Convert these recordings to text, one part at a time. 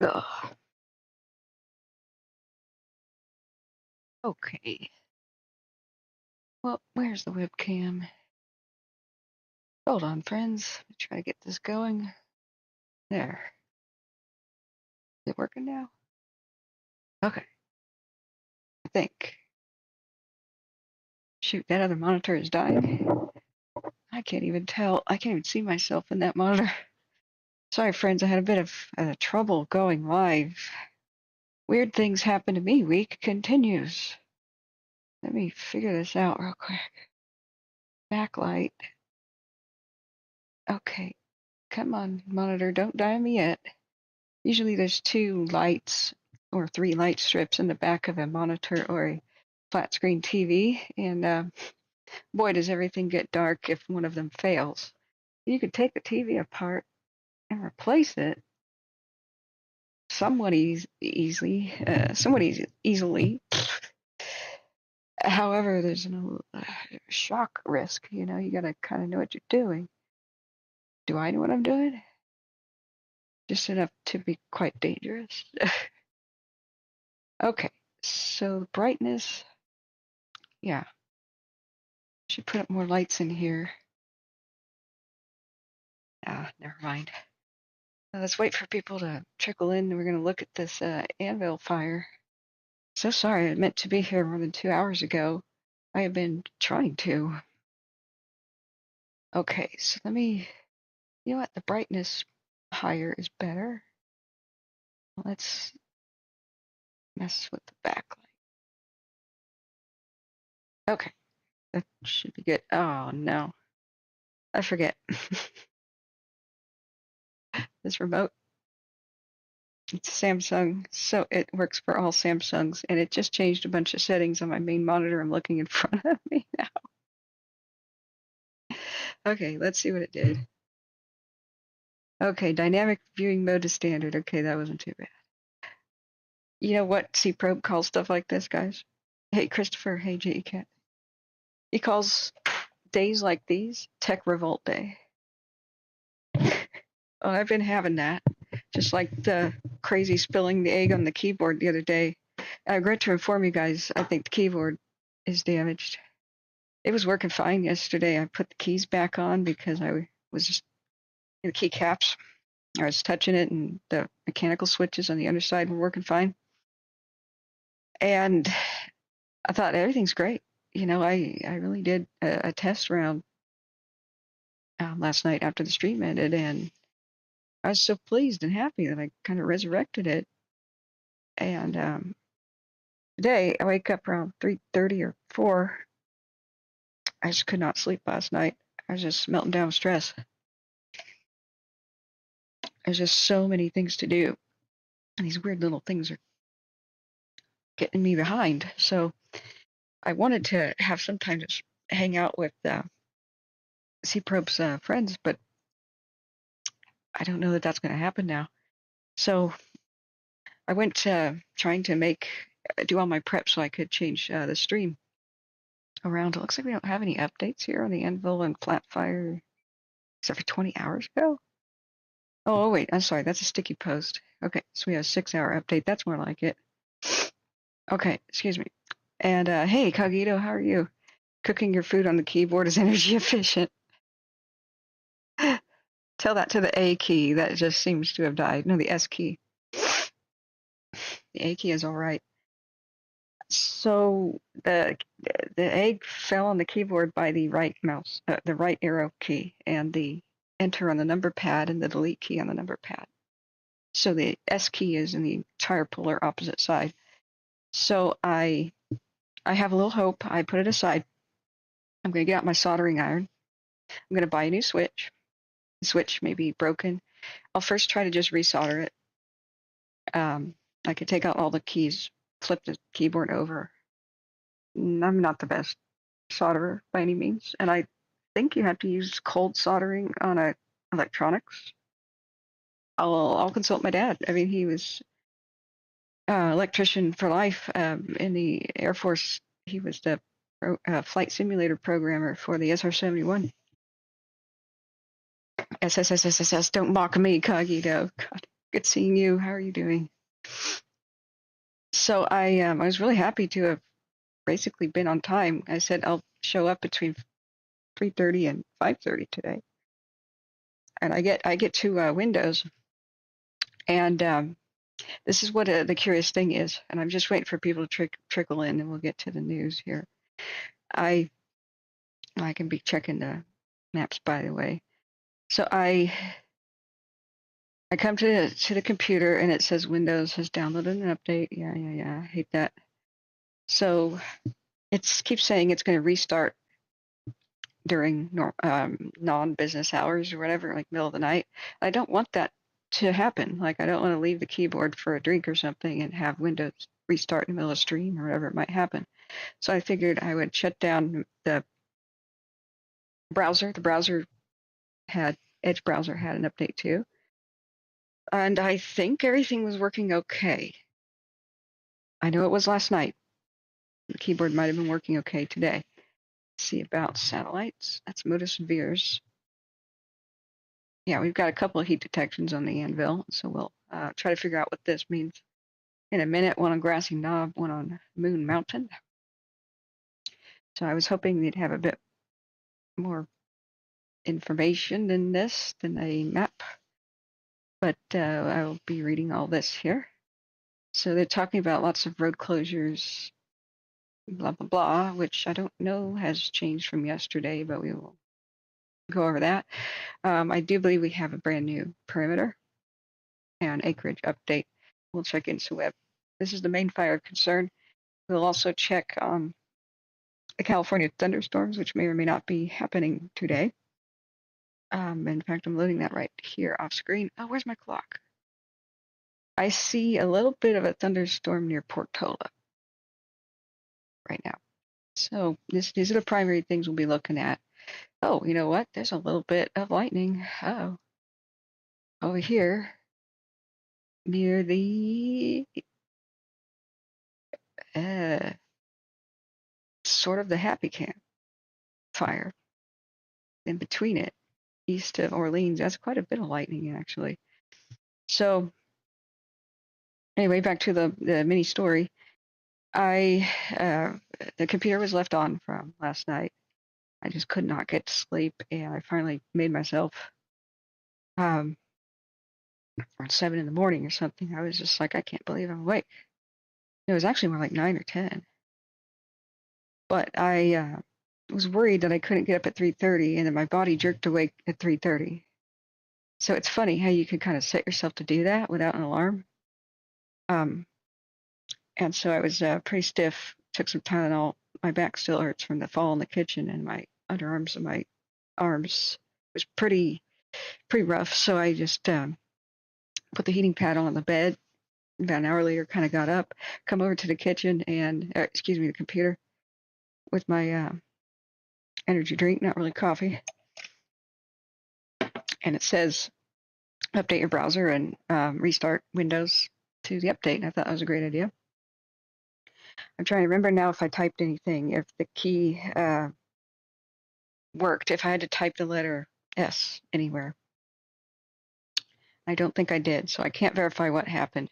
Ugh. Okay. Well, where's the webcam? Hold on, friends. Let me try to get this going. There. Is it working now? Okay. I think. Shoot, that other monitor is dying. I can't even tell. I can't even see myself in that monitor. Sorry, friends. I had a bit of trouble going live. Weird things happen to me. Week continues. Let me figure this out real quick. Backlight. Okay. Come on, monitor. Don't die on me yet. Usually there's 2 lights or 3 light strips in the back of a monitor or a flat screen TV. And boy, does everything get dark if one of them fails. You could take the TV apart and replace it somewhat easily. However, there's no shock risk. You know, you gotta kind of know what you're doing. Do I know what I'm doing? Just enough to be quite dangerous. Okay, so brightness. Yeah, should put up more lights in here. Never mind. Let's wait for people to trickle in. We're going to look at this Anvil Fire. So sorry, I meant to be here more than 2 hours ago. I have been trying to. Okay, so let me, you know what, the brightness higher is better. Let's mess with the backlight. Okay, that should be good. Oh no, I forget. This remote, it's Samsung, so it works for all Samsungs, and it just changed a bunch of settings on my main monitor. I'm looking in front of me now. Okay, let's see what it did. Okay, dynamic viewing mode to standard. Okay, that wasn't too bad. You know what C-Probe calls stuff like this, guys? Hey, Christopher. Hey, J-Cat. He calls days like these Tech Revolt Day. Oh, I've been having that. Just like the crazy spilling the egg on the keyboard the other day. I regret to inform you guys, I think the keyboard is damaged. It was working fine yesterday. I put the keys back on because I was just in the keycaps. I was touching it, and the mechanical switches on the underside were working fine. And I thought everything's great. You know, I really did a test round last night after the stream ended, and I was so pleased and happy that I kind of resurrected it. And today I wake up around 3:30 or 4. I just could not sleep last night. I was just melting down with stress. There's just so many things to do, and these weird little things are getting me behind. So I wanted to have some time to hang out with C-Probe's friends, but I don't know that that's going to happen now. So I went trying to do all my prep so I could change the stream around. It looks like we don't have any updates here on the Anvil and Flatfire, except for 20 hours ago. Oh, wait, I'm sorry, that's a sticky post. Okay, so we have a 6-hour update. That's more like it. Okay, excuse me. And hey, Cogito, how are you? Cooking your food on the keyboard is energy efficient. Tell that to the A key. That just seems to have died. No, the S key. The A key is all right. So the egg fell on the keyboard by the right mouse, the right arrow key, and the enter on the number pad and the delete key on the number pad. So the S key is in the entire polar opposite side. So I have a little hope. I put it aside. I'm going to get out my soldering iron. I'm going to buy a new switch. The switch may be broken. I'll first try to just resolder it. I could take out all the keys, flip the keyboard over. I'm not the best solderer by any means, and I think you have to use cold soldering on electronics. I'll consult my dad. I mean, he was electrician for life in the Air Force. He was the flight simulator programmer for the SR-71. SSSSSS, don't mock me, Cogito. God. Good seeing you. How are you doing? So I was really happy to have basically been on time. I said I'll show up between 3:30 and 5:30 today, and I get two windows, and this is what the curious thing is, and I'm just waiting for people to trickle in, and we'll get to the news here. I I can be checking the maps, by the way. So I come to the computer, and it says Windows has downloaded an update. Yeah. I hate that. So it keeps saying it's going to restart during non-business hours or whatever, like middle of the night. I don't want that to happen. Like, I don't want to leave the keyboard for a drink or something and have Windows restart in the middle of stream or whatever it might happen. So I figured I would shut down the browser. The browser had Edge browser had an update too, and I think everything was working okay. I know it was last night. The keyboard might have been working okay today. Let's see about satellites. That's Modus and Veers. Yeah, we've got a couple of heat detections on the Anvil, so we'll try to figure out what this means in a minute. One on Grassy Knob, one on Moon Mountain. So I was hoping they'd have a bit more information than this, than a map, but I'll be reading all this here. So they're talking about lots of road closures, blah, blah, blah, which I don't know has changed from yesterday, but we will go over that. I do believe we have a brand new perimeter and acreage update. We'll check Inciweb. This is the main fire concern. We'll also check the California thunderstorms, which may or may not be happening today. In fact, I'm loading that right here off screen. Oh, where's my clock? I see a little bit of a thunderstorm near Portola right now. So these are the primary things we'll be looking at. Oh, you know what? There's a little bit of lightning. Oh, over here near the sort of the Happy Camp fire. In between it, east of Orleans, that's quite a bit of lightning actually. So anyway, back to the mini story. The computer was left on from last night. I just could not get to sleep, and I finally made myself around 7 in the morning or something. I was just like, I can't believe I'm awake. It was actually more like 9 or 10. But I was worried that I couldn't get up at 3:30, and then my body jerked awake at 3:30. So it's funny how you can kind of set yourself to do that without an alarm. And so I was pretty stiff. Took some Tylenol. My back still hurts from the fall in the kitchen, and my underarms and my arms was pretty rough. So I just put the heating pad on the bed. About an hour later, kind of got up, come over to the kitchen, and the computer with my energy drink, not really coffee, and it says update your browser and restart Windows to the update. And I thought that was a great idea. I'm trying to remember now if I typed anything, if the key worked, if I had to type the letter S anywhere. I don't think I did, so I can't verify what happened.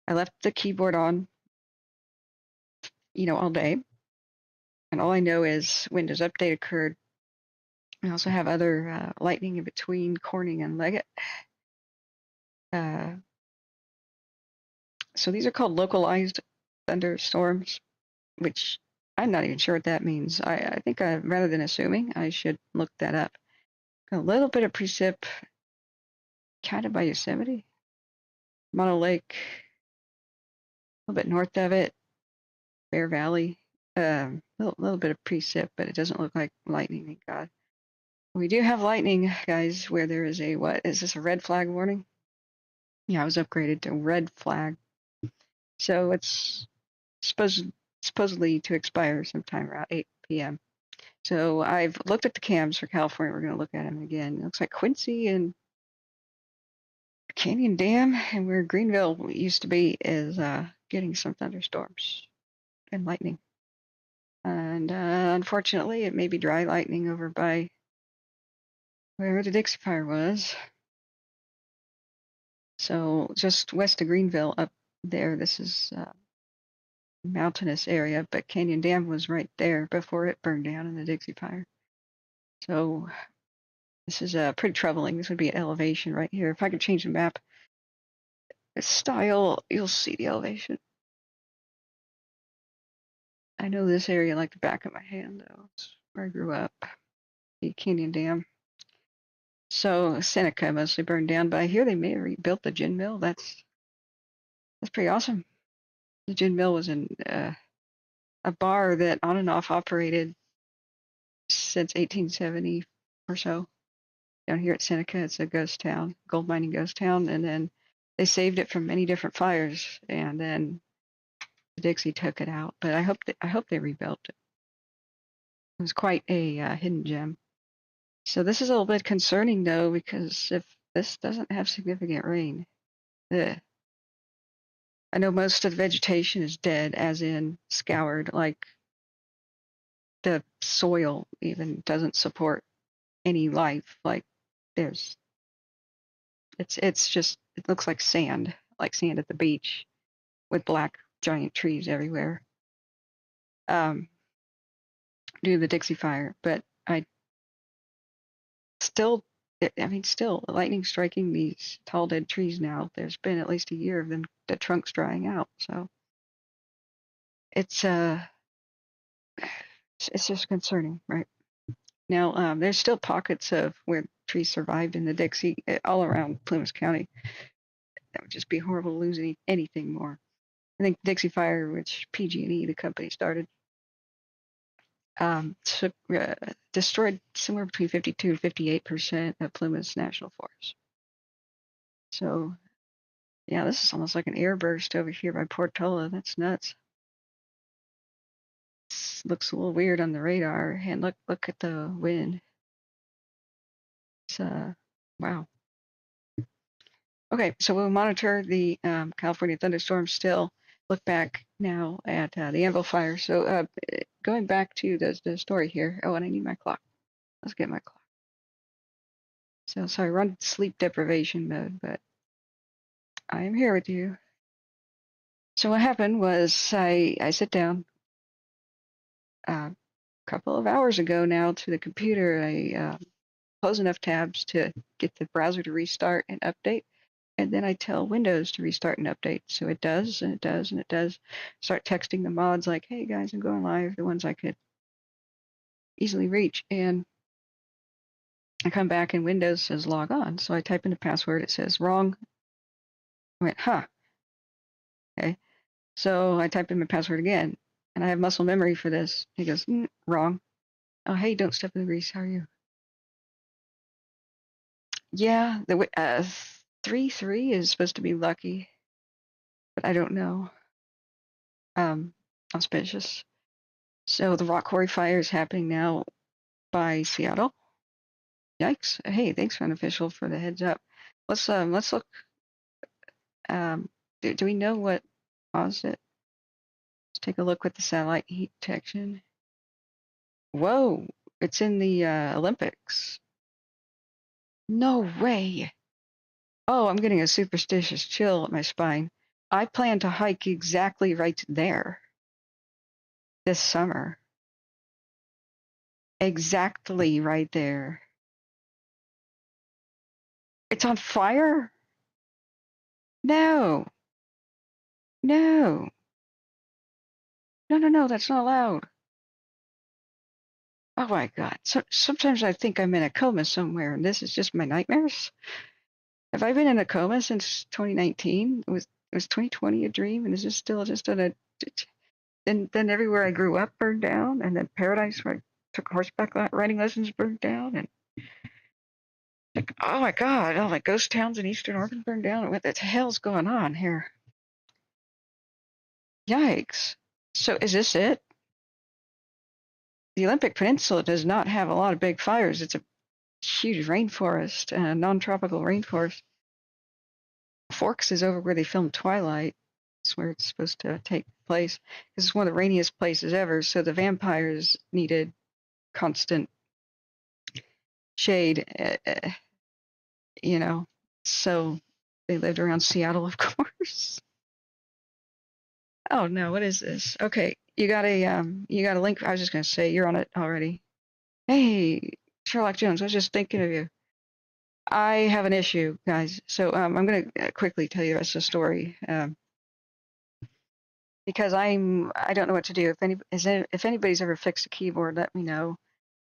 I left the keyboard on, all day, and all I know is Windows Update occurred. I also have other lightning in between Corning and Leggett. So these are called localized thunderstorms, which I'm not even sure what that means. I think rather than assuming, I should look that up. A little bit of precip, kind of by Yosemite, Mono Lake, a little bit north of it, Bear Valley. Little bit of precip, but it doesn't look like lightning, thank God. We do have lightning, guys, where there is what is this, a red flag warning? Yeah, I was upgraded to red flag. So it's supposedly to expire sometime around 8 p.m. So I've looked at the cams for California. We're going to look at them again. It looks like Quincy and Canyon Dam and where Greenville used to be is getting some thunderstorms and lightning. And unfortunately, it may be dry lightning over by where the Dixie Fire was. So just west of Greenville up there, this is mountainous area, but Canyon Dam was right there before it burned down in the Dixie Fire. So this is pretty troubling. This would be an elevation right here. If I could change the map style, you'll see the elevation. I know this area like the back of my hand, though. It's where I grew up, the Canyon Dam. So Seneca mostly burned down, but I hear they may have rebuilt the gin mill. That's pretty awesome. The gin mill was in a bar that on and off operated since 1870 or so. Down here at Seneca, it's a ghost town, gold mining ghost town, and then they saved it from many different fires, and then the Dixie took it out. But I hope they rebuilt it. It was quite a hidden gem. So this is a little bit concerning though, because if this doesn't have significant rain, I know most of the vegetation is dead, as in scoured, like the soil even doesn't support any life. Like it's just, it looks like sand at the beach with black giant trees everywhere. Due to the Dixie Fire, but still lightning striking these tall dead trees now. There's been at least a year of them, the trunks drying out. So it's just concerning, right? Now, there's still pockets of where trees survived in the Dixie all around Plumas County. That would just be horrible to lose anything more. I think Dixie Fire, which PG&E, the company, started, destroyed somewhere between 52 and 58% of Plumas National Forest. So, yeah, this is almost like an airburst over here by Portola. That's nuts. Looks a little weird on the radar, and look at the wind. It's wow. Okay, so we'll monitor the California thunderstorms still. Look back now at the Anvil Fire. So going back to the story here. Oh, and I need my clock. Let's get my clock. So sorry, we're on sleep deprivation mode, but I am here with you. So what happened was I sit down a couple of hours ago now to the computer. I close enough tabs to get the browser to restart and update. And then I tell Windows to restart and update. So it does, and it does, and it does. Start texting the mods like, hey guys, I'm going live, the ones I could easily reach. And I come back and Windows says log on. So I type in the password, it says wrong. I went, huh. Okay. So I type in my password again, and I have muscle memory for this. He goes, wrong. Oh, hey, don't step in the grease. How are you? Yeah, the 3-3 is supposed to be lucky, but I don't know. Auspicious. So the rock quarry fire is happening now by Seattle. Yikes! Hey, thanks, Unofficial, for the heads up. Let's look. Do we know what caused it? Let's take a look with the satellite heat detection. Whoa! It's in the Olympics. No way! Oh, I'm getting a superstitious chill at my spine. I plan to hike exactly right there this summer. Exactly right there. It's on fire? No. No. No, that's not allowed. Oh my God. So sometimes I think I'm in a coma somewhere and this is just my nightmares. Have I been in a coma since 2019? Was 2020 a dream? And is this still just then everywhere I grew up burned down, and then Paradise where I took horseback riding lessons burned down, and like, oh my God, all the ghost towns in Eastern Oregon burned down. What the hell's going on here? Yikes. So is this it? The Olympic Peninsula does not have a lot of big fires. It's a huge rainforest, non-tropical rainforest. Forks is over where they filmed Twilight. It's where it's supposed to take place. This is one of the rainiest places ever, so the vampires needed constant shade, you know. So They lived around Seattle, of course. Oh no, what is this? Okay, you got a link. I was just gonna say you're on it already. Hey, Sherlock Jones, I was just thinking of you. I have an issue, guys. So I'm gonna quickly tell you the rest of the story because I don't know what to do. If anybody's ever fixed a keyboard, let me know.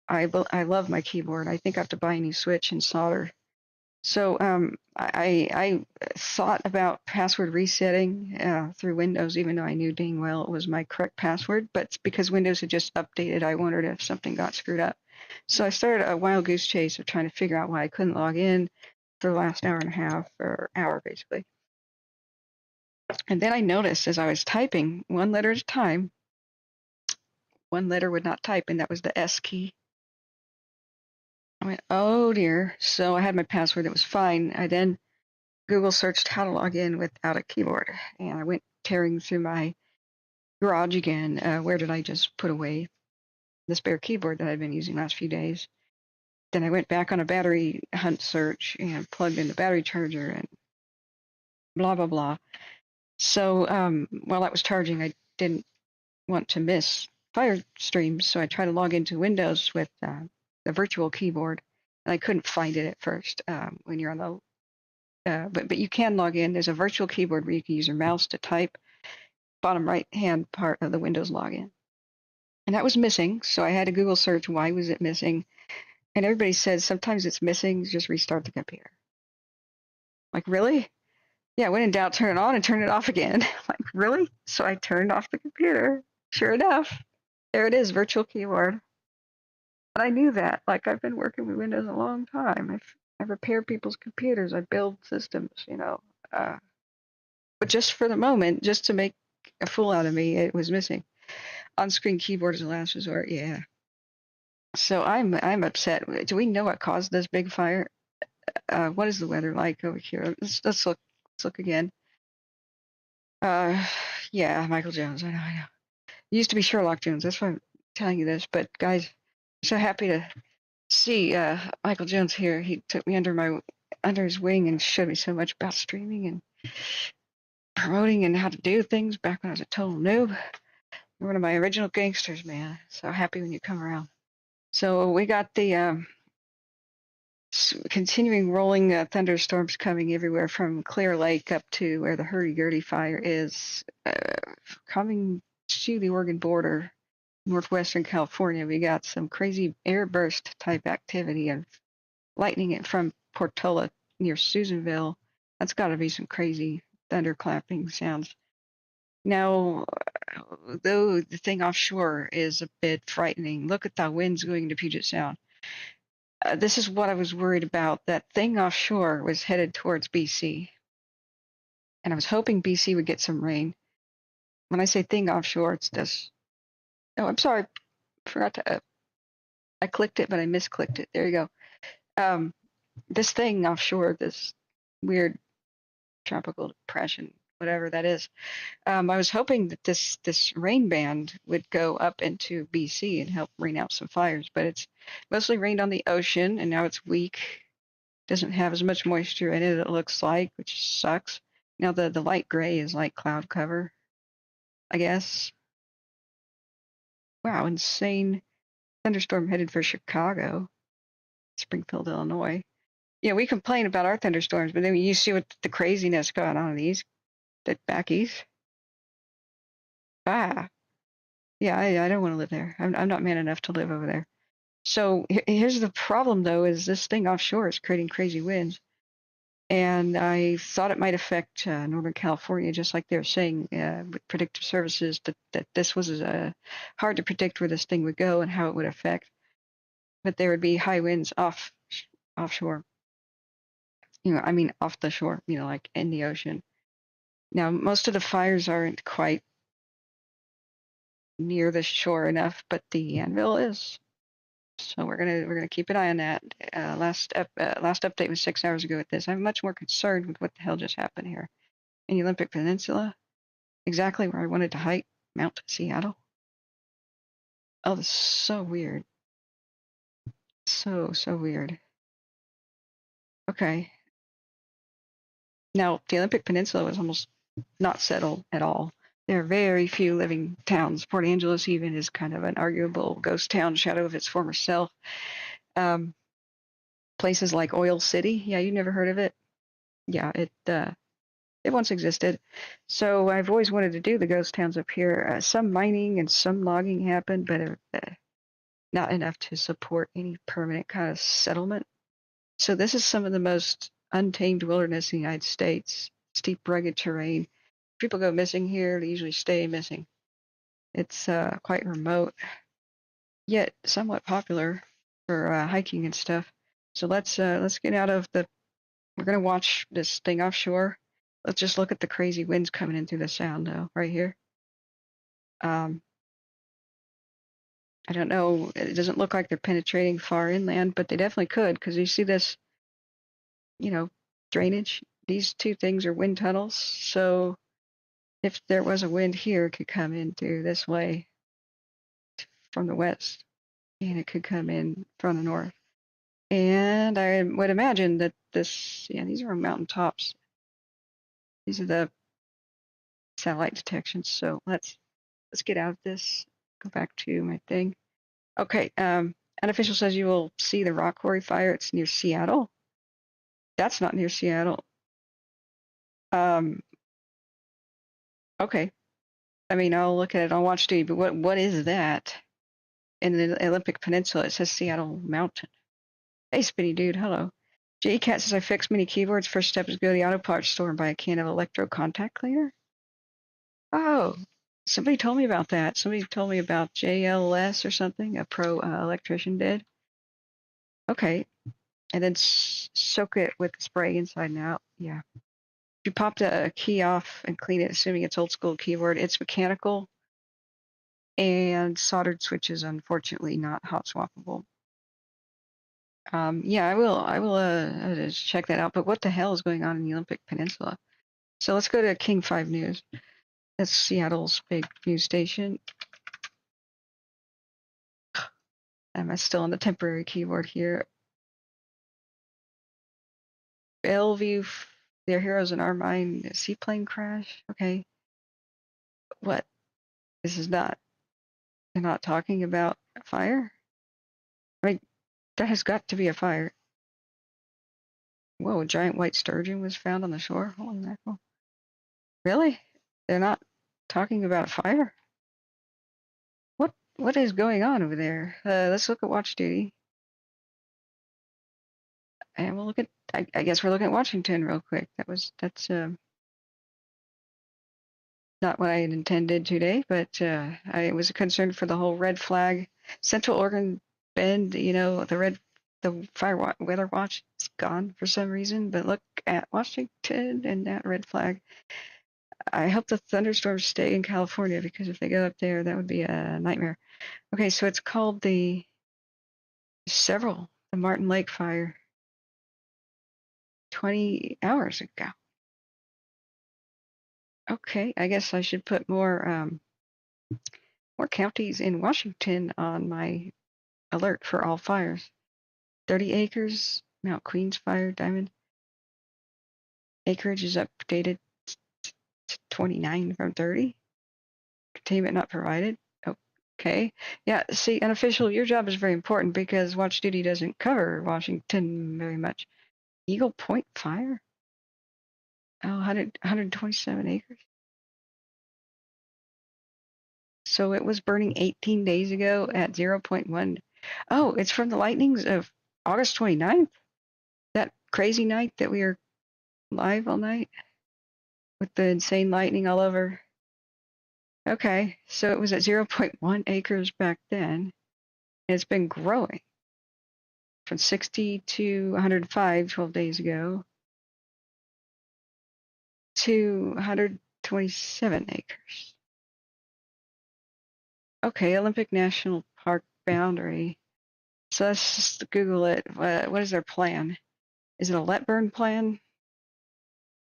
I love my keyboard. I think I have to buy a new switch and solder. So I thought about password resetting through Windows, even though I knew dang well it was my correct password. But because Windows had just updated, I wondered if something got screwed up. So I started a wild goose chase of trying to figure out why I couldn't log in for the last hour and a half, or hour basically. And then I noticed as I was typing one letter at a time, one letter would not type, and that was the S key. I went, oh dear. So I had my password that was fine. I then Google searched how to log in without a keyboard, and I went tearing through my garage again. Where did I just put away the spare keyboard that I'd been using the last few days? Then I went back on a battery hunt search and plugged in the battery charger and blah, blah, blah. So while that was charging, I didn't want to miss fire streams, so I tried to log into Windows with the virtual keyboard, and I couldn't find it at first when you're on the but you can log in. There's a virtual keyboard where you can use your mouse to type, bottom right hand part of the Windows login. And that was missing, so I had to Google search why was it missing. And everybody says sometimes it's missing, just restart the computer. Like, really? Yeah, when in doubt, turn it on and turn it off again. Like, really? So I turned off the computer. Sure enough, there it is, virtual keyboard. But I knew that. Like, I've been working with Windows a long time. I've repaired people's computers. I build systems, but just for the moment, just to make a fool out of me, it was missing. On-screen keyboard is a last resort. Yeah. So I'm upset. Do we know what caused this big fire? What is the weather like over here? Let's look again. Uh, yeah, Michael Jones. I know. It used to be Sherlock Jones. That's why I'm telling you this. But guys, I'm so happy to see Michael Jones here. He took me under his wing and showed me so much about streaming and promoting and how to do things back when I was a total noob. You're one of my original gangsters, man. So happy when you come around. So we got the continuing rolling thunderstorms coming everywhere from Clear Lake up to where the hurdy-gurdy fire is, coming to the Oregon border, northwestern California. We got some crazy airburst type activity of lightning from Portola near Susanville. That's got to be some crazy thunderclapping sounds. Now, though the thing offshore is a bit frightening, look at the winds going to Puget Sound. This is what I was worried about. That thing offshore was headed towards BC, and I was hoping BC would get some rain. When I say thing offshore, it's this. Oh, I'm sorry, forgot to. I clicked it, but I misclicked it. There you go. This thing offshore, this weird tropical depression, whatever that is. I was hoping that this rain band would go up into BC and help rain out some fires, but it's mostly rained on the ocean, and now it's weak. Doesn't have as much moisture in it, it looks like, which sucks. Now the light gray is like cloud cover, I guess. Wow, insane thunderstorm headed for Chicago, Springfield, Illinois. Yeah, we complain about our thunderstorms, but then you see what the craziness going on in the east, back east. Ah, yeah, I don't want to live there. I'm not man enough to live over there. So here's the problem, though, is this thing offshore is creating crazy winds. And I thought it might affect Northern California, just like they were saying with predictive services, that this was hard to predict where this thing would go and how it would affect. But there would be high winds offshore. I mean off the shore, like in the ocean. Now, most of the fires aren't quite near the shore enough, but the Anvil is. So we're gonna keep an eye on that. Last update was 6 hours ago with this. I'm much more concerned with what the hell just happened here in the Olympic Peninsula, exactly where I wanted to hike Mount Seattle. Oh, this is so weird. So weird. Okay. Now, the Olympic Peninsula was almost not settled at all. There are very few living towns. Port Angeles even is kind of an arguable ghost town, shadow of its former self. Um, Places like Oil City, yeah, you never heard of it? Yeah, it once existed. So I've always wanted to do the ghost towns up here. Some mining and some logging happened, but not enough to support any permanent kind of settlement. So this is some of the most untamed wilderness in the United States. Steep, rugged terrain. People go missing here. They usually stay missing. It's quite remote, yet somewhat popular for hiking and stuff. So let's get out of the. We're gonna watch this thing offshore. Let's just look at the crazy winds coming in through the sound though, right here. Um, I don't know. It doesn't look like they're penetrating far inland, but they definitely could because you see this, you know, drainage. These two things are wind tunnels. So if there was a wind here, it could come in through this way from the west, and it could come in from the north. And I would imagine that yeah, these are mountain tops. These are the satellite detections. So let's get out of this. Go back to my thing. Okay. An official says you will see the rock quarry fire. It's near Seattle. That's not near Seattle. Um, okay. I mean, I'll look at it on Watch Duty, but what is that? In the Olympic Peninsula, it says Seattle Mountain. Hey, Spinny Dude, hello. J-Cat says I fixed many keyboards. First step is go to the auto parts store and buy a can of electro contact cleaner. Oh, somebody told me about that. Somebody told me about JLS or something, a pro electrician did. Okay, and then soak it with spray inside and out. Yeah. If you pop the key off and clean it, assuming it's old school keyboard, it's mechanical and soldered switches, unfortunately, not hot swappable. Yeah, I will just check that out. But what the hell is going on in the Olympic Peninsula? So let's go to King 5 News. That's Seattle's big news station. I'm still on the temporary keyboard here. Bellevue, their heroes in our mind. Seaplane crash. Okay. What? This is not. They're not talking about a fire. I mean, there has got to be a fire. Whoa! A giant white sturgeon was found on the shore. Holy mackerel! Really? They're not talking about a fire? What is going on over there? Let's look at watch duty. And we'll look at. I guess we're looking at Washington real quick. That's not what I had intended today, but I was concerned for the whole red flag. Central Oregon Bend, the fire weather watch is gone for some reason. But look at Washington and that red flag. I hope the thunderstorms stay in California because if they go up there, that would be a nightmare. Okay, so it's called the Martin Lake fire 20 hours ago. Okay, I guess I should put more counties in Washington on my alert for all fires. 30 acres, Mount Queen's fire, Diamond. Acreage is updated to 29 from 30. Containment not provided. Okay. Yeah, see, unofficial, your job is very important because Watch Duty doesn't cover Washington very much. Eagle Point fire? Oh, 127 acres. So it was burning 18 days ago at 0.1. Oh, it's from the lightnings of August 29th? That crazy night that we were live all night with the insane lightning all over. Okay, so it was at 0.1 acres back then. And it's been growing from 60 to 105 12 days ago to 127 acres. Okay, Olympic National Park boundary. So let's just Google it. What is their plan? Is it a let burn plan?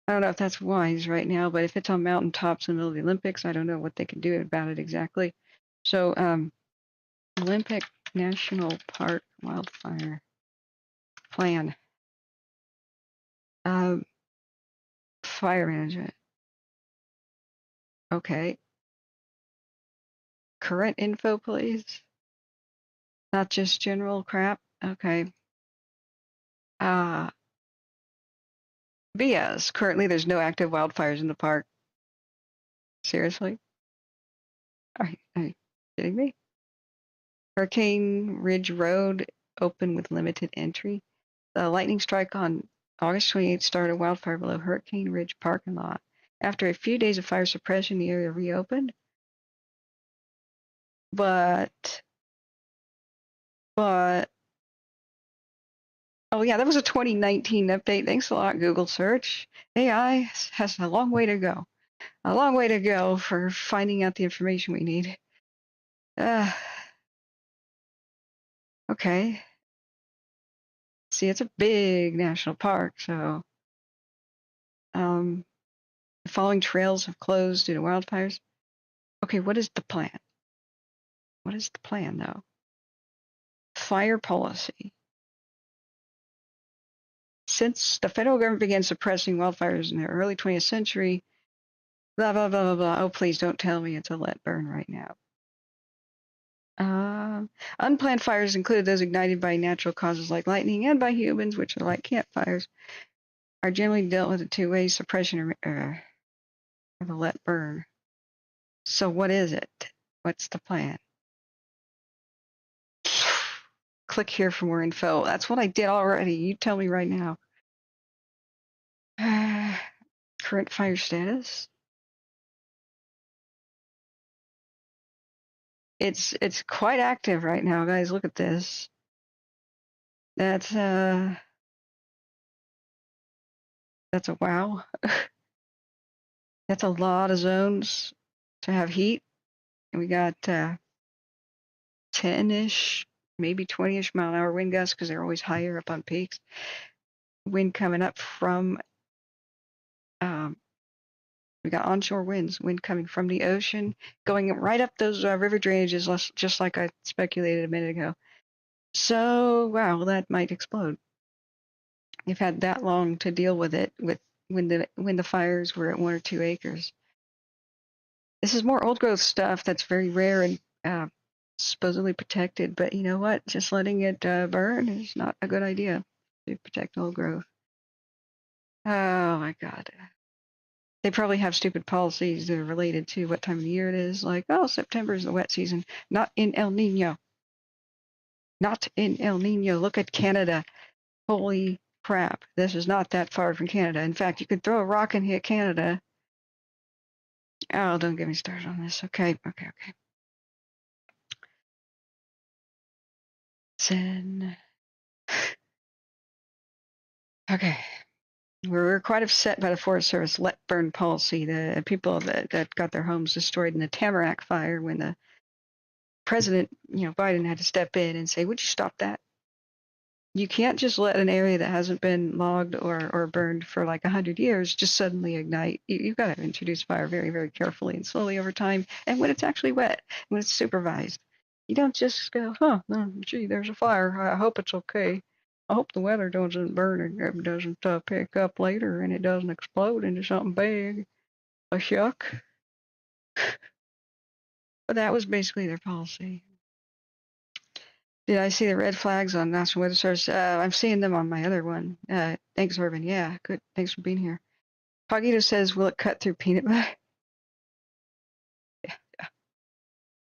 I don't know if that's wise right now, but if it's on mountaintops in the middle of the Olympics, I don't know what they can do about it exactly. So, Olympic National Park wildfire plan. fire management. Okay. Current info, please. Not just general crap. Okay. BS. Currently, there's no active wildfires in the park. Seriously? Are you kidding me? Hurricane Ridge Road open with limited entry. The lightning strike on August 28th started a wildfire below Hurricane Ridge parking lot. After a few days of fire suppression, the area reopened. But, oh yeah, that was a 2019 update. Thanks a lot, Google search. AI has a long way to go. A long way to go for finding out the information we need. Okay. See, it's a big national park, so the following trails have closed due to wildfires. Okay, what is the plan? What is the plan, though? Fire policy. Since the federal government began suppressing wildfires in the early 20th century, blah, blah, blah, blah, blah. Oh, please don't tell me it's a let burn right now. Unplanned fires include those ignited by natural causes like lightning and by humans, which are like campfires, are generally dealt with a two-way suppression or the let burn. So what is it? What's the plan? Click here for more info. That's what I did already. You tell me right now. Current fire status. It's quite active right now, guys. Look at this. That's a wow. That's a lot of zones to have heat. And we got 10-ish, maybe 20-ish mile an hour wind gusts because they're always higher up on peaks. Wind coming up from we got onshore winds, wind coming from the ocean, going right up those river drainages, just like I speculated a minute ago. So, wow, that might explode. You've had that long to deal with it when the fires were at 1 or 2 acres. This is more old growth stuff that's very rare and supposedly protected, but you know what? Just letting it burn is not a good idea to protect old growth. Oh my God. They probably have stupid policies that are related to what time of the year it is. Like, oh, September is the wet season. Not in El Nino. Not in El Nino. Look at Canada. Holy crap. This is not that far from Canada. In fact, you could throw a rock and hit Canada. Oh, don't get me started on this. Okay. Send. Okay. We're quite upset by the Forest Service let burn policy. The people that got their homes destroyed in the Tamarack fire when the president, Biden had to step in and say, would you stop that? You can't just let an area that hasn't been logged or burned for like 100 years just suddenly ignite. You've got to introduce fire very, very carefully and slowly over time. And when it's actually wet, when it's supervised, you don't just go, gee, there's a fire. I hope it's okay. I hope the weather doesn't burn and it doesn't pick up later and it doesn't explode into something big. A shuck. But that was basically their policy. Did I see the red flags on National Weather Service? I'm seeing them on my other one. Thanks, Urban. Yeah, good. Thanks for being here. Pogito says, will it cut through peanut butter? Yeah.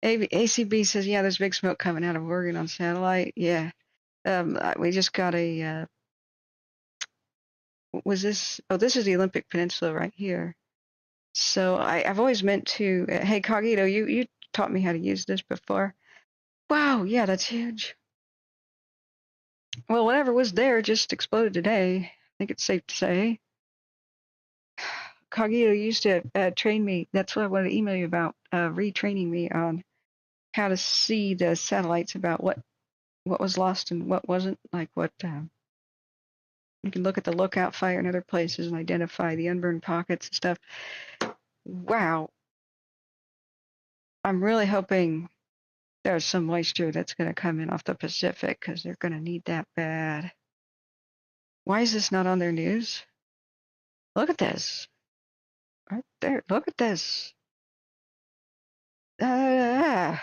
ACB says, yeah, there's big smoke coming out of Oregon on satellite. Yeah. We just got a, was this? Oh, this is the Olympic Peninsula right here. So I've always meant to, hey, Cogito, you taught me how to use this before. Wow, yeah, that's huge. Well, whatever was there just exploded today. I think it's safe to say. Cogito used to train me. That's what I wanted to email you about, retraining me on how to see the satellites about what was lost and what wasn't. Like what you can look at the lookout fire in other places and identify the unburned pockets and stuff. Wow. I'm really hoping there's some moisture that's going to come in off the Pacific because they're going to need that bad. Why is this not on their news? Look at this. Right there. Look at this. And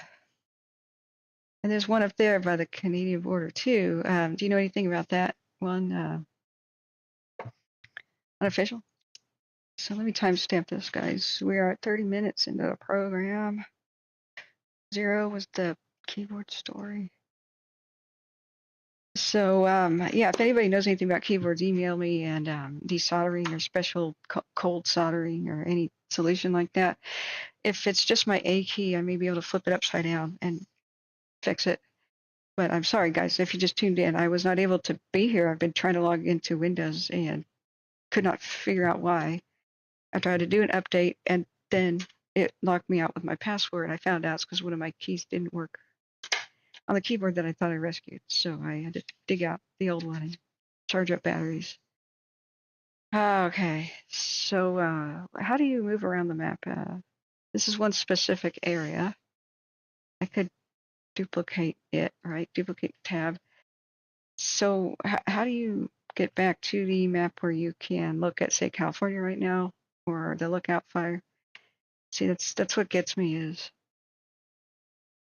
there's one up there by the Canadian border too. Do you know anything about that one? Unofficial? So let me timestamp this, guys. We are at 30 minutes into the program. 0 was the keyboard story. So yeah, if anybody knows anything about keyboards, email me, and desoldering or special cold soldering or any solution like that. If it's just my A key, I may be able to flip it upside down and fix it. But I'm sorry, guys, if you just tuned in. I was not able to be here. I've been trying to log into Windows and could not figure out why. I tried to do an update, and then it locked me out with my password. I found out it's because one of my keys didn't work on the keyboard that I thought I rescued. So I had to dig out the old one and charge up batteries. Okay, so how do you move around the map? This is one specific area. I could duplicate it, right? Duplicate tab. So how do you get back to the map where you can look at, say, California right now, or the Lookout Fire? See, that's what gets me is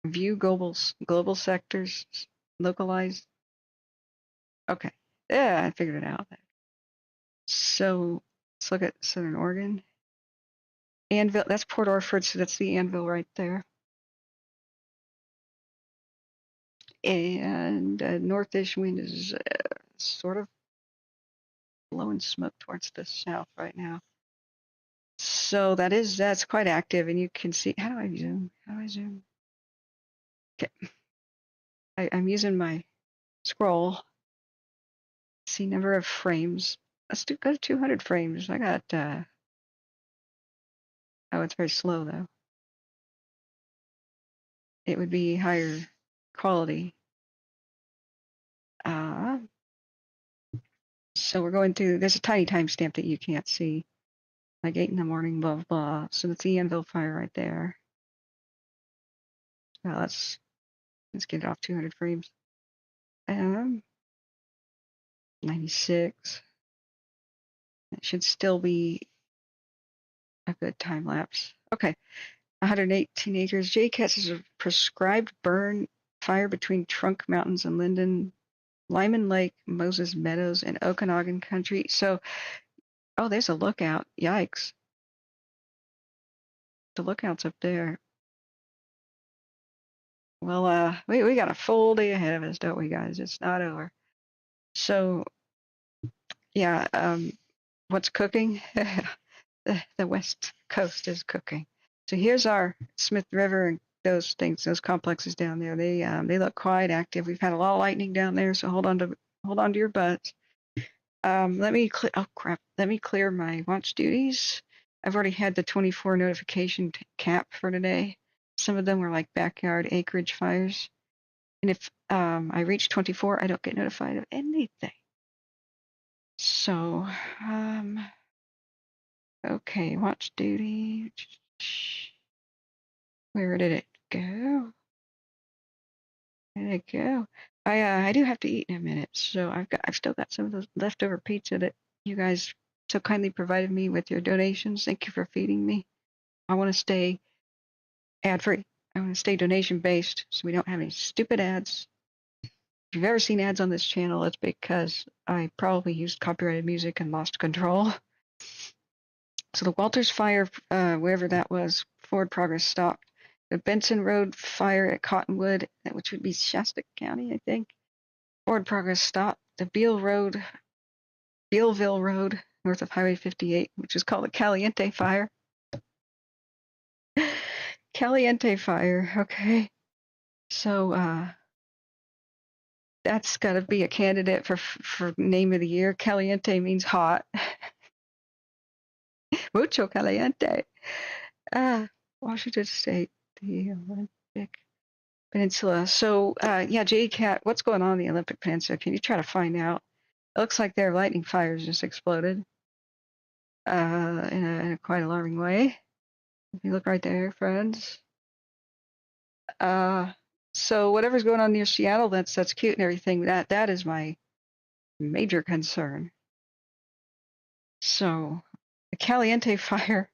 view global sectors, localized. Okay, yeah, I figured it out. So let's look at Southern Oregon. Anvil, that's Port Orford, so that's the Anvil right there. And northish wind is sort of blowing smoke towards the south right now. So that's quite active, and you can see. How do I zoom? How do I zoom? Okay, I'm using my scroll. See number of frames. Let's go to 200 frames. I got. Oh, it's very slow though. It would be higher quality. So we're going through. There's a tiny timestamp that you can't see. Like 8 in the morning, blah blah. So that's the Anvil Fire right there. Well, let's get it off 200 frames. 96. It should still be a good time lapse. Okay, 118 acres. JCATS is a prescribed burn fire between Trunk Mountains and Lyman Lake, Moses Meadows, and Okanagan Country. So, oh, there's a lookout. Yikes. The lookout's up there. Well, we got a full day ahead of us, don't we, guys? It's not over. So, yeah, what's cooking? The West Coast is cooking. So here's our Smith River and those things, those complexes down there. They look quite active. We've had a lot of lightning down there, so hold on to your butts. Let me clear my watch duties. I've already had the 24 notification cap for today. Some of them were like backyard acreage fires. And if I reach 24, I don't get notified of anything. So, okay, watch duty. Where did it go? Where did it go? I do have to eat in a minute, so I've still got some of those leftover pizza that you guys so kindly provided me with your donations. Thank you for feeding me. I want to stay ad free. I want to stay donation based, so we don't have any stupid ads. If you've ever seen ads on this channel, it's because I probably used copyrighted music and lost control. So the Walters Fire, wherever that was, forward progress stopped. The Benson Road fire at Cottonwood, which would be Shasta County, I think. Forward progress stopped. The Bealville Road, north of Highway 58, which is called the Caliente Fire. Caliente Fire, okay. So that's got to be a candidate for name of the year. Caliente means hot. Mucho caliente. Washington State, the Olympic Peninsula. So, yeah, JCAT, what's going on in the Olympic Peninsula? Can you try to find out? It looks like their lightning fires just exploded in a quite alarming way. If you look right there, friends. So whatever's going on near Seattle, that's cute and everything. That is my major concern. So the Caliente Fire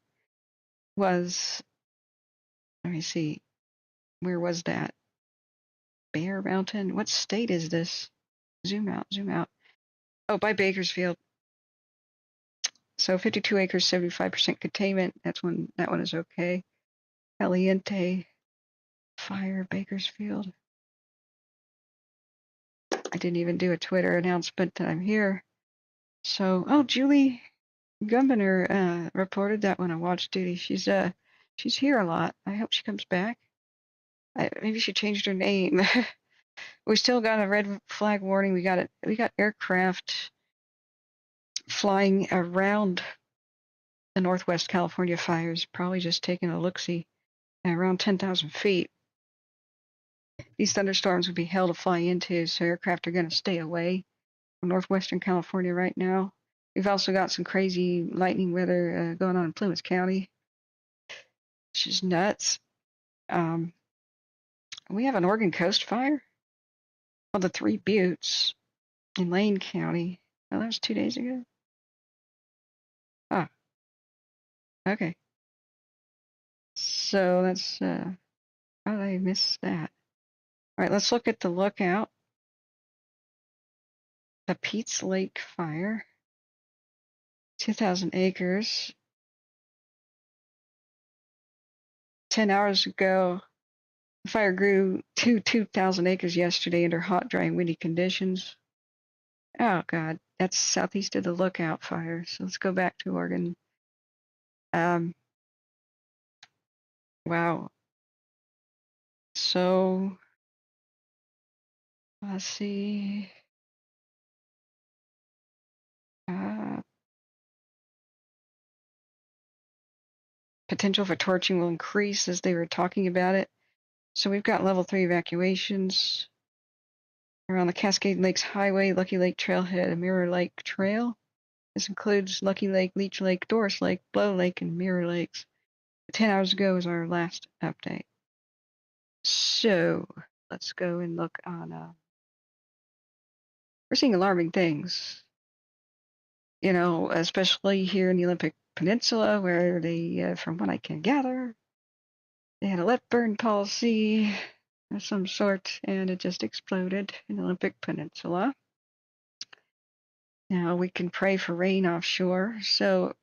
was, let me see, where was that? Bear Mountain? What state is this? Zoom out, zoom out. Oh, by Bakersfield. So 52 acres, 75% containment. That one is okay. Caliente Fire, Bakersfield. I didn't even do a Twitter announcement that I'm here. So, oh, Julie Gumbener reported that when I watched duty. She's here a lot. I hope she comes back. Maybe she changed her name. We still got a red flag warning. We got aircraft flying around the Northwest California fires, probably just taking a look-see at around 10,000 feet. These thunderstorms would be hell to fly into, so aircraft are going to stay away from northwestern California right now. We've also got some crazy lightning weather going on in Plymouth County, which is nuts. We have an Oregon Coast fire on the Three Buttes in Lane County. Oh, that was 2 days ago. Ah, okay. So that's how did I miss that? All right, let's look at the lookout. The Pete's Lake fire, 2,000 acres. 10 hours ago, the fire grew to 2,000 acres yesterday under hot, dry, and windy conditions. Oh, God, that's southeast of the Lookout fire. So let's go back to Oregon. Wow. So, let's see. Potential for torching will increase as they were talking about it. So we've got level 3 evacuations around the Cascade Lakes Highway, Lucky Lake Trailhead, and Mirror Lake Trail. This includes Lucky Lake, Leech Lake, Doris Lake, Blow Lake, and Mirror Lakes. 10 hours ago was our last update. So let's go and look on. We're seeing alarming things, especially here in the Olympic Peninsula, where they, from what I can gather, they had a let burn policy of some sort, and it just exploded in the Olympic Peninsula. Now we can pray for rain offshore. So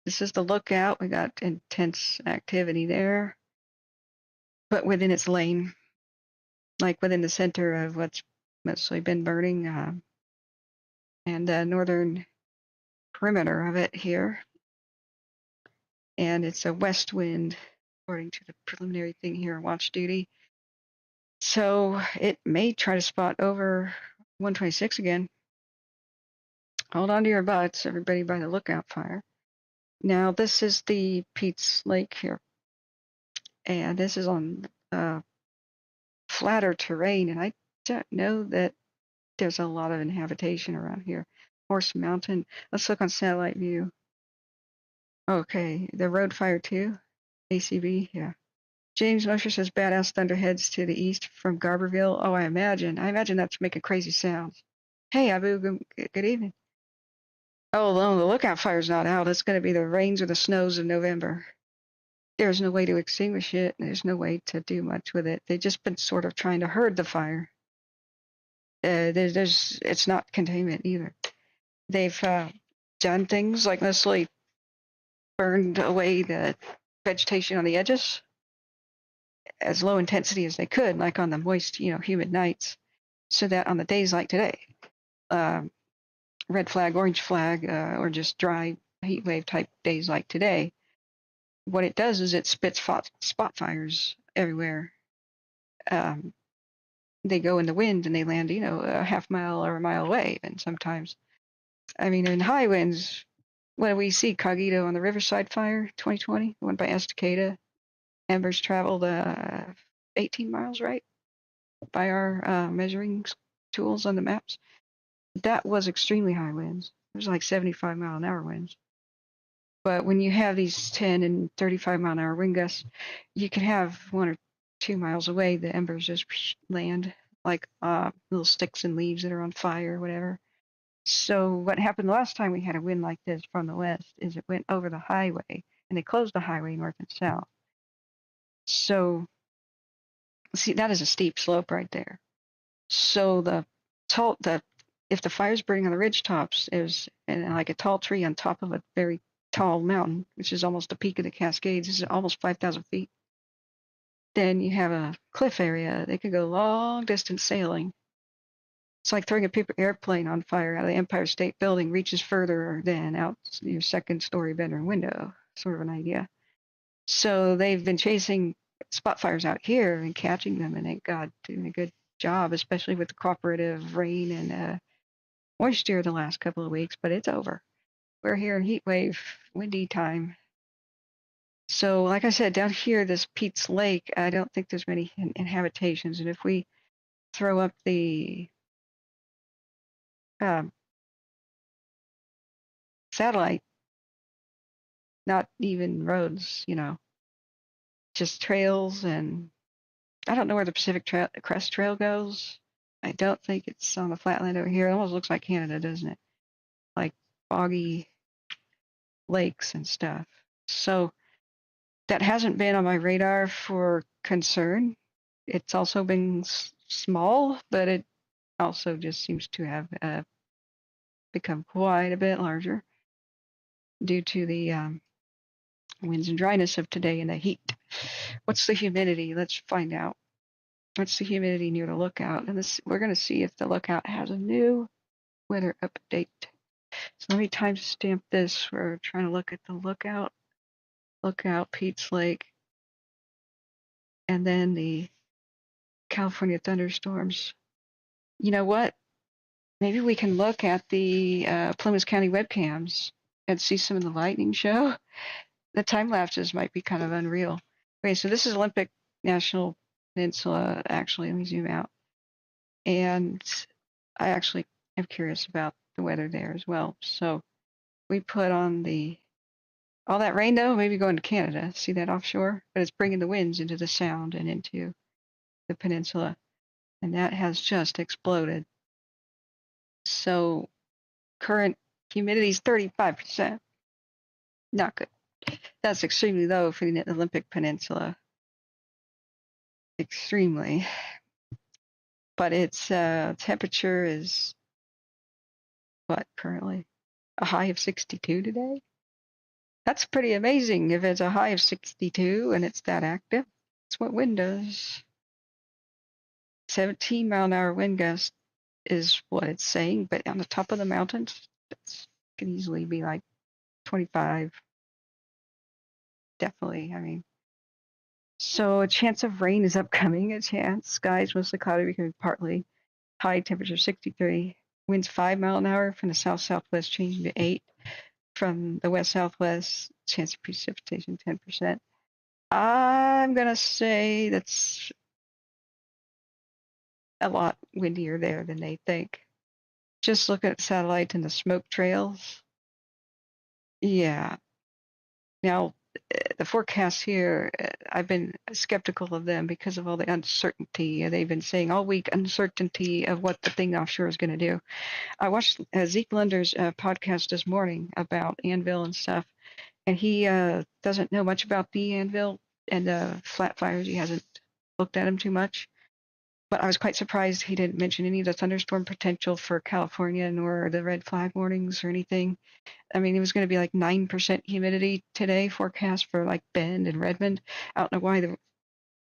this is the lookout. We got intense activity there, but within its lane, like within the center of what's mostly been burning, and the northern perimeter of it here. And it's a west wind, according to the preliminary thing here on watch duty. So it may try to spot over 126 again. Hold on to your butts, everybody, by the lookout fire. Now, this is the Pete's Lake here. And this is on flatter terrain. And I don't know that there's a lot of inhabitation around here. Horse Mountain. Let's look on satellite view. Okay, the road fire too. ACB, yeah. James Mosher says badass thunderheads to the east from Garberville. Oh, I imagine that's making crazy sounds. Hey, Abu, good evening. Oh, no, the lookout fire's not out. It's going to be the rains or the snows of November. There's no way to extinguish it. There's no way to do much with it. They've just been sort of trying to herd the fire. It's not containment either. They've done things like mostly burned away the vegetation on the edges as low intensity as they could, like on the moist, humid nights, so that on the days like today, red flag, orange flag, or just dry heat wave type days like today, what it does is it spits spot fires everywhere. They go in the wind and they land, a half mile or a mile away. And sometimes, in high winds, when we see Cogito on the Riverside Fire 2020, the one by Estacada, embers traveled 18 miles, right? By our measuring tools on the maps. That was extremely high winds. It was like 75-mile-an-hour winds. But when you have these 10 and 35-mile-an-hour wind gusts, you can have 1 or 2 miles away, the embers just land like little sticks and leaves that are on fire or whatever. So what happened the last time we had a wind like this from the west is it went over the highway and they closed the highway north and south. So, see, that is a steep slope right there. So if the fire's burning on the ridge tops, is and like a tall tree on top of a very tall mountain, which is almost the peak of the Cascades. This is almost 5,000 feet. Then you have a cliff area. They could go long distance sailing. It's like throwing a paper airplane on fire out of the Empire State Building, reaches further than out your second story bedroom window, sort of an idea. So they've been chasing spot fires out here and catching them, and thank God, doing a good job, especially with the cooperative rain and moisture the last couple of weeks, but it's over. We're here in heat wave, windy time. So, like I said, down here, this Pete's Lake, I don't think there's many inhabitations. And if we throw up the satellite, not even roads, just trails, and I don't know where the Pacific Crest Trail goes. I don't think it's on the flatland over here. It almost looks like Canada, doesn't it? Like boggy lakes and stuff. So that hasn't been on my radar for concern. It's also been small, but it also just seems to have become quite a bit larger due to the winds and dryness of today and the heat. What's the humidity? Let's find out. What's the humidity near the lookout? And we're going to see if the lookout has a new weather update. So let me timestamp this. We're trying to look at the lookout, Pete's Lake, and then the California thunderstorms. You know what? Maybe we can look at the Plymouth County webcams and see some of the lightning show. The time lapses might be kind of unreal. Okay, so this is Olympic National Peninsula. Actually, let me zoom out. And I actually am curious about the weather there as well. So we put on all that rain, though, maybe going to Canada. See that offshore? But it's bringing the winds into the sound and into the peninsula. And that has just exploded. So current humidity is 35%. Not good. That's extremely low for the Olympic Peninsula. Extremely. But its temperature is what currently? A high of 62 today? That's pretty amazing if it's a high of 62 and it's that active. That's what wind does. 17 mile an hour wind gust is what it's saying, but on the top of the mountains, it can easily be like 25. Definitely, I mean. So a chance of rain is upcoming, a chance. Skies mostly cloudy, becoming partly. High temperature 63. Winds 5 mile an hour from the south-southwest, changing to 8. From the west-southwest, chance of precipitation 10%. I'm going to say that's a lot windier there than they think. Just look at satellite and the smoke trails. Yeah. Now, the forecasts here, I've been skeptical of them because of all the uncertainty. They've been saying all week uncertainty of what the thing offshore is going to do. I watched Zeke Lunder's podcast this morning about Anvil and stuff, and he doesn't know much about the Anvil and flat fires. He hasn't looked at them too much. But I was quite surprised he didn't mention any of the thunderstorm potential for California, nor the red flag warnings or anything. I mean, it was going to be like 9% humidity today forecast for like Bend and Redmond. I don't know why the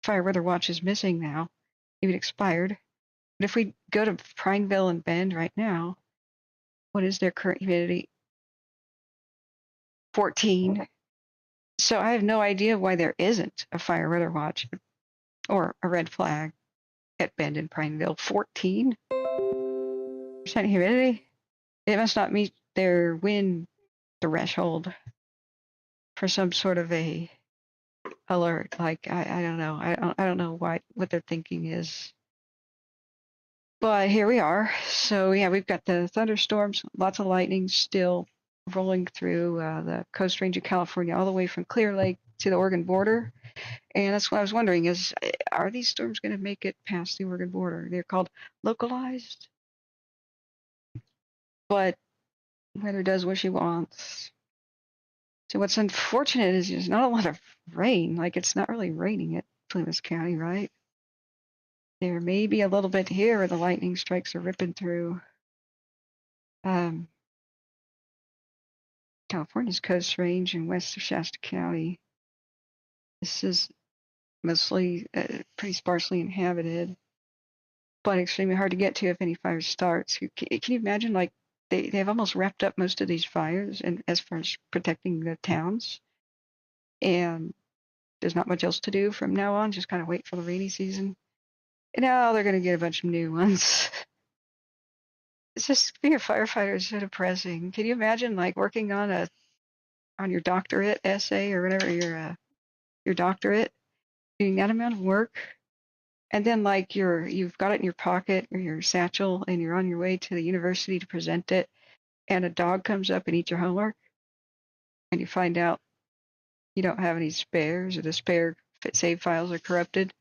fire weather watch is missing now. It expired. But if we go to Prineville and Bend right now, what is their current humidity? 14. So I have no idea why there isn't a fire weather watch or a red flag at Bend and Prineville. 14% humidity? It must not meet their wind threshold for some sort of a alert. Like I don't know. I don't know what their thinking is. But here we are. So yeah, we've got the thunderstorms, lots of lightning still rolling through the Coast Range of California, all the way from Clear Lake to the Oregon border. And that's what I was wondering is, are these storms going to make it past the Oregon border? They're called localized. But weather does what she wants. So what's unfortunate is there's not a lot of rain. Like it's not really raining at Plymouth County, right? There may be a little bit here where the lightning strikes are ripping through California's Coast Range and west of Shasta County. This is mostly pretty sparsely inhabited, but extremely hard to get to if any fire starts. Can you imagine, like, they've almost wrapped up most of these fires and as far as protecting the towns, and there's not much else to do from now on, just kind of wait for the rainy season. And now they're going to get a bunch of new ones. It's just being a firefighter is so depressing. Can you imagine, like, working on your doctorate essay or whatever your doctorate, doing that amount of work, and then like you've got it in your pocket or your satchel, and you're on your way to the university to present it, and a dog comes up and eats your homework, and you find out you don't have any spares or the spare save files are corrupted.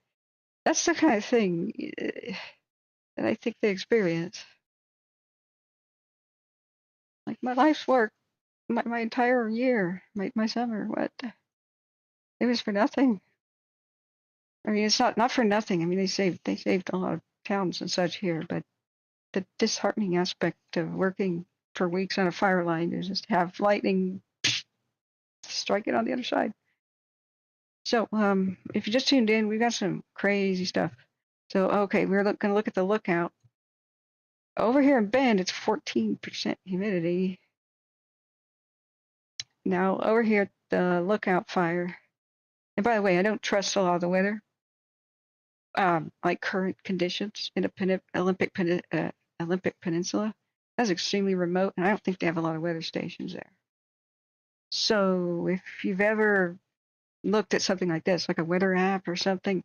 That's the kind of thing that I think they experience. Like my life's work, my entire year, my summer, what? It was for nothing. I mean, it's not for nothing. I mean, they saved a lot of towns and such here, but the disheartening aspect of working for weeks on a fire line is just have lightning strike it on the other side. So, if you just tuned in, we've got some crazy stuff. So, okay, we're going to look at the lookout. Over here in Bend, it's 14% humidity. Now, over here at the lookout fire, and by the way, I don't trust a lot of the weather, like current conditions in the Olympic Peninsula. That's extremely remote, and I don't think they have a lot of weather stations there. So if you've ever looked at something like this, like a weather app or something,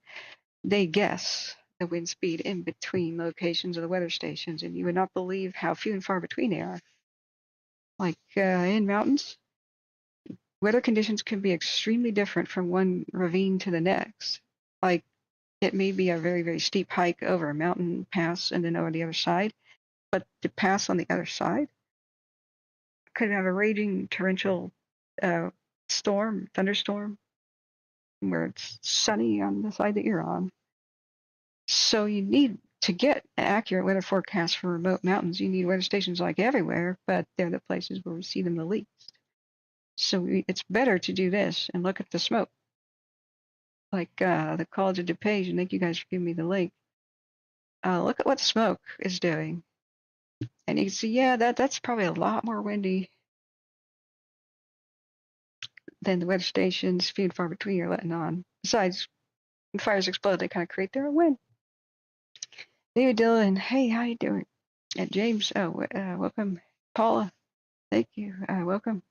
they guess the wind speed in between locations of the weather stations, and you would not believe how few and far between they are. Like in mountains, weather conditions can be extremely different from one ravine to the next. Like it may be a very, very steep hike over a mountain pass and then over the other side, but the pass on the other side could have a raging torrential thunderstorm, where it's sunny on the side that you're on. So you need to get an accurate weather forecast for remote mountains. You need weather stations like everywhere, but they're the places where we see them the least. So it's better to do this and look at the smoke. Like the College of DuPage, and thank you guys for giving me the link. Look at what smoke is doing. And you can see, yeah, that's probably a lot more windy than the weather stations, few and far between, are letting on. Besides, when fires explode, they kind of create their own wind. David Dillon, hey, how you doing? And James, welcome. Paula, thank you, welcome.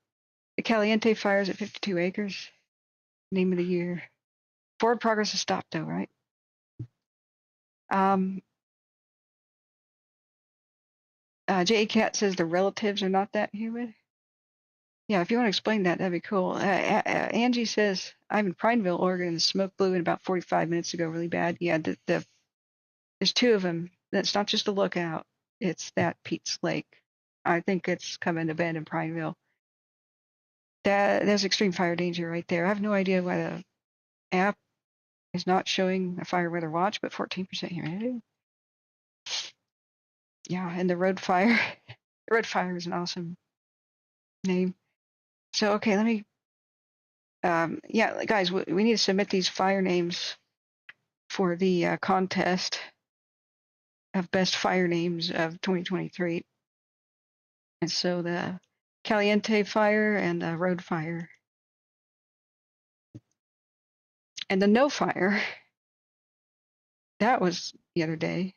The Caliente fires at 52 acres, name of the year. Forward progress has stopped though, right? J.A. Cat says the relatives are not that humid. Yeah, if you want to explain that, that'd be cool. Angie says, I'm in Prineville, Oregon, and the smoke blew in about 45 minutes ago really bad. Yeah, there's two of them. That's not just a lookout. It's that Pete's Lake. I think it's coming to Bend in Prineville. There's extreme fire danger right there. I have no idea why the app is not showing a fire weather watch, but 14% humidity. Yeah, and the road fire. The road fire is an awesome name. So, okay, let me, yeah, guys, we need to submit these fire names for the contest of best fire names of 2023. And so the Caliente fire and the road fire. And the no fire, that was the other day.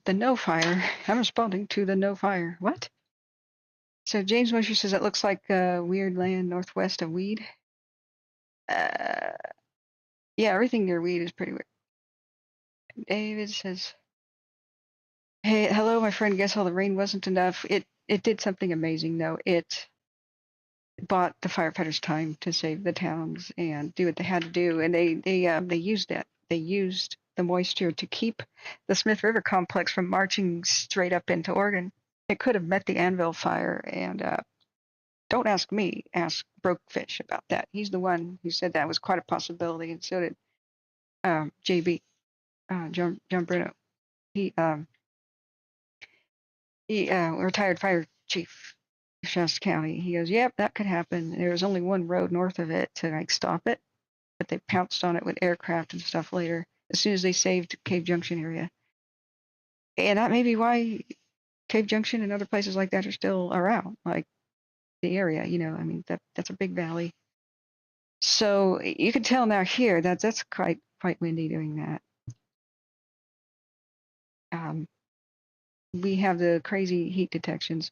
The no fire, I'm responding to the no fire. What? So James Mosher says it looks like weird land northwest of Weed. Yeah, everything near Weed is pretty weird. David says, hey, hello, my friend. Guess all the rain wasn't enough. It did something amazing, though. It bought the firefighters time to save the towns and do what they had to do, and they used that. They used the moisture to keep the Smith River complex from marching straight up into Oregon. It could have met the Anvil Fire and don't ask me, ask Brokefish about that. He's the one who said that was quite a possibility, and so did JB, John Bruno. He retired fire chief of Shasta County. He goes, yep, that could happen. There was only one road north of it to like stop it, but they pounced on it with aircraft and stuff later as soon as they saved Cave Junction area. And that may be why Cave Junction and other places like that are still around, like the area. I mean that's a big valley. So you can tell now here that that's quite windy doing that. We have the crazy heat detections,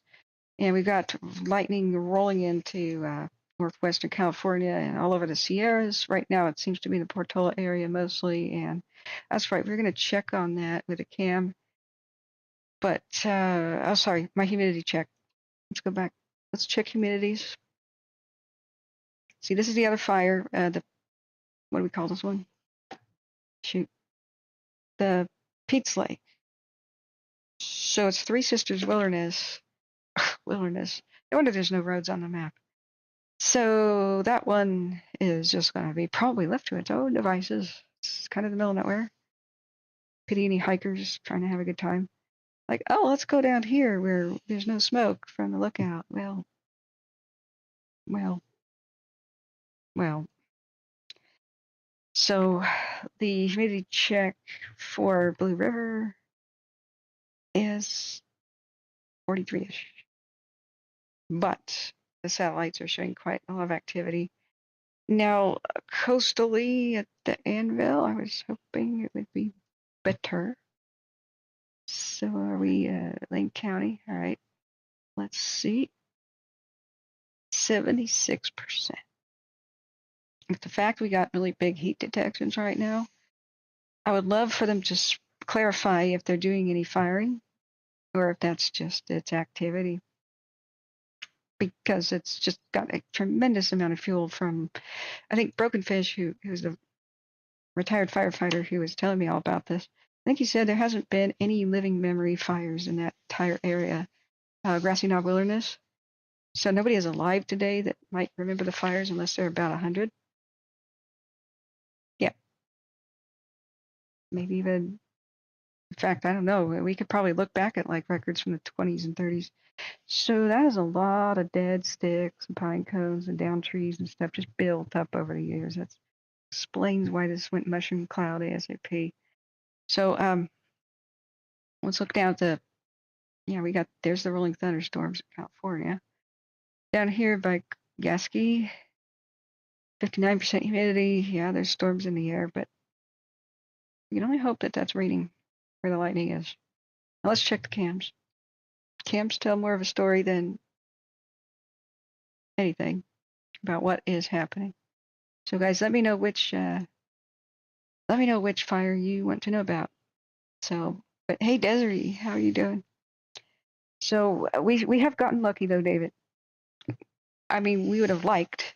and we've got lightning rolling into northwestern California and all over the Sierras. Right now, it seems to be the Portola area mostly, and that's right. We're going to check on that with a cam. But oh, sorry, my humidity check. Let's go back. Let's check humidities. See, this is the other fire. What do we call this one? Shoot, the Pete's Lake. So it's Three Sisters Wilderness. Wilderness. No wonder there's no roads on the map. So that one is just going to be probably left to its own devices. It's kind of the middle of nowhere. Pity any hikers trying to have a good time. Like, oh, let's go down here where there's no smoke from the lookout. Well. So the humidity check for Blue River is 43-ish. But the satellites are showing quite a lot of activity. Now, coastally at the Anvil, I was hoping it would be better. So are we Linn County? All right. Let's see. 76%. With the fact we got really big heat detections right now, I would love for them to clarify if they're doing any firing or if that's just its activity. Because it's just got a tremendous amount of fuel from, I think, Broken Fish, who's the retired firefighter who was telling me all about this. I think he said there hasn't been any living memory fires in that entire area, Grassy Knob Wilderness. So nobody is alive today that might remember the fires unless they're about 100. Yeah. Maybe even, in fact, I don't know. We could probably look back at like records from the 20s and 30s. So that is a lot of dead sticks and pine cones and down trees and stuff just built up over the years. That explains why this went mushroom cloud ASAP. So let's look down at there's the rolling thunderstorms in California. Down here by Gasket, 59% humidity. Yeah, there's storms in the air, but you can only hope that that's raining where the lightning is. Now let's check the cams. Cams tell more of a story than anything about what is happening. So guys, let me know which fire you want to know about. So, but hey, Desiree, how are you doing? So we have gotten lucky though, David. I mean, we would have liked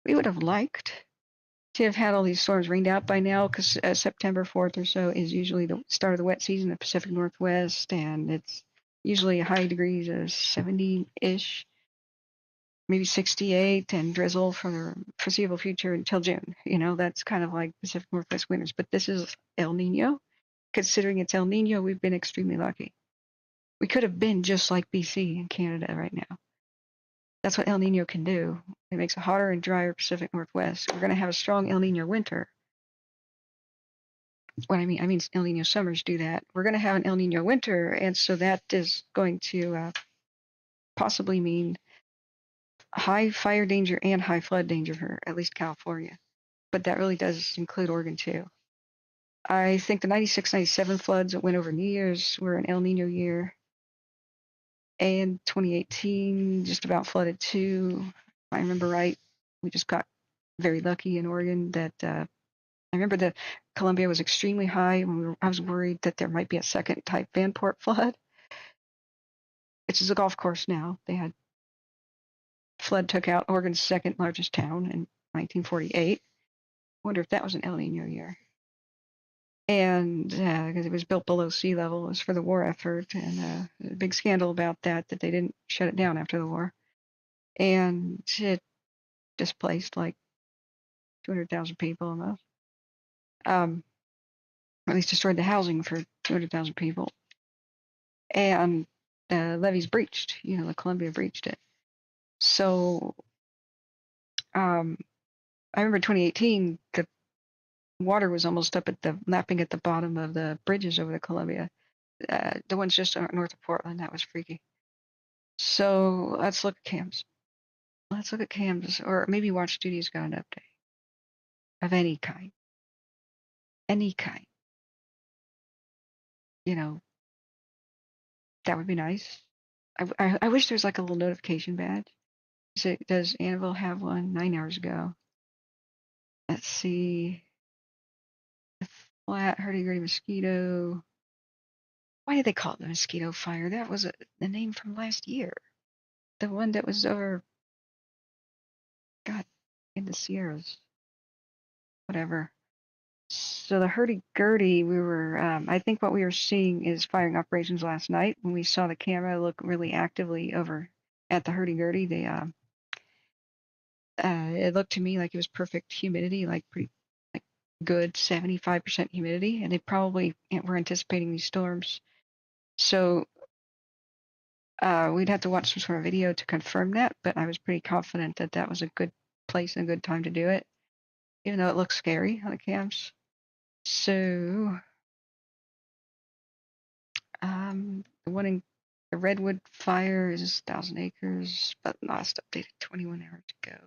to have had all these storms rained out by now, because September 4th or so is usually the start of the wet season in the Pacific Northwest, and it's usually high degrees of 70-ish, maybe 68, and drizzle for the foreseeable future until June. That's kind of like Pacific Northwest winters. But this is El Nino. Considering it's El Nino, we've been extremely lucky. We could have been just like BC and Canada right now. That's what El Nino can do. It makes a hotter and drier Pacific Northwest. We're going to have a strong El Nino winter. What I mean El Nino summers do that. We're going to have an El Nino winter, and so that is going to possibly mean high fire danger and high flood danger for at least California. But that really does include Oregon too. I think the 96, 97 floods that went over New Year's were an El Nino year. And 2018 just about flooded too. If I remember right, we just got very lucky in Oregon that I remember that Columbia was extremely high, and I was worried that there might be a second type Vanport flood. It's just a golf course now. They had flood took out Oregon's second largest town in 1948. I wonder if that was an El Nino year. And because it was built below sea level, it was for the war effort, and a big scandal about that they didn't shut it down after the war. and it displaced like 200,000 people almost. At least destroyed the housing for 200,000 people. And the levees breached, the Columbia breached it. So I remember 2018, the water was almost up lapping at the bottom of the bridges over the Columbia. The ones just north of Portland, that was freaky. So let's look at cams. Let's look at cams, or maybe Watch Duty's got an update of any kind. Any kind. That would be nice. I wish there's like a little notification badge. Does Anvil have one? 9 hours ago. Let's see. The flat hurdy-gurdy mosquito. Why did they call it the mosquito fire? That was the name from last year. The one that was over, God, in the Sierras. Whatever. So the hurdy-gurdy, I think what we were seeing is firing operations last night when we saw the camera look really actively over at the hurdy-gurdy. It looked to me like it was perfect humidity, like pretty like good 75% humidity, and they probably were anticipating these storms. So we'd have to watch some sort of video to confirm that, but I was pretty confident that that was a good place and a good time to do it, even though it looks scary on the cams. So the one in the Redwood Fire is 1,000 acres, but last updated 21 hours ago.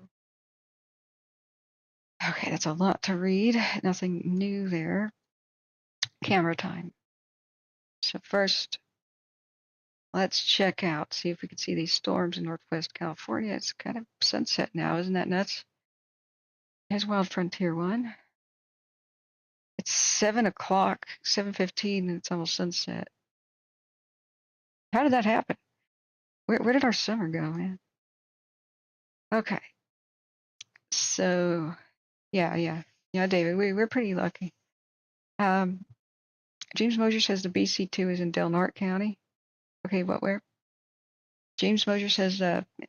Okay, that's a lot to read. Nothing new there. Camera time. So first, let's check out, see if we can see these storms in Northwest California. It's kind of sunset now, isn't that nuts? There's Wild Frontier 1. It's 7 o'clock, 7:15, and it's almost sunset. How did that happen? Where did our summer go, man? Okay. So, yeah, David, we're pretty lucky. James Mosier says the BC2 is in Del Norte County. Okay, where? James Mosier says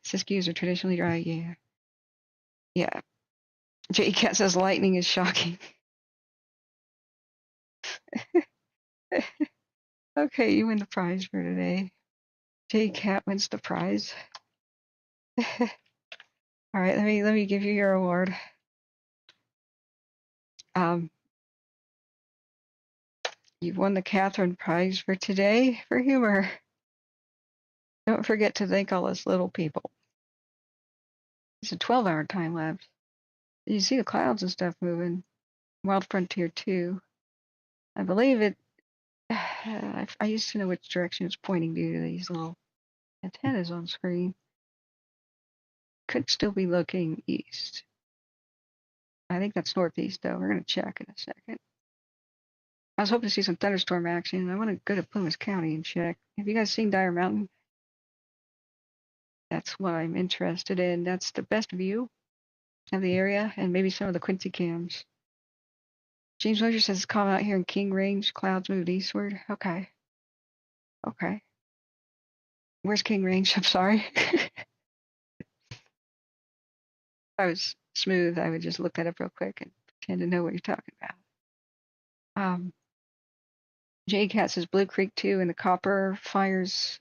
Siskiyous are traditionally dry. Yeah. J. Cat says lightning is shocking. Okay, you win the prize for today. J. Cat wins the prize. All right, let me give you your award. You've won the Catherine Prize for today for humor. Don't forget to thank all us little people. It's a 12-hour time lapse. You see the clouds and stuff moving. Wild Frontier 2. I believe it. I used to know which direction it's pointing due to these little antennas on screen. Could still be looking east. I think that's northeast, though. We're going to check in a second. I was hoping to see some thunderstorm action. I want to go to Plymouth County and check. Have you guys seen Dire Mountain? That's what I'm interested in. That's the best view of the area, and maybe some of the Quincy cams. James Mosier says it's calm out here in King Range. Clouds moved eastward. Okay. Where's King Range? I'm sorry. If I was smooth, I would just look that up real quick and pretend to know what you're talking about. J Cat says Blue Creek 2 and the Copper fires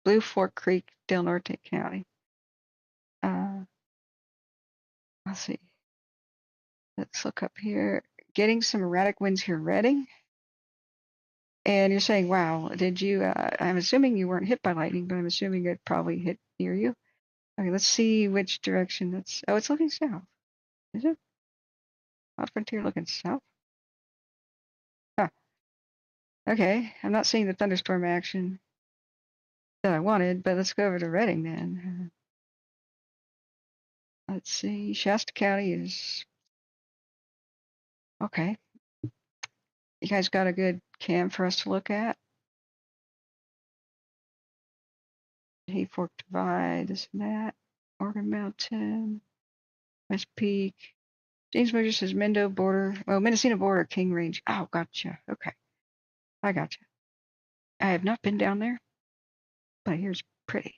Blue Fork Creek, Del Norte County. Let's see. Let's look up here. Getting some erratic winds here, Reading. And you're saying, wow, did you? I'm assuming you weren't hit by lightning, but I'm assuming it probably hit near you. Okay, let's see which direction that's. Oh, it's looking south. Is it? Wild Frontier looking south? Huh. Okay, I'm not seeing the thunderstorm action that I wanted, but let's go over to Reading then. Let's see. Shasta County is. Okay. You guys got a good cam for us to look at? Hay Fork Divide, this and that. Organ Mountain, West Peak. James Mosier says Mendo border. Oh, Mendocino border, King Range. Oh, gotcha. Okay. I gotcha. I have not been down there, but here's pretty.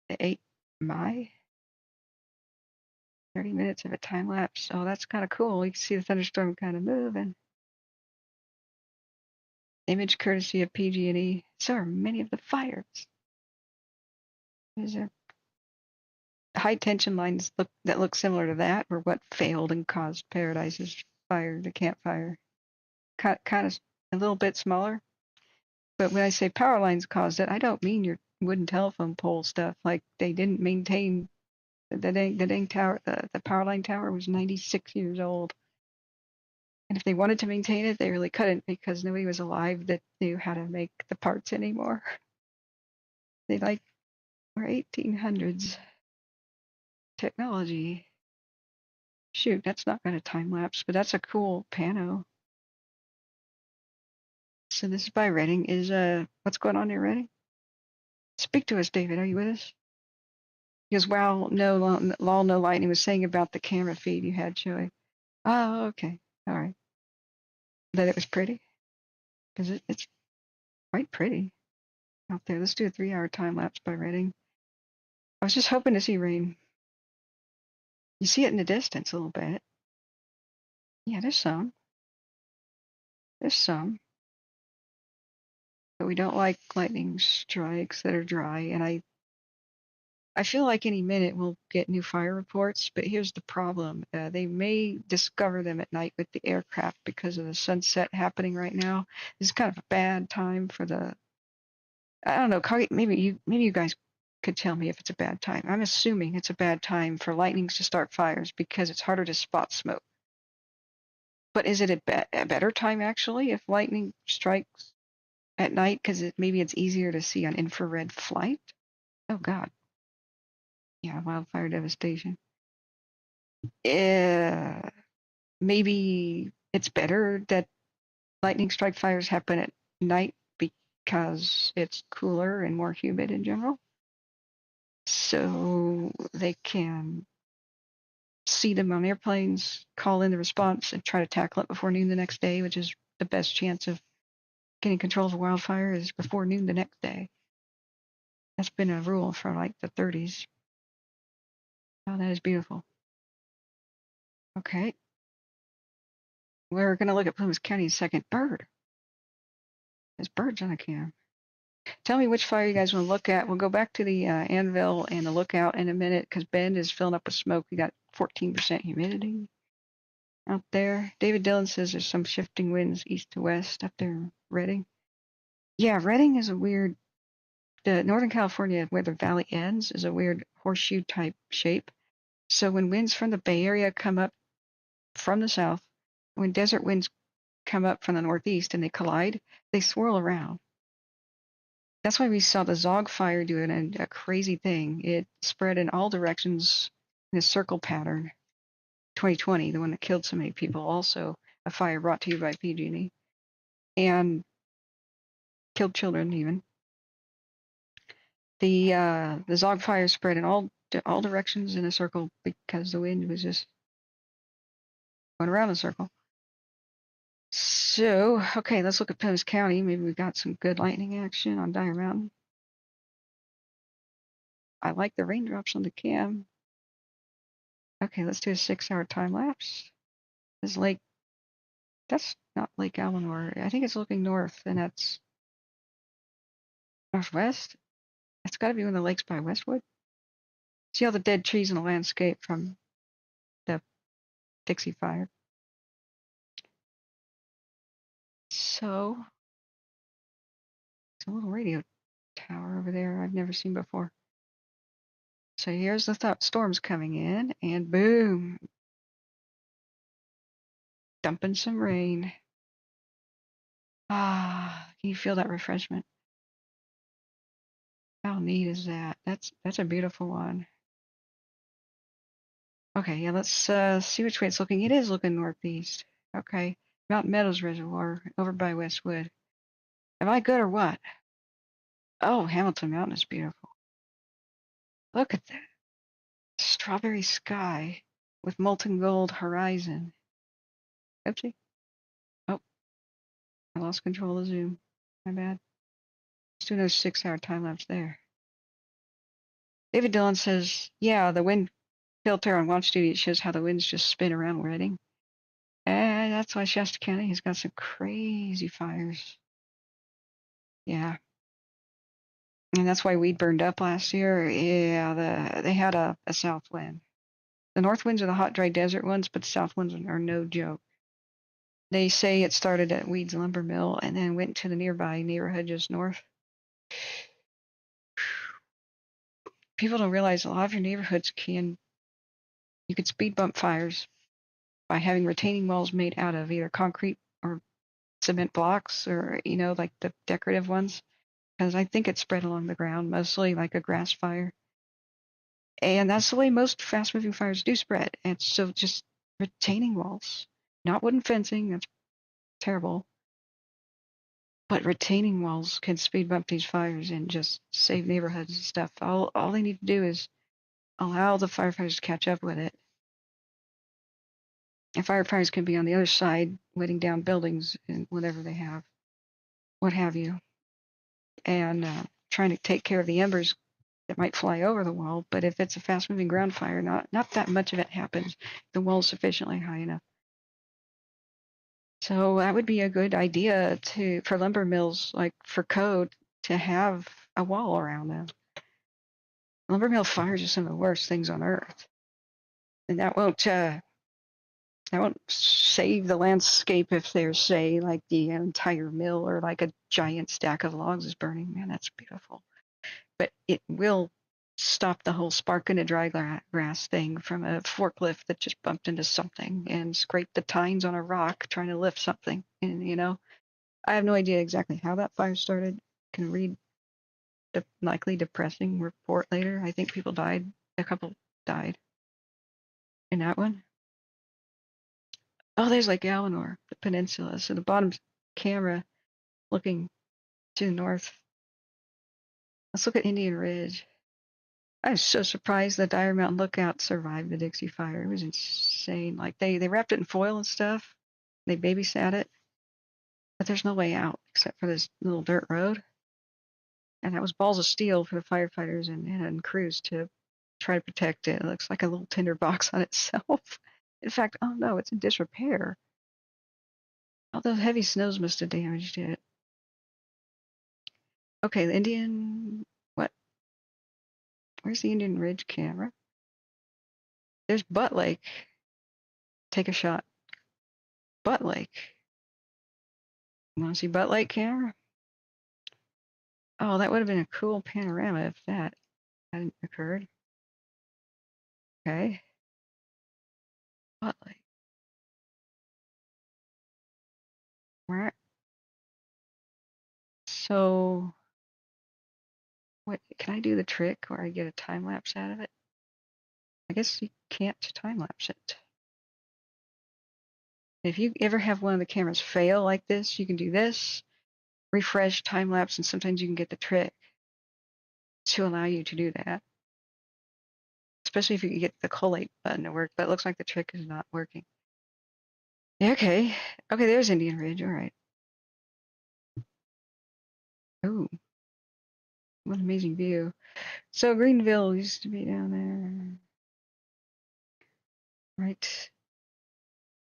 The My 30 minutes of a time lapse. Oh, that's kind of cool. You can see the thunderstorm kind of moving. Image courtesy of PG&E. So are many of the fires. These are high tension lines that look similar to that were what failed and caused Paradise's fire, the campfire. Kind of a little bit smaller. But when I say power lines caused it, I don't mean your wooden telephone pole stuff. Like they didn't maintain the dang tower. The power line tower was 96 years old. And if they wanted to maintain it, they really couldn't because nobody was alive that knew how to make the parts anymore. They were 1800s technology. Shoot, that's not going to time lapse, but that's a cool pano. So this is by Redding. What's going on there, Redding? Speak to us, David. Are you with us? Because wow, no lightning was saying about the camera feed you had showing. Oh, okay, all right. That it was pretty, because it's quite pretty out there. Let's do a 3-hour time lapse by Redding. I was just hoping to see rain. You see it in the distance a little bit. Yeah, there's some. There's some. But we don't like lightning strikes that are dry, and I feel like any minute we'll get new fire reports, but here's the problem. They may discover them at night with the aircraft because of the sunset happening right now. This is kind of a bad time for I don't know, maybe you guys could tell me if it's a bad time. I'm assuming it's a bad time for lightnings to start fires because it's harder to spot smoke. But is it a better time actually if lightning strikes at night because maybe it's easier to see on infrared flight? Oh God. Yeah, wildfire devastation. Maybe it's better that lightning strike fires happen at night because it's cooler and more humid in general. So they can see them on airplanes, call in the response, and try to tackle it before noon the next day, which is the best chance of getting control of a wildfire is before noon the next day. That's been a rule for like the 30s. Oh, that is beautiful. Okay. We're going to look at Plumas County's second bird. There's birds on the cam. Tell me which fire you guys want to look at. We'll go back to the Anvil and the Lookout in a minute because Bend is filling up with smoke. We got 14% humidity out there. David Dillon says there's some shifting winds east to west up there, Redding. Yeah, Redding is a weird. The Northern California, where the valley ends, is a weird horseshoe type shape. So when winds from the Bay Area come up from the south, when desert winds come up from the northeast and they collide, they swirl around. That's why we saw the Zog fire doing a crazy thing. It spread in all directions in a circle pattern. 2020, the one that killed so many people, also a fire brought to you by PG&E, and killed children even. The Zog fire spread in all directions in a circle because the wind was just going around in a circle. So, okay, let's look at Plumas County. Maybe we got some good lightning action on Dyer Mountain. I like the raindrops on the cam. Okay, let's do a 6-hour time lapse. This lake, that's not Lake Almanor. I think it's looking north, and that's northwest. That's got to be one of the lakes by Westwood. See all the dead trees in the landscape from the Dixie Fire. So, it's a little radio tower over there I've never seen before. So here's the storms coming in, and boom, dumping some rain. Ah, can you feel that refreshment? How neat is that? That's a beautiful one. Okay, yeah, let's see which way it's looking. It is looking northeast. Okay, Mountain Meadows Reservoir over by Westwood. Am I good or what? Oh, Hamilton Mountain is beautiful. Look at that. Strawberry sky with molten gold horizon. Oopsie. Oh, I lost control of Zoom. My bad. Let's do another 6-hour time lapse there. David Dillon says, yeah, the wind filter on launch duty, it shows how the winds just spin around Redding. And that's why Shasta County has got some crazy fires. Yeah. And that's why weed burned up last year. Yeah, they had a south wind. The north winds are the hot, dry desert ones, but the south winds are no joke. They say it started at Weed's lumber mill and then went to the nearby neighborhood just north. People don't realize a lot of your neighborhoods you could speed bump fires by having retaining walls made out of either concrete or cement blocks or, like the decorative ones. Because I think it's spread along the ground, mostly like a grass fire. And that's the way most fast moving fires do spread. And so just retaining walls, not wooden fencing, that's terrible. But retaining walls can speed bump these fires and just save neighborhoods and stuff. All they need to do is allow the firefighters to catch up with it. And firefighters can be on the other side, wetting down buildings and whatever they have, what have you, and trying to take care of the embers that might fly over the wall. But if it's a fast-moving ground fire, not that much of it happens. The wall's sufficiently high enough. So that would be a good idea for lumber mills, like for code, to have a wall around them. Lumber mill fires are some of the worst things on earth, and that won't save the landscape if there's, say, like the entire mill or like a giant stack of logs is burning. Man, that's beautiful. But it will stop the whole spark in a dry grass thing from a forklift that just bumped into something and scraped the tines on a rock trying to lift something. And, I have no idea exactly how that fire started. Can read the likely depressing report later. I think people died. A couple died in that one. Oh, there's Lake Eleanor, the peninsula. So the bottom camera looking to the north. Let's look at Indian Ridge. I was so surprised that Dire Mountain Lookout survived the Dixie Fire. It was insane. Like they wrapped it in foil and stuff. They babysat it, but there's no way out except for this little dirt road. And that was balls of steel for the firefighters and crews to try to protect it. It looks like a little tinder box on itself. In fact, oh no, it's in disrepair. All those heavy snows must have damaged it. Okay, the Indian, what? Where's the Indian Ridge camera? There's Butt Lake. Take a shot. Butt Lake. You want to see Butt Lake camera? Oh, that would have been a cool panorama if that hadn't occurred. Okay. Butt Lake. Where? So, what? Can I do the trick where I get a time lapse out of it? I guess you can't time lapse it. If you ever have one of the cameras fail like this, you can do this, refresh, time lapse, and sometimes you can get the trick to allow you to do that. Especially if you can get the collate button to work, but it looks like the trick is not working. Yeah, okay. Okay, there's Indian Ridge. All right. Oh, what an amazing view. So Greenville used to be down there. Right.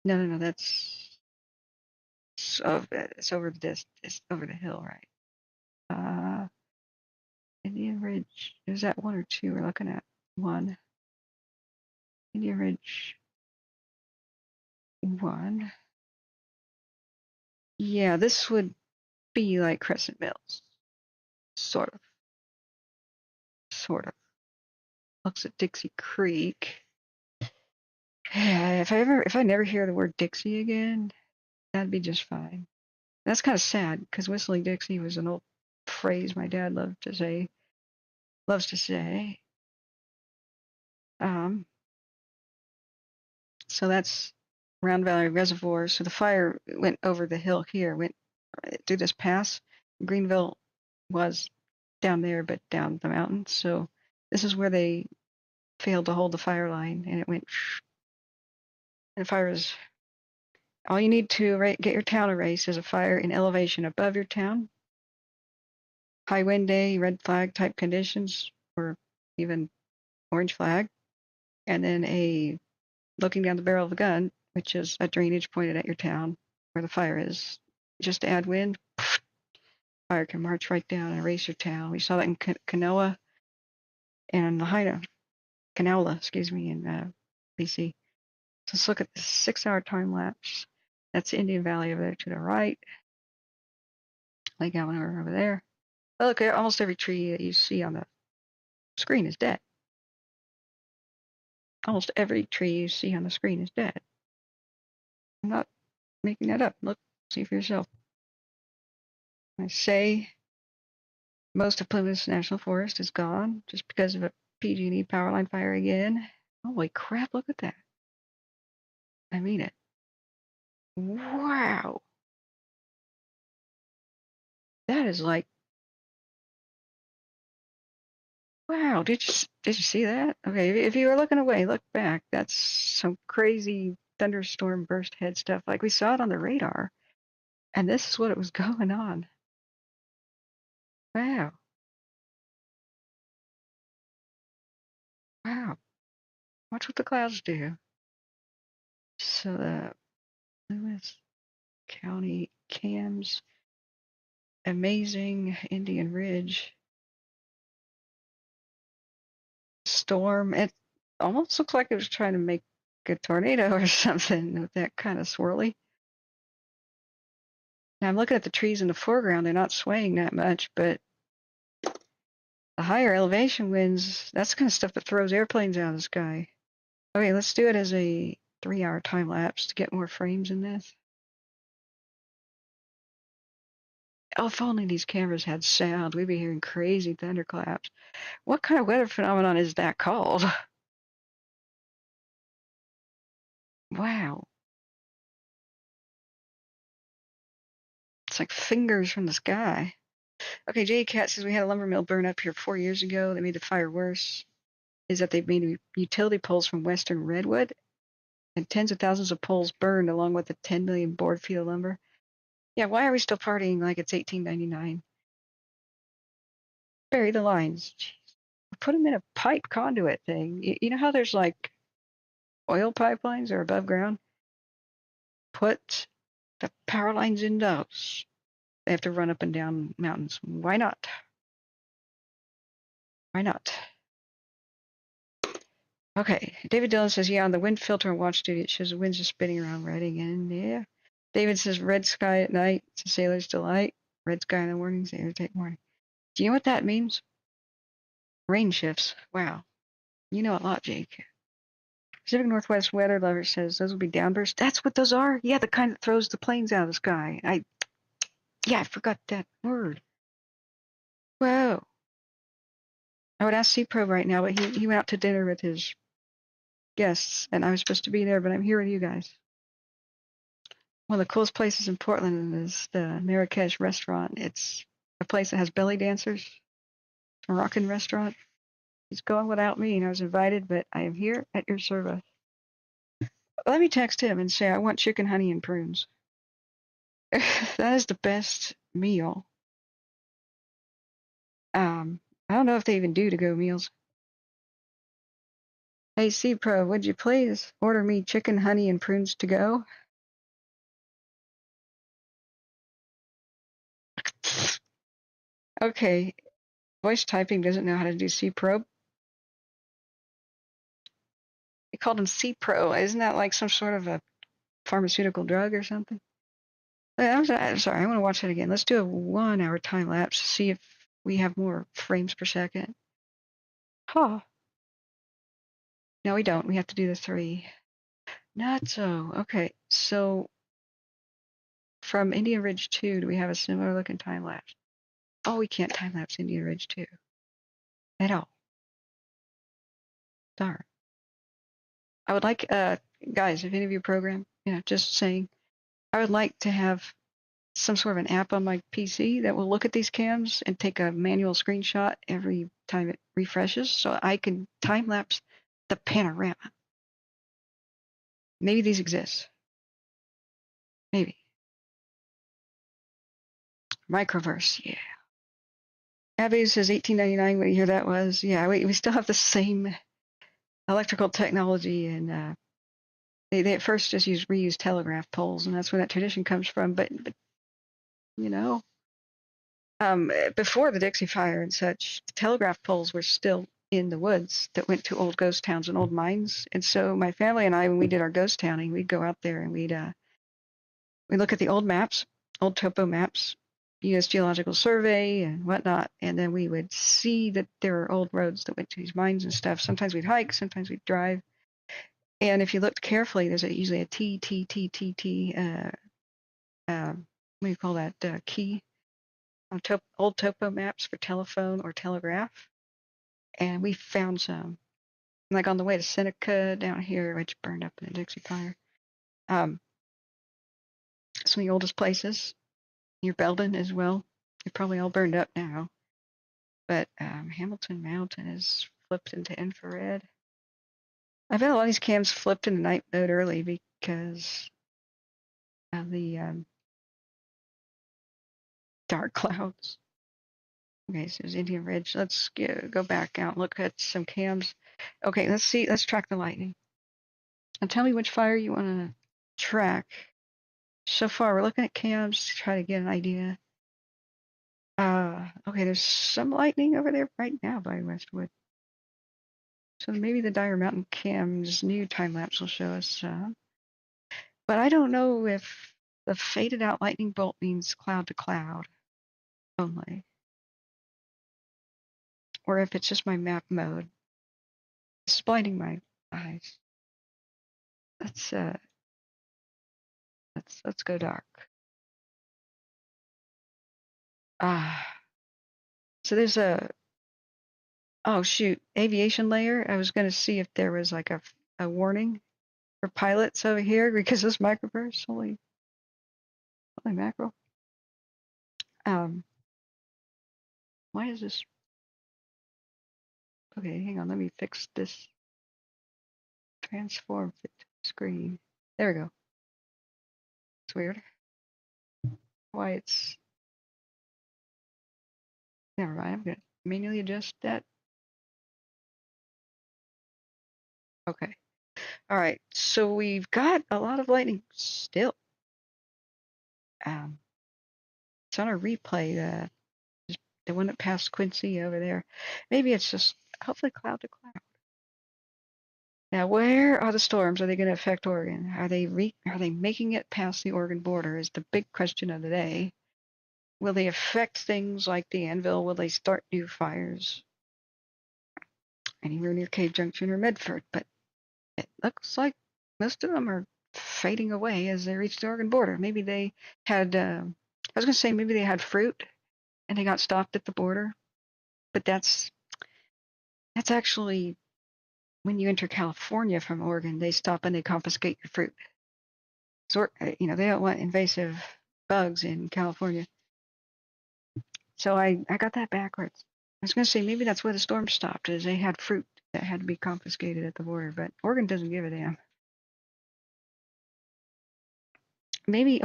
No, that's it's over it's over the hill, right? Indian Ridge. Is that one or two? We're looking at one. Indian Ridge 1. Yeah, this would be like Crescent Mills. Sort of. Sort of. Looks at Dixie Creek. If I never hear the word Dixie again, that'd be just fine. That's kind of sad because Whistling Dixie was an old phrase my dad loves to say. So that's Round Valley Reservoir. So the fire went over the hill here, went through this pass. Greenville was down there, but down the mountain. So this is where they failed to hold the fire line, and it went. And the fire was. All you need to get your town erased is a fire in elevation above your town. High wind day, red flag type conditions, or even orange flag, and then a looking down the barrel of a gun, which is a drainage pointed at your town where the fire is. Just to add wind, fire can march right down and erase your town. We saw that in Kanoa and Lahaina, Canola, excuse me, in BC. So let's look at the 6-hour time lapse. That's Indian Valley over there to the right. Lake Almanor over there. Oh, look, almost every tree that you see on the screen is dead. Almost every tree you see on the screen is dead. I'm not making that up. Look, see for yourself. I say most of Plymouth National Forest is gone just because of a PG&E power line fire again. Holy crap, look at that. I mean it. Wow. That is like, wow, did you see that? Okay, if you were looking away, look back. That's some crazy thunderstorm burst head stuff. Like we saw it on the radar. And this is what it was going on. Wow. Wow. Watch what the clouds do. So the Plymouth County cams, amazing Indian Ridge storm. It almost looks like it was trying to make a tornado or something with that kind of swirly. Now I'm looking at the trees in the foreground. They're not swaying that much, but the higher elevation winds, that's the kind of stuff that throws airplanes out of the sky. Okay, let's do it as a 3-hour time lapse to get more frames in this. Oh, if only these cameras had sound, we'd be hearing crazy thunderclaps. What kind of weather phenomenon is that called? Wow. It's like fingers from the sky. Okay, J Cat says we had a lumber mill burn up here 4 years ago. That made the fire worse. Is that they've made utility poles from western redwood, and tens of thousands of poles burned along with the 10 million board feet of lumber. Yeah, why are we still partying like it's 1899? Bury the lines. Jeez. Put them in a pipe conduit thing. You know how there's like oil pipelines are above ground? Put the power lines in those. They have to run up and down mountains. Why not? Why not? Okay. David Dillon says, yeah, on the wind filter and watch duty, it shows the winds are spinning around red again. Yeah. David says, red sky at night. It's a sailor's delight. Red sky in the morning, sailor take morning. Do you know what that means? Rain shifts. Wow. You know a lot, Jake. Pacific Northwest weather lover says those will be downbursts. That's what those are? Yeah, the kind that throws the planes out of the sky. I forgot that word. Whoa. I would ask C-Probe right now, but he went out to dinner with his guests, and I was supposed to be there, but I'm here with you guys. One of the coolest places in Portland is the Marrakesh restaurant. It's a place that has belly dancers, a Moroccan restaurant. He's going without me, and I was invited, but I am here at your service. Let me text him and say I want chicken, honey, and prunes. That is the best meal. I don't know if they even do to-go meals. Hey, C-Pro, would you please order me chicken, honey, and prunes to go? Okay, voice typing doesn't know how to do C-Pro. They called him C-Pro. Isn't that like some sort of a pharmaceutical drug or something? I'm sorry, I want to watch it again. Let's do a 1-hour time lapse to see if we have more frames per second. Huh. No, we don't. We have to do the 3. Not so. Okay, so from Indian Ridge 2, do we have a similar looking time lapse? Oh, we can't time lapse Indian Ridge 2 at all. Darn. I would like, guys, if any of you program, just saying, I would like to have some sort of an app on my PC that will look at these cams and take a manual screenshot every time it refreshes so I can time lapse the panorama. Maybe these exist. Maybe. Microverse, yeah. Abby says 1899. What year that was? Yeah, we still have the same electrical technology, and they at first just reused telegraph poles, and that's where that tradition comes from. But you know, before the Dixie Fire and such, the telegraph poles were still in the woods that went to old ghost towns and old mines. And so my family and I, when we did our ghost towning, we'd go out there and we'd look at the old maps, old topo maps, U.S. Geological Survey and whatnot, and then we would see that there were old roads that went to these mines and stuff. Sometimes we'd hike, sometimes we'd drive. And if you looked carefully, there's usually a T, what do you call that, key on old topo maps for telephone or telegraph. And we found some, like on the way to Seneca down here, which burned up in the Dixie Fire. Some of the oldest places, near Belden as well. They're probably all burned up now. But Hamilton Mountain is flipped into infrared. I've had a lot of these cams flipped into night mode early because of the dark clouds. Okay, so there's Indian Ridge. Let's go back out and look at some cams. Okay, let's track the lightning. And tell me which fire you want to track. So far, we're looking at cams to try to get an idea. Okay, there's some lightning over there right now by Westwood. So maybe the Dire Mountain cam's new time lapse will show us. But I don't know if the faded out lightning bolt means cloud to cloud only, or if it's just my map mode. It's blinding my eyes. Let's go dark. So there's oh shoot, aviation layer. I was going to see if there was like a warning for pilots over here because this microburst, holy mackerel. Why is this? Okay, hang on, let me fix this. Transform fit screen. There we go. It's weird. Why it's, never mind, I'm gonna manually adjust that. Okay. All right, so we've got a lot of lightning still. It's on a replay, the one that passed Quincy over there. Maybe it's just hopefully cloud to cloud. Now, where are the storms? Are they going to affect Oregon? Are they making it past the Oregon border? Is the big question of the day. Will they affect things like the Anvil? Will they start new fires anywhere near Cave Junction or Medford? But it looks like most of them are fading away as they reach the Oregon border. Maybe they had, I was going to say maybe they had fruit and they got stopped at the border. But that's actually when you enter California from Oregon, they stop and they confiscate your fruit. So, they don't want invasive bugs in California. So I got that backwards. I was going to say maybe that's where the storm stopped, is they had fruit that had to be confiscated at the border, but Oregon doesn't give a damn. Maybe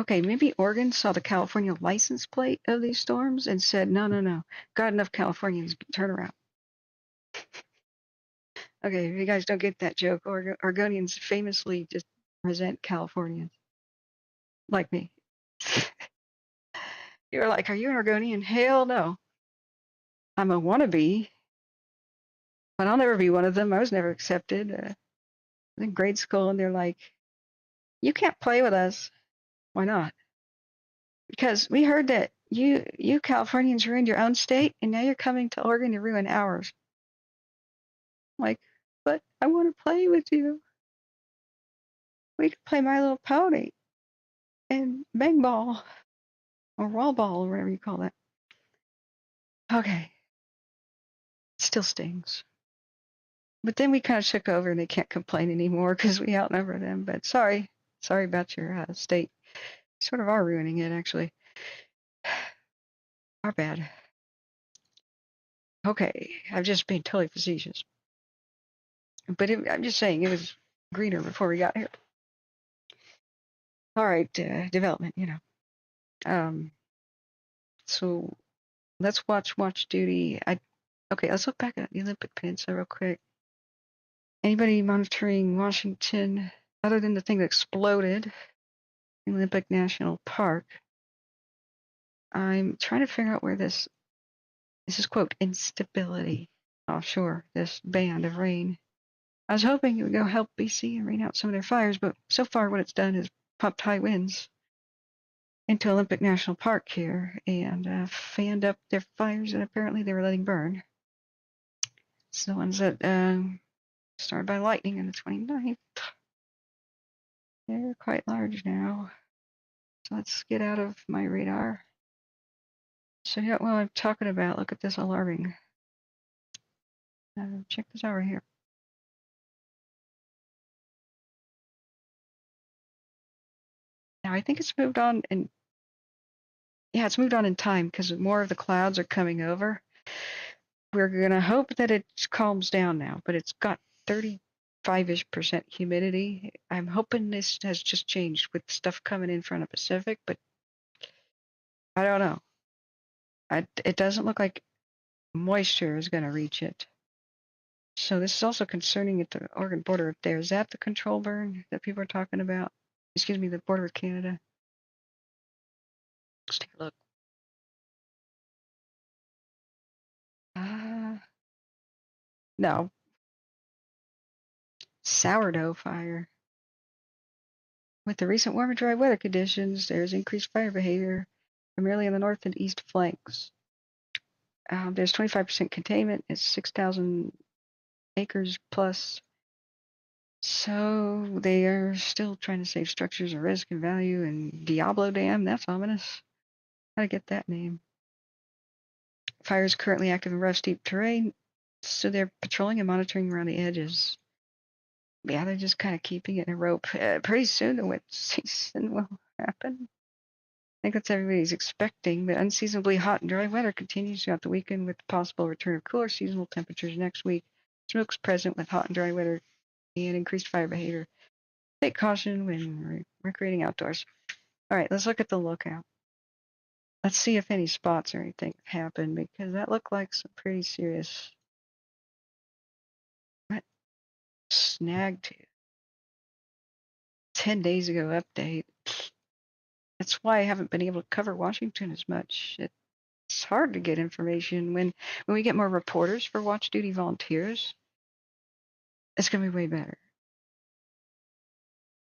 Oregon saw the California license plate of these storms and said, no, got enough Californians, turn around. Okay, if you guys don't get that joke, Oregonians famously just resent Californians. Like me. You were like, are you an Oregonian? Hell no. I'm a wannabe, but I'll never be one of them. I was never accepted. I was in grade school, and they're like, you can't play with us. Why not? Because we heard that you Californians ruined your own state, and now you're coming to Oregon to ruin ours. I'm like, but I want to play with you. We could play My Little Pony and Bang Ball or Wall Ball or whatever you call that. Okay. Still stings. But then we kind of took over and they can't complain anymore because we outnumber them. But sorry about your state. Sort of are ruining it, actually. Our bad. Okay, I'm just being totally facetious. But I'm just saying it was greener before we got here. All right, development, So let's watch duty. Okay, let's look back at the Olympic Peninsula real quick. Anybody monitoring Washington other than the thing that exploded in Olympic National Park? I'm trying to figure out where this is, quote, instability offshore, this band of rain. I was hoping it would go help BC and rain out some of their fires, but so far what it's done is pumped high winds into Olympic National Park here and fanned up their fires that apparently they were letting burn. It's the ones that started by lightning on the 29th. They're quite large now. So let's get out of my radar. So yeah, well, I'm talking about, look at this alarming. Check this out right here. Now I think it's moved on, and yeah, it's moved on in time because more of the clouds are coming over. We're gonna hope that it calms down now, but it's got 35-ish% humidity. I'm hoping this has just changed with stuff coming in from the Pacific, but I don't know. It doesn't look like moisture is gonna reach it. So this is also concerning at the Oregon border up there. Is that the control burn that people are talking about? Excuse me, the border with Canada. Let's take a look. No. Sourdough fire. With the recent warm and dry weather conditions, there's increased fire behavior primarily on the north and east flanks. There's 25% containment. It's 6,000 acres plus. So they are still trying to save structures of risk and value. And Diablo Dam, that's ominous. How to get that name? Fire is currently active in rough, steep terrain. So they're patrolling and monitoring around the edges. Yeah, they're just kind of keeping it in a rope. Pretty soon the wet season will happen. I think that's what everybody's expecting. The unseasonably hot and dry weather continues throughout the weekend with the possible return of cooler seasonal temperatures next week. Smoke's present with hot and dry weather and increased fire behavior. Take caution when recreating outdoors. All right, let's look at the lookout. Let's see if any spots or anything happen because that looked like some pretty serious. What? Snag to 10 days ago update. That's why I haven't been able to cover Washington as much. It's hard to get information when we get more reporters for watch duty volunteers. It's gonna be way better.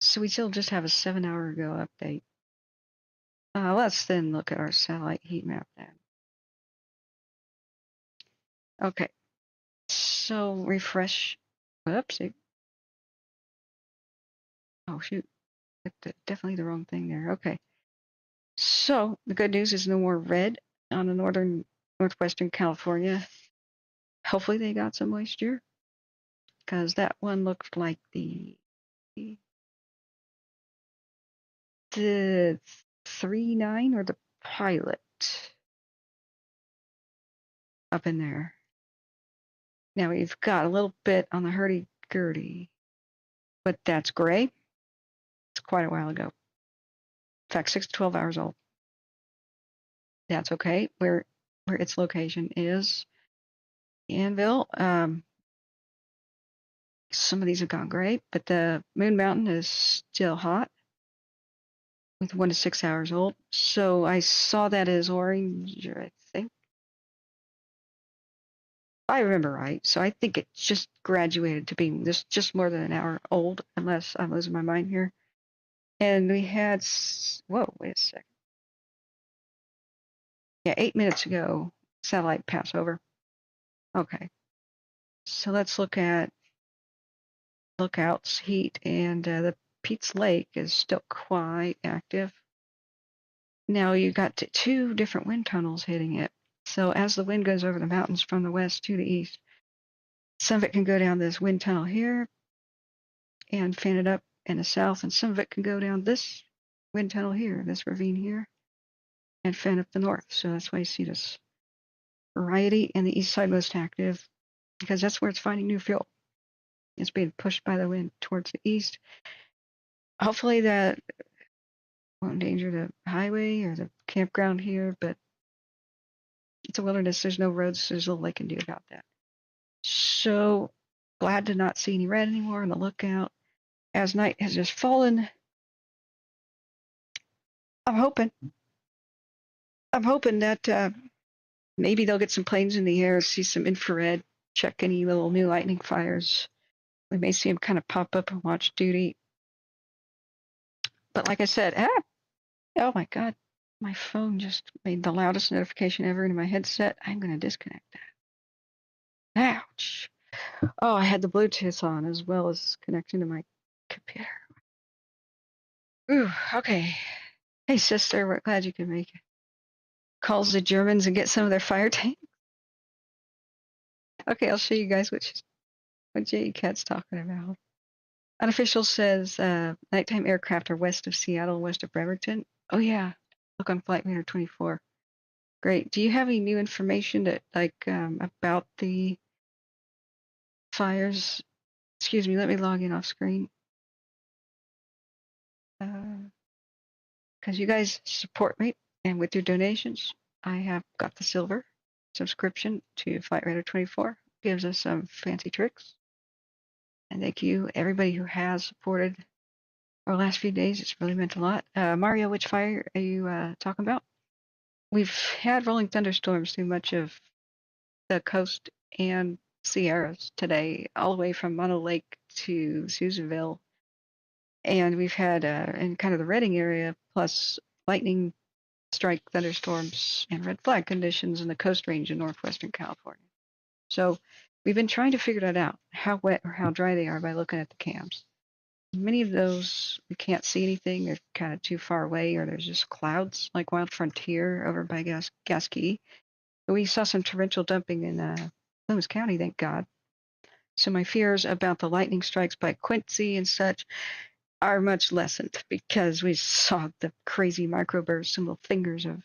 So we still just have a 7-hour ago update. Let's then look at our satellite heat map then. Okay, so refresh. Whoops. Oh shoot, definitely the wrong thing there. Okay. So the good news is no more red on the northwestern California. Hopefully they got some moisture because that one looked like the 3.9 or the pilot up in there. Now we've got a little bit on the hurdy-gurdy, but that's gray. It's quite a while ago. In fact, 6 to 12 hours old. That's okay. Where its location is Anvil. Some of these have gone gray, but the Moon Mountain is still hot with 1 to 6 hours old. So I saw that as orange, I think. I remember right. So I think it just graduated to being just more than an hour old, unless I'm losing my mind here. And we had, whoa, wait a second. Yeah, 8 minutes ago, satellite pass over. Okay. So let's look at lookouts, heat, and the Pete's Lake is still quite active. Now you got two different wind tunnels hitting it. So as the wind goes over the mountains from the west to the east, some of it can go down this wind tunnel here and fan it up in the south, and some of it can go down this wind tunnel here, this ravine here, and fan up the north. So that's why you see this variety, and the east side most active because that's where it's finding new fuel. It's being pushed by the wind towards the east. Hopefully that won't endanger the highway or the campground here, but It's a wilderness. There's no roads. So there's little they can do about that. So glad to not see any red anymore on the lookout. As night has just fallen, I'm hoping. I'm hoping that maybe they'll get some planes in the air, see some infrared, check any little new lightning fires. We may see them kind of pop up and watch duty. But like I said, oh my God, my phone just made the loudest notification ever into my headset. I'm going to disconnect that. Ouch. Oh, I had the Bluetooth on as well as connecting to my computer. Ooh, okay. Hey, sister, we're glad you could make it. Calls the Germans and get some of their fire tanks. Okay, I'll show you guys what J.E. Cat's talking about. Unofficial says nighttime aircraft are west of Seattle, west of Bremerton. Oh yeah, look on Flight Radar 24. Great. Do you have any new information that about the fires? Excuse me, let me log in off screen. Because you guys support me, and with your donations, I have got the silver subscription to Flight Radar 24. Gives us some fancy tricks. And thank you, everybody who has supported our last few days. It's really meant a lot. Mario, which fire are you talking about? We've had rolling thunderstorms through much of the coast and Sierras today, all the way from Mono Lake to Susanville. And we've had, in kind of the Redding area, plus lightning strike thunderstorms and red flag conditions in the Coast Range in northwestern California. So we've been trying to figure that out, how wet or how dry they are by looking at the cams. Many of those, we can't see anything. They're kind of too far away, or there's just clouds, like Wild Frontier over by Gasket. But we saw some torrential dumping in Loomis County, thank God. So my fears about the lightning strikes by Quincy and such are much lessened because we saw the crazy microbursts, some little fingers of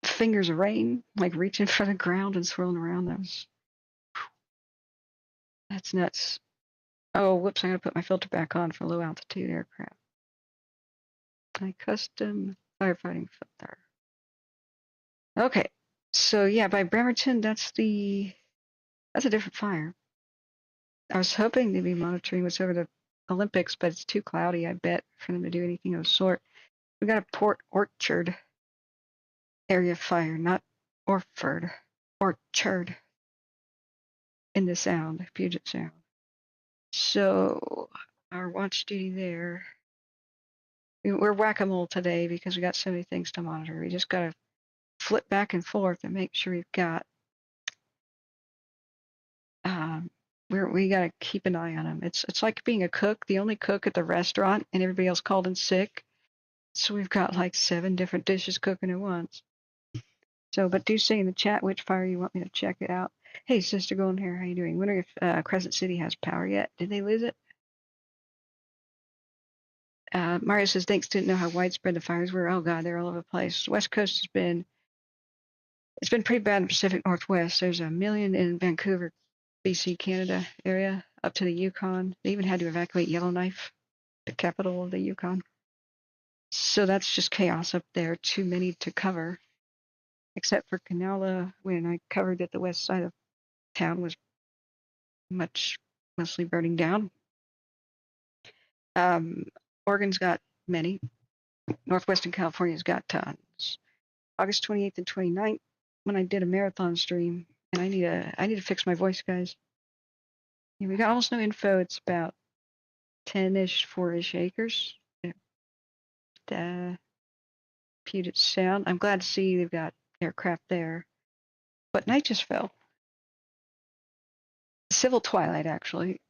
fingers of rain, like reaching for the ground and swirling around. That's nuts. Oh, whoops! I gotta put my filter back on for low altitude aircraft. My custom firefighting filter. Okay, so yeah, by Bremerton, that's a different fire. I was hoping to be monitoring what's over the Olympics, but it's too cloudy, I bet, for them to do anything of the sort. We got a Port Orchard area fire, not Orford, Orchard in the Sound, Puget Sound. So our watch duty there. We're whack-a-mole today because we got so many things to monitor. We just got to flip back and forth and make sure we've got. We got to keep an eye on them. It's like being a cook, the only cook at the restaurant, and everybody else called in sick. So we've got like 7 different dishes cooking at once. So, but do say in the chat which fire you want me to check it out. Hey, Sister Golden Hair, how you doing? Wondering if Crescent City has power yet. Did they lose it? Mario says, thanks, didn't know how widespread the fires were. Oh, God, they're all over the place. West Coast it's been pretty bad in the Pacific Northwest. There's a million in Vancouver, BC, Canada area, up to the Yukon. They even had to evacuate Yellowknife, the capital of the Yukon. So that's just chaos up there. Too many to cover. Except for Canala, when I covered it, the west side of town was mostly burning down. Oregon's got many. Northwestern California's got tons. August 28th and 29th, when I did a marathon stream, and I need to fix my voice, guys. Yeah, we got almost no info. It's about 10-ish, 4-ish acres. Puget Sound. I'm glad to see they've got aircraft there. But night just fell. Civil twilight, actually.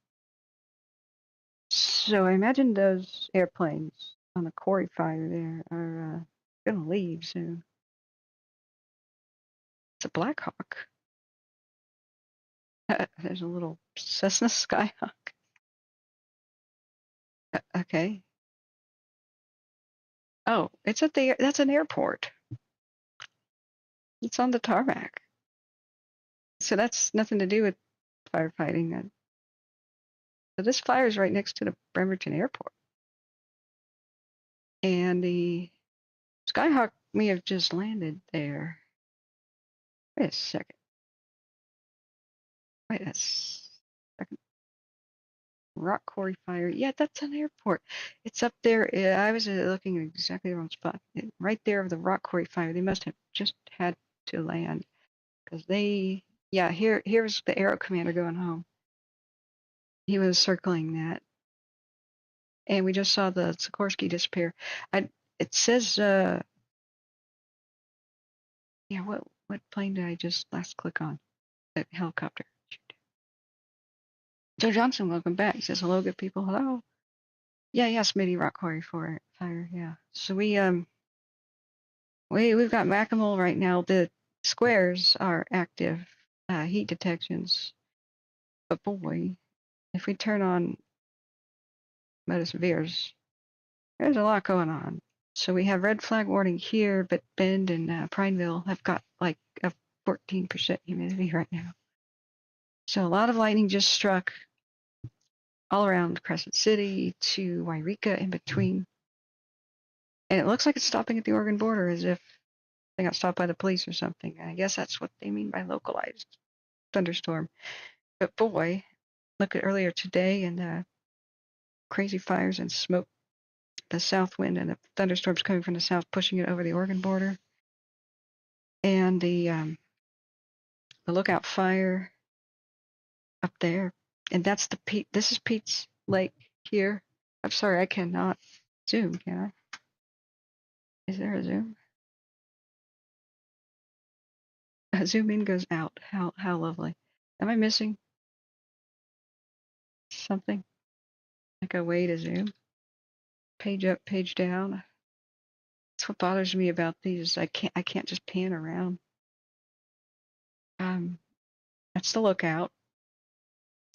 So I imagine those airplanes on the Quarry Fire there are going to leave soon. It's a Black Hawk. There's a little Cessna Skyhawk. Okay. Oh, it's at that's an airport. It's on the tarmac. So that's nothing to do with firefighting. So this fire is right next to the Bremerton Airport. And the Skyhawk may have just landed there. Wait a second. Wait a second. Rock Quarry Fire. Yeah, that's an airport. It's up there. I was looking at exactly the wrong spot. Right there of the Rock Quarry Fire. They must have just had to land because they. Yeah, here's the Aero Commander going home. He was circling that, and we just saw the Sikorsky disappear. It says. Yeah. What plane did I just last click on? The helicopter. Joe Johnson, welcome back. He says hello, good people. Hello. Yeah, Smitty Rock Quarry for Fire. Yeah. So we've got Whack-A-Mole right now. The squares are active heat detections. But boy, if we turn on Modus Veers, there's a lot going on. So we have red flag warning here, but Bend and Prineville have got like a 14% humidity right now. So a lot of lightning just struck all around Crescent City to Wairika in between. And it looks like it's stopping at the Oregon border as if they got stopped by the police or something. I guess that's what they mean by localized thunderstorm. But boy, look at earlier today and crazy fires and smoke, the south wind and the thunderstorms coming from the south, pushing it over the Oregon border. And the Lookout Fire up there. And that's the Pete. This is Pete's Lake here. I'm sorry, I cannot zoom, can I? Is there a zoom? Zoom in goes out. How lovely. Am I missing something? Like a way to zoom? Page up, page down. That's what bothers me about these. I can't just pan around. That's the Lookout.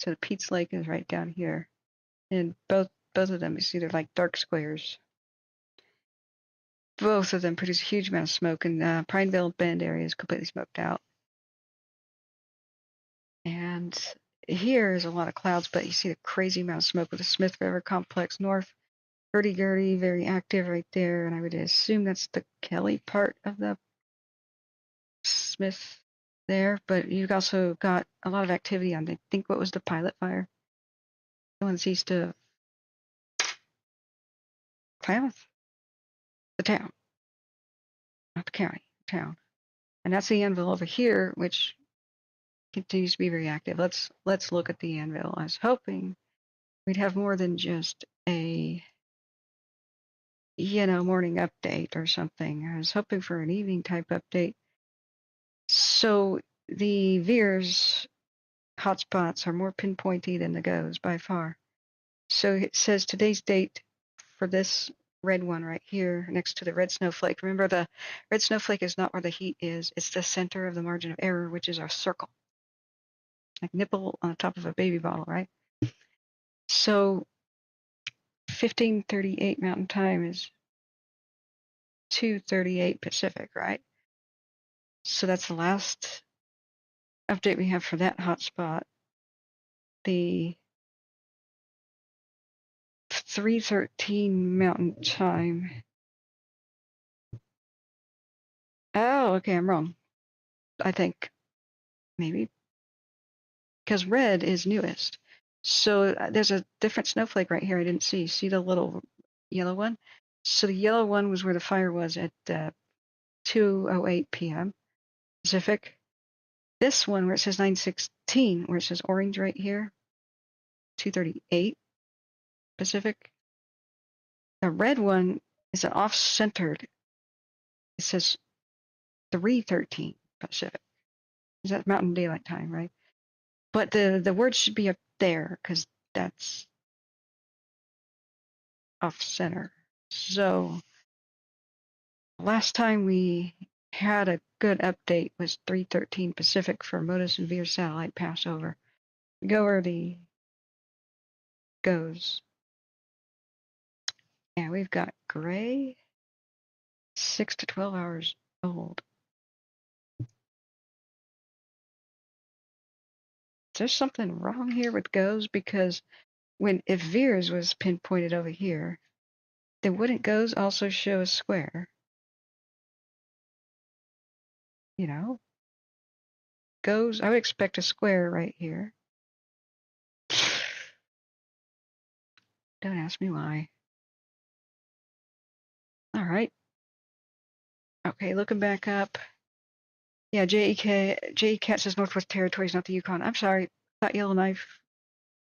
So the Pete's Lake is right down here. And both of them, you see they're like dark squares. Both of them produce a huge amount of smoke, and Prineville Bend area is completely smoked out. And here is a lot of clouds, but you see the crazy amount of smoke with the Smith River Complex north. Hurdy-gurdy, very active right there, and I would assume that's the Kelly part of the Smith there, but you've also got a lot of activity on, I think, what was the Pilot Fire? The one's east of Klamath? The town, not the county, town. And that's the Anvil over here, which continues to be very active. Let's look at the Anvil. I was hoping we'd have more than just a morning update or something. I was hoping for an evening type update. So the Veers hotspots are more pinpointy than the GOES by far. So it says today's date for this red one right here next to the red snowflake. Remember, the red snowflake is not where the heat is. It's the center of the margin of error, which is our circle. Like nipple on the top of a baby bottle, right? So 15:38 Mountain Time is 2:38 Pacific, right? So that's the last update we have for that hotspot. The 3:13 Mountain Time. Oh, okay, I'm wrong. I think maybe because red is newest. So there's a different snowflake right here I didn't see. See the little yellow one? So the yellow one was where the fire was at 2:08 p.m. Pacific. This one where it says 9:16, where it says orange right here, 2:38 Pacific. The red one is an off-centered. It says 3:13 Pacific. Is that Mountain Daylight Time, right? But the word should be up there because that's off center. So last time we had a good update was 3:13 Pacific for Modus and Veer satellite passover. Go where the GOES. And we've got gray, 6 to 12 hours old. There's something wrong here with GOES because if Veers was pinpointed over here, then wouldn't GOES also show a square? you know, goes. I would expect a square right here. Don't ask me why. All right. Okay, looking back up. Yeah, Cat says Northwest Territories, not the Yukon. I'm sorry. Thought Yellowknife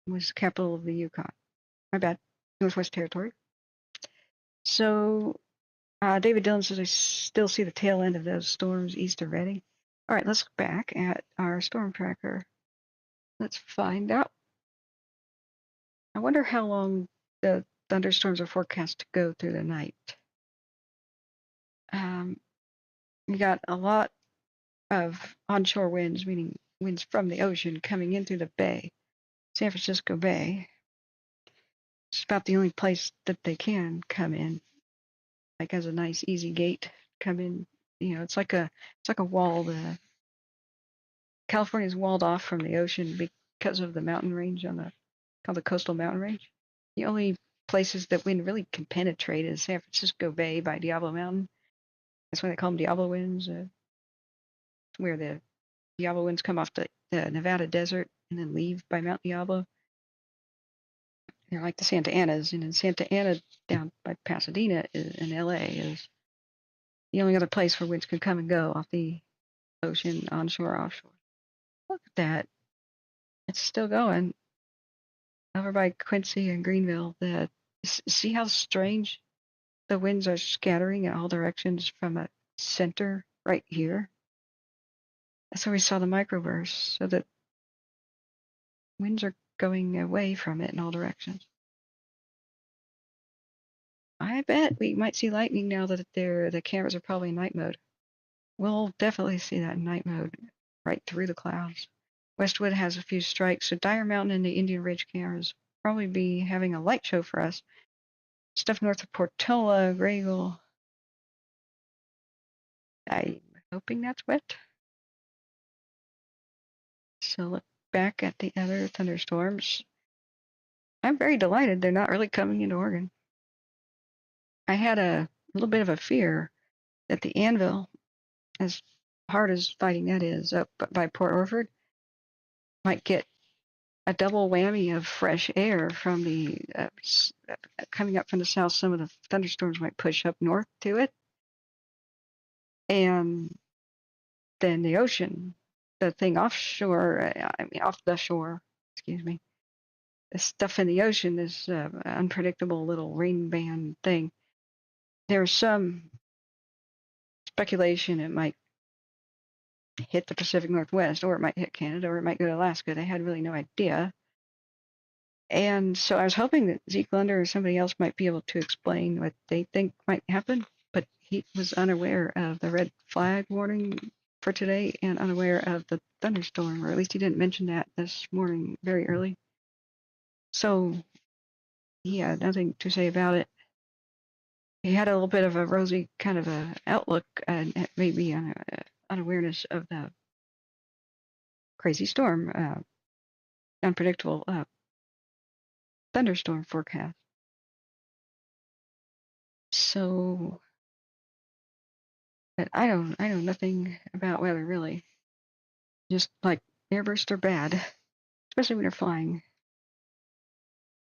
was the capital of the Yukon. My bad. Northwest Territory. So David Dillon says I still see the tail end of those storms east of Reading. All right, let's look back at our storm tracker. Let's find out. I wonder how long the thunderstorms are forecast to go through the night. We got a lot of onshore winds, meaning winds from the ocean coming in through the bay, San Francisco Bay. It's about the only place that they can come in, like as a nice easy gate come in. You know, it's like a wall. California is walled off from the ocean because of the mountain range called the coastal mountain range. The only places that wind really can penetrate is San Francisco Bay by Diablo Mountain. That's why they call them Diablo winds, where the Diablo winds come off the Nevada desert and then leave by Mount Diablo. They're like the Santa Anas, and in Santa Ana down by Pasadena in LA is the only other place where winds can come and go off the ocean, onshore, offshore. Look at that. It's still going. Over by Quincy and Greenville, see how strange the winds are scattering in all directions from a center right here? That's where we saw the microburst, so that winds are going away from it in all directions. I bet we might see lightning now that the cameras are probably in night mode. We'll definitely see that in night mode, right through the clouds. Westwood has a few strikes, so Dyer Mountain and the Indian Ridge cameras probably be having a light show for us. Stuff north of Portola, Grayville. I'm hoping that's wet. So look back at the other thunderstorms. I'm very delighted they're not really coming into Oregon. I had a little bit of a fear that the Anvil, as hard as fighting that is up by Port Orford, might get a double whammy of fresh air from the coming up from the south. Some of the thunderstorms might push up north to it, and then the ocean, the thing offshore, off the shore, excuse me, the stuff in the ocean, this unpredictable little rain band thing. There's some speculation it might hit the Pacific Northwest, or it might hit Canada, or it might go to Alaska. They had really no idea. And so I was hoping that Zeke Lunder or somebody else might be able to explain what they think might happen, but he was unaware of the red flag warning for today and unaware of the thunderstorm, or at least he didn't mention that this morning very early. So he had nothing to say about it. He had a little bit of a rosy kind of a outlook, and maybe unawareness of the crazy storm, unpredictable thunderstorm forecast. So, but I know nothing about weather really. Just like airbursts are bad, especially when you're flying.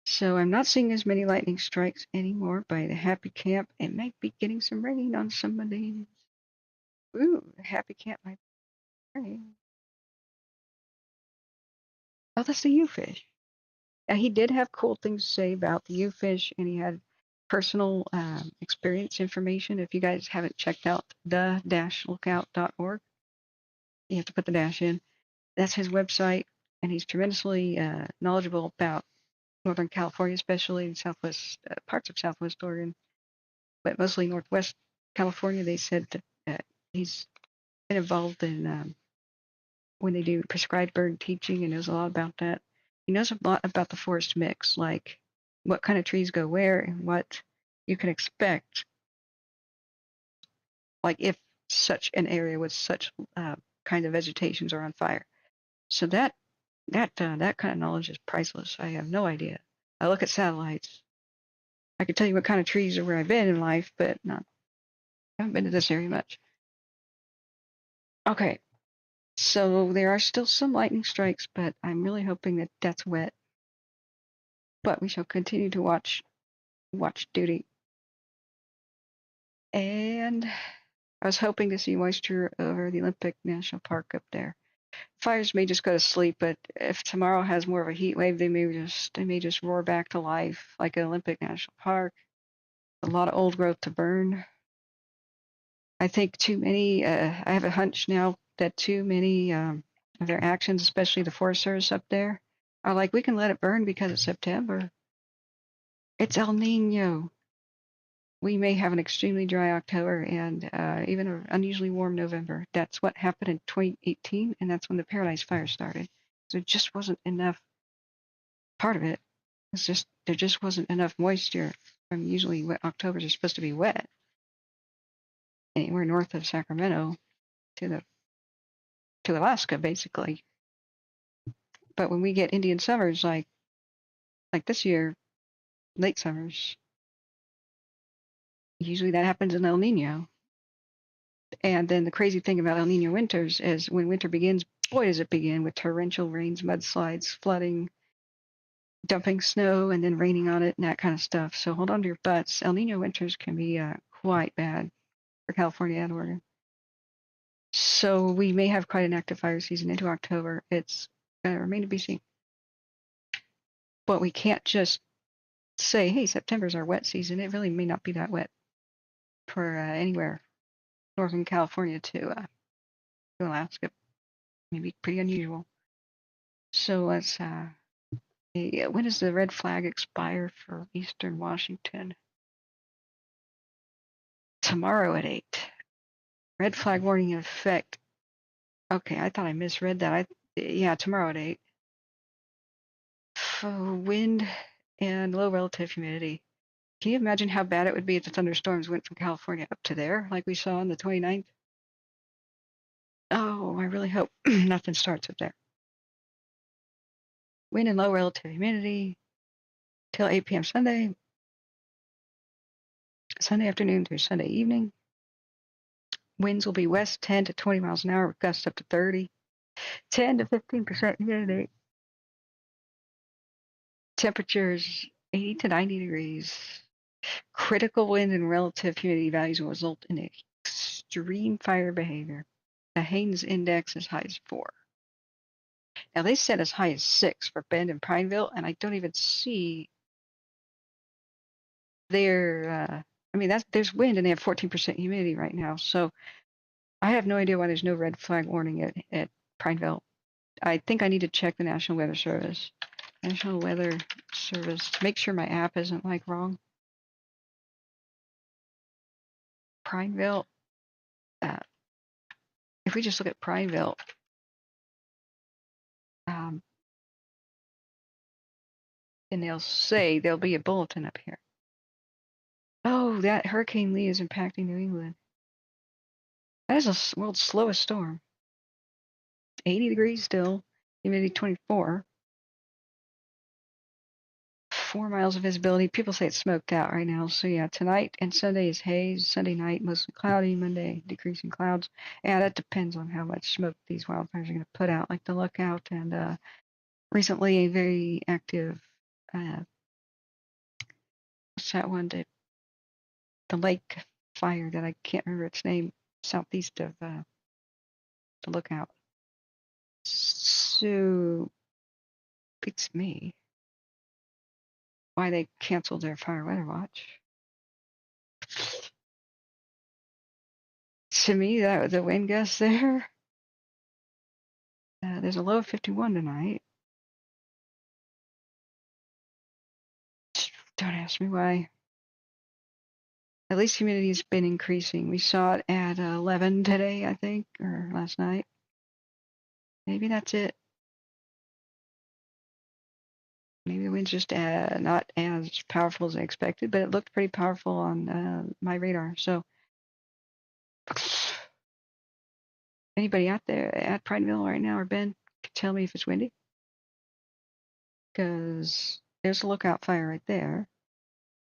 So I'm not seeing as many lightning strikes anymore by the Happy Camp. It might be getting some rain on some of these. Ooh, the Happy Camp might be rain. Oh, that's the U-fish. He did have cool things to say about the U-fish, and he had personal experience information. If you guys haven't checked out the-lookout.org, you have to put the dash in. That's his website, and he's tremendously knowledgeable about Northern California, especially Southwest parts of Southwest Oregon, but mostly Northwest California. They said that he's been involved in when they do prescribed bird teaching and knows a lot about that. He knows a lot about the forest mix, like what kind of trees go where and what you can expect, like if such an area with such kind of vegetations are on fire. So that kind of knowledge is priceless. I have no idea. I look at satellites. I can tell you what kind of trees are where I've been in life, but I haven't been to this area much. Okay, so there are still some lightning strikes, but I'm really hoping that that's wet. But we shall continue to watch duty. And I was hoping to see moisture over the Olympic National Park up there. Fires may just go to sleep, but if tomorrow has more of a heat wave, they may just roar back to life like an Olympic National Park. A lot of old growth to burn. I think too many. I have a hunch now that too many of their actions, especially the Forest Service up there, are like, we can let it burn because it's September. It's El Nino. We may have an extremely dry October and even an unusually warm November. That's what happened in 2018, and that's when the Paradise Fire started. So there just wasn't enough. Part of it is just there just wasn't enough moisture. From usually Octobers are supposed to be wet anywhere north of Sacramento to the to Alaska, basically. But when we get Indian summers like this year, late summers, usually that happens in El Nino. And then the crazy thing about El Nino winters is when winter begins, boy, does it begin with torrential rains, mudslides, flooding, dumping snow, and then raining on it and that kind of stuff. So hold on to your butts. El Nino winters can be quite bad for California and Oregon. So we may have quite an active fire season into October. It's going to remain to be seen. But we can't just say, hey, September's our wet season. It really may not be that wet for anywhere northern California to Alaska. Maybe pretty unusual. So let's when does the red flag expire for Eastern Washington? Tomorrow at 8. Red flag warning in effect. Okay, I thought I misread that. Yeah, tomorrow at 8. Wind and low relative humidity. Can you imagine how bad it would be if the thunderstorms went from California up to there, like we saw on the 29th? Oh, I really hope nothing starts up there. Wind and low relative humidity till 8 p.m. Sunday afternoon through Sunday evening. Winds will be west 10 to 20 miles an hour with gusts up to 30. 10 to 15% humidity. Temperatures 80 to 90 degrees. Critical wind and relative humidity values will result in extreme fire behavior. The Haynes index is high as 4. Now they said as high as 6 for Bend and Prineville, and I don't even see their. I mean, there's wind and they have 14% humidity right now, so I have no idea why there's no red flag warning at Prineville. I think I need to check the National Weather Service. National Weather Service to make sure my app isn't like wrong. Prineville. If we just look at Prineville, and they'll say there'll be a bulletin up here. Oh, that Hurricane Lee is impacting New England. That is the world's slowest storm. 80 degrees still, humidity 24. 4 miles of visibility. People say it's smoked out right now. So yeah, tonight and Sunday is haze. Sunday night mostly cloudy. Monday decreasing clouds. Yeah, that depends on how much smoke these wildfires are going to put out. Like the Lookout and recently a very active. What's that one? The lake fire that I can't remember its name. Southeast of the Lookout. So beats me why they canceled their fire weather watch. To me, that was the wind gust there. There's a low of 51 tonight. Don't ask me why. At least humidity's been increasing. We saw it at 11 today, I think, or last night. Maybe that's it. Maybe the wind's just not as powerful as I expected, but it looked pretty powerful on my radar. So, anybody out there at Prineville right now or Ben can tell me if it's windy? Because there's a lookout fire right there.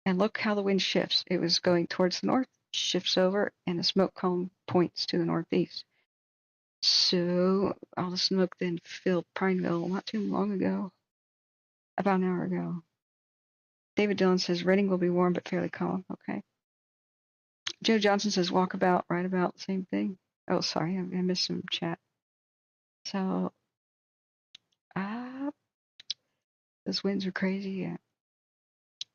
And look how the wind shifts. It was going towards the north, shifts over, and the smoke cone points to the northeast. So all the smoke then filled Prineville not too long ago, about an hour ago. David Dillon says rating will be warm but fairly calm. Okay. Joe Johnson says walkabout, right about the same thing. Oh, sorry, I missed some chat. So, those winds are crazy. Yeah.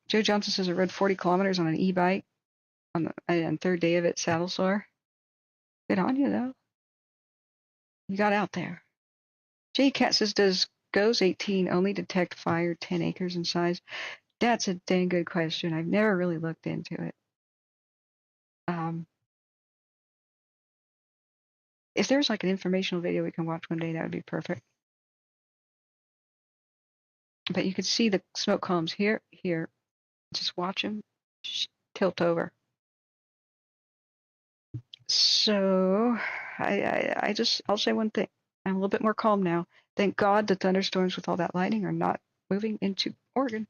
Joe Johnson says I rode 40 kilometers on an e-bike on the third day of it, saddle sore. Good on you though. You got out there. Jay Cat says, does GOES 18 only detect fire 10 acres in size? That's a dang good question. I've never really looked into it. If there's like an informational video we can watch one day, that would be perfect. But you could see the smoke columns here. Just watch them tilt over. So I'll say one thing. I'm a little bit more calm now. Thank God the thunderstorms with all that lightning are not moving into Oregon.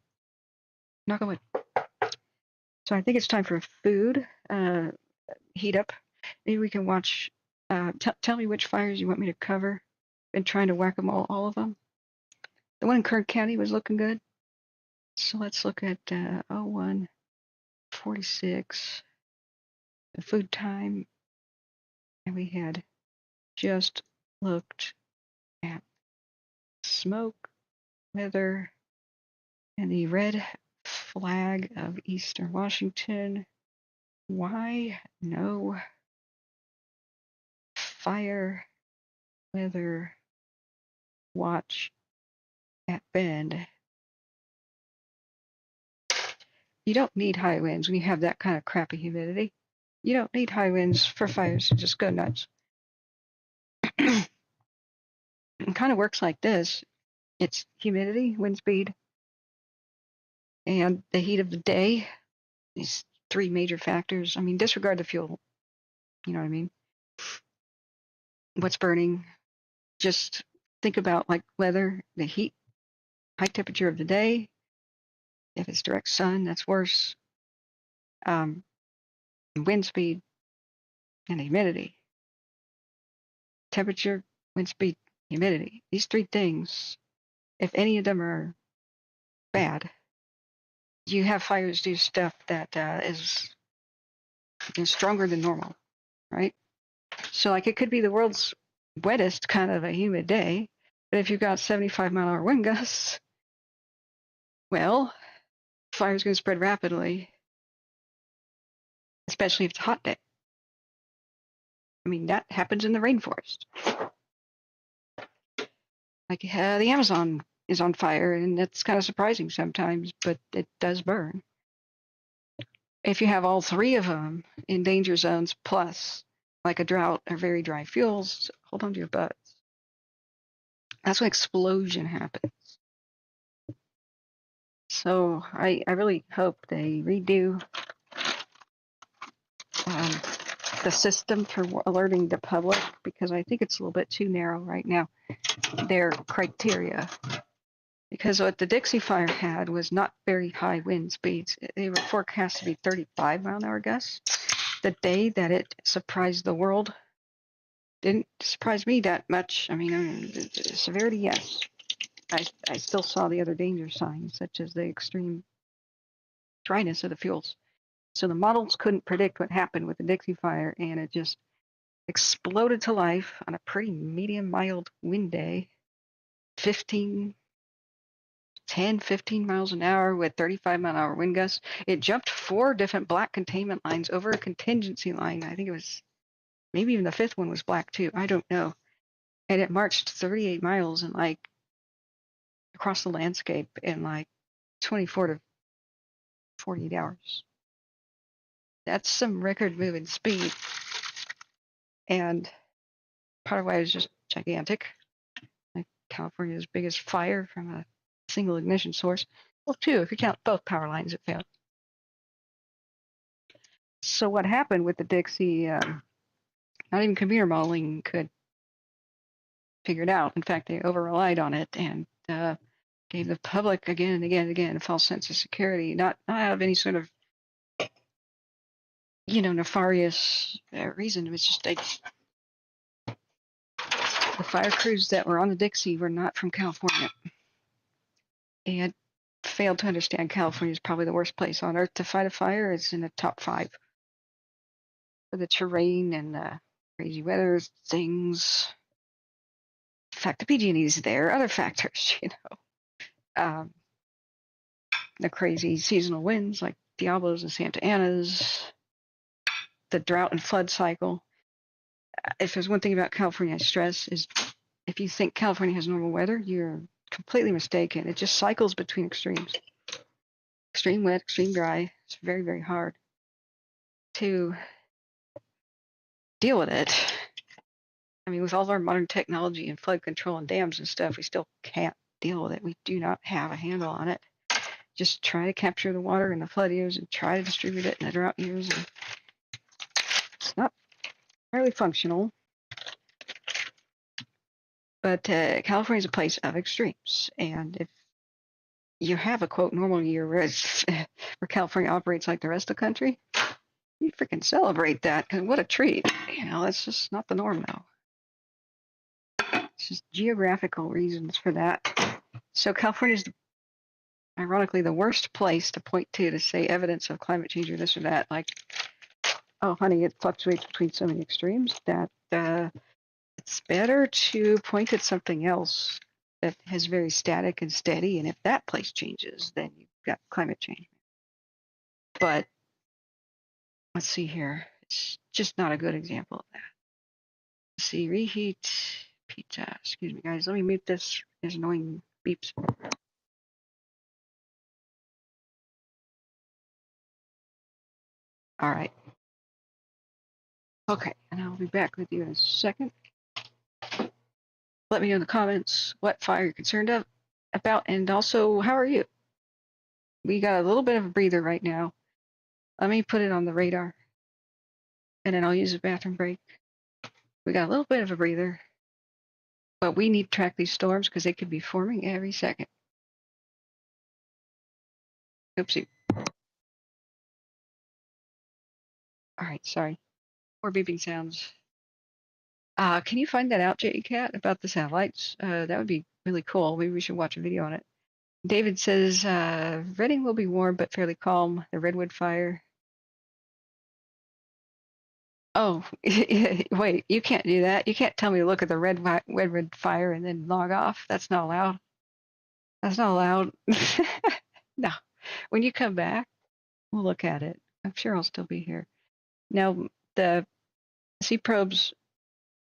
Knock on wood. So I think it's time for food. Heat up. Maybe we can watch. Tell me which fires you want me to cover. Been trying to whack them all of them. The one in Kern County was looking good. So let's look at 0146. The food time. And we had just looked at smoke, weather, and the red flag of Eastern Washington. Why no fire weather watch at Bend? You don't need high winds when you have that kind of crappy humidity. You don't need high winds for fires to just go nuts. It kind of works like this. It's humidity, wind speed, and the heat of the day. These three major factors. I mean, disregard the fuel. You know what I mean? What's burning? Just think about like weather, the heat, high temperature of the day. If it's direct sun, that's worse. Wind speed and humidity. Temperature, wind speed, humidity. These three things, if any of them are bad, you have fires do stuff that is stronger than normal, right? So like it could be the world's wettest kind of a humid day, but if you've got 75-mile-an-hour wind gusts, well, fire's going to spread rapidly, especially if it's a hot day. I mean, that happens in the rainforest. Like the Amazon is on fire, and that's kind of surprising sometimes, but it does burn. If you have all three of them in danger zones, plus like a drought or very dry fuels, hold on to your butts. That's when explosion happens. So I really hope they redo the system for alerting the public, because I think it's a little bit too narrow right now, their criteria. Because what the Dixie Fire had was not very high wind speeds. They were forecast to be 35-mile-an-hour gusts. The day that it surprised the world didn't surprise me that much. I mean, severity, yes. I still saw the other danger signs, such as the extreme dryness of the fuels. So the models couldn't predict what happened with the Dixie Fire, and it just exploded to life on a pretty medium mild wind day. 10, 15 miles an hour with 35-mile-an-hour wind gusts. It jumped 4 different black containment lines over a contingency line. I think it was, maybe even the 5th one was black too. I don't know. And it marched 38 miles and like across the landscape in like 24 to 48 hours. That's some record moving speed. And part of why it was just gigantic. Like California's biggest fire from a single ignition source. Well, 2, if you count both power lines that failed. So what happened with the Dixie, not even computer modeling could figure it out. In fact, they over-relied on it and gave the public again and again and again a false sense of security, not out of any sort of, nefarious reason. It was just The fire crews that were on the Dixie were not from California. And failed to understand California is probably the worst place on earth to fight a fire. It's in the top 5 for the terrain and the crazy weather things. In fact, the PG&E is there. Other factors, the crazy seasonal winds like Diablos and Santa Anas, the drought and flood cycle. If there's one thing about California I stress is if you think California has normal weather, you're completely mistaken. It just cycles between extremes. Extreme wet, extreme dry. It's very, very hard to deal with it. I mean, with all of our modern technology and flood control and dams and stuff, we still can't deal with it. We do not have a handle on it. Just try to capture the water in the flood years and try to distribute it in the drought years. And it's not fairly functional. But California is a place of extremes. And if you have a, quote, normal year where California operates like the rest of the country, you freaking celebrate that. Because what a treat. That's just not the norm, though. It's just geographical reasons for that. So California is, ironically, the worst place to point to say evidence of climate change or this or that. Like, oh, honey, it fluctuates between so many extremes that it's better to point at something else that is very static and steady. And if that place changes, then you've got climate change. But let's see here. It's just not a good example of that. Let's see, reheat pizza. Excuse me, guys. Let me mute this. There's annoying beeps. All right. Okay, and I'll be back with you in a second. Let me know in the comments what fire you're concerned about, and also, how are you? We got a little bit of a breather right now. Let me put it on the radar, and then I'll use a bathroom break. We got a little bit of a breather, but we need to track these storms because they could be forming every second. Oopsie. All right, sorry. More beeping sounds. Can you find that out, JCat, about the satellites? That would be really cool. Maybe we should watch a video on it. David says, Reading will be warm but fairly calm. The redwood fire. Oh, wait, you can't do that. You can't tell me to look at the redwood fire and then log off. That's not allowed. That's not allowed. No. When you come back, we'll look at it. I'm sure I'll still be here. Now, the Sea Probe's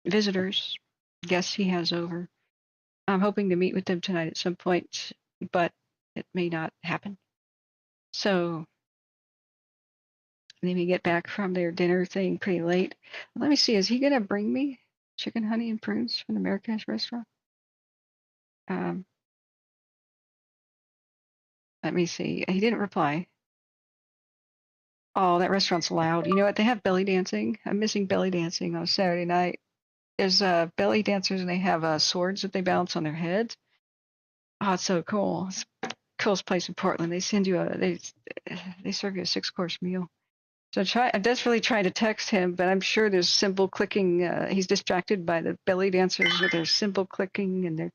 visitors, guests he has over, I'm hoping to meet with them tonight at some point, but it may not happen. So they may get back from their dinner thing pretty late. Let me see, is he going to bring me chicken, honey, and prunes from the America's restaurant? Let me see. He didn't reply. Oh, that restaurant's loud. You know what? They have belly dancing. I'm missing belly dancing on a Saturday night. There's belly dancers, and they have swords that they balance on their heads. Oh, it's so cool. It's the coolest place in Portland. They send you they serve you a 6-course meal. So I desperately try to text him, but I'm sure there's cymbal clicking. He's distracted by the belly dancers with their cymbal clicking and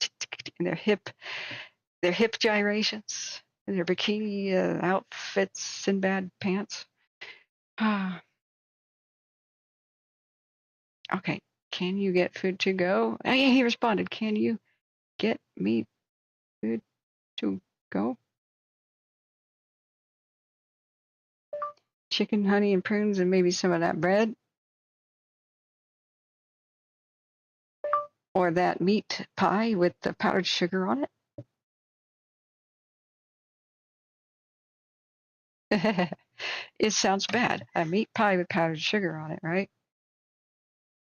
their hip gyrations and their bikini outfits, Sinbad pants. Okay, can you get food to go? Oh, yeah, he responded. Can you get me food to go? Chicken, honey, and prunes, and maybe some of that bread. Or that meat pie with the powdered sugar on it. It sounds bad. A meat pie with powdered sugar on it, right?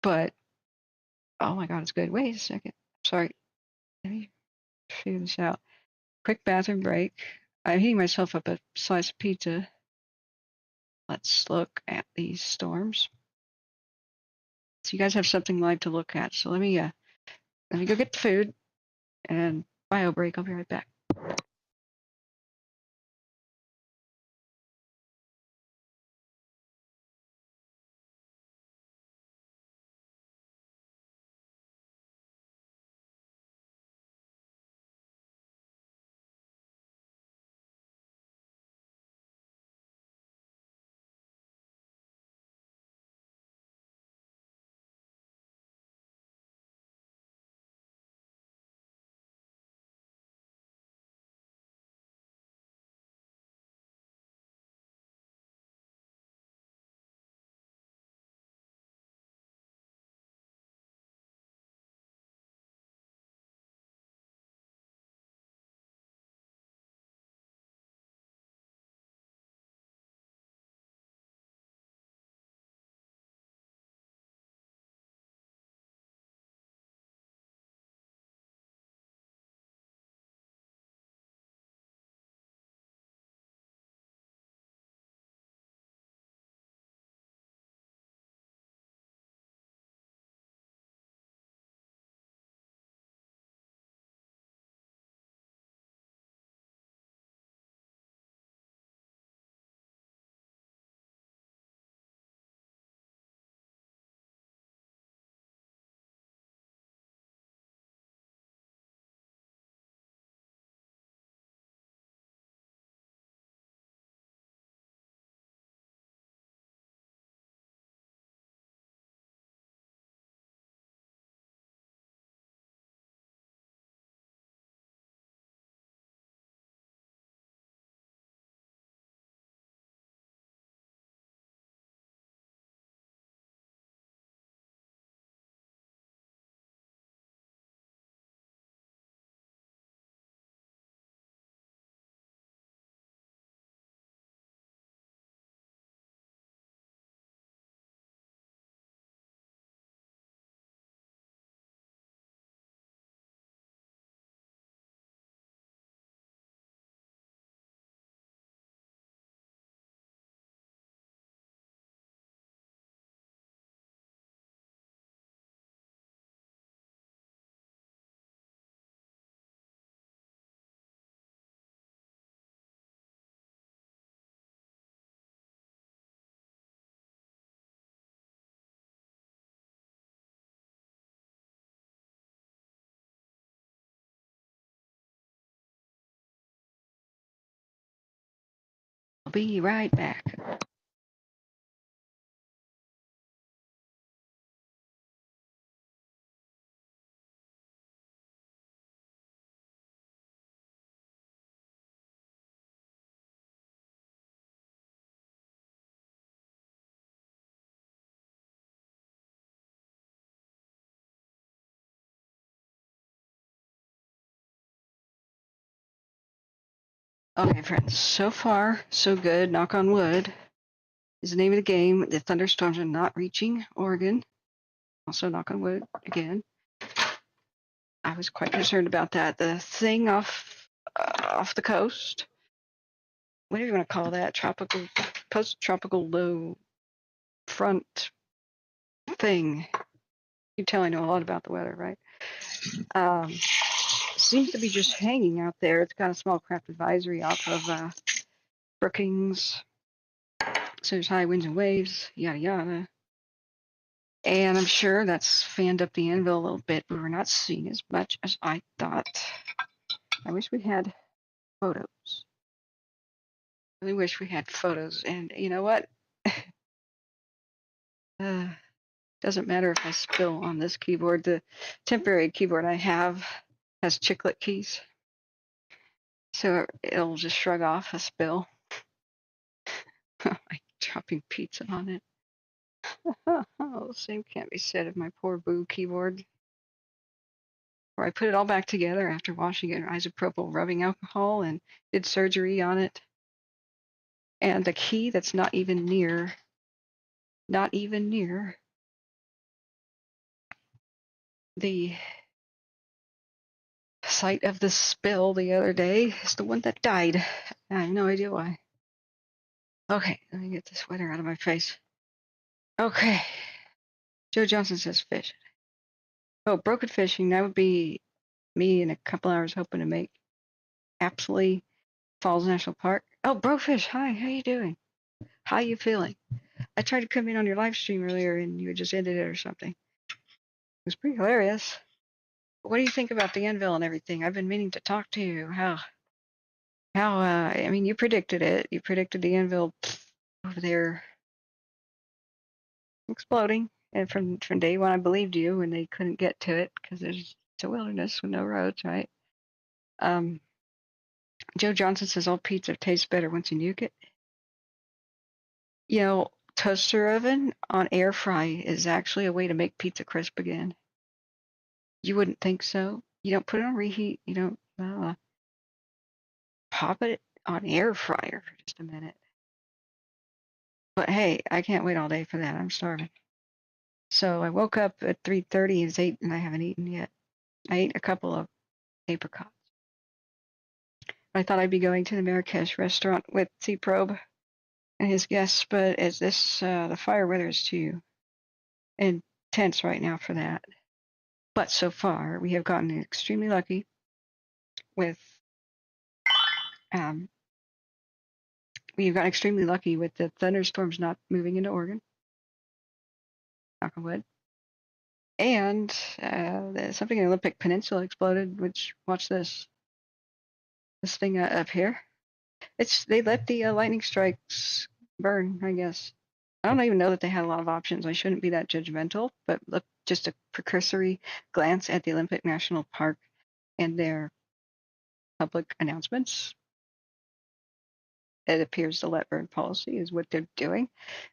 But, oh my God, it's good. Wait a second. Sorry. Let me figure this out. Quick bathroom break. I'm heating myself up a slice of pizza. Let's look at these storms. So you guys have something live to look at. So let me go get the food and bio break. I'll be right back. be right back. Okay, friends, so far, so good, knock on wood, is the name of the game. The thunderstorms are not reaching Oregon. Also, knock on wood again. I was quite concerned about that. The thing off the coast, whatever you want to call that, post-tropical low front thing. You tell I know a lot about the weather, right? Seems to be just hanging out there. It's got a small craft advisory off of Brookings. So there's high winds and waves, yada yada. And I'm sure that's fanned up the Anvil a little bit, but we're not seeing as much as I thought. I wish we had photos. I really wish we had photos. And you know what? Doesn't matter if I spill on this keyboard. The temporary keyboard I have has chiclet keys. So it'll just shrug off a spill. I'm dropping pizza on it. The same can't be said of my poor Boo keyboard. Where I put it all back together after washing it in isopropyl rubbing alcohol and did surgery on it. And the key that's not even near the site of the spill the other day is the one that died. I have no idea why. Okay, let me get this weather out of my face. Okay. Joe Johnson says fish. Oh, broken fishing, that would be me in a couple hours hoping to make Apsley Falls National Park. Oh, Brofish, hi, how you doing? How you feeling? I tried to come in on your live stream earlier and you had just ended it or something. It was pretty hilarious. What do you think about the Anvil and everything? I've been meaning to talk to you. I mean, you predicted it. You predicted the Anvil over there exploding. And from day one, I believed you when they couldn't get to it because it's a wilderness with no roads, right? Joe Johnson says all pizza tastes better once you nuke it. You know, toaster oven on air fry is actually a way to make pizza crisp again. You wouldn't think so. You don't put it on reheat. You don't pop it on air fryer for just a minute. But hey, I can't wait all day for that. I'm starving. So I woke up at 3:30 and it's 8 and I haven't eaten yet. I ate a couple of apricots. I thought I'd be going to the Marrakesh restaurant with C-Probe and his guests, but as the fire weather is too intense right now for that. But so far, we have gotten extremely lucky with the thunderstorms not moving into Oregon. Knock on wood. And something in the Olympic Peninsula exploded. Which watch this thing up here. They let the lightning strikes burn, I guess. I don't even know that they had a lot of options. I shouldn't be that judgmental, but look, just a precursory glance at the Olympic National Park and their public announcements. It appears the let burn policy is what they're doing.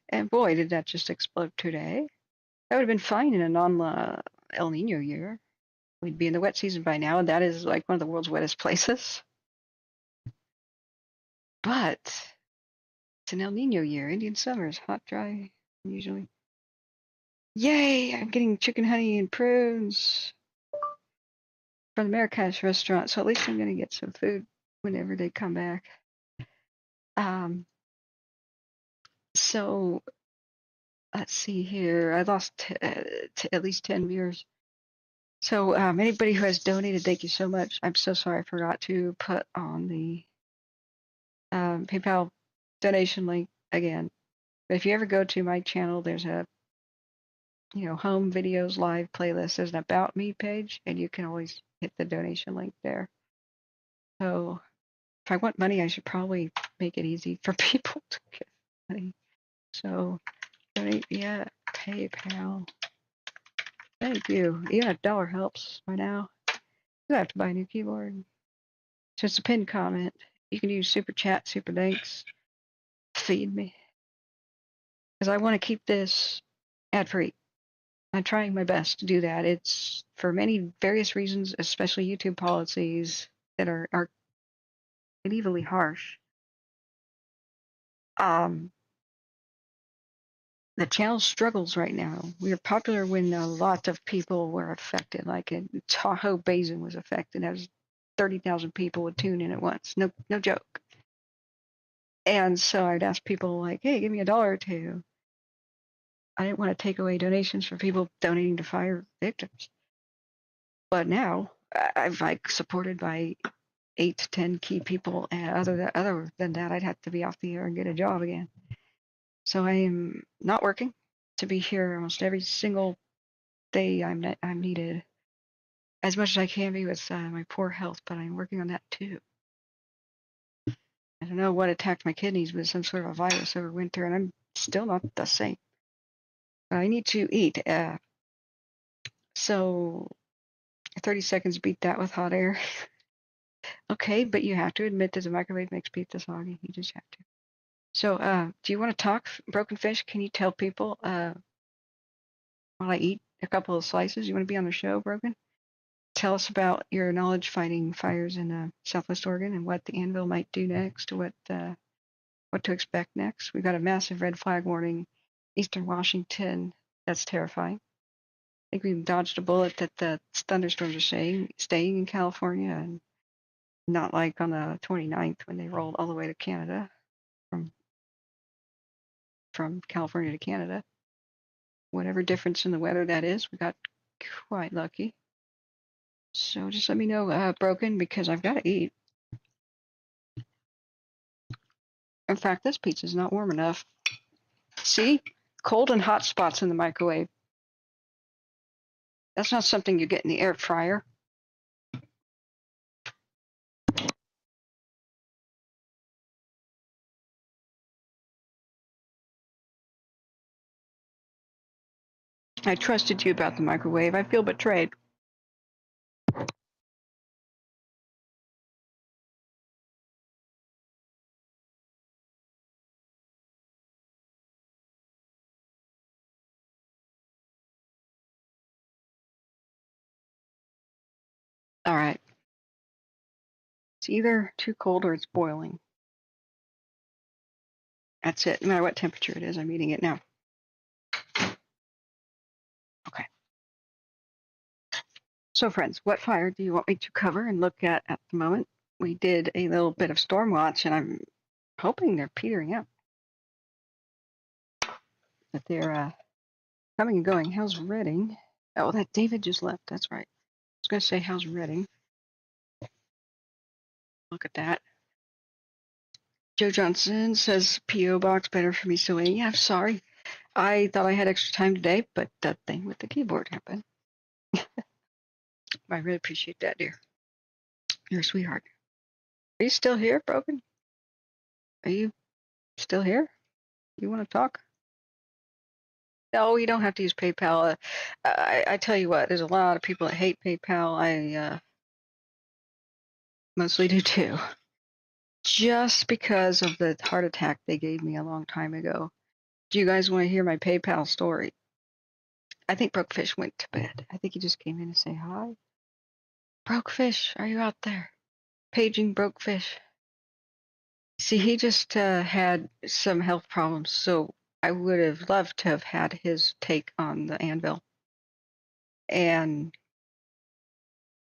And boy, did that just explode today. That would have been fine in a non-El Nino year. We'd be in the wet season by now, and that is like one of the world's wettest places. But it's an El Nino year. Indian summer is hot, dry, usually. Yay! I'm getting chicken honey and prunes from the Marrakesh restaurant, so at least I'm going to get some food whenever they come back. So let's see here. I lost at least 10 viewers. So anybody who has donated, thank you so much. I'm so sorry I forgot to put on the PayPal donation link again. But if you ever go to my channel, there's a home videos live playlist. There's an about me page, and you can always hit the donation link there. So if I want money, I should probably make it easy for people to get money. So donate via PayPal. Thank you. Even $1 helps by now. You have to buy a new keyboard. So it's a pinned comment. You can use super chat, super thanks. Feed me. Because I want to keep this ad free. I'm trying my best to do that. It's for many various reasons, especially YouTube policies that are medievally harsh. The channel struggles right now. We were popular when a lot of people were affected, like in Tahoe Basin was affected. That was 30,000 people would tune in at once. No joke. And so I'd ask people like, hey, give me $1 or $2. I didn't want to take away donations for people donating to fire victims. But now I'm like supported by 8 to 10 key people, and other than that, I'd have to be off the air and get a job again. So I am not working to be here almost every single day I'm needed, as much as I can be with my poor health, but I'm working on that too. I don't know what attacked my kidneys, but some sort of a virus over winter, and I'm still not the same. I need to eat. So 30 seconds, beat that with hot air. Okay, but you have to admit that the microwave makes pizza soggy. You just have to. So, do you want to talk, Broken Fish? Can you tell people while I eat a couple of slices? You want to be on the show, Broken? Tell us about your knowledge fighting fires in Southwest Oregon and what the Anvil might do next, what to expect next. We've got a massive red flag warning, Eastern Washington. That's terrifying. I think we've dodged a bullet that the thunderstorms are staying in California, and not like on the 29th when they rolled all the way to Canada from California to Canada. Whatever difference in the weather that is, we got quite lucky. So just let me know, Broken, because I've got to eat. In fact, this pizza's not warm enough. See? Cold and hot spots in the microwave. That's not something you get in the air fryer. I trusted you about the microwave. I feel betrayed. All right. It's either too cold or it's boiling. That's it. No matter what temperature it is, I'm eating it now. Okay. So, friends, what fire do you want me to cover and look at the moment? We did a little bit of storm watch, and I'm hoping they're petering out. That they're coming and going. How's Redding? Oh, that David just left. That's right. I was going to say, how's Redding? Look at that. Joe Johnson says, P.O. box better for me still waiting. Yeah, I'm sorry. I thought I had extra time today, but that thing with the keyboard happened. I really appreciate that, dear. You're a sweetheart. Are you still here, Broken? Are you still here? You want to talk? No, you don't have to use PayPal. I tell you what, there's a lot of people that hate PayPal. I mostly do too. Just because of the heart attack they gave me a long time ago. Do you guys want to hear my PayPal story? I think Brokefish went to bed. I think he just came in to say hi. Brokefish, are you out there? Paging Brokefish. See, he just had some health problems, so I would have loved to have had his take on the Anvil. And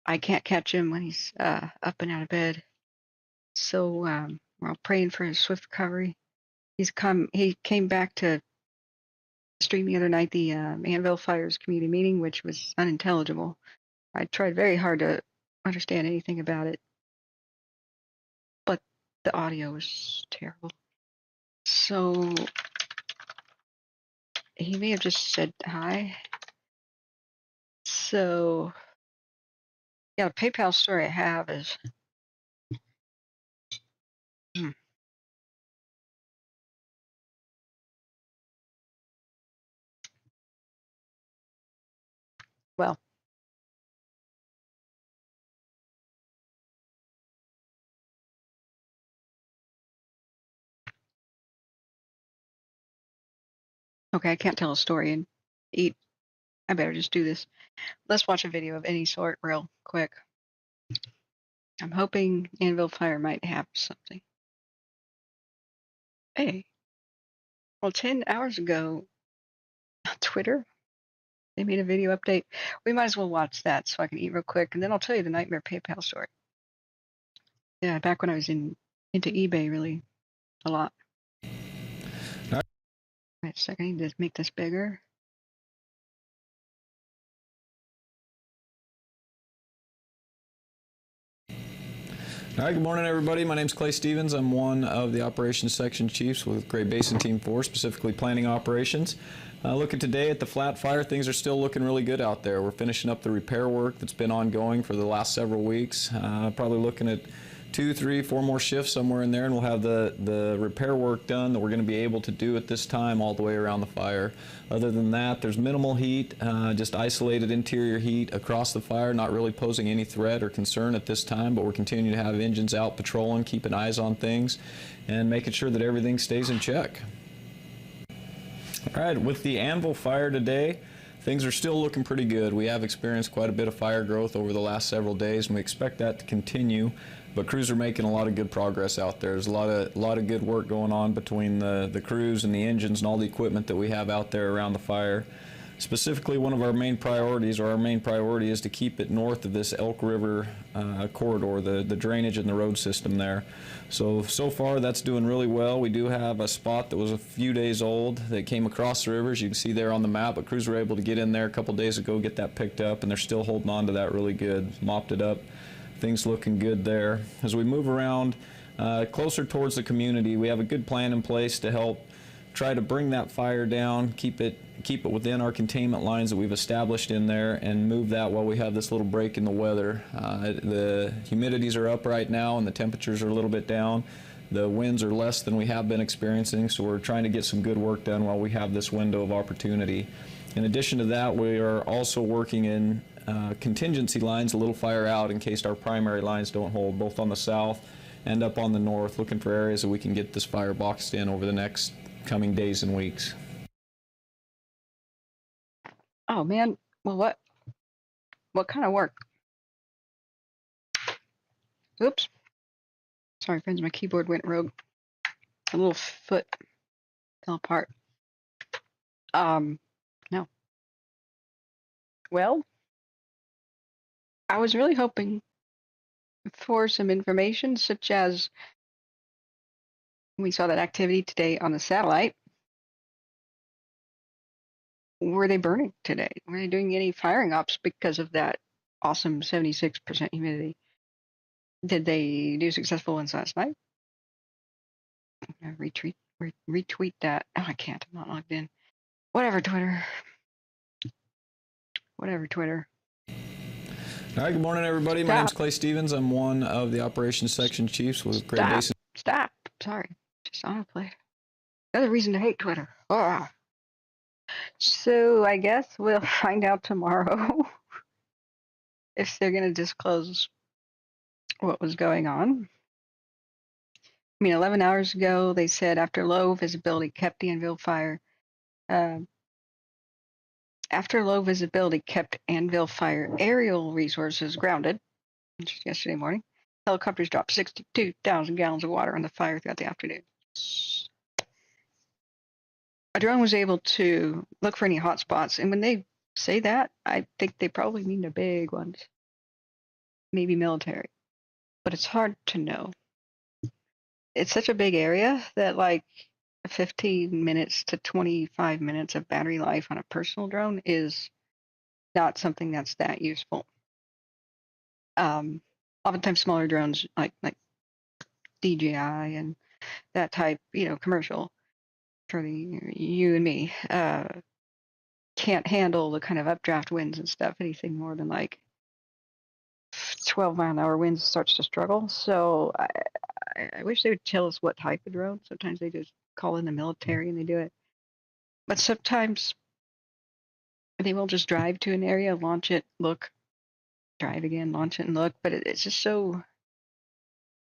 I can't catch him when he's up and out of bed. So we're all praying for his swift recovery. He came back to stream the other night, the Anvil Fire's community meeting, which was unintelligible. I tried very hard to understand anything about it, but the audio was terrible. So he may have just said hi. So yeah, the PayPal story I have is Well, okay, I can't tell a story and eat. I better just do this. Let's watch a video of any sort real quick. I'm hoping Anvil Fire might have something. Hey, well, 10 hours ago, on Twitter, they made a video update. We might as well watch that so I can eat real quick, and then I'll tell you the nightmare PayPal story. Yeah, back when I was into eBay really a lot. Wait a second, I need to make this bigger. All right, good morning, everybody. My name's Clay Stevens. I'm one of the Operations Section Chiefs with Great Basin Team 4, specifically planning operations. Looking today at the flat fire, things are still looking really good out there. We're finishing up the repair work that's been ongoing for the last several weeks. Probably looking at 2, 3, 4 more shifts somewhere in there, and we'll have the repair work done that we're going to be able to do at this time all the way around the fire. Other than that, there's minimal heat, just isolated interior heat across the fire, not really posing any threat or concern at this time, but we're continuing to have engines out patrolling, keeping eyes on things, and making sure that everything stays in check. All right, with the Anvil Fire today, things are still looking pretty good. We have experienced quite a bit of fire growth over the last several days, and we expect that to continue. But crews are making a lot of good progress out there. There's a lot of good work going on between the crews and the engines and all the equipment that we have out there around the fire. Specifically, one of our main priorities, or our main priority, is to keep it north of this Elk River corridor, the drainage and the road system there. So far that's doing really well. We do have a spot that was a few days old that came across the river, as you can see there on the map, but crews were able to get in there a couple days ago, get that picked up, and they're still holding on to that really good. Mopped it up. Things looking good there. As we move around closer towards the community, we have a good plan in place to help try to bring that fire down, keep it within our containment lines that we've established in there, and move that while we have this little break in the weather. The humidities are up right now and the temperatures are a little bit down. The winds are less than we have been experiencing, so we're trying to get some good work done while we have this window of opportunity. In addition to that, we are also working in contingency lines a little fire out in case our primary lines don't hold, both on the south and up on the north, looking for areas that we can get this fire boxed in over the next coming days and weeks. Oh man, well what kind of work? Oops. Sorry friends, my keyboard went rogue. A little foot fell apart. No. Well, I was really hoping for some information, such as we saw that activity today on the satellite. Were they burning today? Were they doing any firing ops because of that awesome 76% humidity? Did they do successful ones last night? Retweet that. Oh, I can't. I'm not logged in. Whatever, Twitter. Whatever, Twitter. All right, good morning, everybody. My name's Clay Stevens. I'm one of the Operations Section Chiefs with Great Basin. Stop. Sorry. Just autoplayed. Another reason to hate Twitter. Oh. So I guess we'll find out tomorrow if they're going to disclose what was going on. I mean, 11 hours ago, they said after low visibility kept the Anvil Fire. After low visibility kept Anvil Fire aerial resources grounded, which was yesterday morning. Helicopters dropped 62,000 gallons of water on the fire throughout the afternoon. A drone was able to look for any hot spots, and when they say that, I think they probably mean the big ones, maybe military, but it's hard to know. It's such a big area that like 15 minutes to 25 minutes of battery life on a personal drone is not something that's that useful. Oftentimes smaller drones like DJI and that type, commercial for you and me, can't handle the kind of updraft winds and stuff. Anything more than like 12-mile-an-hour winds starts to struggle. So I wish they would tell us what type of drone. Sometimes they just call in the military and they do it. But sometimes They will just drive to an area, launch it, look, drive again, launch it and look. But it's just so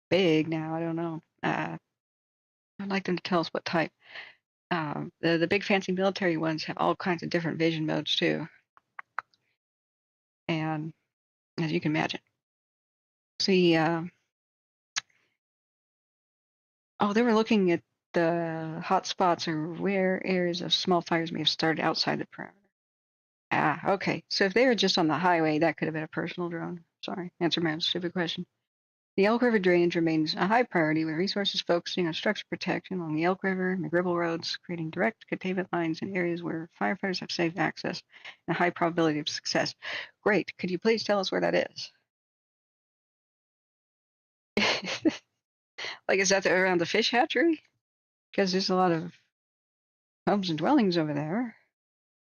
big now. I don't know. I'd like them to tell us what type. The big fancy military ones have all kinds of different vision modes too. And as you can imagine. See, they were looking at the hot spots or where areas of small fires may have started outside the perimeter. Okay. So if they were just on the highway, that could have been a personal drone. Sorry, answer my own stupid question. The Elk River drainage remains a high priority with resources focusing on structure protection along the Elk River and McGribble roads, creating direct containment lines in areas where firefighters have safe access and a high probability of success. Great. Could you please tell us where that is? Like, is that around the fish hatchery? Because there's a lot of homes and dwellings over there.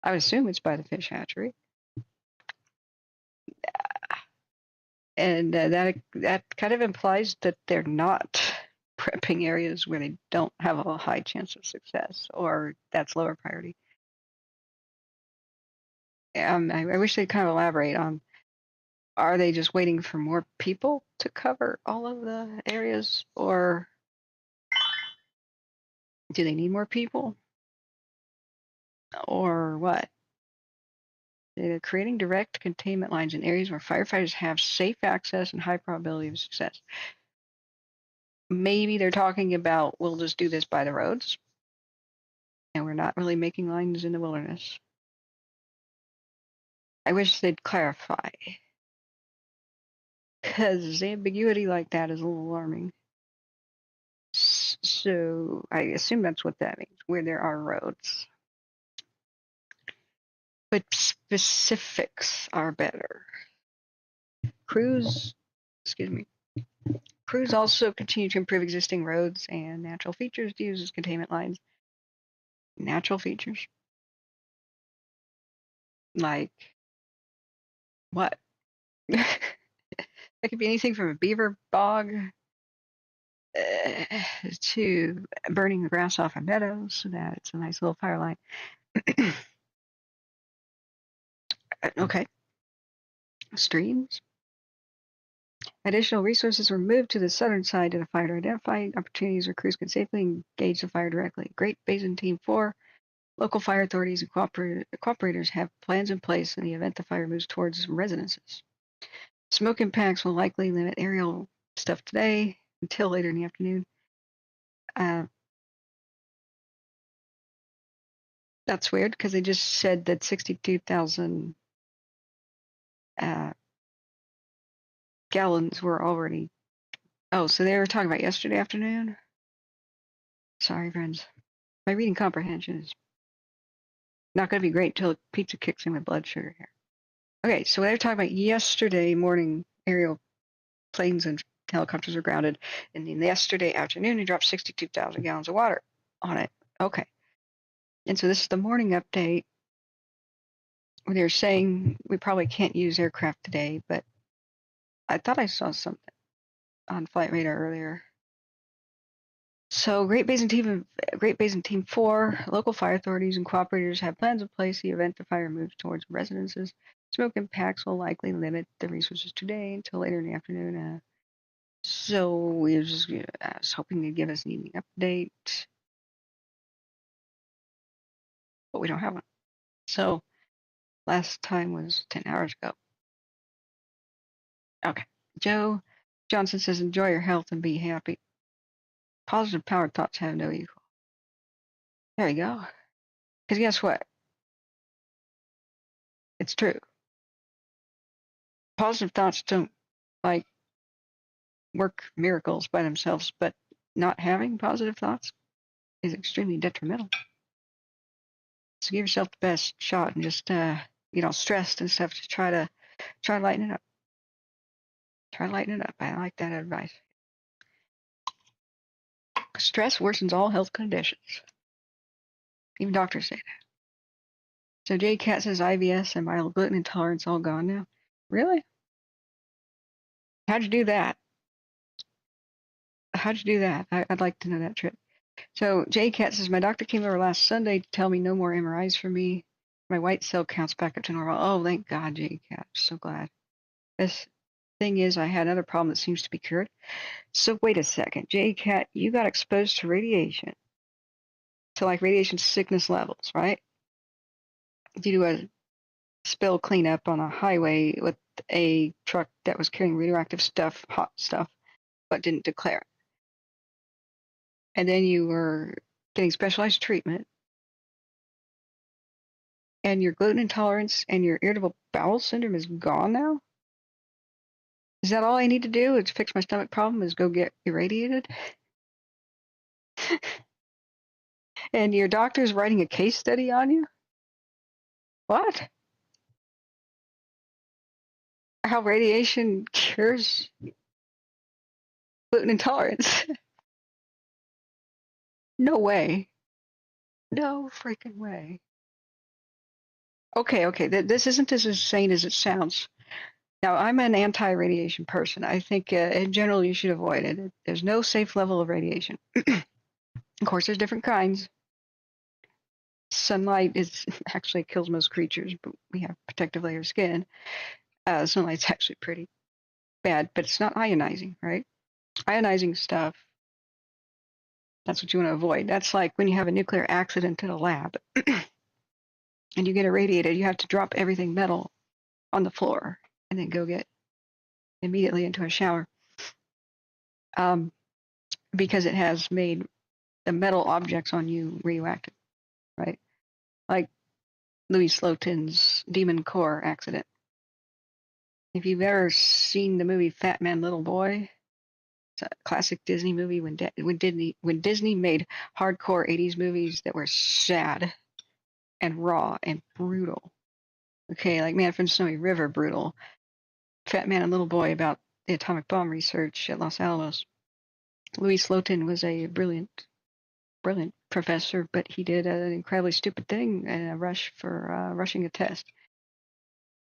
I would assume it's by the fish hatchery. And that kind of implies that they're not prepping areas where they don't have a high chance of success, or that's lower priority. I wish they'd kind of elaborate on, are they just waiting for more people to cover all of the areas, or do they need more people, or what? They're creating direct containment lines in areas where firefighters have safe access and high probability of success. Maybe they're talking about, we'll just do this by the roads, and we're not really making lines in the wilderness. I wish they'd clarify, because ambiguity like that is a little alarming. So I assume that's what that means, where there are roads. But specifics are better. Crews also continue to improve existing roads and natural features to use as containment lines. Natural features? Like what? That could be anything from a beaver bog to burning the grass off a meadow so that it's a nice little fire line. Okay. Streams. Additional resources were moved to the southern side to the fire to identify opportunities where crews can safely engage the fire directly. Great Basin Team 4, local fire authorities and cooperators have plans in place in the event the fire moves towards residences. Smoke impacts will likely limit aerial stuff today until later in the afternoon. That's weird because they just said that 62,000 gallons were already. Oh, so they were talking about yesterday afternoon? Sorry, friends. My reading comprehension is not going to be great till pizza kicks in with blood sugar here. Okay, so they're talking about yesterday morning aerial planes and helicopters were grounded, and then yesterday afternoon they dropped 62,000 gallons of water on it. Okay. And so this is the morning update where they're saying we probably can't use aircraft today, but I thought I saw something on Flight Radar earlier. So Great Basin Team 4, local fire authorities and cooperators have plans in place in the event the fire moves towards residences. Smoke impacts will likely limit the resources today until later in the afternoon. So we were just I was hoping they'd give us an evening update, but we don't have one. So last time was 10 hours ago. Okay. Joe Johnson says, enjoy your health and be happy. Positive powered thoughts have no equal. There you go. Because guess what? It's true. Positive thoughts don't like work miracles by themselves, but not having positive thoughts is extremely detrimental. So give yourself the best shot and just stressed and stuff to try to lighten it up. Try to lighten it up. I like that advice. Stress worsens all health conditions. Even doctors say that. So J Cat says IBS and mild gluten intolerance all gone now. Really? How'd you do that? I'd like to know that trick. So J Cat says my doctor came over last Sunday to tell me no more MRIs for me. My white cell count's back up to normal. Oh, thank God, JCat. So glad. This thing is, I had another problem that seems to be cured. So wait a second, JCat, you got exposed to radiation, to like radiation sickness levels, right? Due to a spill cleanup on a highway with a truck that was carrying radioactive stuff, hot stuff, but didn't declare it. And then you were getting specialized treatment, and your gluten intolerance and your irritable bowel syndrome is gone now? Is that all I need to do is fix my stomach problem is go get irradiated? And your doctor's writing a case study on you? What? How radiation cures gluten intolerance? No way. No freaking way. Okay, this isn't as insane as it sounds. Now, I'm an anti-radiation person. I think in general you should avoid it. There's no safe level of radiation. Of course, there's different kinds. Sunlight is actually kills most creatures, but we have protective layer skin. Sunlight's actually pretty bad, but it's not ionizing, right? Ionizing stuff, that's what you want to avoid. That's like when you have a nuclear accident in a lab and you get irradiated, you have to drop everything metal on the floor and then go get immediately into a shower because it has made the metal objects on you radioactive, right? Like Louis Slotin's Demon Core accident. If you've ever seen the movie Fat Man Little Boy, it's a classic Disney movie when Disney made hardcore 80s movies that were sad and raw and brutal. Okay, like Man from Snowy River, brutal. Fat Man and Little Boy about the atomic bomb research at Los Alamos. Louis Slotin was a brilliant professor, but he did an incredibly stupid thing in a rush for rushing a test.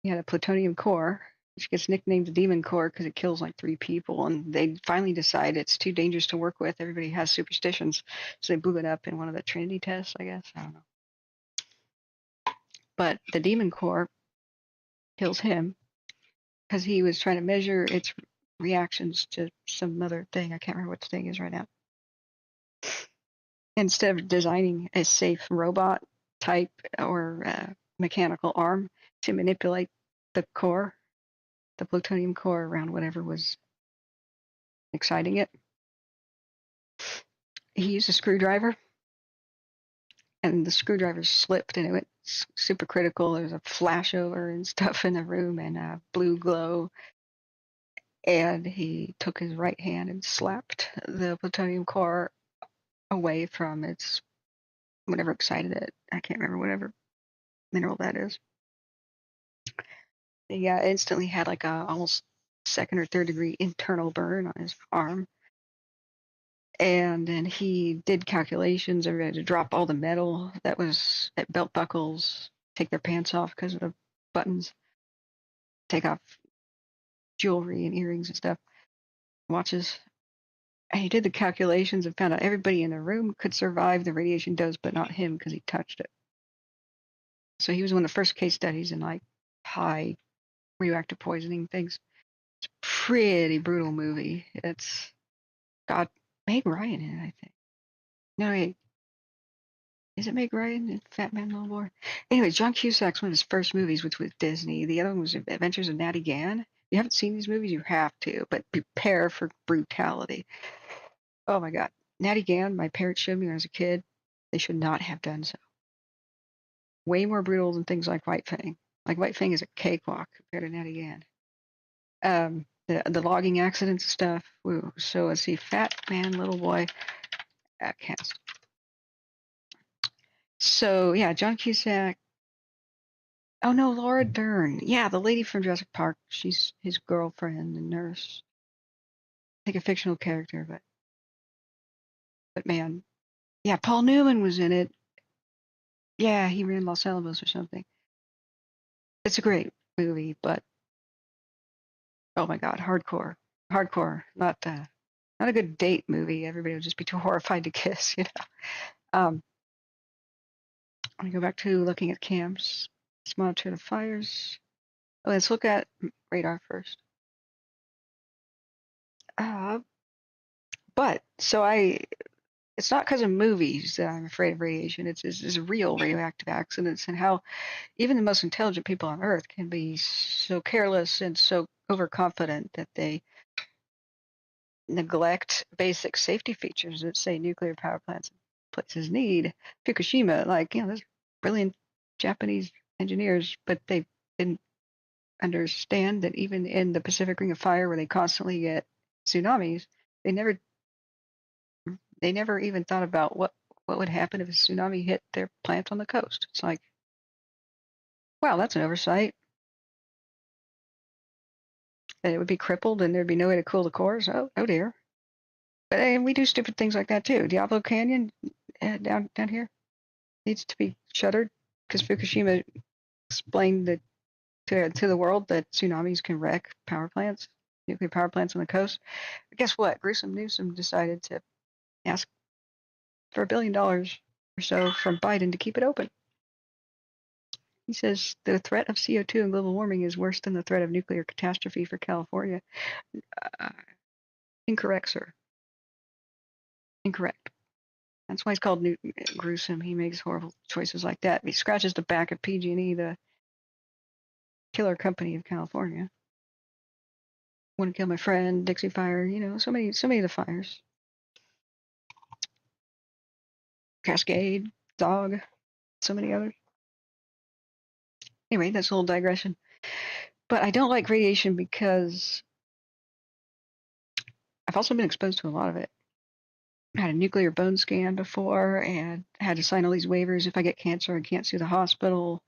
He had a plutonium core, which gets nicknamed the Demon Core because it kills like 3 people, and they finally decide it's too dangerous to work with. Everybody has superstitions, so they blew it up in one of the Trinity tests, I guess. I don't know. But the Demon Core kills him because he was trying to measure its reactions to some other thing. I can't remember what the thing is right now. Instead of designing a safe robot type or mechanical arm to manipulate the core, the plutonium core around whatever was exciting it, he used a screwdriver, and the screwdriver slipped and it went super critical. There was a flashover and stuff in the room and a blue glow. And he took his right hand and slapped the plutonium core away from its whatever excited it. I can't remember whatever mineral that is. He instantly had like a almost 2nd or 3rd degree internal burn on his arm. And then he did calculations. Everybody had to drop all the metal that was at belt buckles, take their pants off because of the buttons, take off jewelry and earrings and stuff, watches. And he did the calculations and found out everybody in the room could survive the radiation dose, but not him because he touched it. So he was one of the first case studies in like high radioactive poisoning things. It's a pretty brutal movie. It's got Meg Ryan in it, I think. No, wait. Is it Meg Ryan in Fat Man Little Boy? Anyway, John Cusack's one of his first movies, which was Disney. The other one was Adventures of Natty Gann. If you haven't seen these movies, you have to, but prepare for brutality. Oh my God. Natty Gann, my parents showed me when I was a kid. They should not have done so. Way more brutal than things like White Fang. Like White Fang is a cakewalk compared to Natty Gann. The logging accidents and stuff. Woo. So let's see. Fat Man Little Boy cast. So yeah, John Cusack. Oh no, Laura Dern. Yeah, the lady from Jurassic Park. She's his girlfriend and nurse. I think a fictional character, but man, yeah, Paul Newman was in it. Yeah, he ran Los Alamos or something. It's a great movie, but oh my God, hardcore, not a good date movie. Everybody would just be too horrified to kiss, you know. I'm going to go back to looking at camps. Let's monitor the fires. Oh, let's look at radar first. But so it's not because of movies that I'm afraid of radiation. It's real radioactive accidents and how even the most intelligent people on Earth can be so careless and so overconfident that they neglect basic safety features that say nuclear power plants places need. Fukushima, like, there's brilliant Japanese engineers, but they didn't understand that even in the Pacific Ring of Fire, where they constantly get tsunamis, they never even thought about what would happen if a tsunami hit their plant on the coast. It's like, wow, that's an oversight. And it would be crippled and there'd be no way to cool the cores. Oh dear. But and we do stupid things like that too. Diablo Canyon down here needs to be shuttered because Fukushima explained that to the world that tsunamis can wreck power plants, nuclear power plants on the coast. But guess what? Gruesome Newsom decided to ask for $1 billion or so from Biden to keep it open. He says the threat of CO2 and global warming is worse than the threat of nuclear catastrophe for California. Incorrect, sir. Incorrect. That's why he's called gruesome. He makes horrible choices like that. He scratches the back of PG&E, the killer company of California. Want to kill my friend, Dixie Fire. So many of the fires. Cascade, Dog, so many others. Anyway, that's a little digression. But I don't like radiation because I've also been exposed to a lot of it. I had a nuclear bone scan before and had to sign all these waivers. If I get cancer, I can't sue the hospital.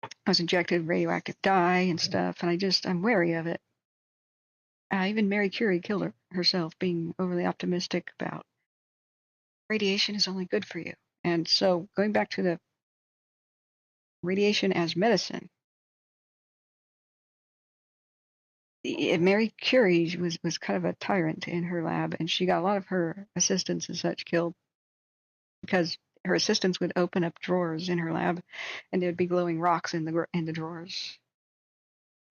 I was injected with radioactive dye and stuff, and I'm wary of it. Even Mary Curie killed herself, being overly optimistic about radiation is only good for you. And so going back to the radiation as medicine, Mary Curie was kind of a tyrant in her lab, and she got a lot of her assistants and such killed because her assistants would open up drawers in her lab, and there'd be glowing rocks in the drawers.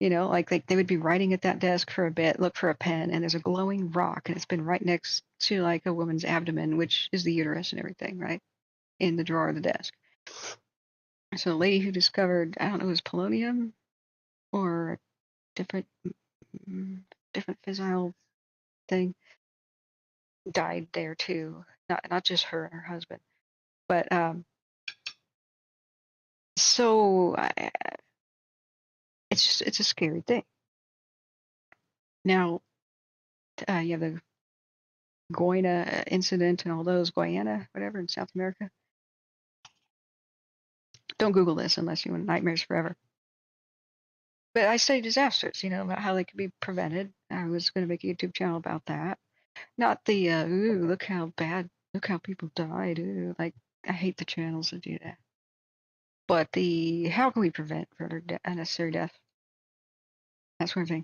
Like they would be writing at that desk for a bit, look for a pen, and there's a glowing rock, and it's been right next to like a woman's abdomen, which is the uterus and everything, right, in the drawer of the desk. So the lady who discovered, I don't know, it was polonium or a different fissile thing, died there too. Not just her and her husband, but so it's a scary thing. Now you have the Goina incident and all those, Guyana, whatever, in South America. Don't Google this unless you want nightmares forever. But I study disasters, about how they can be prevented. I was going to make a YouTube channel about that. Not the, ooh, look how people died. Ooh, like, I hate the channels that do that. But how can we prevent further unnecessary death? That sort of thing.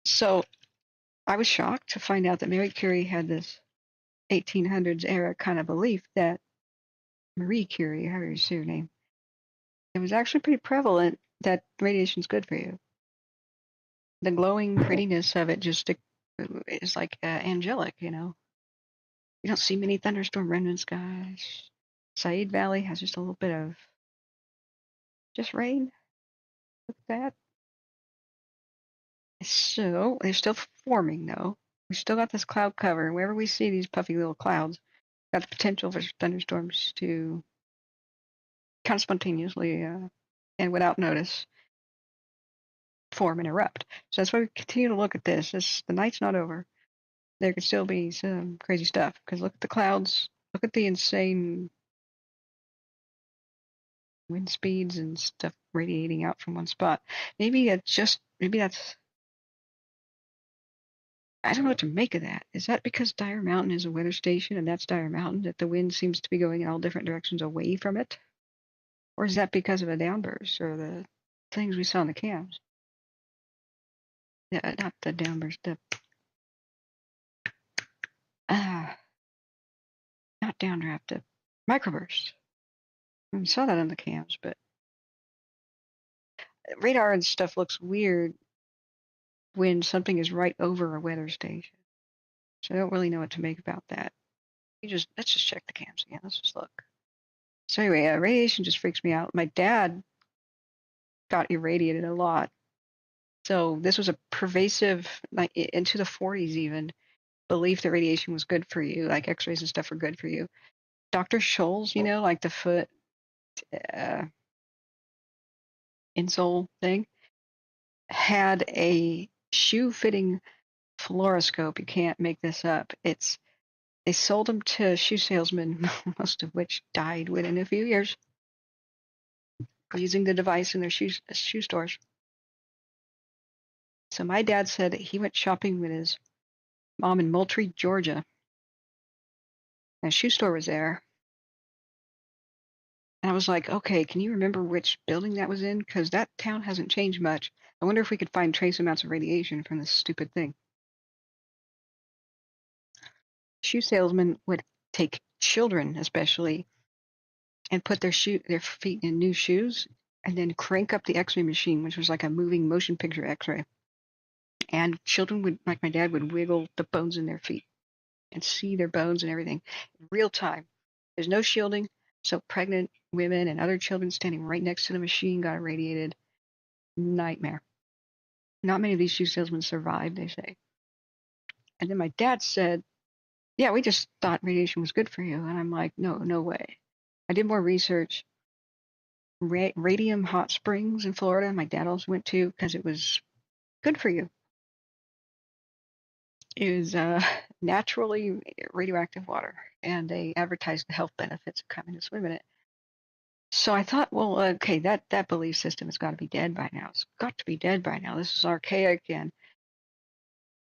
So I was shocked to find out that Mary Curie had this 1800s era kind of belief that Marie Curie, however you say her name, it was actually pretty prevalent that radiation's good for you. The glowing prettiness of it just is like angelic, You don't see many thunderstorm remnants, guys. Said Valley has just a little bit of just rain. Look at that. So they're still forming, though. We still got this cloud cover. Wherever we see these puffy little clouds, got the potential for thunderstorms to kind of spontaneously and without notice form and erupt. So that's why we continue to look at this. The night's not over. There could still be some crazy stuff because look at the clouds. Look at the insane wind speeds and stuff radiating out from one spot. Maybe that's I don't know what to make of that. Is that because Dyer Mountain is a weather station and that's Dyer Mountain, that the wind seems to be going in all different directions away from it? Or is that because of a downburst or the things we saw in the cams? Yeah, not the downburst, not downdraft, microburst. We saw that on the cams, but radar and stuff looks weird when something is right over a weather station. So I don't really know what to make about that. Let's just check the cams again. Let's just look. So anyway, radiation just freaks me out. My dad got irradiated a lot. So this was a pervasive, like into the 40s even, belief that radiation was good for you, like X-rays and stuff were good for you. Dr. Scholl's, like the foot insole thing, had a shoe-fitting fluoroscope. You can't make this up. They sold them to shoe salesmen, most of which died within a few years, using the device in their shoe stores. So my dad said he went shopping with his mom in Moultrie, Georgia. And a shoe store was there. And I was like, okay, can you remember which building that was in? Because that town hasn't changed much. I wonder if we could find trace amounts of radiation from this stupid thing. Shoe salesmen would take children, especially, and put their feet in new shoes, and then crank up the X-ray machine, which was like a moving motion picture X-ray. And children would, like my dad, would wiggle the bones in their feet and see their bones and everything in real time. There's no shielding, so pregnant women and other children standing right next to the machine got irradiated. Nightmare. Not many of these shoe salesmen survived, they say. And then my dad said, yeah, we just thought radiation was good for you. And I'm like, no way. I did more research. Radium hot springs in Florida, my dad also went to because it was good for you. It was naturally radioactive water, and they advertised the health benefits of coming to swim in it. So I thought, well, okay, that belief system has got to be dead by now. It's got to be dead by now. This is archaic, and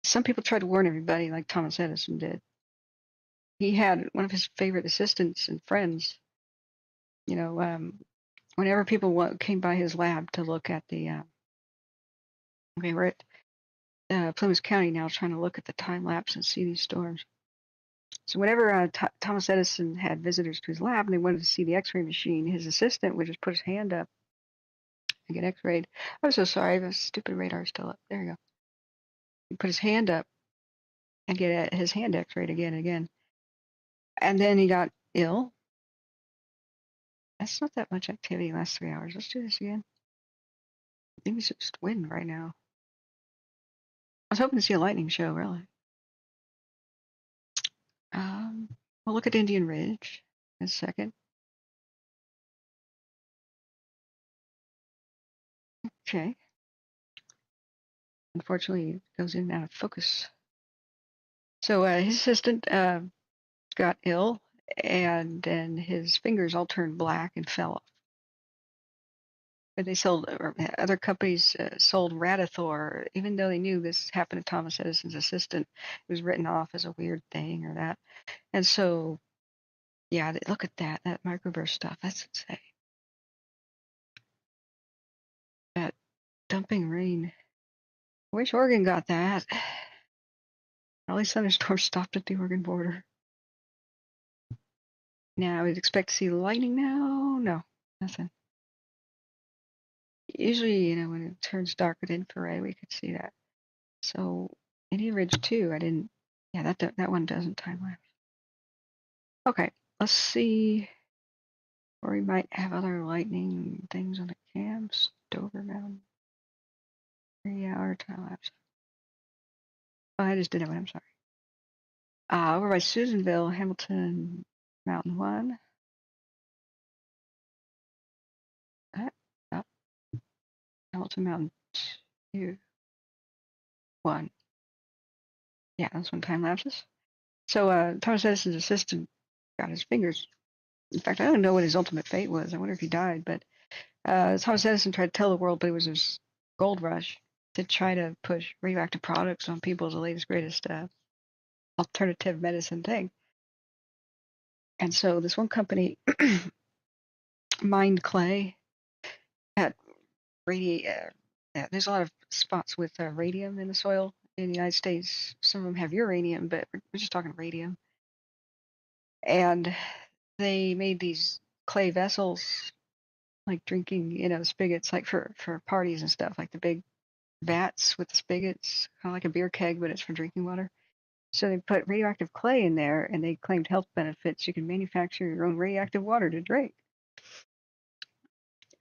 some people tried to warn everybody, like Thomas Edison did. He had one of his favorite assistants and friends. Whenever people came by his lab to look at the, okay, we're at Plymouth County now, trying to look at the time lapse and see these storms. So whenever Thomas Edison had visitors to his lab and they wanted to see the X-ray machine, his assistant would just put his hand up and get X-rayed. I'm so sorry, the stupid radar's still up. There you go. He put his hand up and get his hand X-rayed again and again. And then he got ill. That's not that much activity the last 3 hours. Let's do this again. Maybe it's just wind right now. I was hoping to see a lightning show, really. We'll look at Indian Ridge in a second. Okay. Unfortunately, it goes in and out of focus. So his assistant got ill, and then his fingers all turned black and fell off. But they sold, or other companies sold Radithor, even though they knew this happened to Thomas Edison's assistant. It was written off as a weird thing or that. And so, yeah, look at that microburst stuff. That's insane. That dumping rain. I wish Oregon got that. All these thunderstorms stopped at the Oregon border. Now, I would expect to see lightning now. No, nothing. Usually, when it turns dark at infrared, we could see that. So, Indian Ridge 2, I didn't. Yeah, that one doesn't time lapse. Okay, let's see where we might have other lightning things on the cams. Dover Mountain. 3-hour time lapse. Oh, I just did that one. I'm sorry. Over by Susanville, Hamilton Mountain 1. Oh, Hamilton Mountain 2. 1. Yeah, that's when time lapses. So Thomas Edison's assistant got his fingers. In fact, I don't know what his ultimate fate was. I wonder if he died. But Thomas Edison tried to tell the world that it was his gold rush to try to push radioactive products on people as the latest, greatest alternative medicine thing. And so this one company mined clay at there's a lot of spots with radium in the soil in the United States. Some of them have uranium, but we're just talking radium. And they made these clay vessels, like drinking, spigots, like for parties and stuff, like the big vats with the spigots, kind of like a beer keg, but it's for drinking water. So they put radioactive clay in there, and they claimed health benefits. You can manufacture your own radioactive water to drink.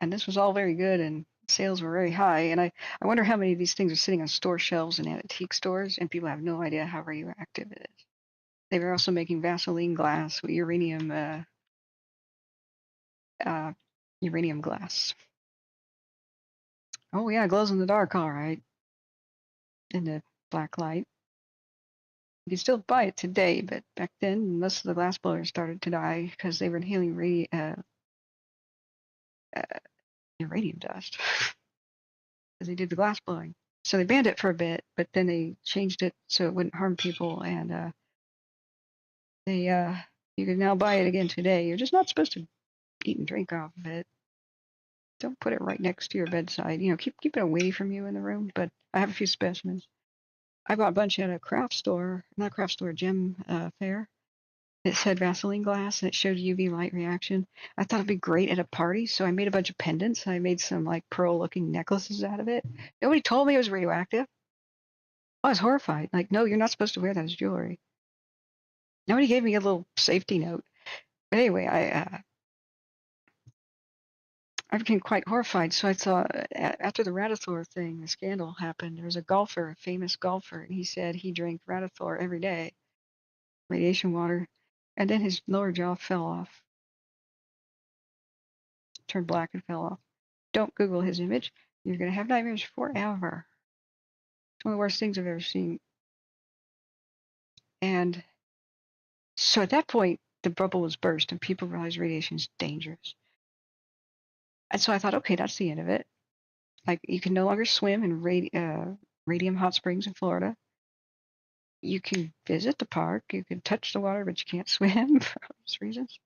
And this was all very good, and sales were very high. And I wonder how many of these things are sitting on store shelves in antique stores, and people have no idea how radioactive it is. They were also making Vaseline glass with uh, uranium glass. Oh yeah, glows in the dark, all right, in the black light. You can still buy it today, but back then most of the glass blowers started to die because they were inhaling uh, uranium dust as they did the glass blowing. So they banned it for a bit, but then they changed it so it wouldn't harm people, and they you can now buy it again today. You're just not supposed to eat and drink off of it. Don't put it right next to your bedside. Keep it away from you in the room. But I have a few specimens. I bought a bunch at a craft store, not a craft store, gem fair. It said Vaseline glass and it showed UV light reaction. I thought it'd be great at a party, so I made a bunch of pendants. I made some like pearl-looking necklaces out of it. Nobody told me it was radioactive. I was horrified. Like, no, you're not supposed to wear that as jewelry. Nobody gave me a little safety note. But anyway, I became quite horrified. So I saw after the Radithor thing, the scandal happened. There was a golfer, a famous golfer, and he said he drank Radithor every day, radiation water, and then his lower jaw fell off, turned black and fell off. Don't Google his image. You're going to have nightmares forever. It's one of the worst things I've ever seen. And so at that point, the bubble was burst and people realized radiation is dangerous. And so I thought, okay, that's the end of it. Like, you can no longer swim in radium hot springs in Florida. You can visit the park. You can touch the water, but you can't swim for obvious reasons.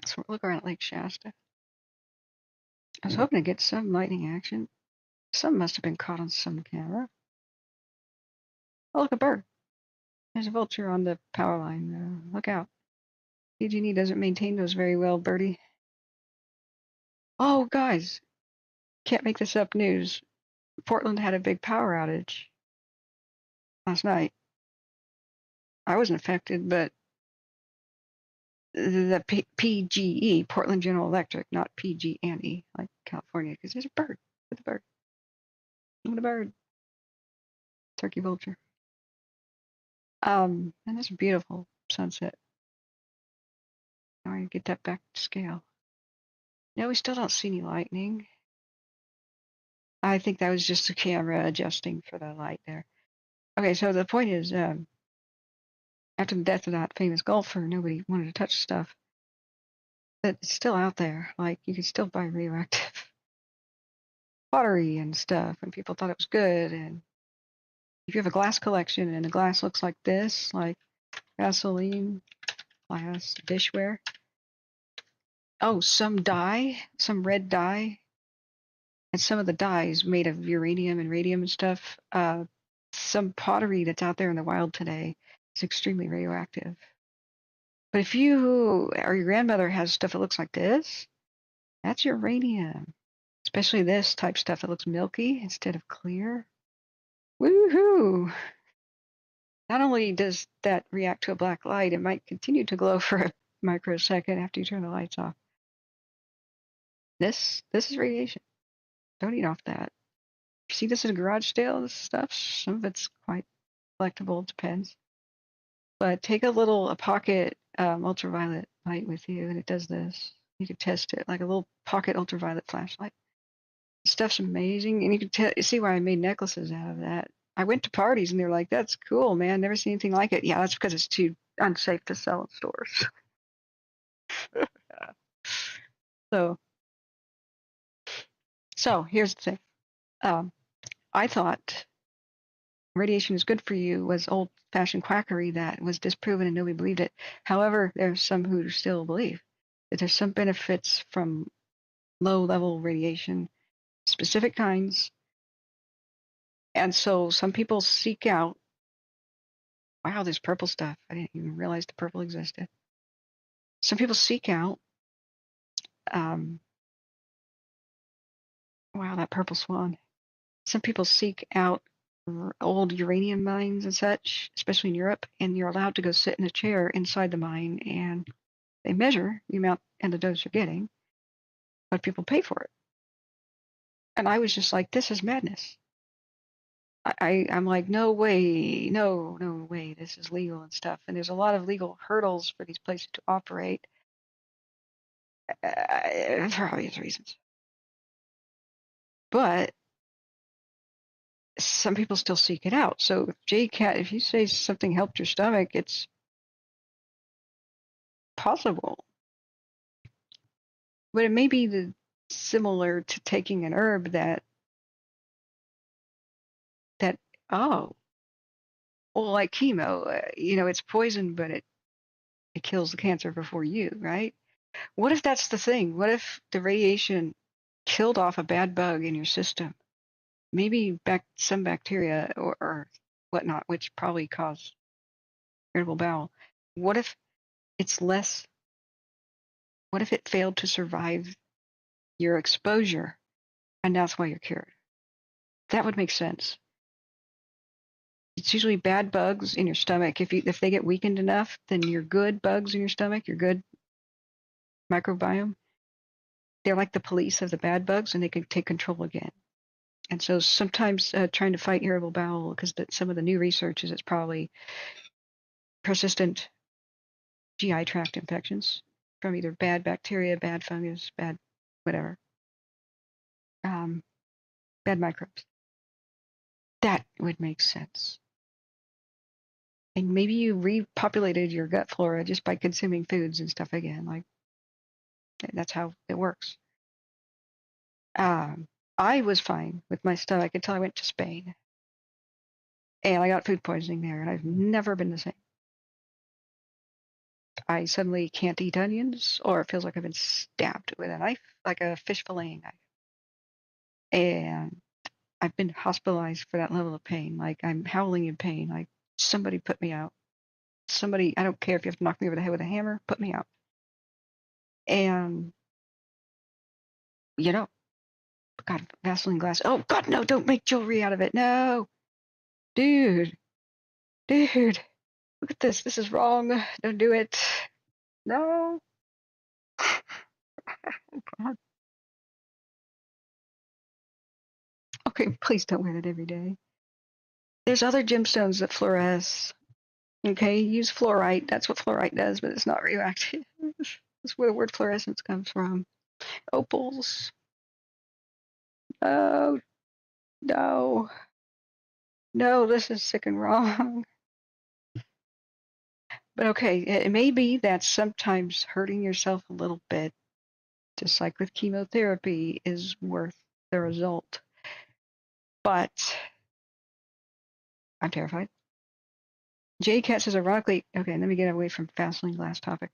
So we're looking around at Lake Shasta. I was hoping to get some lightning action. Some must have been caught on some camera. Oh, look, a bird. There's a vulture on the power line. Look out. PG&E doesn't maintain those very well, Birdie. Oh, guys, can't make this up news. Portland had a big power outage last night. I wasn't affected, but the PGE, Portland General Electric, not PG&E, like California, because there's a bird with a bird. With a bird. Turkey vulture. And there's a beautiful sunset. Now I get that back to scale. No, we still don't see any lightning. I think that was just the camera adjusting for the light there. Okay, so the point is, after the death of that famous golfer, nobody wanted to touch stuff. But it's still out there. Like, you can still buy radioactive pottery and stuff, and people thought it was good. And if you have a glass collection and the glass looks like this, like Vaseline glass dishware. Oh, some red dye, and some of the dye is made of uranium and radium and stuff. Some pottery that's out there in the wild today is extremely radioactive. But if you or your grandmother has stuff that looks like this, that's uranium. Especially this type stuff that looks milky instead of clear. Woohoo! Not only does that react to a black light, it might continue to glow for a microsecond after you turn the lights off. This is radiation. Don't eat off that. You see this at a garage sale, this stuff? Some of it's quite collectible, depends. But take a pocket ultraviolet light with you, and it does this. You can test it, like a little pocket ultraviolet flashlight. Stuff's amazing, and you can see why I made necklaces out of that. I went to parties, and they're like, "That's cool, man. Never seen anything like it." Yeah, that's because it's too unsafe to sell in stores. so, so here's the thing. I thought radiation is good for you was old-fashioned quackery that was disproven and nobody believed it. However, there's some who still believe that there's some benefits from low-level radiation, specific kinds. And so some people seek out, wow, there's purple stuff. I didn't even realize the purple existed. Some people seek out, wow, that purple swan. Some people seek out old uranium mines and such, especially in Europe, and you're allowed to go sit in a chair inside the mine, and they measure the amount and the dose you're getting, but people pay for it. And I was just like, this is madness. I'm like, no way, no way, this is legal and stuff. And there's a lot of legal hurdles for these places to operate for obvious reasons. But some people still seek it out. So if JCat, if you say something helped your stomach, it's possible. But it may be similar to taking an herb that oh, well, like chemo, it's poison, but it kills the cancer before you, right? What if that's the thing? What if the radiation killed off a bad bug in your system? Maybe some bacteria or whatnot, which probably cause irritable bowel. What if it's less? What if it failed to survive your exposure, and that's why you're cured? That would make sense. It's usually bad bugs in your stomach. If they get weakened enough, then your good bugs in your stomach, your good microbiome, they're like the police of the bad bugs, and they can take control again. And so sometimes trying to fight irritable bowel, because some of the new research is it's probably persistent GI tract infections from either bad bacteria, bad fungus, bad whatever, bad microbes. That would make sense. And maybe you repopulated your gut flora just by consuming foods and stuff again. Like, that's how it works. I was fine with my stomach until I went to Spain. And I got food poisoning there, and I've never been the same. I suddenly can't eat onions, or it feels like I've been stabbed with a knife, like a fish filleting knife. And I've been hospitalized for that level of pain. Like, I'm howling in pain. Like, somebody put me out. Somebody, I don't care if you have to knock me over the head with a hammer, put me out. And, God, Vaseline glass. Oh, God, no, don't make jewelry out of it. No. Dude, look at this. This is wrong. Don't do it. No. Oh, God. Okay, please don't wear that every day. There's other gemstones that fluoresce. Okay, use fluorite. That's what fluorite does, but it's not radioactive. That's where the word fluorescence comes from. Opals. Oh, no. No, this is sick and wrong. But okay, it may be that sometimes hurting yourself a little bit, just like with chemotherapy, is worth the result. But I'm terrified. JCat says, ironically, okay, let me get away from Vaseline glass topic.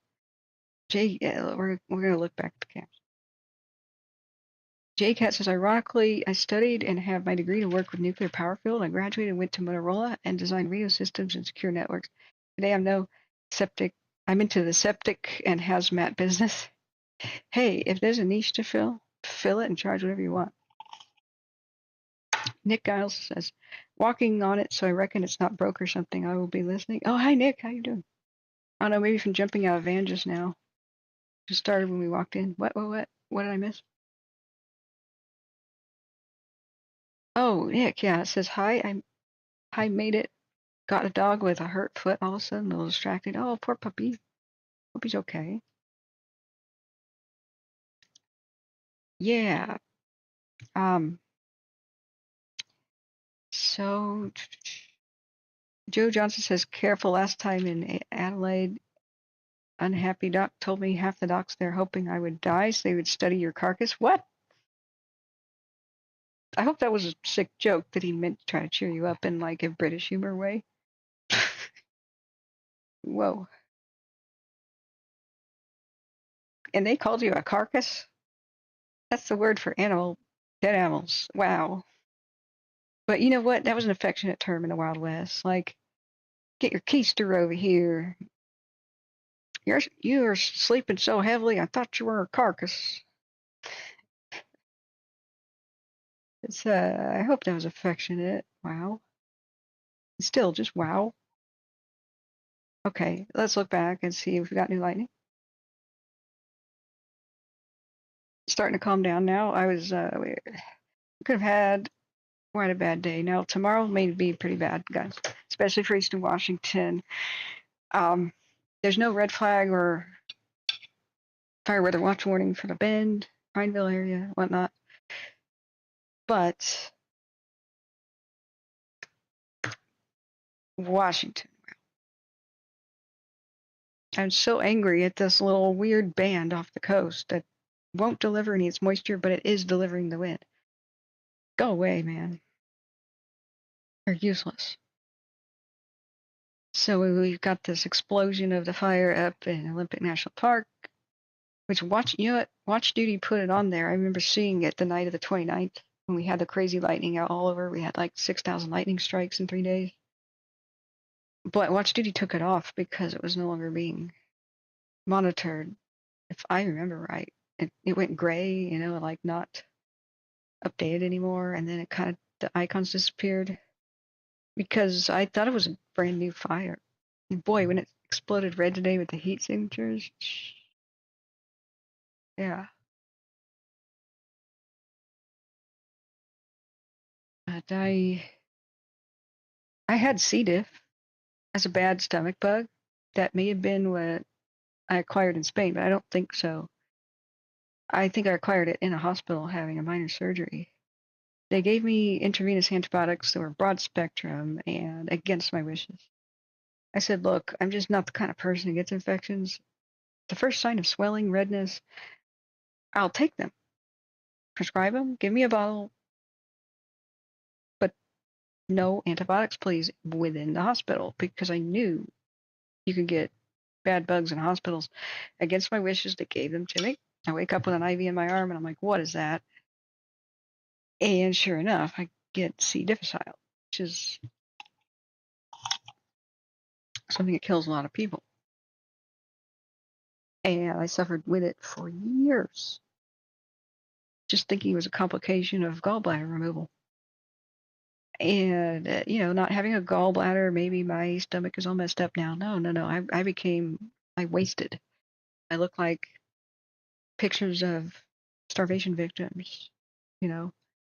We're going to look back at the camps. JCat says, ironically, I studied and have my degree to work with nuclear power field. I graduated and went to Motorola and designed radio systems and secure networks. Today I'm into the septic and hazmat business. Hey, if there's a niche to fill it and charge whatever you want. Nick Giles says, walking on it, so I reckon it's not broke or something. I will be listening. Oh, hi, Nick. How you doing? I don't know, maybe from jumping out of van just now. Just started when we walked in. What did I miss? Oh, Nick, yeah, it says, hi, I made it. Got a dog with a hurt foot all of a sudden, a little distracted. Oh, poor puppy. Hope he's okay. Yeah. So Joe Johnson says, careful, last time in Adelaide, unhappy doc told me half the docs there hoping I would die so they would study your carcass. What? I hope that was a sick joke that he meant to try to cheer you up in like a British humor way. Whoa. And they called you a carcass? That's the word for dead animals. Wow. But you know what? That was an affectionate term in the Wild West. Like, get your keister over here. You are sleeping so heavily, I thought you were a carcass. It's I hope that was affectionate. Wow. Still just wow. Okay, let's look back and see if we got new lightning. Starting to calm down now. We could have had quite a bad day. Now tomorrow may be pretty bad, guys, especially for Eastern Washington. There's no red flag or fire weather watch warning for the Bend, Pineville area, whatnot. But Washington, I'm so angry at this little weird band off the coast that won't deliver any its moisture, but it is delivering the wind. Go away, man. They're useless. So we've got this explosion of the fire up in Olympic National Park, which Watch Duty put it on there. I remember seeing it the night of the 29th when we had the crazy lightning out all over. We had like 6,000 lightning strikes in 3 days. But Watch Duty took it off because it was no longer being monitored, if I remember right. It went gray, like not updated anymore, and then the icons disappeared because I thought it was a brand new fire. And boy, when it exploded red today with the heat signatures, yeah. But I had C. diff as a bad stomach bug. That may have been what I acquired in Spain, but I don't think so. I think I acquired it in a hospital having a minor surgery. They gave me intravenous antibiotics that were broad spectrum and against my wishes. I said, look, I'm just not the kind of person who gets infections. The first sign of swelling, redness, I'll take them. Prescribe them, give me a bottle, but no antibiotics, please, within the hospital, because I knew you could get bad bugs in hospitals. Against my wishes, they gave them to me. I wake up with an IV in my arm, and I'm like, what is that? And sure enough, I get C. difficile, which is something that kills a lot of people. And I suffered with it for years, just thinking it was a complication of gallbladder removal. And, not having a gallbladder, maybe my stomach is all messed up now. No. I wasted. I look like pictures of starvation victims,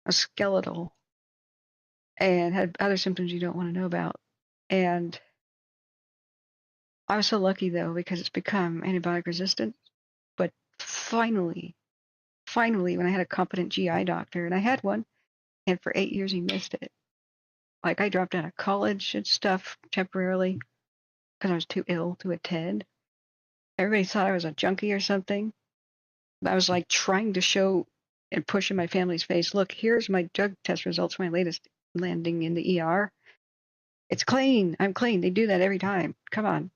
a skeletal, and had other symptoms you don't want to know about. And I was so lucky, though, because it's become antibiotic resistant. But finally, when I had a competent GI doctor, and I had one, and for 8 years he missed it. Like, I dropped out of college and stuff temporarily because I was too ill to attend. Everybody thought I was a junkie or something. I was like trying to show and push in my family's face, look, here's my drug test results for my latest landing in the ER. It's clean. I'm clean. They do that every time. Come on.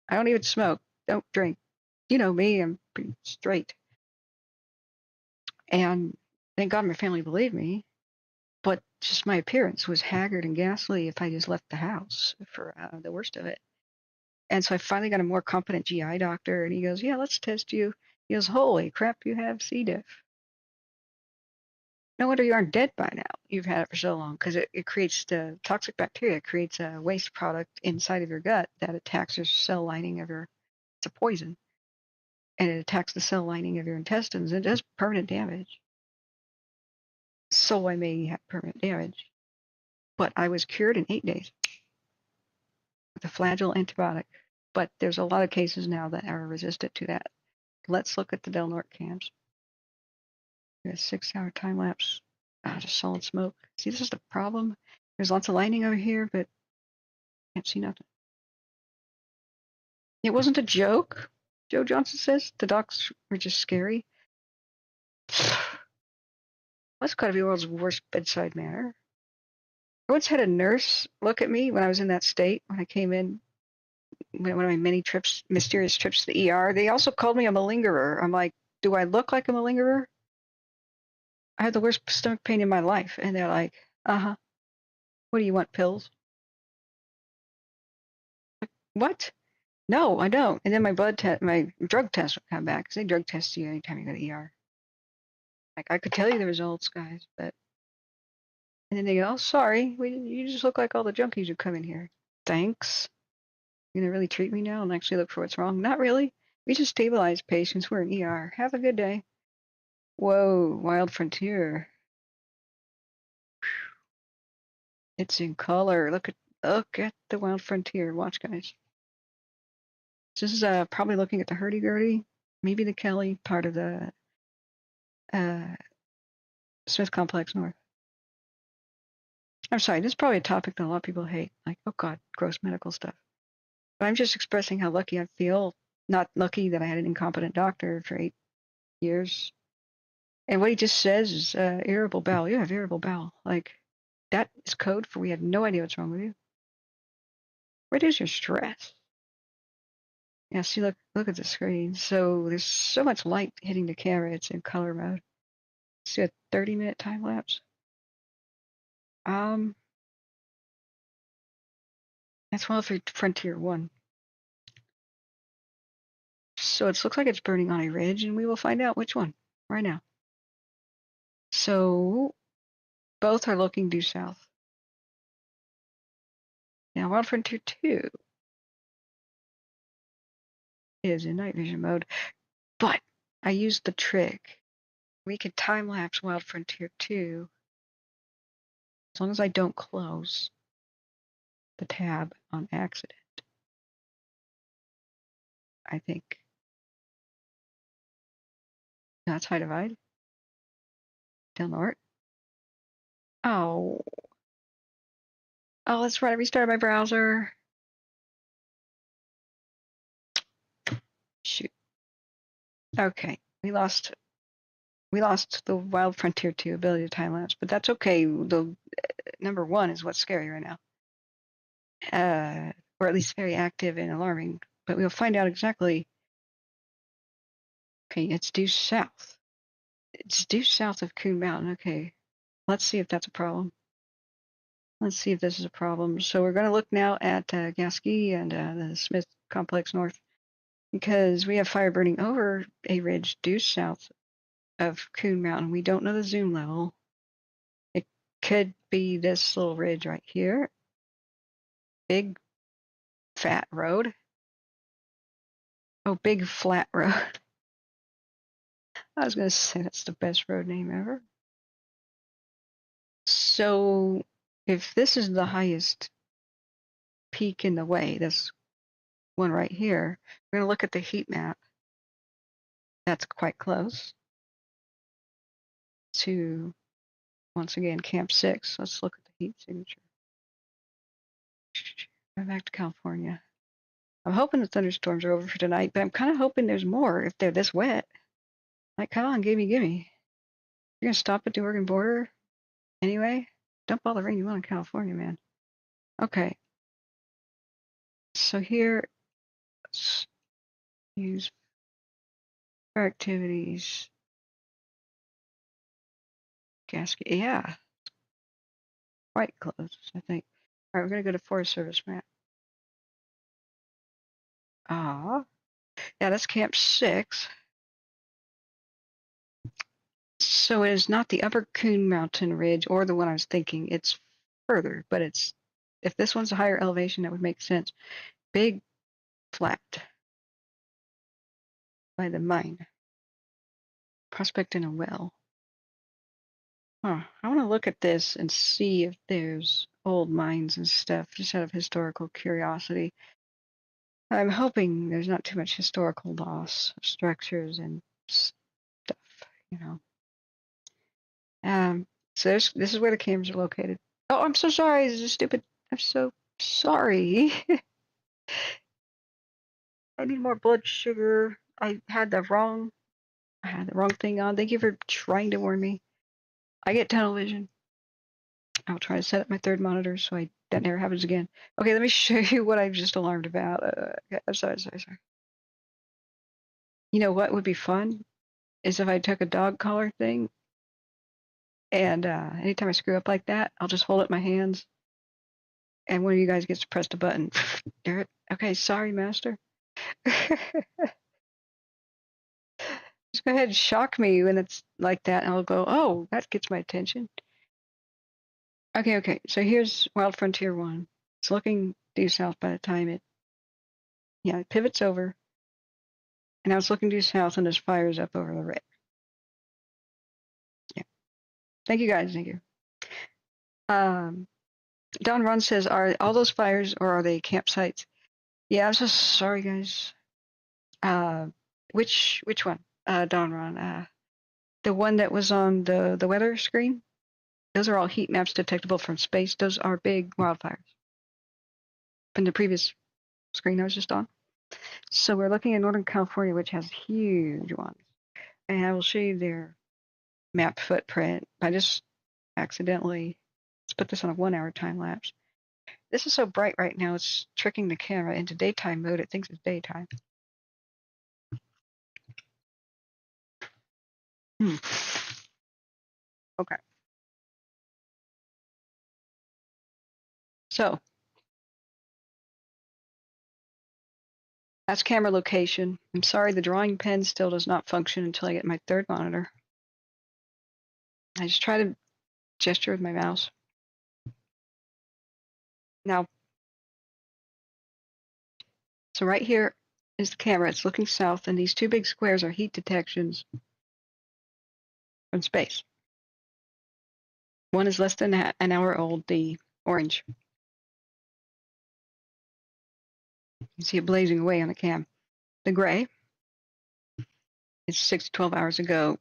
I don't even smoke. Don't drink. You know me. I'm pretty straight. And thank God my family believed me. But just my appearance was haggard and ghastly if I just left the house for the worst of it. And so I finally got a more competent GI doctor, and he goes, yeah, let's test you. He goes, holy crap, you have C. diff. No wonder you aren't dead by now. You've had it for so long, because it creates the toxic bacteria. It creates a waste product inside of your gut that attacks your cell lining of your, it's a poison. And it attacks the cell lining of your intestines. It does permanent damage. So I may have permanent damage. But I was cured in 8 days with a flagyl antibiotic. But there's a lot of cases now that are resistant to that. Let's look at the Del Norte camps. A 6-hour time lapse. Just solid smoke. See, this is the problem. There's lots of lightning over here, but can't see nothing. It wasn't a joke, Joe Johnson says. The docs were just scary. That's got to be the world's worst bedside manner. I once had a nurse look at me when I was in that state, when I came in, one of my many mysterious trips to the ER. They also called me a malingerer. I'm like, do I look like a malingerer? I had the worst stomach pain in my life. And they're like, uh-huh. What do you want, pills? What? No, I don't. And then my my drug test would come back because they drug test you anytime you go to the ER. Like I could tell you the results, guys, but and then they go, "Oh, sorry, you just look like all the junkies who come in here." Thanks. You're gonna really treat me now and actually look for what's wrong? Not really. We just stabilize patients. We're in ER. Have a good day. Whoa, Wild Frontier. It's in color. Look at the Wild Frontier. Watch, guys. This is probably looking at the hurdy-gurdy, maybe the Kelly part of the uh, Smith Complex North. I'm sorry, this is probably a topic that a lot of people hate. Like, oh God, gross medical stuff. But I'm just expressing how lucky I feel. Not lucky that I had an incompetent doctor for 8 years. And what he just says is irritable bowel. You have irritable bowel. Like, that is code for we have no idea what's wrong with you. Reduce your stress. Yeah, see, look at the screen. So there's so much light hitting the camera. It's in color mode. See a 30-minute time lapse. That's Wild Frontier 1. So it looks like it's burning on a ridge, and we will find out which one right now. So both are looking due south. Now, Wild Frontier 2 is in night vision mode, but I used the trick. We could time lapse Wild Frontier 2 as long as I don't close the tab on accident. I think that's high divide. Del Norte. Oh, that's right. I restarted my browser. Shoot. Okay, we lost the Wild Frontier 2 ability to time lapse, but that's okay. The number 1 is what's scary right now, or at least very active and alarming. But we'll find out exactly. Okay, it's due south. It's due south of Coon Mountain. Okay, let's see if that's a problem. Let's see if this is a problem. So we're going to look now at Gasket and the Smith Complex North because we have fire burning over a ridge due south of Coon Mountain. We don't know the zoom level. It could be this little ridge right here. Big fat road. Oh, big flat road. I was going to say that's the best road name ever. So if this is the highest peak in the way, this one right here, we're going to look at the heat map. That's quite close to, once again, Camp 6. Let's look at the heat signature. Go back to California. I'm hoping the thunderstorms are over for tonight, but I'm kind of hoping there's more if they're this wet. Like, come on, gimme. You're going to stop at the Oregon border anyway? Dump all the rain you want in California, man. Okay. So here, let's use our activities. Gasket, yeah. Quite close, I think. All right, we're going to go to Forest Service map. Yeah, that's Camp 6. So it is not the upper Coon Mountain Ridge or the one I was thinking. It's further, but it's, if this one's a higher elevation, that would make sense. Big flat by the mine. Prospect in a well. I want to look at this and see if there's old mines and stuff, just out of historical curiosity. I'm hoping there's not too much historical loss of structures and stuff, you know. So this is where the cameras are located. Oh, I'm so sorry. This is stupid. I'm so sorry. I need more blood sugar. I had the wrong thing on. Thank you for trying to warn me. I get tunnel vision. I'll try to set up my third monitor so that never happens again. Okay, let me show you what I'm just alarmed about. I'm sorry. You know what would be fun is if I took a dog collar thing and anytime I screw up like that, I'll just hold it in my hands and one of you guys gets to press the button. Okay, sorry, master. Just go ahead and shock me when it's like that, and I'll go, oh, that gets my attention. Okay. So here's Wild Frontier 1. It's looking due south by the time it pivots over. And now it's looking due south, and there's fires up over the red. Yeah. Thank you, guys. Thank you. Don Ron says, are all those fires, or are they campsites? Yeah, I'm so sorry, guys. Which one? Don Ron. The one that was on the weather screen? Those are all heat maps detectable from space. Those are big wildfires. From the previous screen I was just on. So we're looking at Northern California, which has huge ones. And I will show you their map footprint. I just accidentally, let's put this on a 1 hour time lapse. This is so bright right now, it's tricking the camera into daytime mode. It thinks it's daytime. Okay. So that's camera location. I'm sorry, the drawing pen still does not function until I get my third monitor. I just try to gesture with my mouse. Now, so right here is the camera. It's looking south, and these two big squares are heat detections from space. One is less than an hour old, the orange. You see it blazing away on the cam. The gray is 6 to 12 hours ago,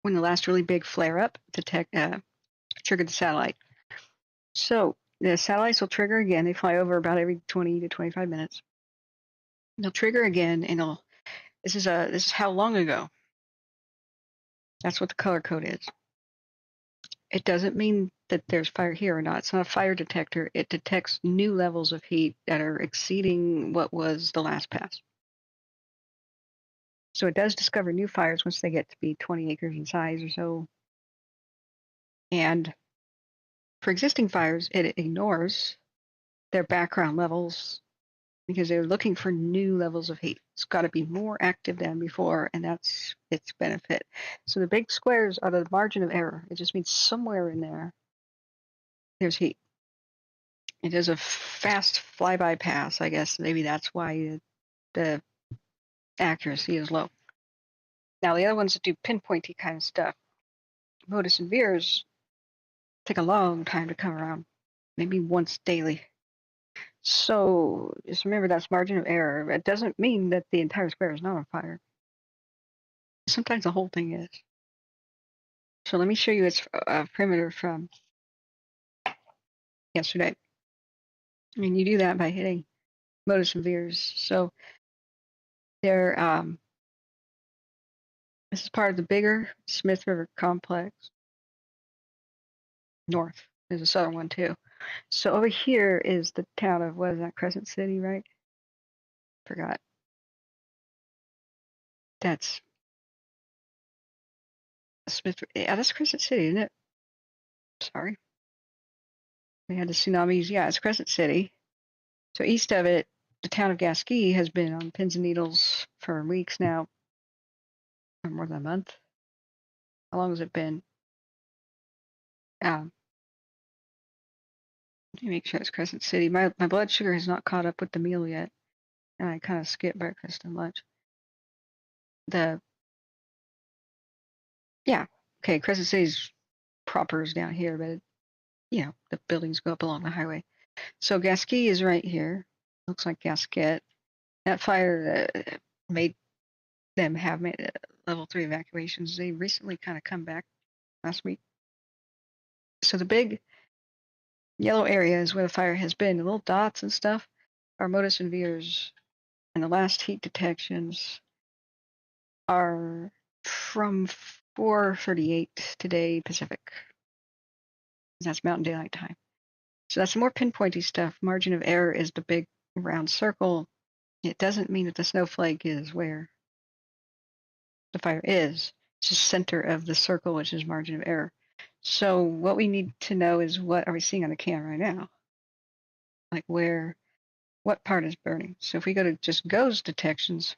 when the last really big flare-up triggered the satellite. So the satellites will trigger again. They fly over about every 20 to 25 minutes. They'll trigger again, and this is how long ago. That's what the color code is. It doesn't mean that there's fire here or not. It's not a fire detector. It detects new levels of heat that are exceeding what was the last pass. So it does discover new fires once they get to be 20 acres in size or so. And for existing fires, it ignores their background levels because they're looking for new levels of heat. It's got to be more active than before, and that's its benefit. So the big squares are the margin of error. It just means somewhere in there's heat. It does a fast flyby pass, I guess. Maybe that's why the accuracy is low. Now, the other ones that do pinpointy kind of stuff, Modus and Veers, take a long time to come around, maybe once daily. So just remember that's margin of error. It doesn't mean that the entire square is not on fire. Sometimes the whole thing is. So let me show you its perimeter from yesterday. And you do that by hitting Modus and Veers. So they're this is part of the bigger Smith River complex. North. There's a southern one too. So over here is the town of, what is that, Crescent City, right? Forgot. That's Smith. Yeah, that's Crescent City, isn't it? Sorry. They had the tsunamis. Yeah, it's Crescent City. So east of it, the town of Gasket has been on pins and needles for weeks now, or more than a month. How long has it been? Let me make sure it's Crescent City. My blood sugar has not caught up with the meal yet, and I kind of skip breakfast and lunch. Okay, Crescent City's proper is down here, but the buildings go up along the highway. So Gasket is right here. Looks like Gasket. That fire made them have made level 3 evacuations. They recently kind of come back last week. So the big yellow area is where the fire has been. The little dots and stuff are Modus and Veers. And the last heat detections are from 4:38 today Pacific. That's Mountain Daylight Time. So that's more pinpointy stuff. Margin of error is the big round circle. It doesn't mean that the snowflake is where the fire is. It's the center of the circle, which is margin of error. So what we need to know is, what are we seeing on the camera right now? Like what what part is burning. So if we go to just ghost detections,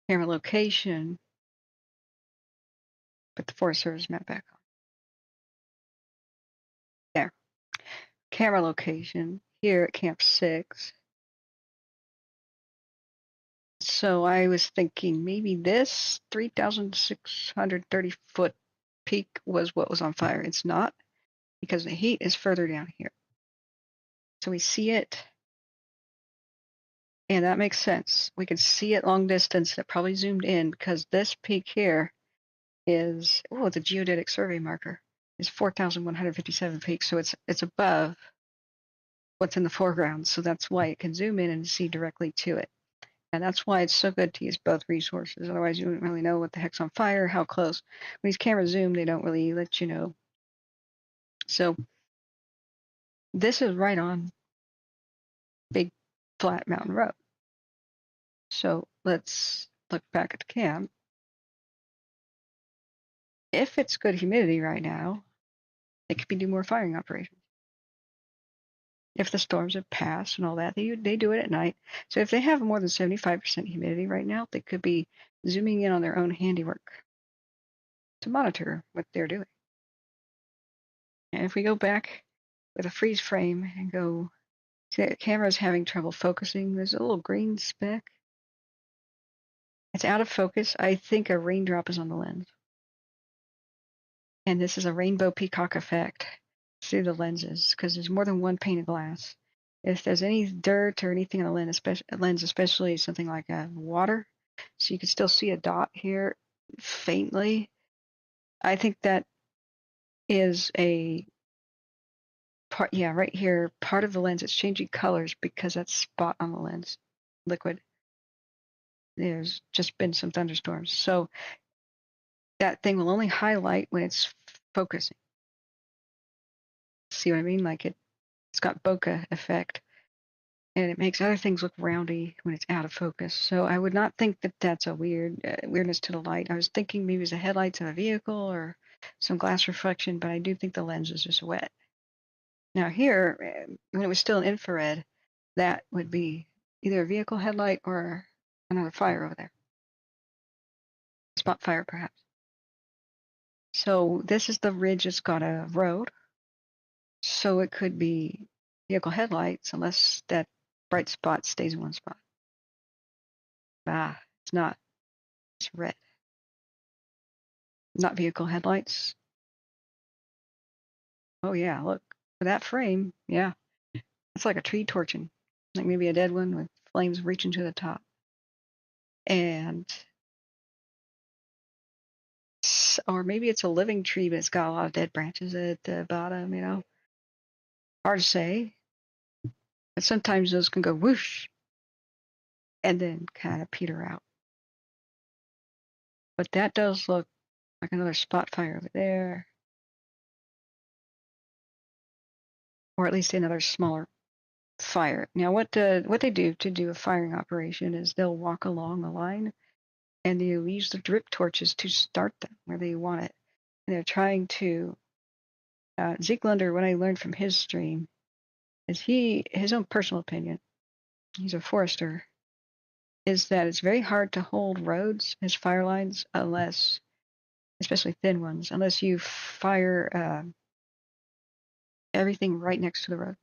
camera location, put the Forest Service map back on. There. Camera location here at Camp 6. So I was thinking maybe this 3,630 foot peak was what was on fire. It's not, because the heat is further down here. So we see it, and that makes sense. We can see it long distance. That probably zoomed in because this peak here is, oh, the geodetic survey marker is 4,157 feet. So it's above what's in the foreground. So that's why it can zoom in and see directly to it. And that's why it's so good to use both resources. Otherwise, you wouldn't really know what the heck's on fire, how close. When these cameras zoom, they don't really let you know. So this is right on big flat mountain road. So let's look back at the cam. If it's good humidity right now, they could be doing more firing operations. If the storms have passed and all that, they do it at night. So if they have more than 75% humidity right now, they could be zooming in on their own handiwork to monitor what they're doing. And if we go back with a freeze frame and go, see, the camera's having trouble focusing. There's a little green speck. It's out of focus. I think a raindrop is on the lens. And this is a rainbow peacock effect through the lenses because there's more than one pane of glass. If there's any dirt or anything on the lens, especially something like water, so you can still see a dot here faintly, I think that is a part, yeah, right here, part of the lens. It's changing colors because that spot on the lens, liquid. There's just been some thunderstorms. So that thing will only highlight when it's focusing. See what I mean? Like it's got bokeh effect, and it makes other things look roundy when it's out of focus. So I would not think that that's a weirdness to the light. I was thinking maybe it's the headlights of a vehicle or some glass reflection, but I do think the lens is just wet. Now here, when it was still in infrared, that would be either a vehicle headlight or another fire over there. Spot fire, perhaps. So this is the ridge that's got a road. So it could be vehicle headlights unless that bright spot stays in one spot. Ah, it's not. It's red. Not vehicle headlights. Oh yeah, look. For that frame, yeah. It's like a tree torching. Like maybe a dead one with flames reaching to the top. And or maybe it's a living tree, but it's got a lot of dead branches at the bottom, you know. Hard to say. But sometimes those can go whoosh and then kind of peter out. But that does look like another spot fire over there. Or at least another smaller fire. Now what they do to do a firing operation is they'll walk along the line and they'll use the drip torches to start them where they want it. And they're trying to Zeke Lunder, what I learned from his stream is his own personal opinion, he's a forester, is that it's very hard to hold roads as fire lines unless, especially thin ones, unless you fire everything right next to the road.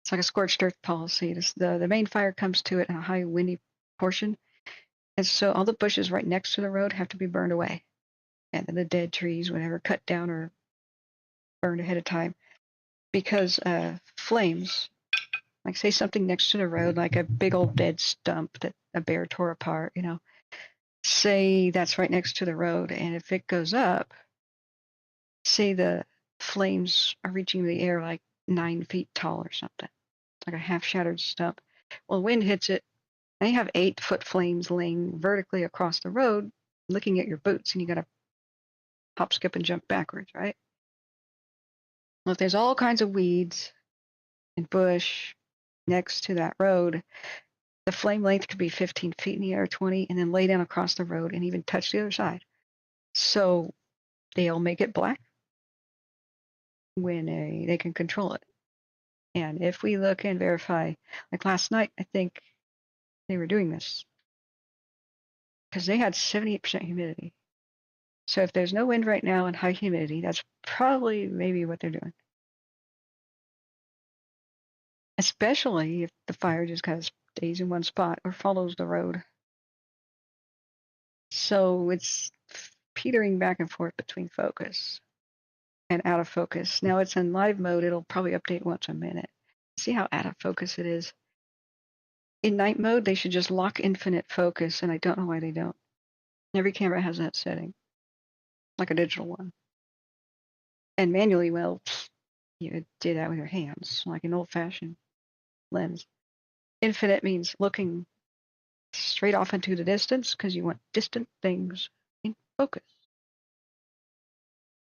It's like a scorched earth policy. The main fire comes to it in a high windy portion, and so all the bushes right next to the road have to be burned away, and then the dead trees, whatever, cut down or burned ahead of time, because flames, like say something next to the road, like a big old dead stump that a bear tore apart, you know, say that's right next to the road, and if it goes up, say the flames are reaching the air like 9 feet tall or something, like a half shattered stump. Well, wind hits it, and you have 8-foot flames laying vertically across the road, looking at your boots, and you got to hop, skip, and jump backwards, right? Well, if there's all kinds of weeds and bush next to that road, the flame length could be 15 feet in the air, 20, and then lay down across the road and even touch the other side. So they'll make it black when they can control it. And if we look and verify, like last night, I think they were doing this because they had 78% humidity. So if there's no wind right now and high humidity, that's probably maybe what they're doing. Especially if the fire just kind of stays in one spot or follows the road. So it's petering back and forth between focus and out of focus. Now it's in live mode. It'll probably update once a minute. See how out of focus it is. In night mode, they should just lock infinite focus, and I don't know why they don't. Every camera has that setting, like a digital one. And manually, well, you do that with your hands, like an old-fashioned lens. Infinite means looking straight off into the distance because you want distant things in focus.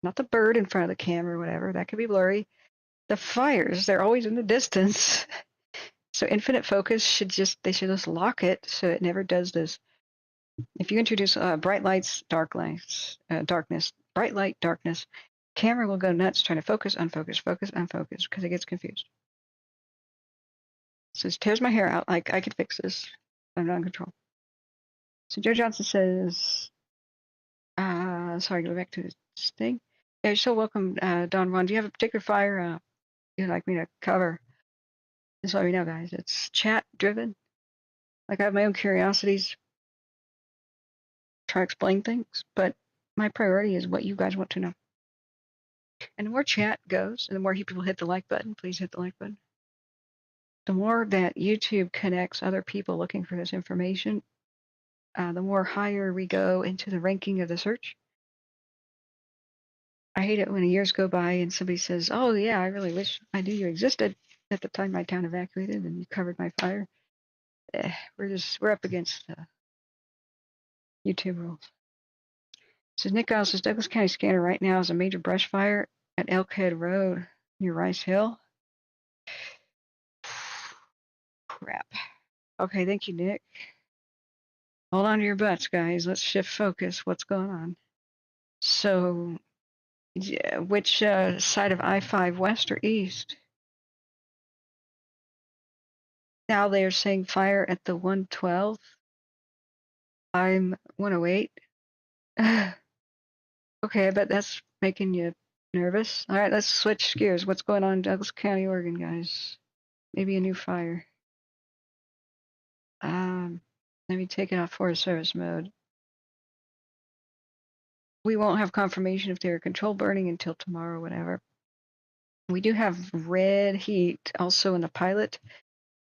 Not the bird in front of the camera or whatever. That could be blurry. The fires, they're always in the distance. So infinite focus they should just lock it so it never does this. If you introduce bright lights, darkness, bright light, darkness, camera will go nuts trying to focus, unfocus, because it gets confused. So it tears my hair out. Like, I could fix this. I'm not in control. So Joe Johnson says, sorry, go back to this thing. Yeah, you're so welcome, Don Juan. Do you have a particular fire you'd like me to cover? Just let me know, guys. It's chat driven. Like, I have my own curiosities, try to explain things, but my priority is what you guys want to know. And the more chat goes, and the more people hit the like button, please hit the like button. The more that YouTube connects other people looking for this information, the more higher we go into the ranking of the search. I hate it when years go by and somebody says, "Oh yeah, I really wish I knew you existed at the time my town evacuated and you covered my fire." We're up against YouTube rules. So Nick Giles says Douglas County scanner right now is a major brush fire at Elkhead Road near Rice Hill. Crap. Okay, thank you, Nick. Hold on to your butts, guys. Let's shift focus. What's going on? So, yeah, which side of I-5, west or east? Now they're saying fire at the 112. I'm 108. Okay, I bet that's making you nervous. All right, let's switch gears. What's going on in Douglas County, Oregon, guys? Maybe a new fire. Let me take it off Forest Service mode. We won't have confirmation if they're control burning until tomorrow or whatever. We do have red heat also in the pilot,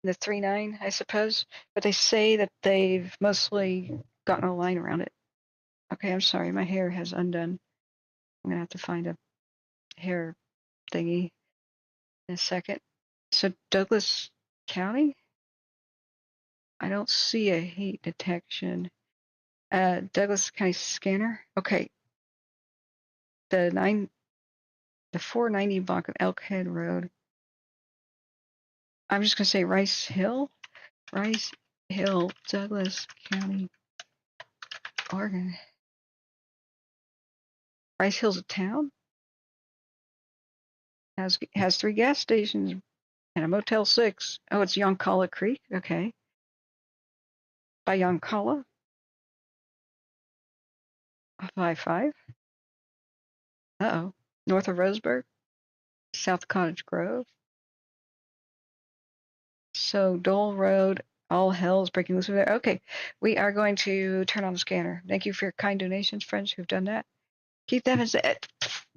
the 3.9, I suppose, but they say that they've mostly gotten a line around it. Okay, I'm sorry, my hair has undone. I'm gonna have to find a hair thingy in a second. So Douglas County? I don't see a heat detection. Douglas County scanner. Okay. The 490 block of Elkhead Road. I'm just gonna say Rice Hill, Douglas County, Oregon. Rice Hill's a town. Has 3 gas stations and a Motel 6. Oh, it's Yoncalla Creek. Okay. By Yoncalla. 5-5. Uh-oh. North of Roseburg. South Cottage Grove. So Dole Road, all hell is breaking loose over there. Okay, we are going to turn on the scanner. Thank you for your kind donations, friends who've done that. Keith Evans said,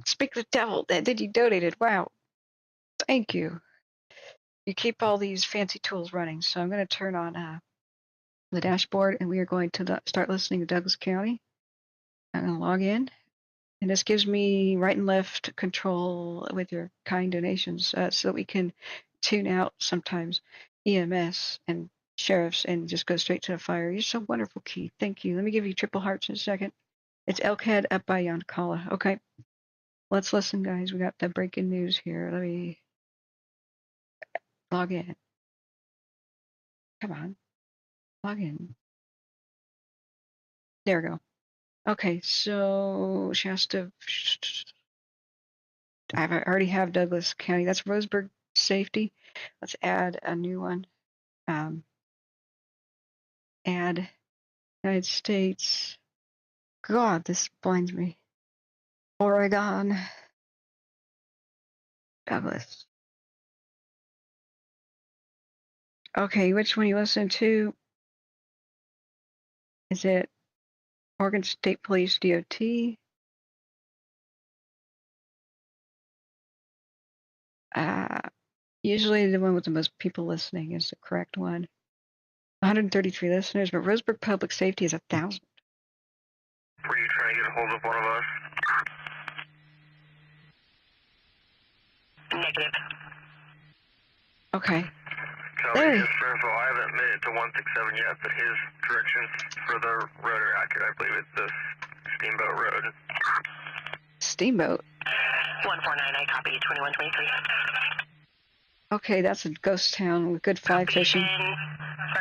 speak the devil. Did you donated? Wow. Thank you. You keep all these fancy tools running. So I'm going to turn on the dashboard, and we are going to start listening to Douglas County. I'm going to log in. And this gives me right and left control with your kind donations so that we can tune out sometimes EMS and sheriffs and just go straight to the fire. You're so wonderful, Keith. Thank you. Let me give you triple hearts in a second. It's Elkhead up by Yoncalla. Okay. Let's listen, guys. We got the breaking news here. Let me log in. Come on. Log in. There we go. Okay, so Shasta. I already have Douglas County. That's Roseburg Safety. Let's add a new one. Add United States. God, this blinds me. Oregon. Douglas. Okay, which one you listen to? Is it Oregon State Police DOT? Usually the one with the most people listening is the correct one. 133 listeners, but Roseburg Public Safety is 1,000. Were you trying to get a hold of one of us? Negative. Okay. Copy, just for info, I haven't made it to 167 yet, but his directions for the road are accurate. I believe it's the Steamboat Road. Steamboat? 149, I copy, 2123. Okay, that's a ghost town with good fly fishing.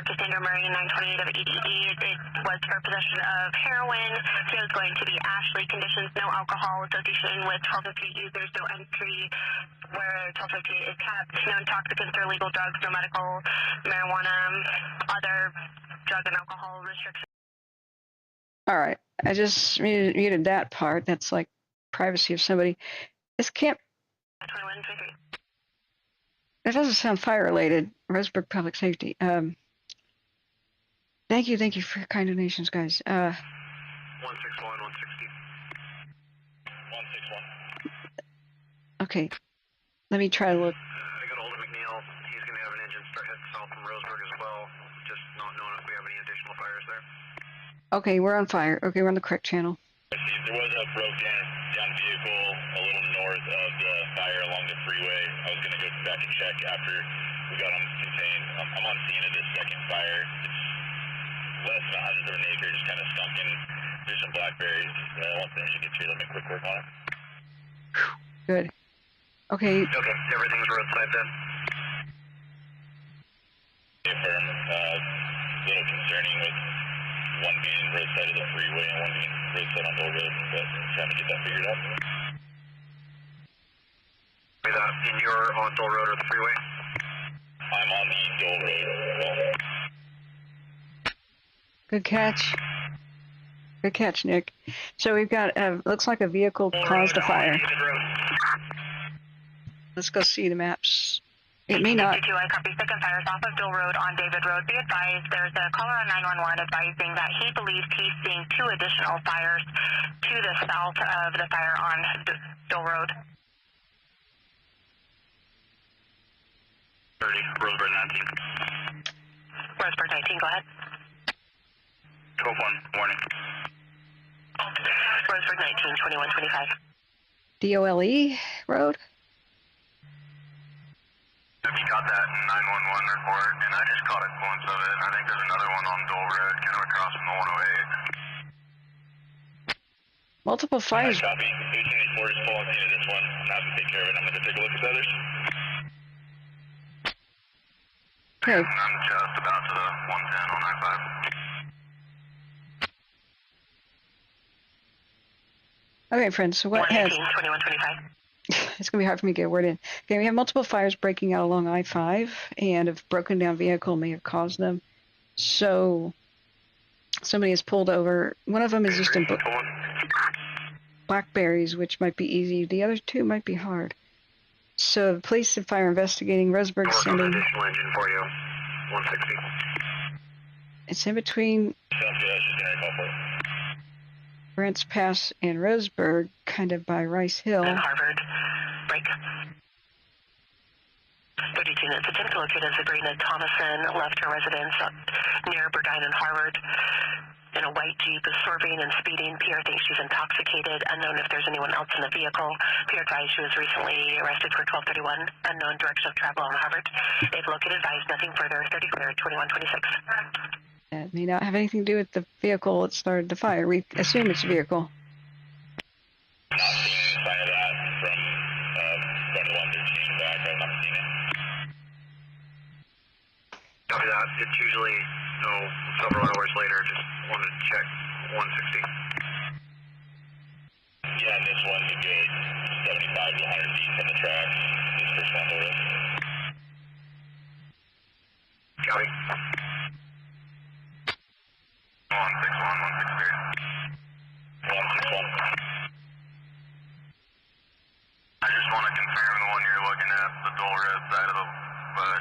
Cassandra Murray, 928 of ADE. It was for possession of heroin. It was going to be Ashley conditions, no alcohol association with 1258 users, no entry where 1258 is kept, no intoxicants or illegal drugs, no medical marijuana, other drug and alcohol restrictions. All right, I just muted that part. That's like privacy of somebody. This can't. 2123. That doesn't sound fire related. Roseburg Public Safety. Thank you for your kind donations, guys. 161, 160. 161. Okay, let me try to look. I got a hold of McNeil. He's going to have an engine start heading south from Roseburg as well. Just not knowing if we have any additional fires there. Okay, we're on fire. Okay, we're on the correct channel. There was a broken down vehicle a little north of the fire along the freeway. I was going to go back and check after we got them contained. I'm on scene of this second fire. It's less than 100 of an acre, just kind of skunking through some blackberries. Once the engine gets here, they'll make quick work on it. Good. Okay. Okay, everything's roadside then. Affirm, little concerning with one being roadside of the freeway and one being roadside on Dole Road, but trying to get that figured out. Is that in your on Dole Road or the freeway? I'm on the Dole Road. Good catch. Good catch, Nick. So we've got, looks like a vehicle caused a fire. Let's go see the maps. It may not. I copy second fires off of Dole Road on David Road. Be advised, there's a caller on 911 advising that he believes he's seeing 2 additional fires to the south of the fire on Dole Road. 30, Roseburg 19. Roseburg 19, go ahead. 12-1, warning. Roseburg 19, 2125. DOLE Road? We got that 911 report, and I just caught a glimpse of it. I think there's another one on Dole Road, kind of across from the 108. Multiple fires. Copy. 1884 is full on scene of this one. I'm not going to take care of it. I'm going to take a look at the others. Okay. I'm just about to the 110 on I-5. Okay, friends, so what has... 2125. It's going to be hard for me to get a word in. Okay, we have multiple fires breaking out along I-5, and a broken down vehicle may have caused them. So somebody is pulled over. One of them is just in blackberries, which might be easy. The other 2 might be hard. So the police and fire investigating. Roseburg sending. Additional engine for you. 160. It's in between Sounds good. I was just going to call for it. Brents Pass and Roseburg, kind of by Rice Hill. And Harvard. Break. 32 units. Attempt to locate as Sabrina Thomason left her residence near Burdine and Harvard in a white Jeep, swerving and speeding. Pierre thinks she's intoxicated. Unknown if there's anyone else in the vehicle. Pierre advised she was recently arrested for 1231. Unknown direction of travel on Harvard. If located, advised nothing further. 30 clear, 2126. That may not have anything to do with the vehicle that started the fire. We assume it's a vehicle. Not seeing a sign of that from front of 113 back. I've not seen it. Copy that. It's usually several hours later. Just wanted to check 160. Yeah, and this one's a good 75 to 100 feet from the tracks. This first one over. Copy. 161, 163. 161. I just want to confirm the one you're looking at, the dual red side of the,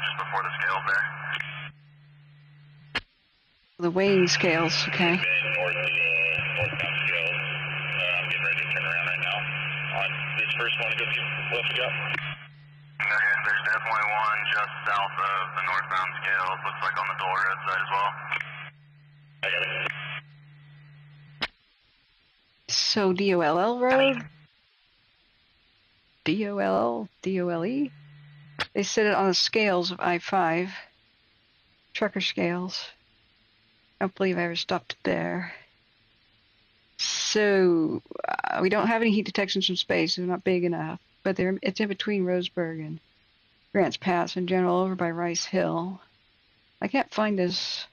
just before the scales there. The weighing scales, okay. North of the northbound scales. I'm getting ready to turn around right now. On this first one, go to left, yep. Okay, there's definitely one just south of the northbound scales. Looks like on the dual red side as well. I got it. So DOLL road? DOLL? DOLE? They set it on the scales of I-5. Trucker scales. I don't believe I ever stopped it there. So, we don't have any heat detections from space. They're not big enough. But it's in between Roseburg and Grants Pass in general, over by Rice Hill. I can't find this.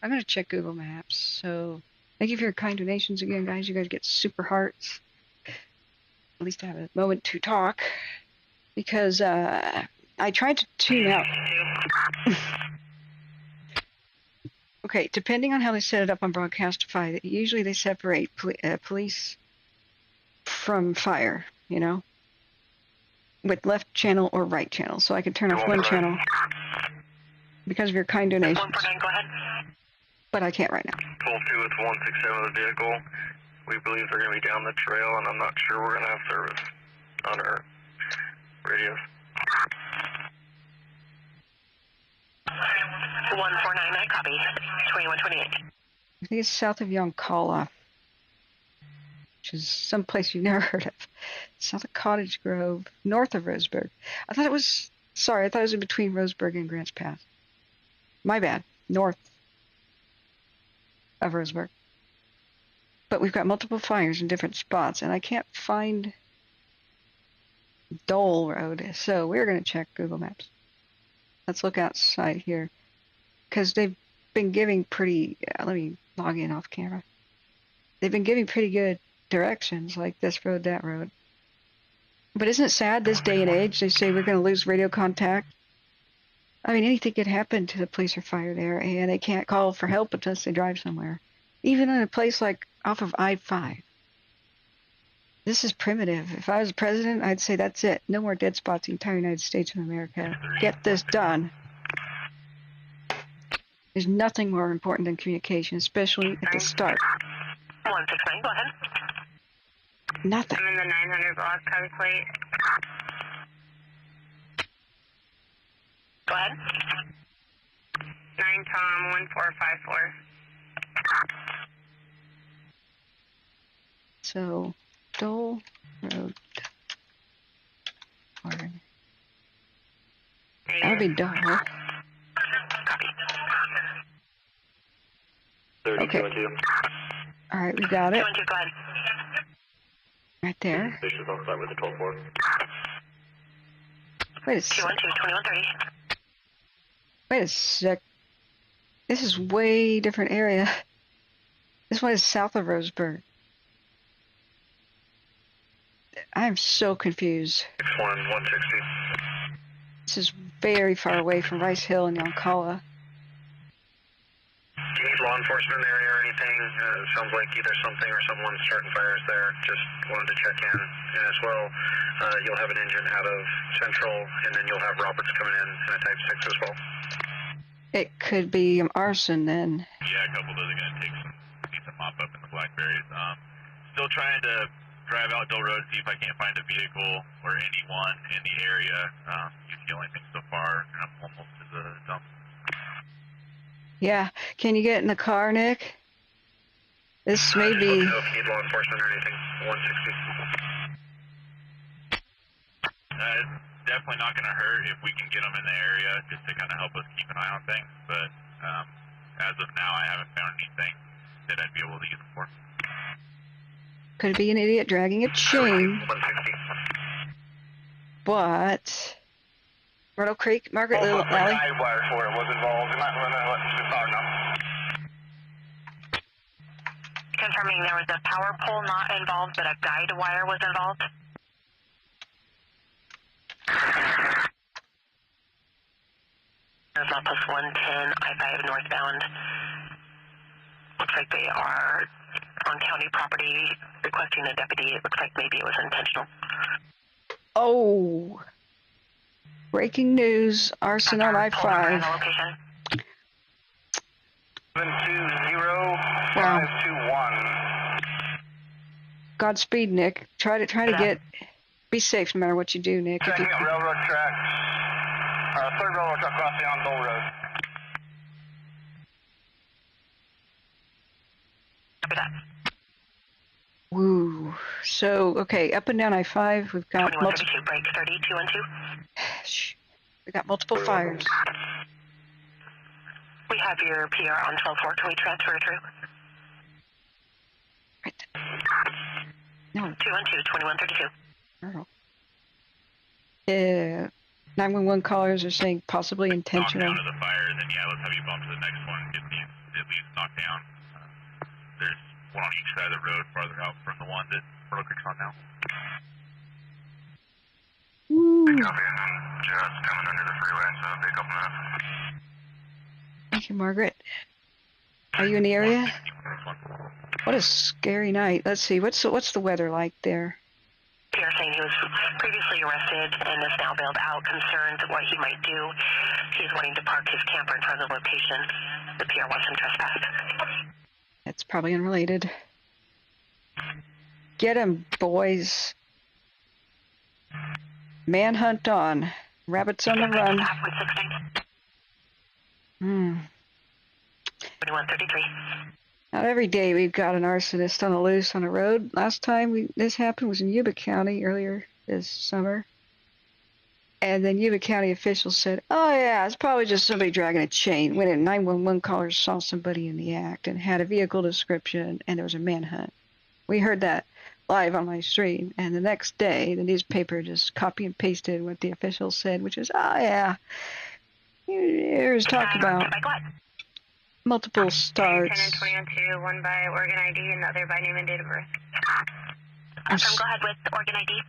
I'm going to check Google Maps. So, thank you for your kind donations again, guys. You guys get super hearts. At least I have a moment to talk. Because I tried to tune out. Okay, depending on how they set it up on Broadcastify, usually they separate police from fire, you know, with left channel or right channel. So I can turn off one channel because of your kind donations. 149, go ahead. But I can't right now. 12-2 with 167 of the vehicle. We believe they're going to be down the trail, and I'm not sure we're going to have service on our radios. 149, I copy. 2128. I think it's south of Yoncalla, which is someplace you've never heard of. South of Cottage Grove, north of Roseburg. I thought it was in between Roseburg and Grants Pass. My bad. North of Roseburg. But we've got multiple fires in different spots, and I can't find Dole Road, so we're going to check Google Maps. Let's look outside here, because they've been giving pretty, let me log in off camera. They've been giving pretty good directions, like this road, that road. But isn't it sad this day and age, they say we're going to lose radio contact? I mean, anything could happen to the police or fire there, and they can't call for help unless they drive somewhere. Even in a place like off of I-5. This is primitive. If I was president, I'd say that's it. No more dead spots in the entire United States of America. Get this done. There's nothing more important than communication, especially at the start. 169, go ahead. Nothing. I'm in the 900 block, copy plate. Go ahead. 9 Tom 1454. So, Dole Road. Oregon. That would be Dole. Copy. Okay. Alright, we got it. 212, go ahead. Right there. Station's on site with the 12-4. Wait a sec. 212, 2130. Wait a sec. This is way different area. This one is south of Roseburg. I'm so confused. 160. This is very far away from Rice Hill and Yoncalla. Do you need law enforcement in the area or anything? It sounds like either something or someone's starting fires there. Just wanted to check in. And as well, you'll have an engine out of Central, and then you'll have Roberts coming in a Type 6 as well. It could be Arson then. Yeah, a couple of those are going to need some mop up in the Blackberries. Still trying to drive out Dole Road, see if I can't find a vehicle or anyone in the area. You're the only thing so far, and I'm almost to the dump. Yeah. Can you get in the car, Nick? This may be... Let me know if you need law enforcement or anything. 160. Definitely not going to hurt if we can get them in the area just to kind of help us keep an eye on things. But as of now, I haven't found anything that I'd be able to use them for. Could be an idiot dragging a chain. 160. But... Myrtle Creek, Margaret Little Alley. Wire for it was involved. You might want to let the dog know. Confirming there was a power pole not involved, but a guide wire was involved. There's Outpost 110, I-5 northbound. Looks like they are on county property requesting a deputy. It looks like maybe it was intentional. Oh. Breaking news. Arson on I-5. Location. 720-521. Godspeed, Nick. Try to get. Be safe no matter what you do, Nick. Checking out railroad tracks. Third railroad track crossing on Dole Road. Copy that. Woo. So, okay, up and down I-5, we've got 2132, break 3212. we got multiple fires. We have your PR on 12-4. Can we transfer it through? Right. No. 212-2132. Oh. 911 callers are saying possibly intentional. Knock down to the fire, then yeah, let's have you bump to the next one and get these at least knocked down. There's one on each side of the road farther out from the one that Myrtle Creek's on now. Woo. Copy, and then just coming under the freeway, so it'll be a couple minutes. Thank you, Margaret. Are you in the area? What a scary night. Let's see, what's the weather like there? PR saying he was previously arrested and is now bailed out, concerned what he might do. He's wanting to park his camper in front of the location. The PR wants him trespassed. That's probably unrelated. Get him, boys. Manhunt on. Rabbits on the run. 2133. Not every day we've got an arsonist on the loose on the road. Last time this happened was in Yuba County earlier this summer. And then Yuba County officials said, oh yeah, it's probably just somebody dragging a chain. When a 911 caller saw somebody in the act and had a vehicle description and there was a manhunt. We heard that live on my stream. And the next day, the newspaper just copy and pasted what the officials said, which is, oh yeah, here's talk about multiple starts. 10 and 2012, one by organ ID and the other by name and date of birth. Go ahead with organ ID.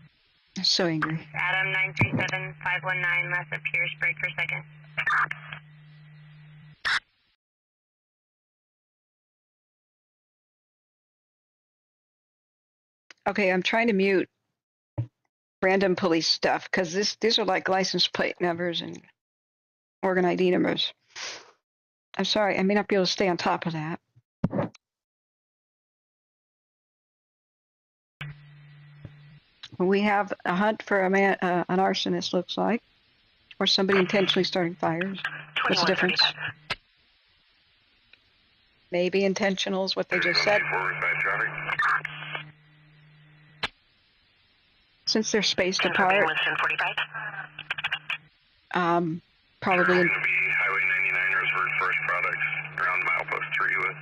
I'm so angry. Adam 937-519, massive Pierce, break for second. Okay, I'm trying to mute random police stuff because these are like license plate numbers and organ ID numbers. I'm sorry, I may not be able to stay on top of that. We have a hunt for an arsonist, looks like, or somebody intentionally starting fires. What's the difference? Maybe intentional is what they just said. Since they're spaced apart, probably. It's going to be Highway 99ers for first products around milepost 3 with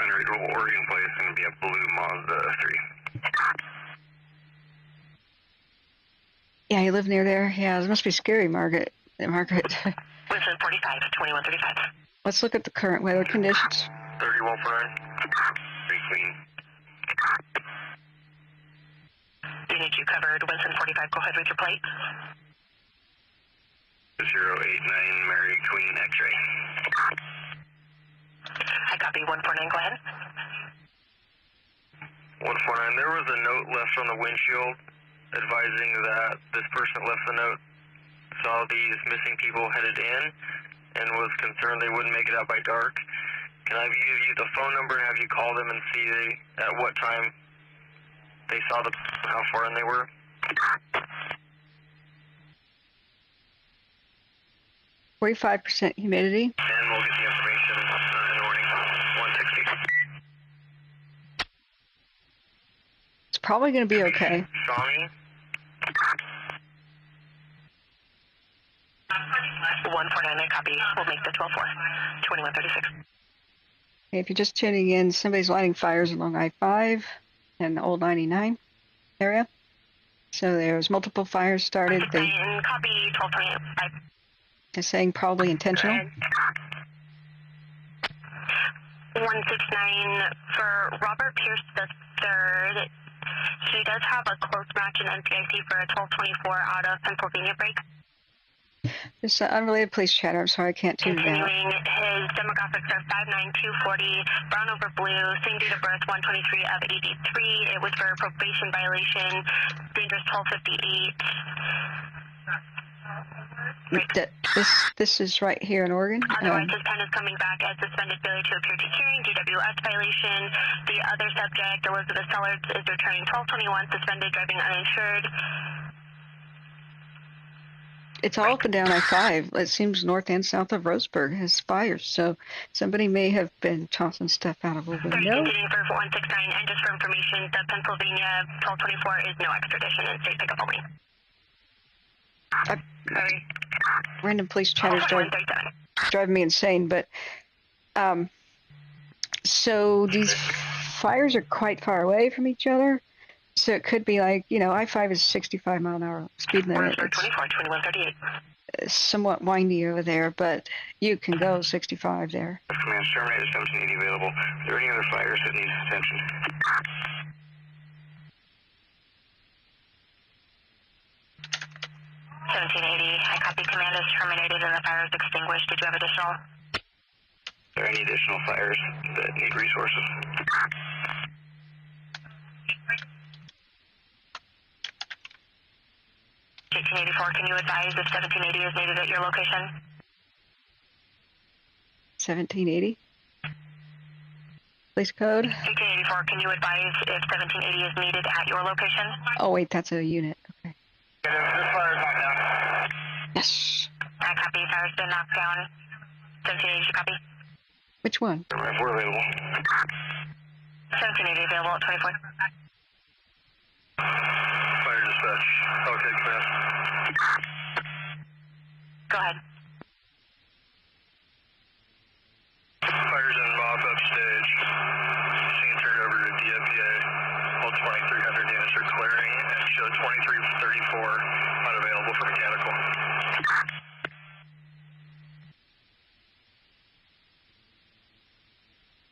unreadable Oregon plate. It's going to be a blue Mazda 3. Yeah, you live near there. Yeah, it must be scary, Margaret. Margaret. Winston 45, 2135. Let's look at the current weather conditions. 31 for 9. Very clean. We need you covered. Winston 45, go ahead with your plate. 089 Mary Queen X-ray. I copy 149, go ahead. 149, there was a note left on the windshield advising that this person left the note, saw these missing people headed in, and was concerned they wouldn't make it out by dark. Can I give you the phone number and have you call them and see at what time they saw how far in they were? %45% humidity. And we'll get the information in the morning. 160. It's probably going to be okay. Shawnee? 149, I copy. We'll make the 12-4. 2136. If you're just tuning in, somebody's lighting fires along I-5 and the old 99 area. So there's multiple fires started. Copy 1228. They're saying probably intentional. 169 for Robert Pierce III. He does have a close match in NCIC for a 1224 out of Pennsylvania break. This unrelated police chatter. I'm sorry, I can't tune it out. Continuing, his demographics are 5'9", 240, brown over blue, same date of birth, 123 of 83. It was for a probation violation, dangerous 1258. This is right here in Oregon. Otherwise, his pen is coming back as suspended failure to appear to hearing, DWS violation. The other subject, Elizabeth Sellers, is returning 1221, suspended driving uninsured. It's all up and down I-5. It seems north and south of Roseburg has fires, so somebody may have been tossing stuff out of a window. Continuing for 169, and just for information, the Pennsylvania 1224 is no extradition and state pickup only. Sorry. Random police chatters driving me insane, but so these fires are quite far away from each other. So it could be like, I-5 is 65 mile an hour speed limit. It's 2138. Somewhat windy over there, but you can go 65 there. Command terminated 1780 available. Are there any other fires that need attention? 1780, I copy. Command is terminated and the fire is extinguished. Did you have additional? Are there any additional fires that need resources? 1884, can you advise if 1780 is needed at your location? 1780? Police code? 1884, can you advise if 1780 is needed at your location? Oh, wait, that's a unit. Okay. This fire is knocked down. Yes. I copy. Fire's been knocked down. 1780, you copy? Which one? We're available. 1780 available at 24. Fire dispatch. Okay, command. Go ahead. Fire's in mop-up stage. Scene turned over to DFPA. All 2,300 units are clearing and show 2334 unavailable for mechanical.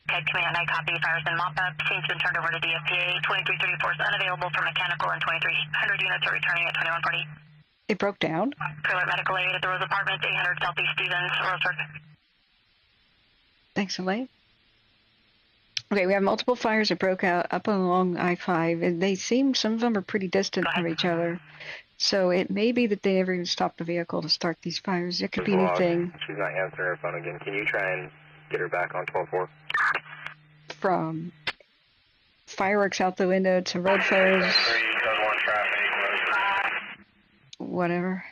Head command, I copy. Fire's in mop-up. Scene's been turned over to DFPA. 2334 is unavailable for mechanical and 2300 units are returning at 2140. It broke down? Clear medical aid at the Rose Apartments, 800 Southeast Stevens, Roseburg. Thanks, Elaine. Okay, we have multiple fires that broke out up along I-5, and they seem, some of them are pretty distant from each other. So it may be that they never even stopped the vehicle to start these fires. It could be anything. She's not answering her phone again. Can you try and get her back on 12-4? From fireworks out the window to road fires. Whatever.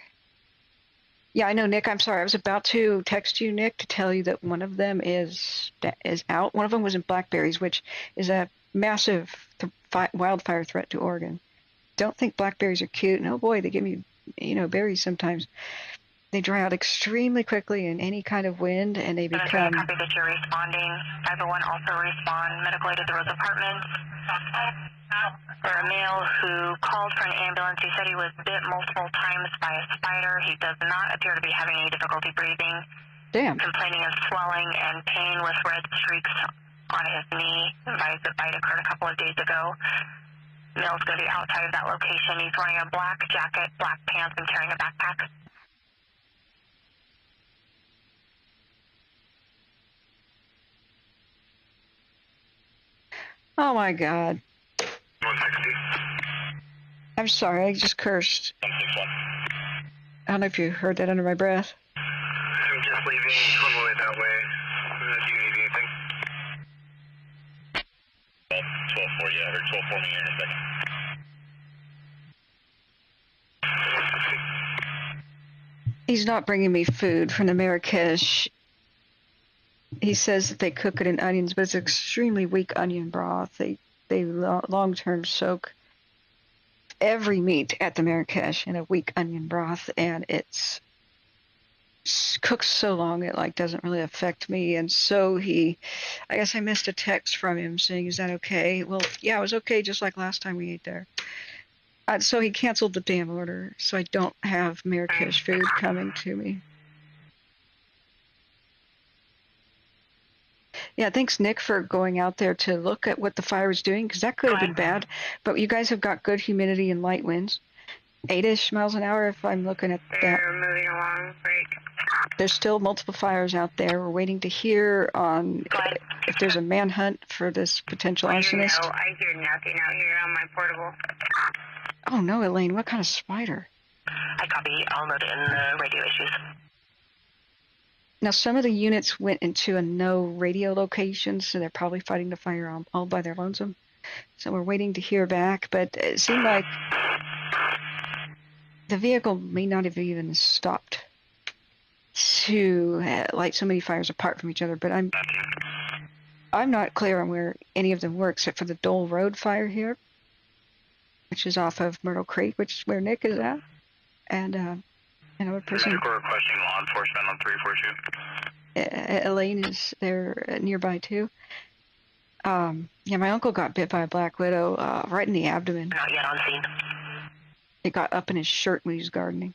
Yeah, I know, Nick. I'm sorry. I was about to text you, Nick, to tell you that one of them is out. One of them was in Blackberries, which is a massive wildfire threat to Oregon. Don't think blackberries are cute. And oh boy, they give me, berries sometimes. They dry out extremely quickly in any kind of wind, and they become... Copy that you're responding. 501 also respond. Medical aid at the Rose Apartments. For a male who called for an ambulance, he said he was bit multiple times by a spider. He does not appear to be having any difficulty breathing. Damn. Complaining of swelling and pain with red streaks on his knee. Advised the bite occurred a couple of days ago. Male's going to be outside of that location. He's wearing a black jacket, black pants, and carrying a backpack. Oh my God. 160. I'm sorry, I just cursed. I don't know if you heard that under my breath. I'm just leaving on the way that way. Do you need anything? 12-4, yeah, or 12-4 me here in a second. He's not bringing me food from the Marrakesh. He says that they cook it in onions, but it's extremely weak onion broth. They long-term soak every meat at the Marrakesh in a weak onion broth, and it's cooks so long it doesn't really affect me. And so I guess I missed a text from him saying, "Is that okay?" Well, yeah, it was okay, just like last time we ate there. So he canceled the damn order, so I don't have Marrakesh food coming to me. Yeah, thanks, Nick, for going out there to look at what the fire was doing, because that could have been bad. But you guys have got good humidity and light winds. 8-ish miles an hour if I'm looking at that. They're moving along, break. There's still multiple fires out there. We're waiting to hear on Go ahead. if there's a manhunt for this potential No, arsonist. I hear nothing out here on my portable. Oh no, Elaine, what kind of spider? I copy. I'll note it in the radio issues. Now, some of the units went into a no radio location, so they're probably fighting the fire all by their lonesome. So we're waiting to hear back, but it seemed like the vehicle may not have even stopped to light so many fires apart from each other, but I'm not clear on where any of them were except for the Dole Road fire here, which is off of Myrtle Creek, which is where Nick is at, and another person. We're requesting law enforcement on 342. Elaine is there nearby too. Yeah, my uncle got bit by a black widow right in the abdomen. Not yet on scene. It got up in his shirt when he was gardening.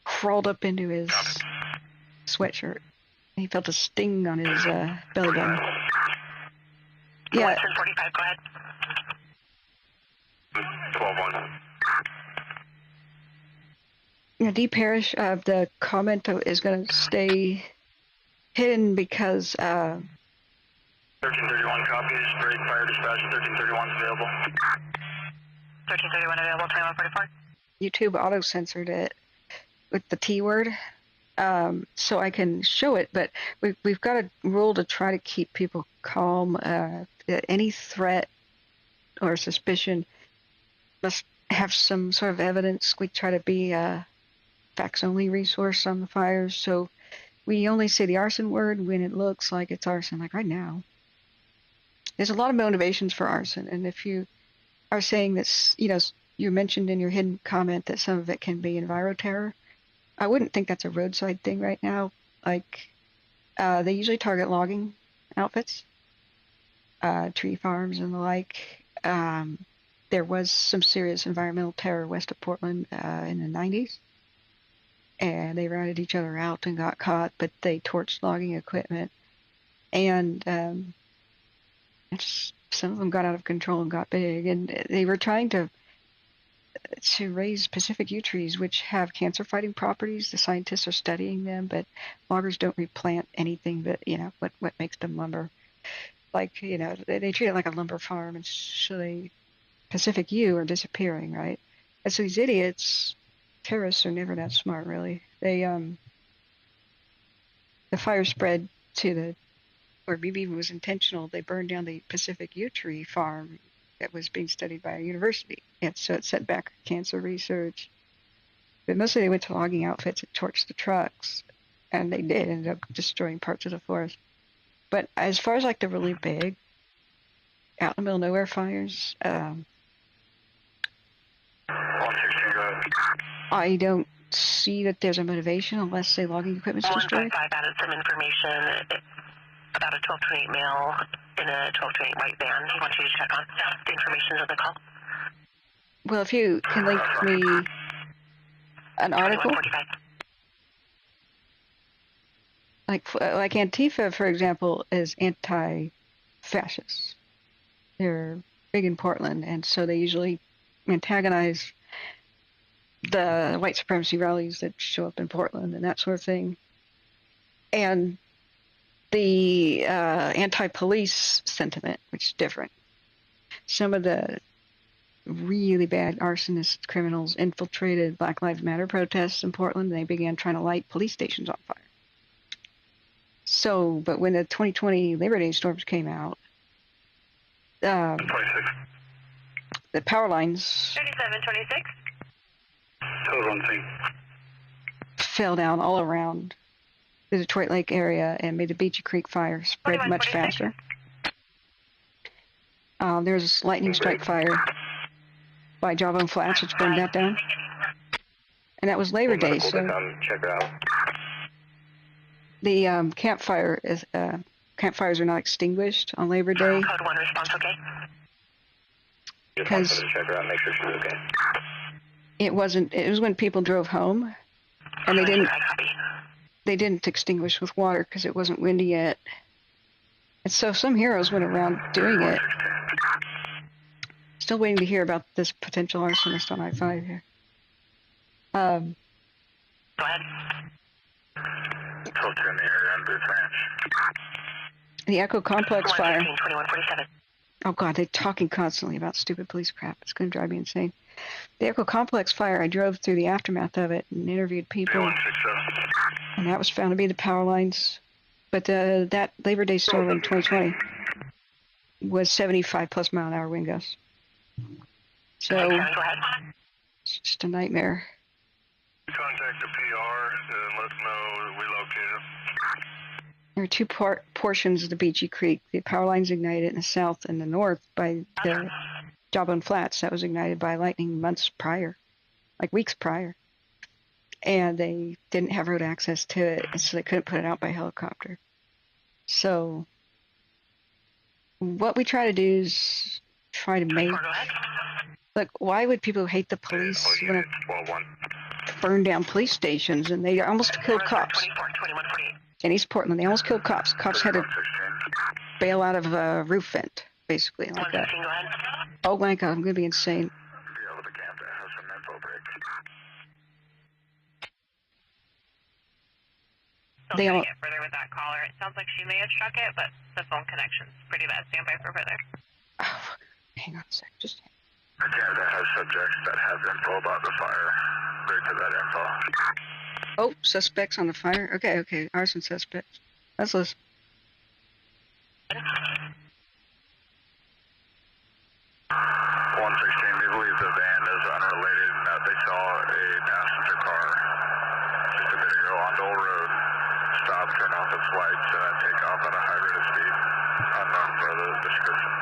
Crawled up into his sweatshirt. He felt a sting on his belly button. Yeah. 1045, go ahead. 12-1. Yeah, D. Parrish, the comment is going to stay hidden because 1331 copies. Break fire dispatch. 1331 is available. 1331 available, 2144. YouTube auto-censored it with the T word, so I can show it, but we've got a rule to try to keep people calm. Any threat or suspicion must have some sort of evidence. We try to be a facts-only resource on the fires, so we only say the arson word when it looks like it's arson, like right now. There's a lot of motivations for arson, and if you are saying that, you mentioned in your hidden comment that some of it can be enviroterror, I wouldn't think that's a roadside thing right now. Like, they usually target logging outfits, tree farms and the like. There was some serious environmental terror west of Portland in the 90s, and they routed each other out and got caught, but they torched logging equipment, and some of them got out of control and got big, and they were trying to raise Pacific yew trees, which have cancer-fighting properties. The scientists are studying them, but loggers don't replant anything that, what makes them lumber. Like, they treat it like a lumber farm, and so Pacific yew are disappearing, right? And so these idiots, terrorists, are never that smart, really. They, the fire spread to or maybe even was intentional. They burned down the Pacific yew tree farm that was being studied by a university, and so it set back cancer research. But mostly they went to logging outfits and torched the trucks, and they did end up destroying parts of the forest. But as far as like the really big, out in the middle of nowhere fires, I don't see that there's a motivation unless, say, logging equipment's destroyed. 155 added some information about a 1228 male in a 1228 white van. He wants you to check on the information of the call. Well, if you can link me an article, 2145. like Antifa, for example, is anti-fascist. They're big in Portland, and so they usually antagonize the white supremacy rallies that show up in Portland and that sort of thing. And the anti-police sentiment, which is different. Some of the really bad arsonist criminals infiltrated Black Lives Matter protests in Portland, and they began trying to light police stations on fire. So, but when the 2020 Labor Day storms came out, the power lines 3726. fell down all around the Detroit Lake area and made the Beachy Creek fire spread much faster. There was a lightning strike fire by Jawbone Flats, which burned that down. And that was Labor Day, so Check her out. the campfires are not extinguished on Labor Day. Code 1 response, okay? Because Check her out, make sure she's okay. it was when people drove home, and they didn't extinguish with water because it wasn't windy yet. And so some heroes went around doing it. still waiting to hear about this potential arsonist on I-5 here. Go ahead. Folks in the area on Booth Ranch. The Echo Complex fire. 2147. Oh God, they're talking constantly about stupid police crap. It's going to drive me insane. The Echo Complex fire, I drove through the aftermath of it and interviewed people. 167. And that was found to be the power lines. But that Labor Day storm in 2020 was 75 plus mile an hour wind gusts. So Go ahead. it's just a nightmare. Contact the PR and let them know we located them. There are two portions of the Beachy Creek. The power lines ignited in the south and the north by the Joplin Flats. That was ignited by lightning months prior, like weeks prior. And they didn't have road access to it, so they couldn't put it out by helicopter. So what we try to do is try to make... Go ahead. Look, why would people hate the police when it 12-1. burned down police stations and they almost killed cops? 24, 2148. In East Portland, they almost killed cops. Cops had to 116. bail out of a roof vent, basically, like that. 115, go ahead. Oh my God, I'm going to be insane. Be able to camp that has some info break. Still They trying all- to get further with that caller. It sounds like she may have struck it, but the phone connection's pretty bad. Stand by for further. Oh, hang on a sec. Just Canada has subjects that have info about the fire. Break to that info. oh, suspects on the fire. Okay. Arson suspects. Let's listen. 116, we believe the van is unrelated and that they saw a passenger car just a bit ago on Dole Road. Stop, turn off its lights, and then take off at a high rate of speed. Unknown for the description.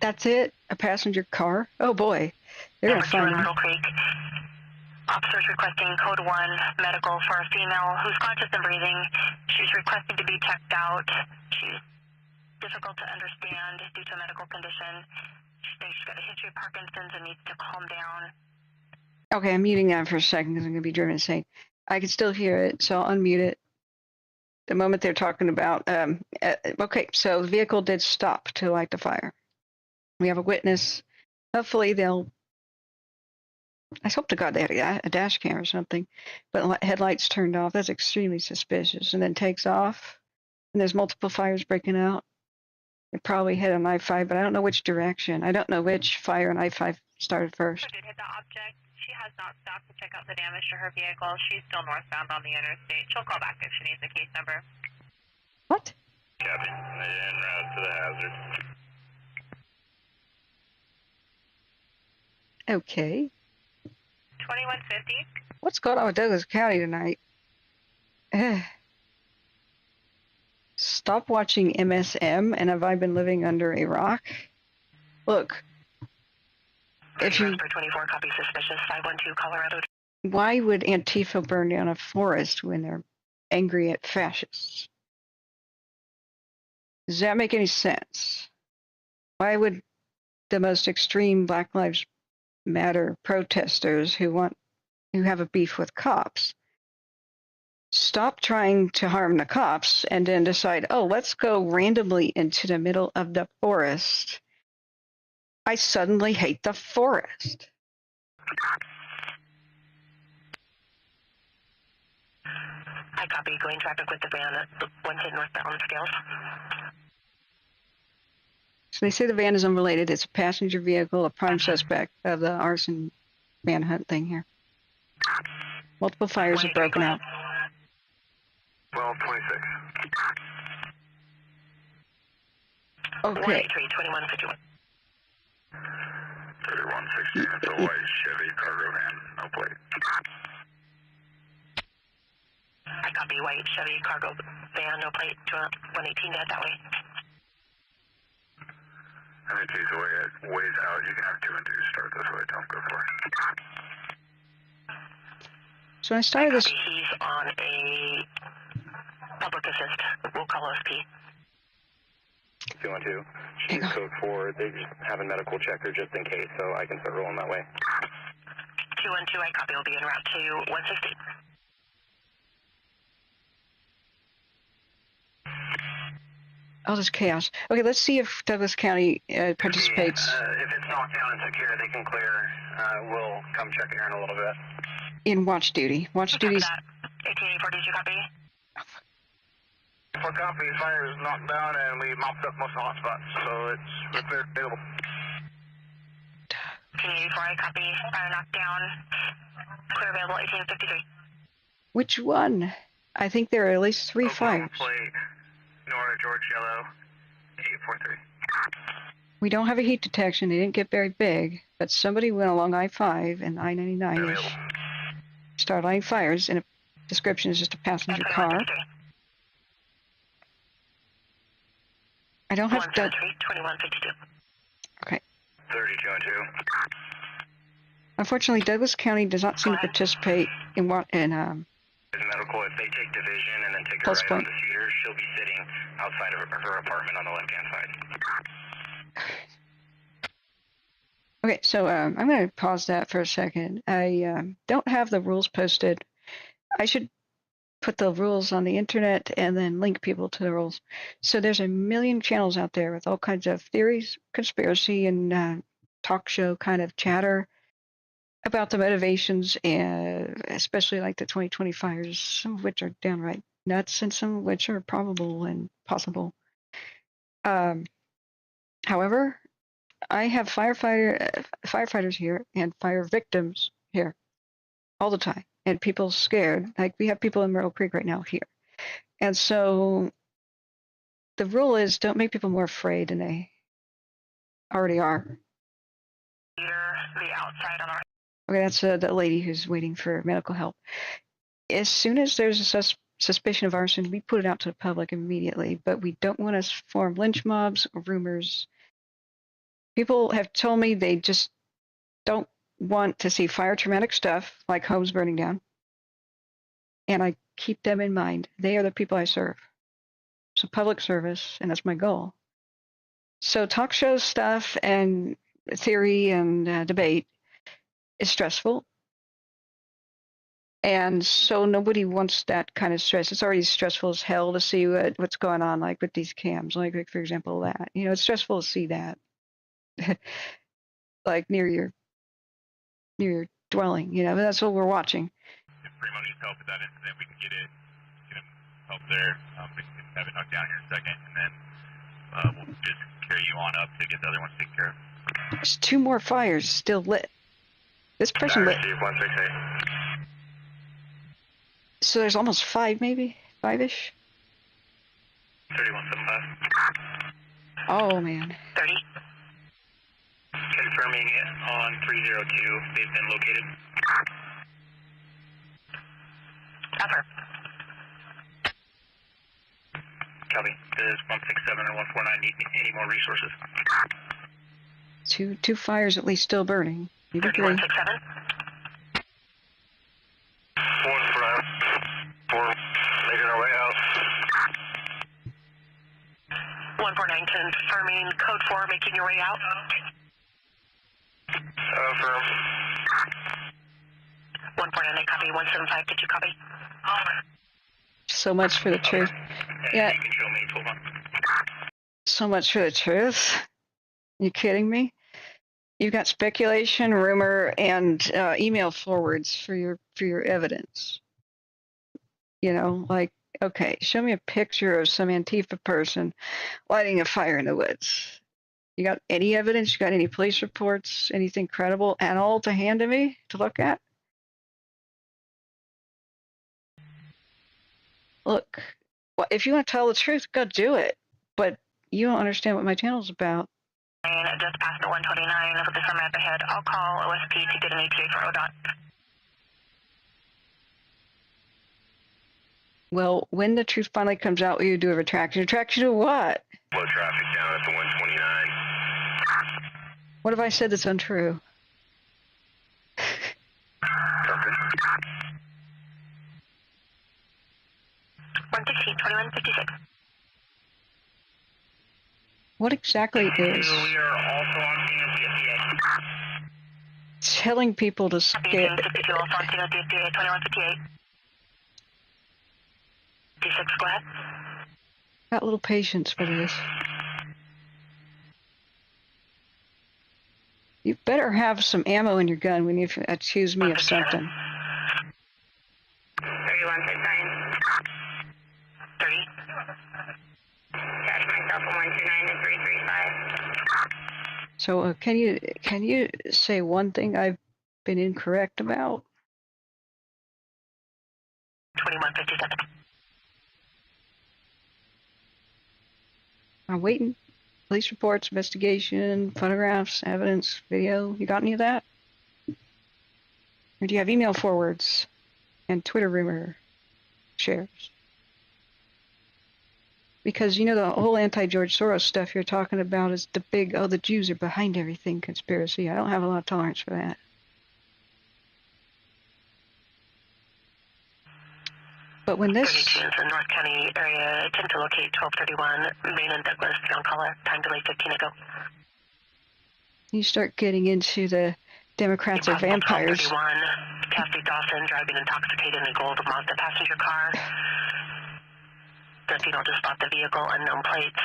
That's it? A passenger car? Oh boy. They're going to find Middle them. Creek. Officers requesting code 1 medical for a female who's conscious and breathing. She's requesting to be checked out. She's difficult to understand due to a medical condition. She thinks she's got a history of Parkinson's and needs to calm down. Okay, I'm muting that for a second because I'm going to be driven insane. I can still hear it, so I'll unmute it. The moment they're talking about... okay, so the vehicle did stop to light the fire. We have a witness. Hopefully they'll... I hope to God they had a dash cam or something. But headlights turned off. That's extremely suspicious. And then takes off. And there's multiple fires breaking out. It probably hit an I-5, but I don't know which direction. I don't know which fire on I-5 started first. Did hit the object. She has not stopped to check out the damage to her vehicle. She's still northbound on the interstate. She'll call back if she needs a case number. What? Copy. En route to the hazard. Okay. 2150. What's going on with Douglas County tonight? Stop watching MSM, and have I been living under a rock? Look, if you... 24, copy suspicious, 512 Colorado. Why would Antifa burn down a forest when they're angry at fascists? Does that make any sense? Why would the most extreme Black Lives Matter protesters who have a beef with cops stop trying to harm the cops and then decide, oh, let's go randomly into the middle of the forest? I suddenly hate the forest. I copy, going traffic with the van at 110 northbound scales. So they say the van is unrelated. It's a passenger vehicle, a prime suspect of the arson manhunt thing here. Multiple fires have broken out. 1226. Okay. 2151. 3116. It's a white Chevy cargo van. No plate. I copy, white Chevy cargo van, no plate, 118 to head that way. I mean, geez, the way it weighs out, you can have 2 and 2 start this way. Don't go for it. So I started this. He's on a public assist. We'll call OSP. 212. She's code 4. They just have a medical checker just in case, so I can start rolling that way. 212, I copy, will be en route to 160. All this chaos. Okay, let's see if Douglas County participates. If it's knocked down and secure, they can clear. We'll come check it here in a little bit. In watch duty. Watch duties. 1884, did you copy? For copy, fire is knocked down and we mopped up most of the hot spots, so we're clear available. 1884, I copy. Fire knocked down. Clear available, 1853. Which one? I think there are at least 3 fires. Plate, Nora, George, Yellow, 843. We don't have a heat detection. They didn't get very big, but somebody went along I-5 and I-99 is start lighting fires, and a description is just a passenger car. I don't have to. 2152. Okay. 32 and 2. Unfortunately, Douglas County does not seem to participate in what Medical, if they take division and then take a Pulse right point. on the Cedars, she'll be sitting outside of her apartment on the left-hand side. Okay, so I'm going to pause that for a second. I don't have the rules posted. I should put the rules on the internet and then link people to the rules. So there's a million channels out there with all kinds of theories, conspiracy, and talk show kind of chatter about the motivations, and especially like the 2020 fires, some of which are downright nuts and some of which are probable and possible. However, I have firefighters here and fire victims here all the time, and people scared. Like we have people in Myrtle Creek right now here. And so the rule is don't make people more afraid than they already are. The outside on our. Okay, that's the lady who's waiting for medical help. As soon as there's a suspicion of arson, we put it out to the public immediately, but we don't want to form lynch mobs or rumors. People have told me they just don't want to see fire traumatic stuff like homes burning down. And I keep them in mind. They are the people I serve. So public service, and that's my goal. So talk show stuff and theory and debate is stressful. And so nobody wants that kind of stress. It's already stressful as hell to see what's going on, like with these cams. Like for example, that. You know, it's stressful to see that. Like near your dwelling, you know, that's what we're watching. If Primo needs help with that incident, we can get him help there. We can have it knocked down here in a second, and then we'll just carry you on up to get the other ones taken care of. There's 2 more fires still lit. This person lit. 168. So there's almost 5, maybe 5-ish. 3175. Oh man. 30. Confirming it on 302. They've been located. Upper. Copy. Does 167 or 149 need any more resources? 2 fires at least still burning. Maybe 3. 3167. 4 making our way out. 149 confirming code 4 making your way out. Affirm. 149 copy. 175 did you copy? So much for the truth. Yeah. You can show me 12 on. So much for the truth. You kidding me? You've got speculation, rumor, and email forwards for your evidence. You know, like, okay, show me a picture of some Antifa person lighting a fire in the woods. You got any evidence? You got any police reports? Anything credible at all to hand to me to look at? Look, well, if you want to tell the truth, go do it. But you don't understand what my channel's about. Just past the 129 with the sun map ahead. I'll call OSP to get an ETA for ODOT. Well, when the truth finally comes out, will you do a retraction? Retraction of what? Low traffic down at the 129. What have I said that's untrue? Perfect. 160, 2156. What exactly is We are also on scene at the FDA. telling people to skip? 52, also on scene at the FDA, 2158. D6, go ahead. Got a little patience for this. You better have some ammo in your gun when you accuse me of something. 3169. 30. Catch myself on 129 and 335. So can you say one thing I've been incorrect about? 2157. I'm waiting. Police reports, investigation, photographs, evidence, video. You got any of that? Or do you have email forwards and Twitter rumor shares? Because, you know, the whole anti-George Soros stuff you're talking about is the big, oh, the Jews are behind everything conspiracy. I don't have a lot of tolerance for that. But when this... 32 in the North County area, attempt to locate 1231, Main and Douglas, ground caller, time delay 15 ago. You start getting into the Democrats are vampires. 1231, Cassidy Dawson driving intoxicated in a gold Mazda passenger car. The female just bought the vehicle, unknown plates.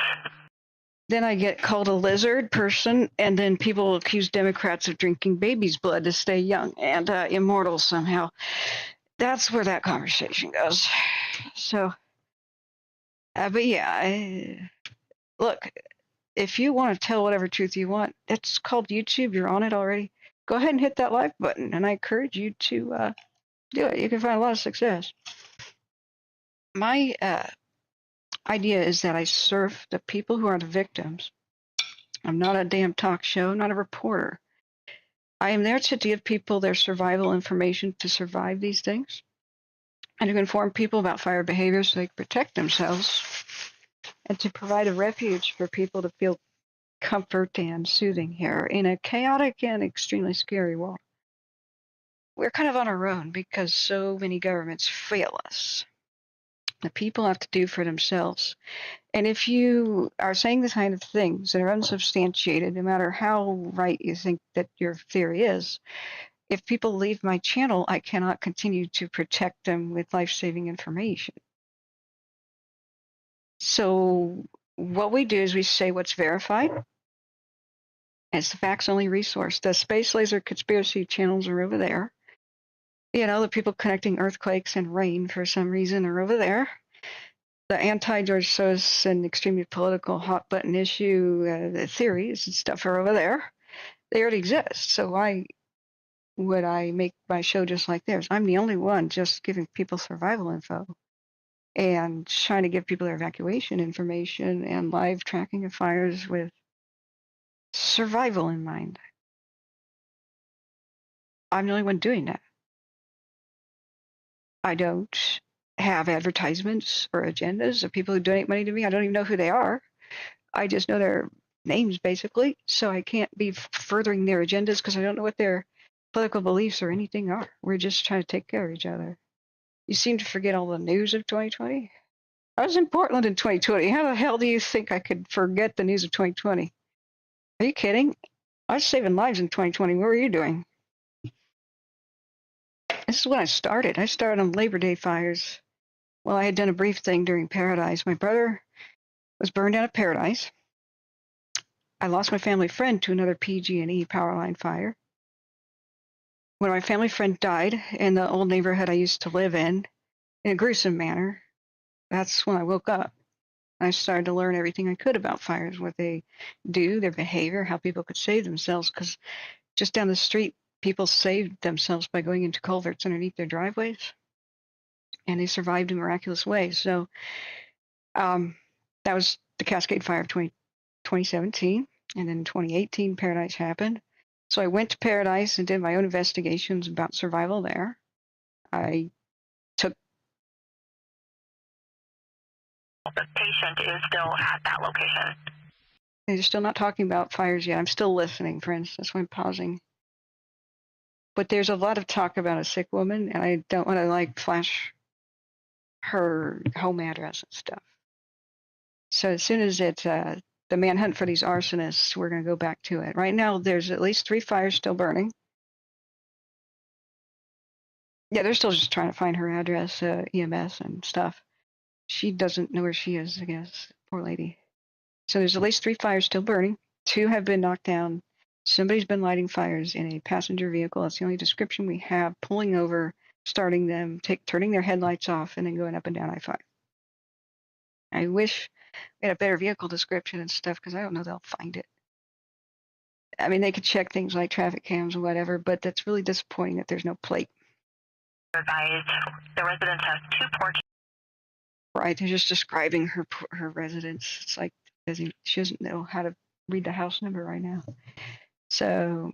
Then I get called a lizard person, and then people accuse Democrats of drinking baby's blood to stay young and immortal somehow. That's where that conversation goes. So, but yeah, look, if you want to tell whatever truth you want, it's called YouTube. You're on it already. Go ahead and hit that like button, and I encourage you to do it. You can find a lot of success. My idea is that I serve the people who are the victims. I'm not a damn talk show, not a reporter. I am there to give people their survival information to survive these things and to inform people about fire behavior so they can protect themselves and to provide a refuge for people to feel comfort and soothing here in a chaotic and extremely scary world. We're kind of on our own because so many governments fail us. The people have to do for themselves. And if you are saying the kind of things that are unsubstantiated, no matter how right you think that your theory is, if people leave my channel, I cannot continue to protect them with life-saving information. So what we do is we say what's verified. It's the facts-only resource. The space laser conspiracy channels are over there. You know, the people connecting earthquakes and rain for some reason are over there. The anti-George Soros and extremely political hot-button issue the theories and stuff are over there. They already exist. So why would I make my show just like theirs? I'm the only one just giving people survival info and trying to give people their evacuation information and live tracking of fires with survival in mind. I'm the only one doing that. I don't have advertisements or agendas of people who donate money to me. I don't even know who they are. I just know their names, basically. So I can't be furthering their agendas because I don't know what their political beliefs or anything are. We're just trying to take care of each other. You seem to forget all the news of 2020. I was in Portland in 2020. How the hell do you think I could forget the news of 2020? Are you kidding? I was saving lives in 2020. What were you doing? This is when I started. I started on Labor Day fires. Well, I had done a brief thing during Paradise. My brother was burned out of Paradise. I lost my family friend to another PG&E power line fire. When my family friend died in the old neighborhood I used to live in a gruesome manner, that's when I woke up. I started to learn everything I could about fires, what they do, their behavior, how people could save themselves, because just down the street, people saved themselves by going into culverts underneath their driveways, and they survived in miraculous ways. So that was the Cascade Fire of 2017, and then in 2018, Paradise happened. So I went to Paradise and did my own investigations about survival there. I took... The patient is still at that location. They're still not talking about fires yet. I'm still listening, friends. That's why I'm pausing. But there's a lot of talk about a sick woman, and I don't want to flash her home address and stuff. So as soon as it's the manhunt for these arsonists, we're going to go back to it. Right now, there's at least 3 fires still burning. Yeah, they're still just trying to find her address, EMS and stuff. she doesn't know where she is, I guess. Poor lady. So there's at least 3 fires still burning. 2 have been knocked down. Somebody's been lighting fires in a passenger vehicle. That's the only description we have. Pulling over, starting them, turning their headlights off, and then going up and down I-5. I wish we had a better vehicle description and stuff, because I don't know they'll find it. I mean, they could check things like traffic cams or whatever, but that's really disappointing that there's no plate. Advised, the residence has 2 porches. Right, they're just describing her residence. It's like she doesn't know how to read the house number right now. So,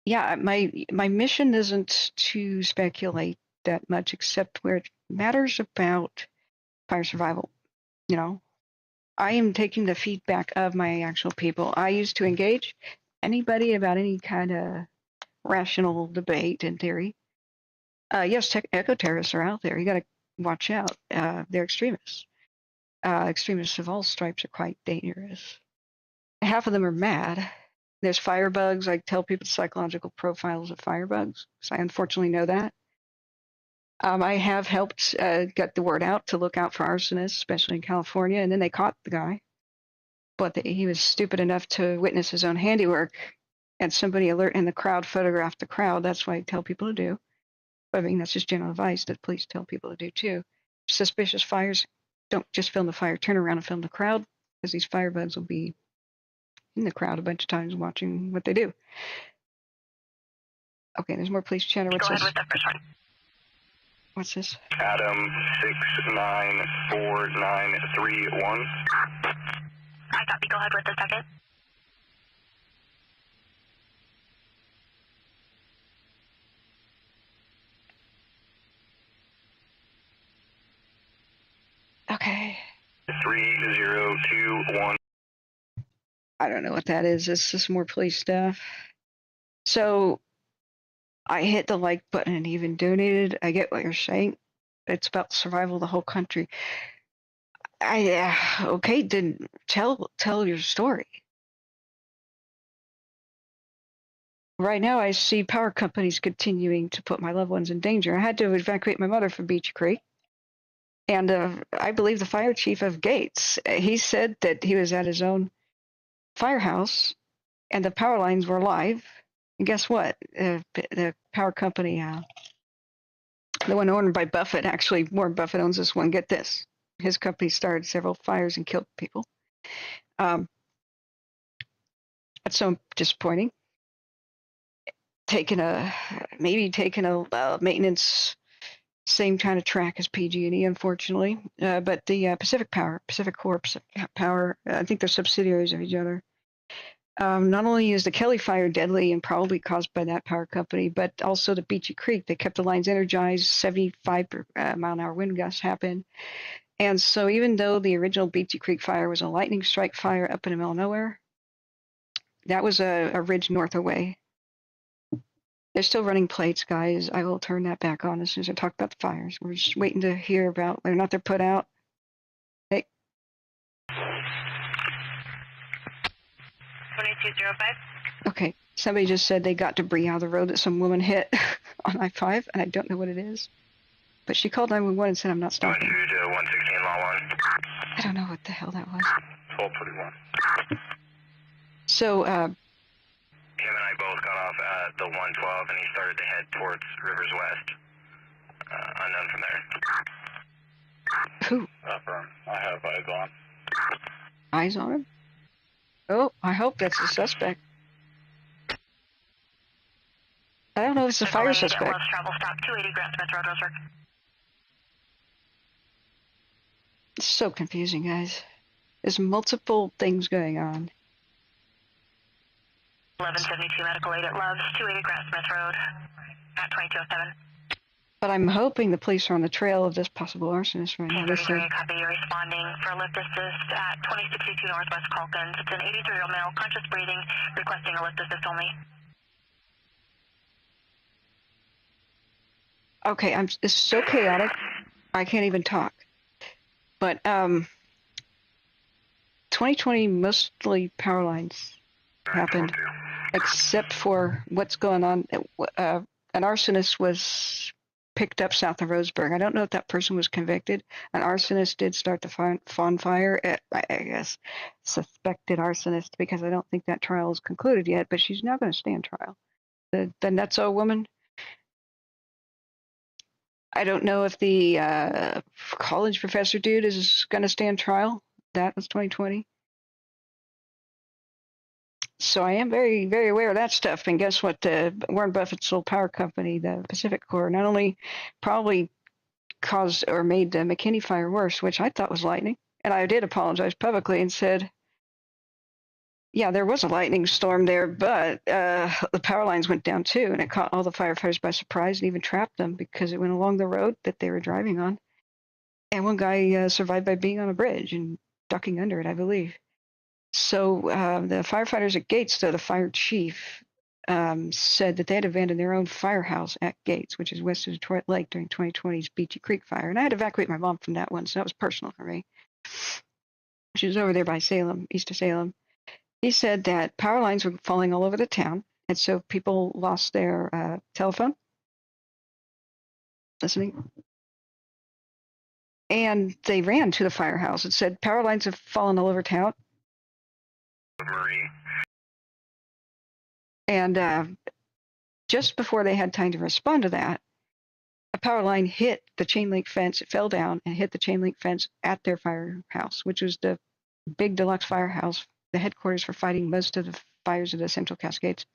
yeah, my mission isn't to speculate that much, except where it matters about fire survival. You know, I am taking the feedback of my actual people. I used to engage anybody about any kind of rational debate in theory. Yes, eco-terrorists are out there. You got to watch out. They're extremists. Extremists of all stripes are quite dangerous. Half of them are mad. There's firebugs. I tell people psychological profiles of firebugs, because I unfortunately know that. I have helped get the word out to look out for arsonists, especially in California, and then they caught the guy. But he was stupid enough to witness his own handiwork, and somebody alert in the crowd photographed the crowd. That's what I tell people to do. I mean, that's just general advice that police tell people to do too. Suspicious fires, don't just film the fire, turn around and film the crowd, because these firebugs will be in the crowd a bunch of times watching what they do. Okay, there's more police chatter. What's Go this? ahead with the first one. What's this? Adam 694931. I copy. Go ahead with the second. Okay. 3021. I don't know what that is. This is more police stuff. So I hit the like button and even donated. I get what you're saying. It's about survival of the whole country. Okay, then tell your story. Right now, I see power companies continuing to put my loved ones in danger. I had to evacuate my mother from Beachy Creek. And I believe the fire chief of Gates, he said that he was at his own firehouse and the power lines were live. And guess what? The power company, the one owned by Buffett, actually, Warren Buffett owns this one. Get this. His company started several fires and killed people. That's so disappointing. Maybe taking a maintenance, same kind of track as PG&E, unfortunately. But the Pacific Power, I think they're subsidiaries of each other. Not only is the Kelly fire deadly and probably caused by that power company, but also the Beachy Creek. They kept the lines energized. 75 mile-an-hour wind gusts happened. And so even though the original Beachy Creek fire was a lightning strike fire up in the middle of nowhere, that was a ridge north away. They're still running plates, guys. I will turn that back on as soon as I talk about the fires. We're just waiting to hear about whether or not they're put out. Hey. 2205. Okay, somebody just said they got debris out of the road that some woman hit on I-5, and I don't know what it is. But she called 911 and said, I'm not stopping. 116 Law 1. I don't know what the hell that was. 1241. So, him and I both got off at the 112, and he started to head towards Rivers West. Unknown from there. who? Affirm. I have eyes on. Eyes on him? Oh, I hope that's the suspect. I don't know if it's a fire suspect. Travel stop 280 Grand Smith Road, Roseburg. It's so confusing, guys. There's multiple things going on. 1172 medical aid at Love's, 280 Grand Smith Road at 2207. But I'm hoping the police are on the trail of this possible arsonist right now. They said, Copy, you're responding for a lift assist at 2062 Northwest Calkins. It's an 83-year-old male, conscious breathing, requesting a lift assist only. okay, it's so chaotic, I can't even talk. But 2020, mostly power lines happened, except for what's going on. An arsonist was picked up south of Roseburg. I don't know if that person was convicted. An arsonist did start the fire at, I guess, suspected arsonist, because I don't think that trial is concluded yet, but she's now going to stand trial. The Nutso woman, I don't know if the college professor dude is going to stand trial. That was 2020. So I am very, very aware of that stuff. And guess what? Warren Buffett's old power company, the Pacific Corps, not only probably caused or made the McKenzie fire worse, which I thought was lightning. And I did apologize publicly and said, yeah, there was a lightning storm there, but the power lines went down too, and it caught all the firefighters by surprise and even trapped them because it went along the road that they were driving on. And one guy survived by being on a bridge and ducking under it, I believe. So the firefighters at Gates, though, the fire chief, said that they had abandoned their own firehouse at Gates, which is west of Detroit Lake, during 2020's Beachy Creek fire. And I had to evacuate my mom from that one, so that was personal for me. She was over there by Salem, east of Salem. He said that power lines were falling all over the town, and so people lost their telephone. Listening? And they ran to the firehouse. It said power lines have fallen all over town. Marie. And just before they had time to respond to that, a power line hit the chain link fence. It fell down and hit the chain link fence at their firehouse, which was the big deluxe firehouse, the headquarters for fighting most of the fires of the Central Cascades.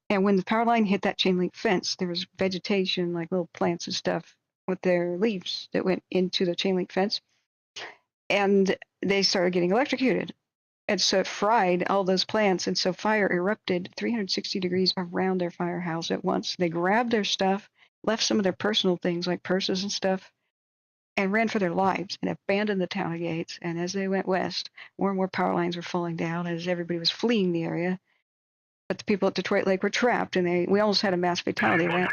And when the power line hit that chain link fence, there was vegetation, like little plants and stuff with their leaves that went into the chain link fence. And they started getting electrocuted. And so it fried all those plants. And so fire erupted 360 degrees around their firehouse at once. They grabbed their stuff, left some of their personal things like purses and stuff, and ran for their lives and abandoned the town of Gates. And as they went west, more and more power lines were falling down as everybody was fleeing the area. But the people at Detroit Lake were trapped, and we almost had a mass fatality event.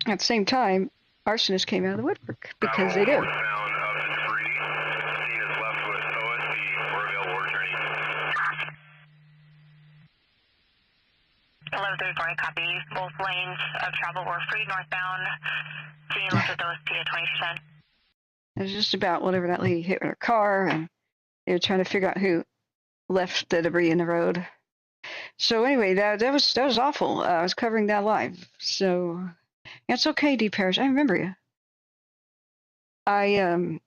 At the same time, arsonists came out of the woodwork, because they do. Sound of the debris. Scene is left with OSB or available attorney. 1134, copy. Both lanes of travel were free northbound. Scene left with OSP at 20%. It was just about whatever that lady hit with her car, and they were trying to figure out who left the debris in the road. So anyway, that was awful. I was covering that live. So it's okay, D. Parrish. I remember you. I'm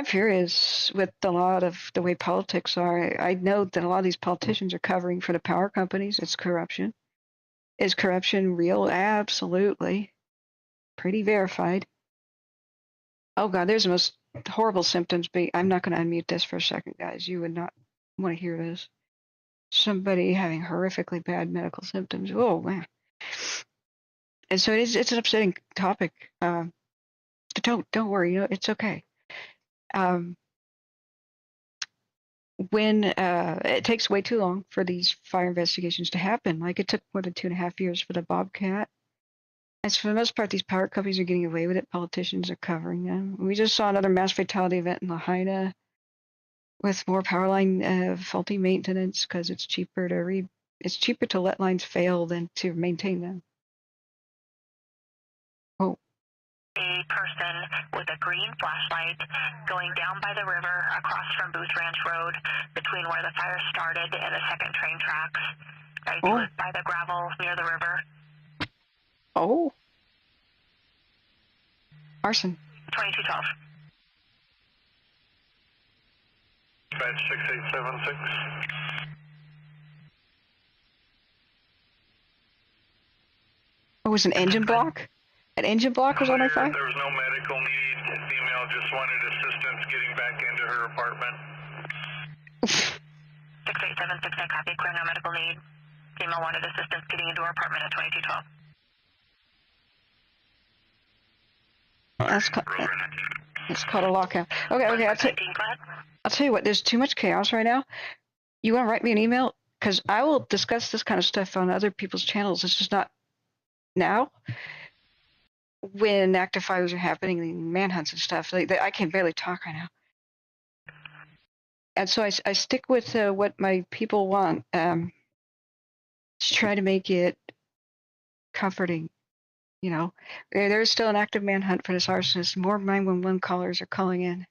furious with a lot of the way politics are. I know that a lot of these politicians are covering for the power companies. It's corruption. Is corruption real? Absolutely. Pretty verified. Oh God, there's the most horrible symptoms. I'm not going to unmute this for a second, guys. You would not want to hear this. Somebody having horrifically bad medical symptoms. Oh man. And so it's an upsetting topic. But don't worry, it's okay. When it takes way too long for these fire investigations to happen, like it took more than 2.5 years for the Bobcat. And so for the most part, these power companies are getting away with it. Politicians are covering them. We just saw another mass fatality event in Lahaina with more power line faulty maintenance, because it's cheaper to let lines fail than to maintain them. Oh. A person with a green flashlight going down by the river across from Booth Ranch Road between where the fire started and the second train tracks. He was by the gravel near the river. Oh. Arson. 2212. Dispatch 6876. Oh, was an engine block? An engine block was on our fire? There was no medical need. Female just wanted assistance getting back into her apartment. 6876, I copy. Clear, no medical need. Female wanted assistance getting into her apartment at 2212. That's called a lockout. Okay. I'll tell you what. There's too much chaos right now. You want to write me an email? Because I will discuss this kind of stuff on other people's channels. It's just not now. When active fires are happening, and manhunts and stuff, I can barely talk right now. And so I stick with what my people want, to try to make it comforting You know, there's still an active manhunt for this arsonist. More 911 callers are calling in.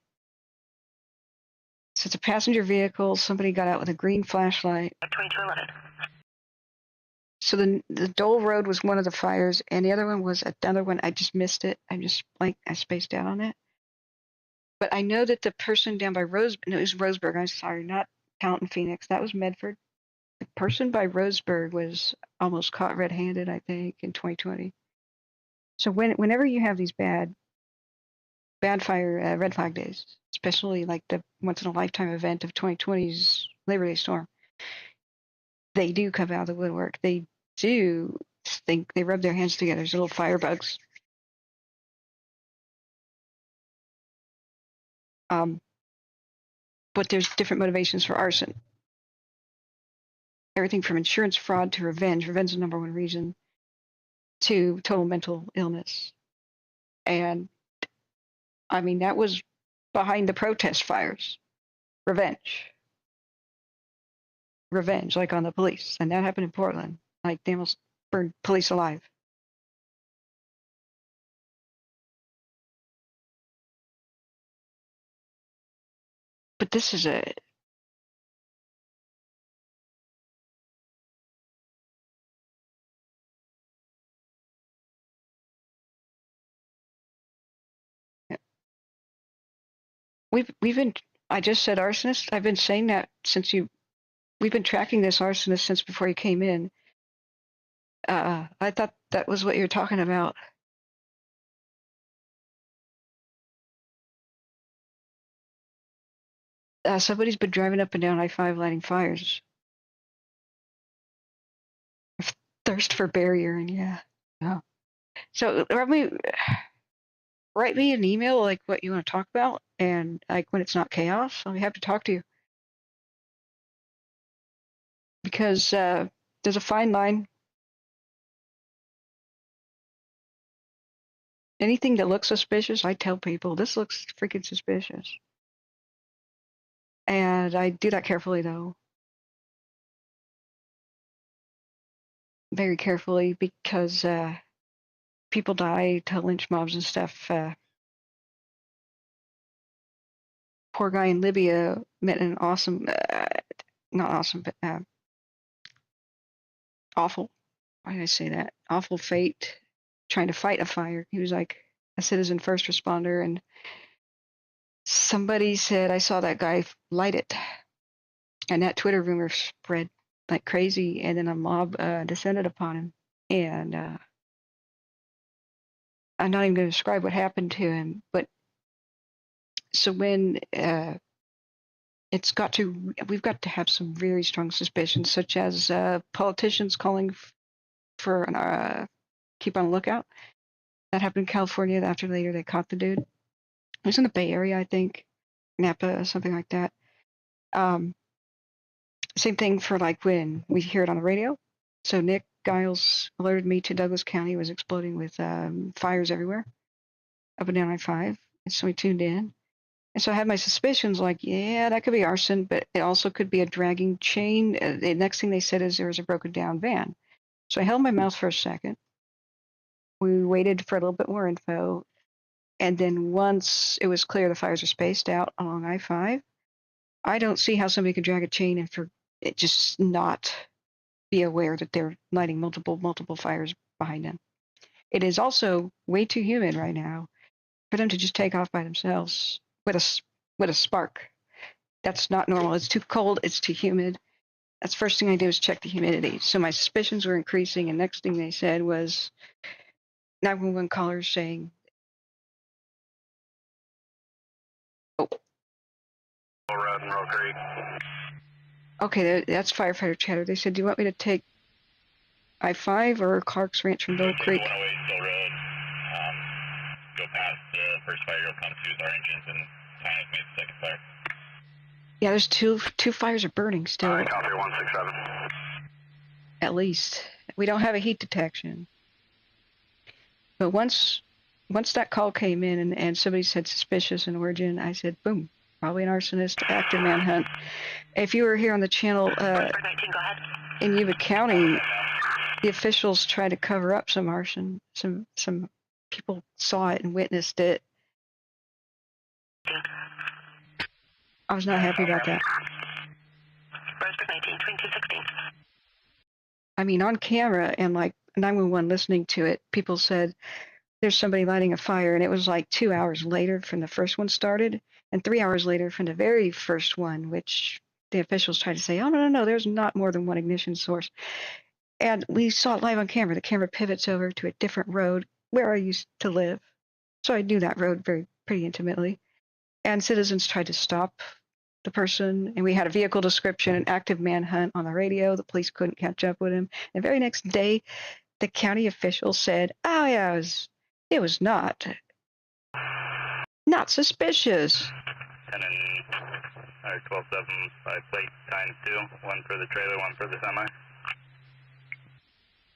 So it's a passenger vehicle. Somebody got out with a green flashlight. 2211. So the Dole Road was one of the fires, and the other one was another one. I just missed it. I spaced out on it. But I know that the person down by it was Roseburg. I'm sorry, not Taunton, Phoenix. That was Medford. The person by Roseburg was almost caught red-handed, I think, in 2020. So whenever you have these bad fire red flag days, especially like the once in a lifetime event of 2020's Labor Day storm, they do come out of the woodwork. They do think they rub their hands together. There's little firebugs. But there's different motivations for arson. Everything from insurance fraud to revenge. Revenge is the number one reason. To total mental illness. And I mean, that was behind the protest fires. Revenge, like on the police. And that happened in Portland. Like they almost burned police alive. But this is a we've been, I just said arsonist. I've been saying that since we've been tracking this arsonist since before you came in. I thought that was what you were talking about. Somebody's been driving up and down I-5 lighting fires. Thirst for barrier, and yeah. So write me an email like what you want to talk about, and like when it's not chaos, I'll be happy to talk to you. Because there's a fine line. Anything that looks suspicious, I tell people, this looks freaking suspicious. And I do that carefully, though. Very carefully, because people die to lynch mobs and stuff. Poor guy in Libya met an awesome, not awesome, but awful, why did I say that? Awful fate trying to fight a fire. He was like a citizen first responder, and somebody said, I saw that guy light it. And that Twitter rumor spread like crazy, and then a mob descended upon him. And I'm not even going to describe what happened to him, but so when we've got to have some very strong suspicions, such as politicians calling for keep on the lookout. That happened in California. After later they caught the dude. It was in the Bay Area, I think, Napa, something like that. Same thing for like when we hear it on the radio. So Nick Giles alerted me to Douglas County was exploding with fires everywhere, up and down I-5. And so we tuned in. And so I had my suspicions like, yeah, that could be arson, but it also could be a dragging chain. The next thing they said is there was a broken down van. So I held my mouth for a second. We waited for a little bit more info. And then once it was clear the fires are spaced out along I-5, I don't see how somebody could drag a chain and for it just not be aware that they're lighting multiple fires behind them. It is also way too humid right now for them to just take off by themselves with a spark. That's not normal. It's too cold. It's too humid. That's the first thing I did was check the humidity. So my suspicions were increasing, and next thing they said was 911 callers saying, "Oh, Road and Roll Creek." Okay, that's firefighter chatter. They said, "Do you want me to take I-5 or Clark's Ranch from Dole Creek?" 108 Still Road. Go past the first fire you'll come to with our engines, and time has made the second fire. Yeah, there's two fires are burning still. Alright, copy 167. At least. We don't have a heat detection. But once that call came in and somebody said suspicious in origin, I said, boom, probably an arsonist, active manhunt. If you were here on the channel 19, go ahead. in Yuba County, the officials tried to cover up some arson. Some people saw it and witnessed it. I was not happy about that. Roseburg 19, 2216. I mean, on camera and like 911 listening to it, people said there's somebody lighting a fire, and it was like 2 hours later from the first one started, and 3 hours later from the very first one, which the officials tried to say, oh, no, there's not more than one ignition source. And we saw it live on camera. The camera pivots over to a different road where I used to live. So I knew that road pretty intimately. And citizens tried to stop the person, and we had a vehicle description, an active manhunt on the radio. The police couldn't catch up with him. And the very next day, the county official said, oh, yeah, it was not suspicious. And then 12-7 by plate times 2, one for the trailer, one for the semi.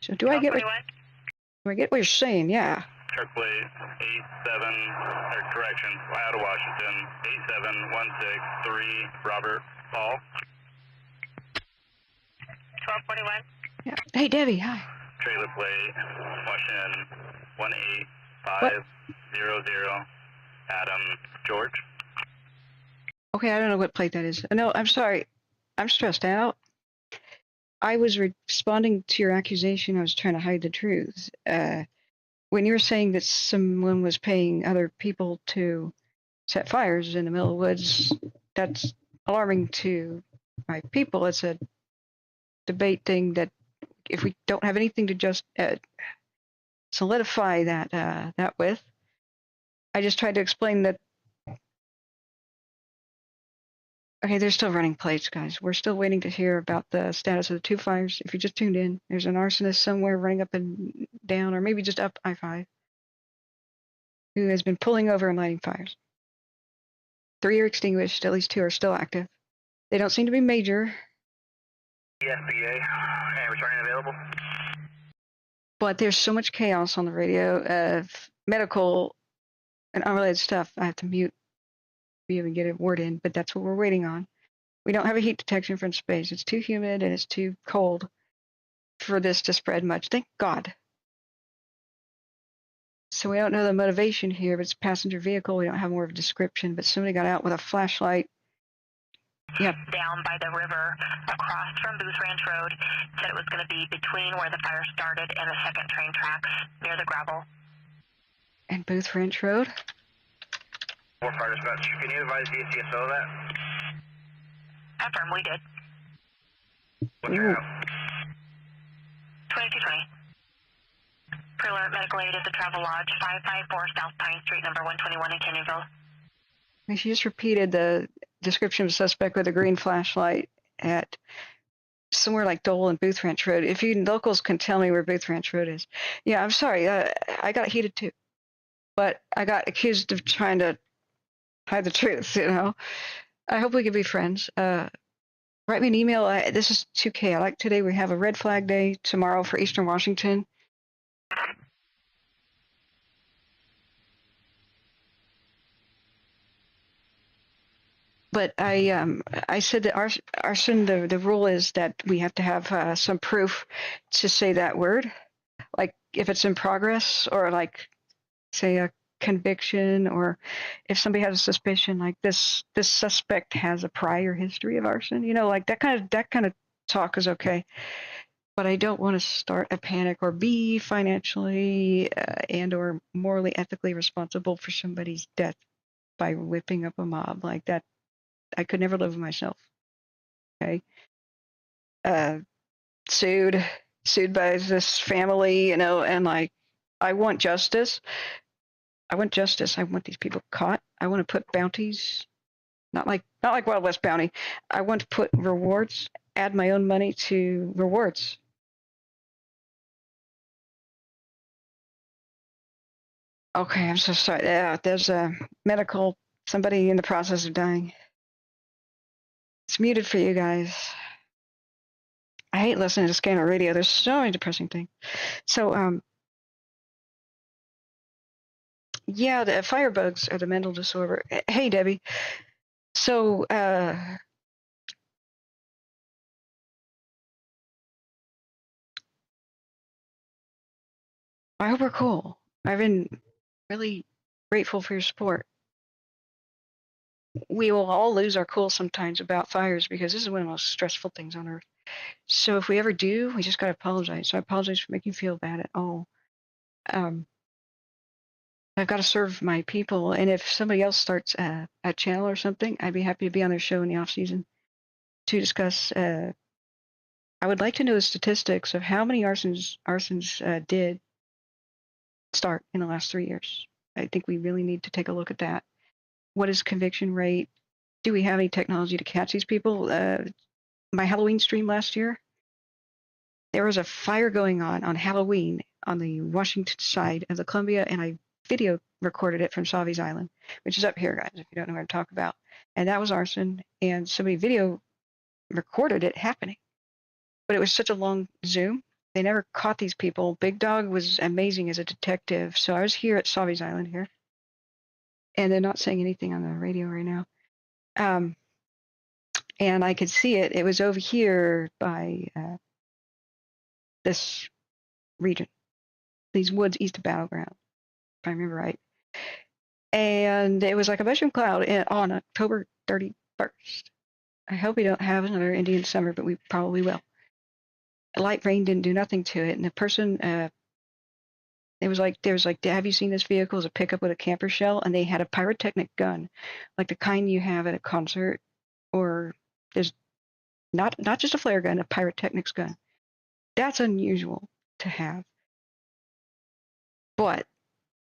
So do I get what you're saying? Yeah. Truck plate 87, or correction, out of Washington, 8716 Robert Paul. 1241. Yeah. Hey, Debbie, hi. Trailer plate Washington 18500 Adam George. Okay, I don't know what plate that is. No, I'm sorry. I'm stressed out. I was responding to your accusation. I was trying to hide the truth. When you were saying that someone was paying other people to set fires in the middle of the woods, that's alarming to my people. It's a debate thing that if we don't have anything to just solidify that with, I just tried to explain that. Okay, they're still running plates, guys. We're still waiting to hear about the status of the 2 fires. If you just tuned in, there's an arsonist somewhere running up and down, or maybe just up I-5, who has been pulling over and lighting fires. 3 are extinguished, at least 2 are still active. They don't seem to be major. SBA, and returning available. But there's so much chaos on the radio of medical and unrelated stuff. I have to mute we even get a word in, but that's what we're waiting on. We don't have a heat detection from space. It's too humid and it's too cold for this to spread much. Thank God. So we don't know the motivation here, but it's a passenger vehicle. We don't have more of a description, but somebody got out with a flashlight. Yep. Down by the river across from Booth Ranch Road. Said it was going to be between where the fire started and the second train tracks near the gravel. And Booth Ranch Road? More fire dispatch. Can you advise DCSO of that? Affirm, we did. What's your route? 2220. Pre-alert medical aid at the Travel Lodge, 554 South Pine Street, number 121 in Canyonville. She just repeated the description of the suspect with a green flashlight at somewhere like Dole and Booth Ranch Road. If you locals can tell me where Booth Ranch Road is. Yeah, I'm sorry. I got heated too. But I got accused of trying to hide the truth, you know. I hope we can be friends. Write me an email. This is 2K. I like today. We have a red flag day tomorrow for Eastern Washington. But I said that arson, the rule is that we have to have some proof to say that word. Like if it's in progress, or like say a conviction, or if somebody has a suspicion, like this suspect has a prior history of arson, you know, like that kind of talk is okay. But I don't want to start a panic or be financially and or morally, ethically responsible for somebody's death by whipping up a mob like that. I could never live with myself. Okay. Sued by this family, you know, and like I want justice. I want justice. I want these people caught. I want to put bounties, not like Wild West bounty. I want to put rewards, add my own money to rewards. Okay, I'm so sorry. Yeah, there's a somebody in the process of dying. It's muted for you guys. I hate listening to scanner radio. There's so many depressing things. So, yeah, the firebugs are the mental disorder. Hey, Debbie. So, I hope we're cool. I've been really grateful for your support. We will all lose our cool sometimes about fires because this is one of the most stressful things on earth. So if we ever do, we just gotta apologize. So I apologize for making you feel bad at all. I've got to serve my people, and if somebody else starts a channel or something, I'd be happy to be on their show in the off season to discuss. I would like to know the statistics of how many arsons did start in the last 3 years. I think we really need to take a look at that. What is conviction rate? Do we have any technology to catch these people? My Halloween stream last year, there was a fire going on Halloween on the Washington side of the Columbia, and I video recorded it from Savi's Island, which is up here, guys, if you don't know what I'm talking about. And that was arson, and somebody video recorded it happening. But it was such a long Zoom, they never caught these people. Big Dog was amazing as a detective, so I was here at Savi's Island here, and they're not saying anything on the radio right now. And I could see it. It was over here by this region, these woods east of Battleground, if I remember right. And it was like a mushroom cloud on October 31st. I hope we don't have another Indian summer, but we probably will. Light rain didn't do nothing to it, and the person, there was like, have you seen this vehicle? It was a pickup with a camper shell, and they had a pyrotechnic gun, like the kind you have at a concert, or there's not just a flare gun, a pyrotechnics gun. That's unusual to have. But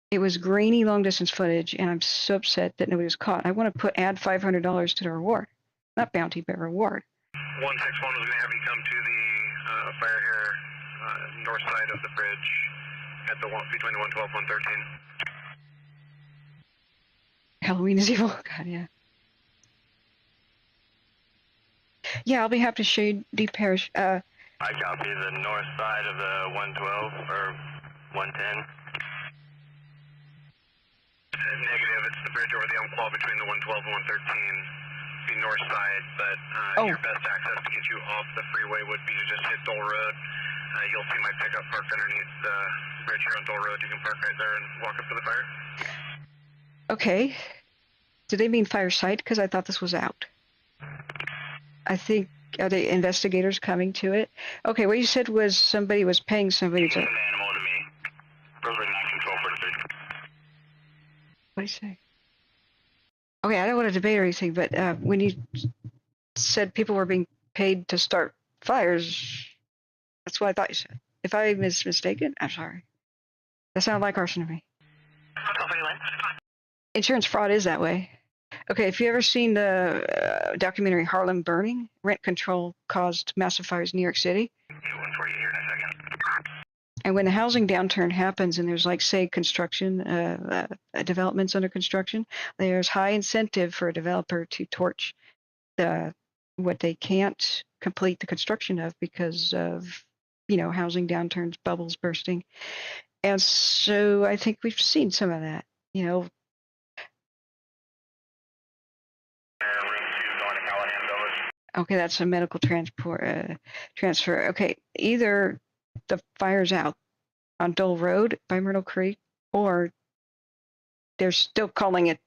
it was grainy long distance footage, and I'm so upset that nobody was caught. I want to add $500 to the reward. Not bounty, but reward. 161 was going to have you come to the fire here, north side of the bridge, at the one between the 112 and 113. Halloween is evil. God, yeah. Yeah, I'll be happy to show you Deep Parish. I copy the north side of the 112 or 110. Negative. It's the bridge over the Umpqua between the 112 and 113. The north side, but your best access to get you off the freeway would be to just hit Dole Road. You'll see my pickup parked underneath the bridge here on Dole Road. You can park right there and walk up to the fire. Okay. Do they mean fire site? Because I thought this was out. I think, are the investigators coming to it? Okay, what you said was somebody was paying somebody to... An animal to me. Probably not control for the bridge. What did you say? Okay, I don't want to debate or anything, but when you said people were being paid to start fires, that's what I thought you said. If I was mistaken, I'm sorry. That sounded like arson to me. Insurance fraud is that way. Okay, if you ever seen the documentary Harlem Burning, rent control caused massive fires in New York City. 148 here in a second. And when the housing downturn happens and there's, like, say, construction, developments under construction, there's high incentive for a developer to torch what they can't complete the construction of because of, housing downturns, bubbles bursting. And so I think we've seen some of that, Room 2 going to Callahan Village. Okay, that's a medical transfer. Okay, either the fire's out on Dole Road by Myrtle Creek, or they're still calling it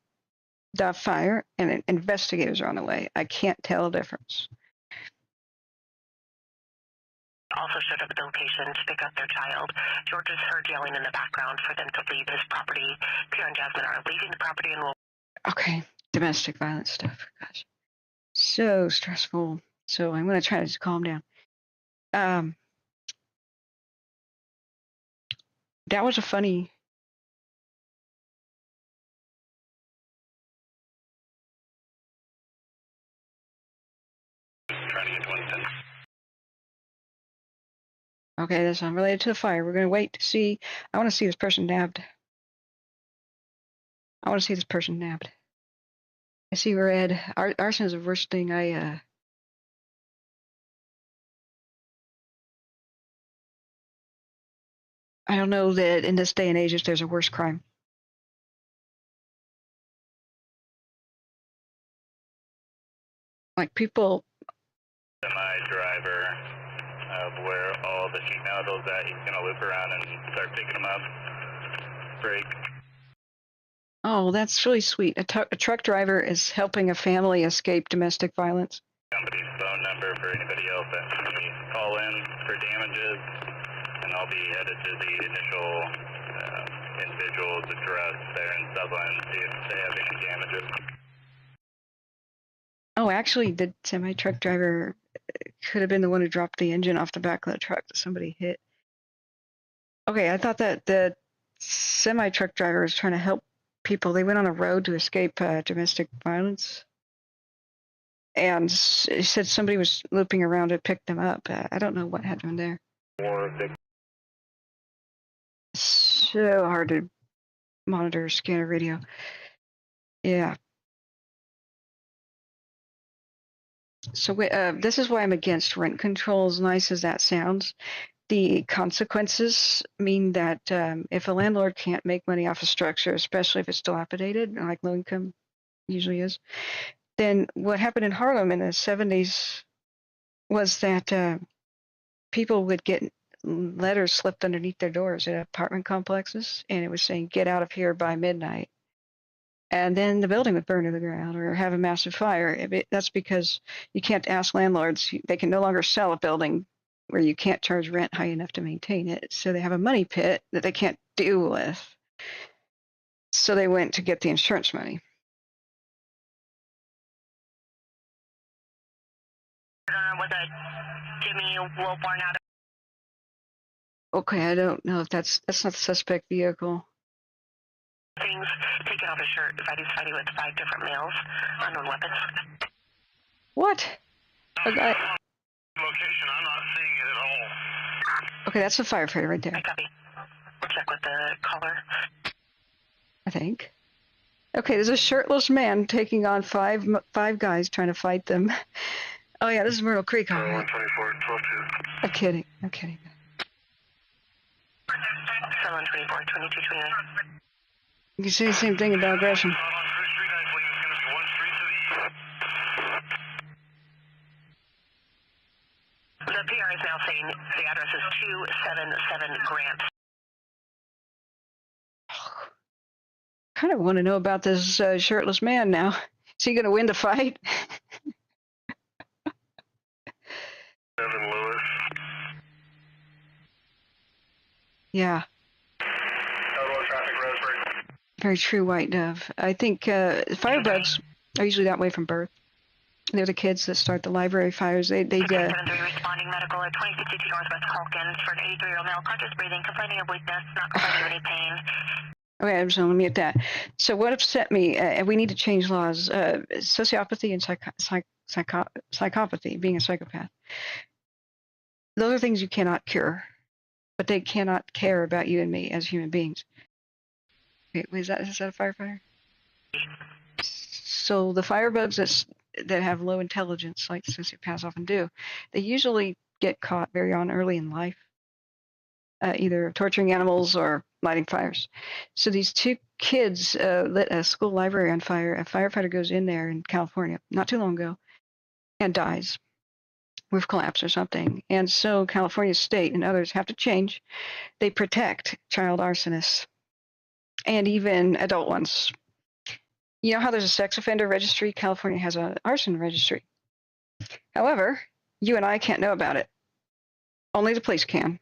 the fire, and investigators are on the way. I can't tell the difference. Also showed up at the location to pick up their child. George is heard yelling in the background for them to leave his property. Pierre and Jasmine are leaving the property and will... Okay, domestic violence stuff. Gosh, so stressful. So I'm going to try to just calm down. That was a funny... Trying to get to 110. Okay, that's unrelated to the fire. We're going to wait to see. I want to see this person nabbed. I see red. Arson is the worst thing I don't know that in this day and age if there's a worse crime. Like people... Semi driver where all the sheet metals that he's going to loop around and start picking them up. Break. Oh, that's really sweet. A truck driver is helping a family escape domestic violence. Company's phone number for anybody else that may call in for damages, and I'll be headed to the initial individual's address there in Sutherland and see if they have any damages. Oh, actually, the semi-truck driver could have been the one who dropped the engine off the back of the truck that somebody hit. Okay, I thought that the semi-truck driver was trying to help people. They went on a road to escape domestic violence. And he said somebody was looping around to pick them up. I don't know what happened there. So hard to monitor scanner radio. Yeah. So this is why I'm against rent control, as nice as that sounds. The consequences mean that if a landlord can't make money off a structure, especially if it's dilapidated, like low income usually is, then what happened in Harlem in the 70s was that people would get letters slipped underneath their doors at apartment complexes, and it was saying, "Get out of here by midnight." And then the building would burn to the ground or have a massive fire. That's because you can't ask landlords. They can no longer sell a building where you can't charge rent high enough to maintain it. So they have a money pit that they can't deal with. So they went to get the insurance money. Was a Jimmy Wilborn out of Okay, I don't know if that's not the suspect vehicle. things, taking off his shirt, fighting with 5 different males, unknown weapons. What? Okay, Location, I'm not seeing it at all. okay, that's the firefighter right I there, copy. We'll check with the caller. I think. Okay, there's a shirtless man taking on five guys trying to fight them. Oh yeah, this is Myrtle Creek, all right. 124, 12-2. I'm kidding. I'm kidding. 724, 2229. You can say the same thing about Gresham. On 3rd Street, I believe it's going to be 1 street to the east. The PR is now saying the address is 277 Grant. Kind of want to know about this shirtless man now. Is he going to win the fight? 7 Lewis. Yeah, Outlaw traffic, Roseburg. very true, White Dove. I think firebugs are usually that way from birth. They're the kids that start the library fires. They 73 responding medical at 2062 Northwest Calkins for an 83-year-old male, conscious breathing, complaining of weakness, not complaining of any pain. Okay, so let me get that. So what upset me, we need to change laws, sociopathy and psychopathy, being a psychopath. Those are things you cannot cure, but they cannot care about you and me as human beings. Wait, is that a firefighter? So the firebugs that have low intelligence, like sociopaths often do, they usually get caught very early in life, either torturing animals or lighting fires. So these 2 kids lit a school library on fire. A firefighter goes in there in California not too long ago and dies. Roof collapse or something. And so California State and others have to change. They protect child arsonists and even adult ones. You know how there's a sex offender registry? California has an arson registry. However, you and I can't know about it. Only the police can.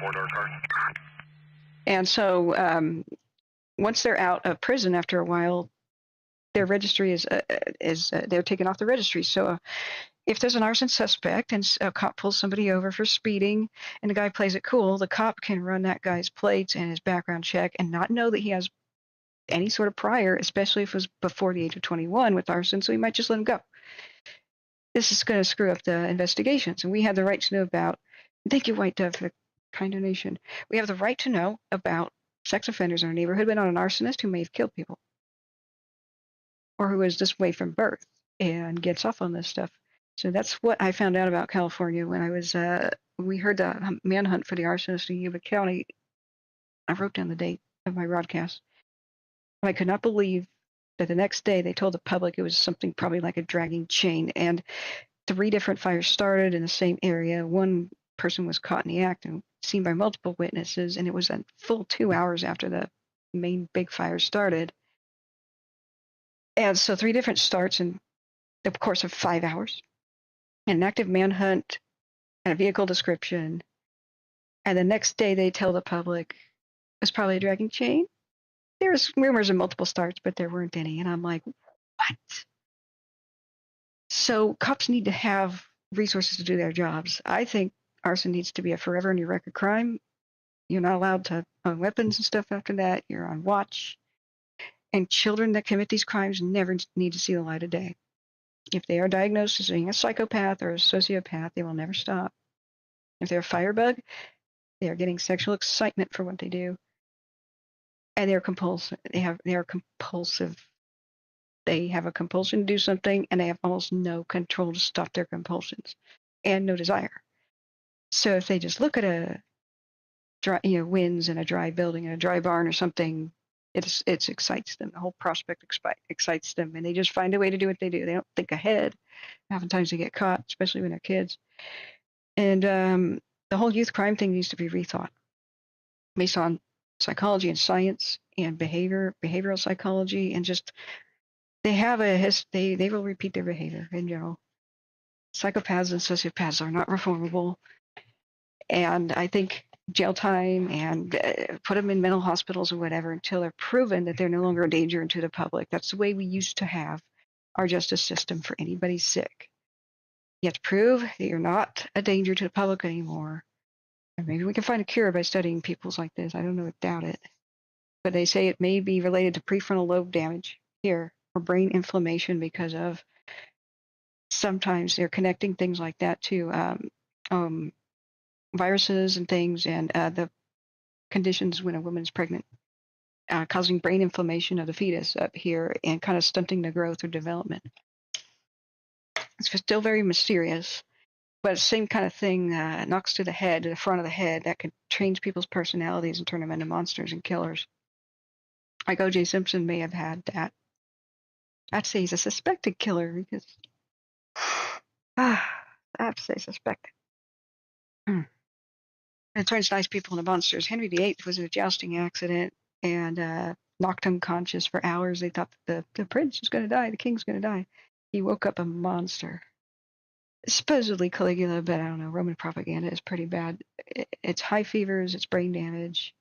4-door car. And so once they're out of prison after a while, their registry is they're taken off the registry. So if there's an arson suspect and a cop pulls somebody over for speeding and the guy plays it cool, the cop can run that guy's plates and his background check and not know that he has any sort of prior, especially if it was before the age of 21 with arson, so he might just let him go. This is going to screw up the investigations, and we have the right to know about, thank you, White Dove, for the kind donation. We have the right to know about sex offenders in our neighborhood, but not an arsonist who may have killed people or who is this way from birth and gets off on this stuff. So that's what I found out about California when I was, we heard the manhunt for the arsonist in Yuba County. I wrote down the date of my broadcast. I could not believe that the next day they told the public it was something probably like a dragging chain. And 3 different fires started in the same area. One person was caught in the act and seen by multiple witnesses, and it was a full 2 hours after the main big fire started. And so 3 different starts in the course of 5 hours, an active manhunt, and a vehicle description. And the next day they tell the public it was probably a dragging chain. There was rumors of multiple starts, but there weren't any. And I'm like, what? So cops need to have resources to do their jobs. I think arson needs to be a forever in your record crime. You're not allowed to own weapons and stuff after that. You're on watch. And children that commit these crimes never need to see the light of day. If they are diagnosed as being a psychopath or a sociopath, they will never stop. If they're a firebug, they are getting sexual excitement for what they do. And they're compulsive. They are compulsive. They have a compulsion to do something, and they have almost no control to stop their compulsions, and no desire. So if they just look at a dry, winds in a dry building, in a dry barn or something, it excites them. The whole prospect excites them, and they just find a way to do what they do. They don't think ahead. Oftentimes they get caught, especially when they're kids. And the whole youth crime thing needs to be rethought based on psychology and science and behavioral psychology, and just they have they will repeat their behavior in general. Psychopaths and sociopaths are not reformable, and I think jail time and put them in mental hospitals or whatever until they're proven that they're no longer a danger to the public. That's the way we used to have our justice system for anybody sick. You have to prove that you're not a danger to the public anymore. And maybe we can find a cure by studying people's like this. I don't know, doubt it. But they say it may be related to prefrontal lobe damage here or brain inflammation because of sometimes they're connecting things like that to viruses and things and the conditions when a woman is pregnant, causing brain inflammation of the fetus up here and kind of stunting the growth or development. It's still very mysterious, but it's the same kind of thing, knocks to the head, to the front of the head, that could change people's personalities and turn them into monsters and killers. Like O.J. Simpson may have had that. I'd say he's a suspected killer because I have to say suspected. It turns nice people into monsters. Henry VIII was in a jousting accident and knocked unconscious for hours. They thought that the prince was going to die, the king's going to die. He woke up a monster. Supposedly Caligula, but I don't know. Roman propaganda is pretty bad. It's high fevers, it's brain damage,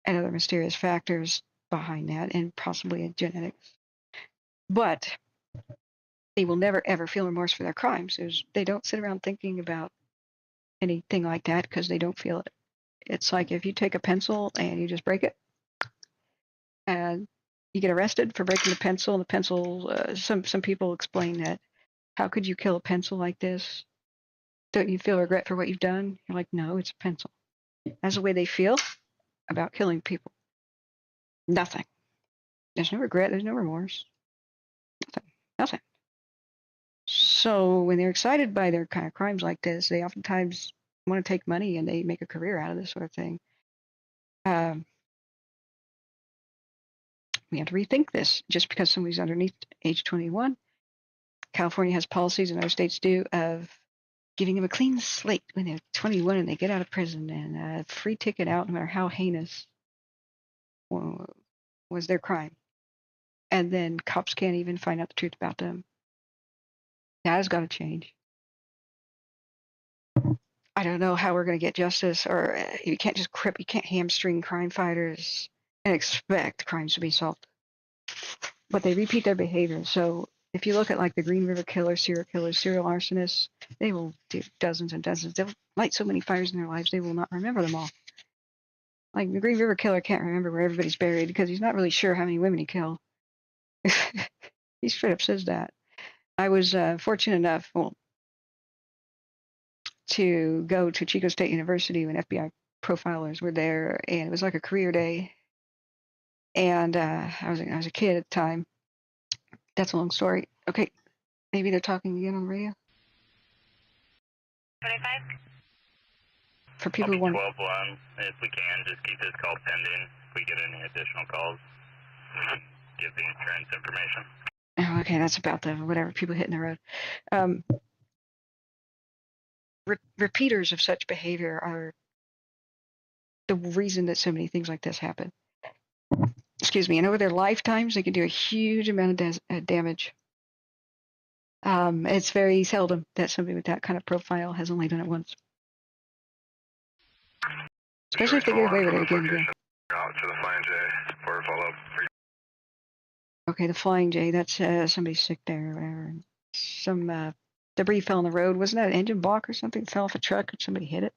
and other mysterious factors behind that, and possibly genetics. But they will never, ever feel remorse for their crimes. They don't sit around thinking about anything like that because they don't feel it. It's like if you take a pencil and you just break it, and you get arrested for breaking the pencil, and the pencil, some people explain that, how could you kill a pencil like this? Don't you feel regret for what you've done? You're like, no, it's a pencil. That's the way they feel about killing people. Nothing. There's no regret. There's no remorse. Nothing. So when they're excited by their kind of crimes like this, they oftentimes want to take money and they make a career out of this sort of thing. We have to rethink this. Just because somebody's underneath age 21, California has policies, and other states do, of giving them a clean slate when they're 21 and they get out of prison, and a free ticket out no matter how heinous was their crime. And then cops can't even find out the truth about them. That has got to change. I don't know how we're going to get justice, or you can't just you can't hamstring crime fighters and expect crimes to be solved. But they repeat their behavior. So if you look at like the Green River killer, serial killers, serial arsonists, they will do dozens and dozens. They'll light so many fires in their lives, they will not remember them all. Like the Green River killer can't remember where everybody's buried because he's not really sure how many women he killed. He straight up says that. I was fortunate enough, to go to Chico State University when FBI profilers were there, and it was like a career day. And I was a kid at the time. That's a long story. Okay, maybe they're talking again on the radio. 25. For people who want 12-1, if we can, just keep this call pending. If we get any additional calls, give the insurance information. All Okay, that's about the whatever people hitting the road. Repeaters of such behavior are the reason that so many things like this happen. Excuse me. And over their lifetimes, they can do a huge amount of damage. It's very seldom that somebody with that kind of profile has only done it once. Especially if they get away with it again and again. Out to the Flying J for a follow-up. Okay, the Flying J, that's somebody sick there or whatever. Some debris fell on the road. Wasn't that an engine block or something? It fell off a truck and somebody hit it.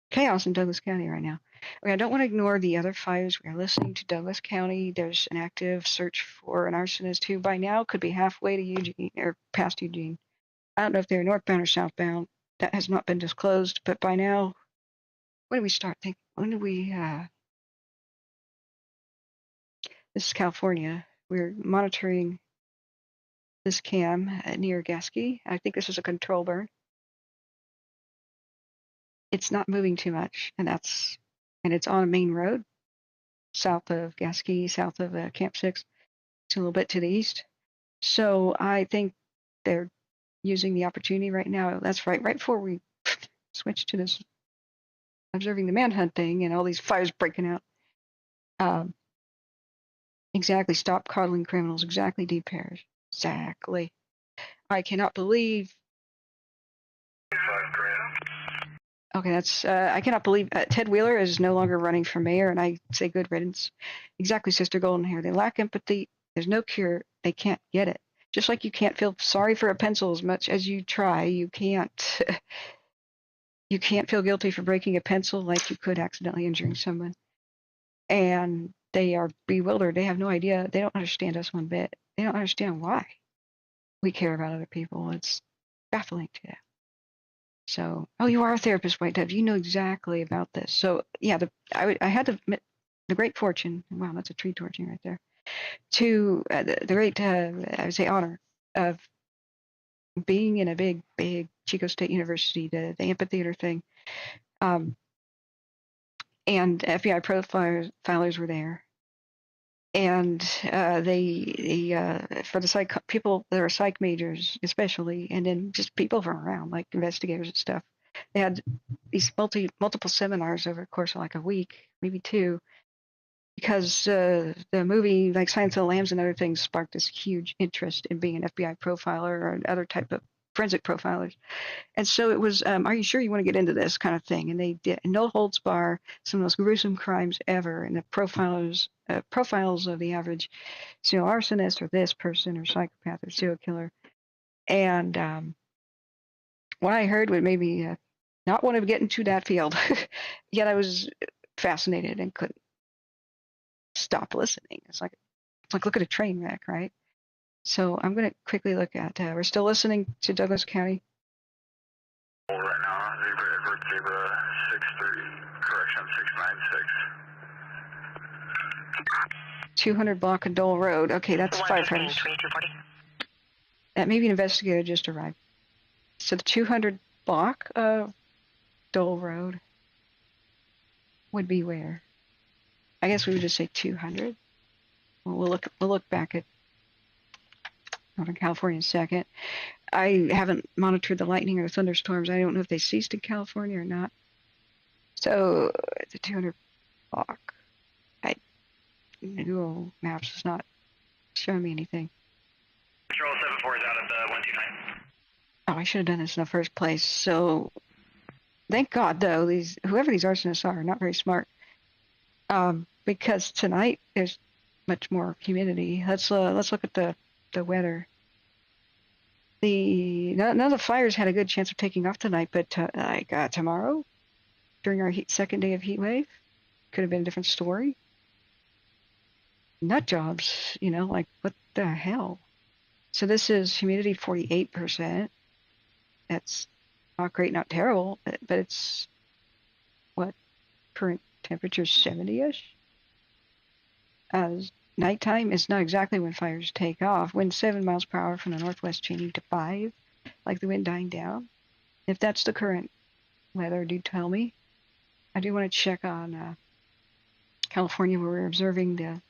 Chaos in Douglas County right now. Okay, I don't want to ignore the other fires. We are listening to Douglas County. There's an active search for an arsonist who by now could be halfway to Eugene or past Eugene. I don't know if they're northbound or southbound. That has not been disclosed, but by now, when did we start thinking? When did we, this is California. We're monitoring this cam near Gasket. I think this is a control burn. It's not moving too much, and it's on a main road, south of Gasket, south of Camp 6. It's a little bit to the east. So I think they're using the opportunity right now. That's right before we switch to this observing the manhunt thing and all these fires breaking out. Exactly, stop coddling criminals. Exactly, D. Parrish. Exactly. I cannot believe. Okay, that's. I cannot believe Ted Wheeler is no longer running for mayor, and I say good riddance. Exactly, Sister Goldenhair. They lack empathy. There's no cure. They can't get it. Just like you can't feel sorry for a pencil as much as you try, you can't. You can't feel guilty for breaking a pencil like you could accidentally injuring someone. And they are bewildered. They have no idea. They don't understand us one bit. They don't understand why we care about other people. It's baffling to them. So, oh, you are a therapist, White Dove. You know exactly about this. So, yeah, I had the great fortune. Wow, that's a tree torching right there. To the great, I would say, honor of being in a big Chico State University, the amphitheater thing. And FBI profilers were there. And they for the psych people that are psych majors especially, and then just people from around like investigators and stuff. They had these multiple seminars over the course of like a week, maybe two, because the movie like Silence of the Lambs and other things sparked this huge interest in being an FBI profiler or other type of forensic profilers. And so it was, are you sure you want to get into this kind of thing? And they did, no holds bar, some of the most gruesome crimes ever. And the profiles of the average serial arsonist or this person or psychopath or serial killer. And what I heard would make me not want to get into that field. Yet I was fascinated and couldn't stop listening. It's like look at a train wreck, right? So I'm going to quickly look at, we're still listening to Douglas County. Right now, Zebra 63, correction 696. 200 block of Dole Road. Okay, that's firefighters. That maybe an investigator just arrived. So the 200 block of Dole Road would be where? I guess we would just say 200. Well, we'll look back at Northern California in a second. I haven't monitored the lightning or the thunderstorms. I don't know if they ceased in California or not. So the 200 block. Google Maps is not showing me anything. Control 74 is out of the 129. Oh, I should have done this in the first place. So thank God, though, whoever these arsonists are not very smart. Because tonight there's much more humidity. Let's look at the weather. None of the fires had a good chance of taking off tonight, but tomorrow, during our second day of heat wave, could have been a different story. Nut jobs, like what the hell? So this is humidity 48%. That's not great, not terrible, but it's what current temperature 70-ish. As nighttime is not exactly when fires take off. Wind 7 miles per hour from the northwest, changing to 5, like the wind dying down. If that's the current weather, do tell me. I do want to check on California, where we're observing the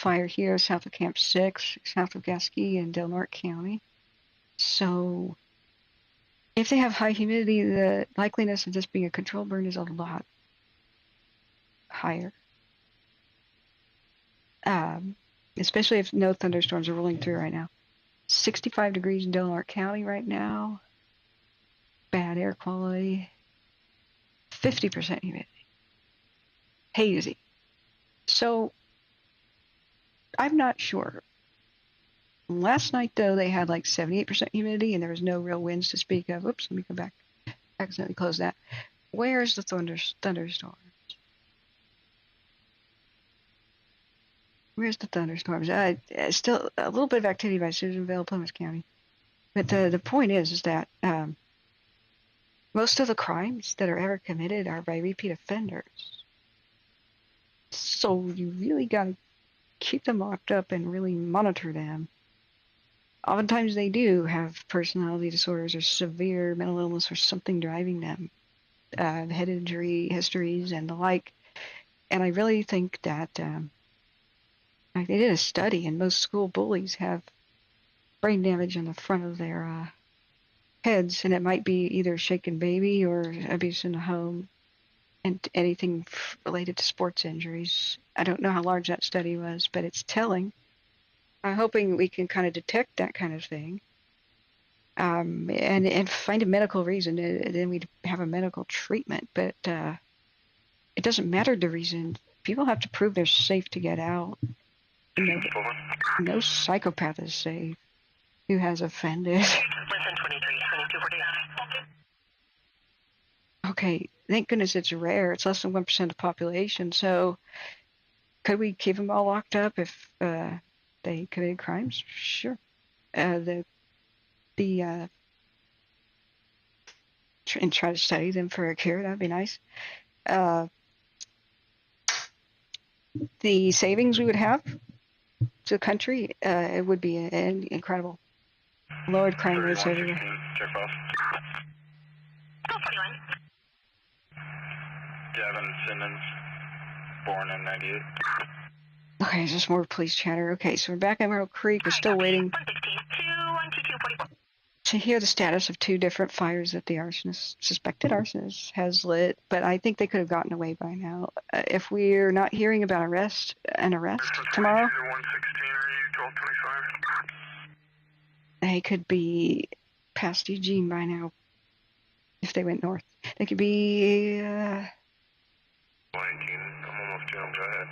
Wildfire here, south of Camp 6, south of Gasket in Del Norte County. So if they have high humidity, the likeliness of this being a controlled burn is a lot higher. Especially if no thunderstorms are rolling through right now. 65 degrees in Del Norte County right now. Bad air quality. 50% humidity. Hazy. So I'm not sure. Last night, though, they had like 78% humidity, and there was no real winds to speak of. Oops, let me go back. Accidentally closed that. Where's the thunderstorm? Where's the thunderstorms? Still a little bit of activity by Susanville, Plymouth County. But the point is that most of the crimes that are ever committed are by repeat offenders. So you really got to keep them locked up and really monitor them. Oftentimes they do have personality disorders or severe mental illness or something driving them, head injury histories and the like. And I really think that like they did a study, and most school bullies have brain damage on the front of their heads, and it might be either shaken baby or abuse in the home, and anything related to sports injuries. I don't know how large that study was, but it's telling. I'm hoping we can kind of detect that kind of thing, and find a medical reason, and then we'd have a medical treatment. But it doesn't matter the reason. People have to prove they're safe to get out. No psychopath is safe who has offended. Listen, 23, 2249. Okay, thank goodness it's rare. It's less than 1% of the population. So could we keep them all locked up if they committed crimes? Sure. And try to study them for a cure. That'd be nice. The savings we would have to the country, it would be incredible. Lowered crime rates everywhere. Check off. 41. Gavin Simmons, born in 98. Okay, is this more police chatter? Okay, so we're back at Emerald Creek. We're still waiting 116, 212244. to hear the status of 2 different fires that the suspected arsonist has lit, but I think they could have gotten away by now. If we're not hearing about an arrest tomorrow, 116, are you 1225? they could be past Eugene by now if they went north. They could be 19, I'm almost to him, go ahead.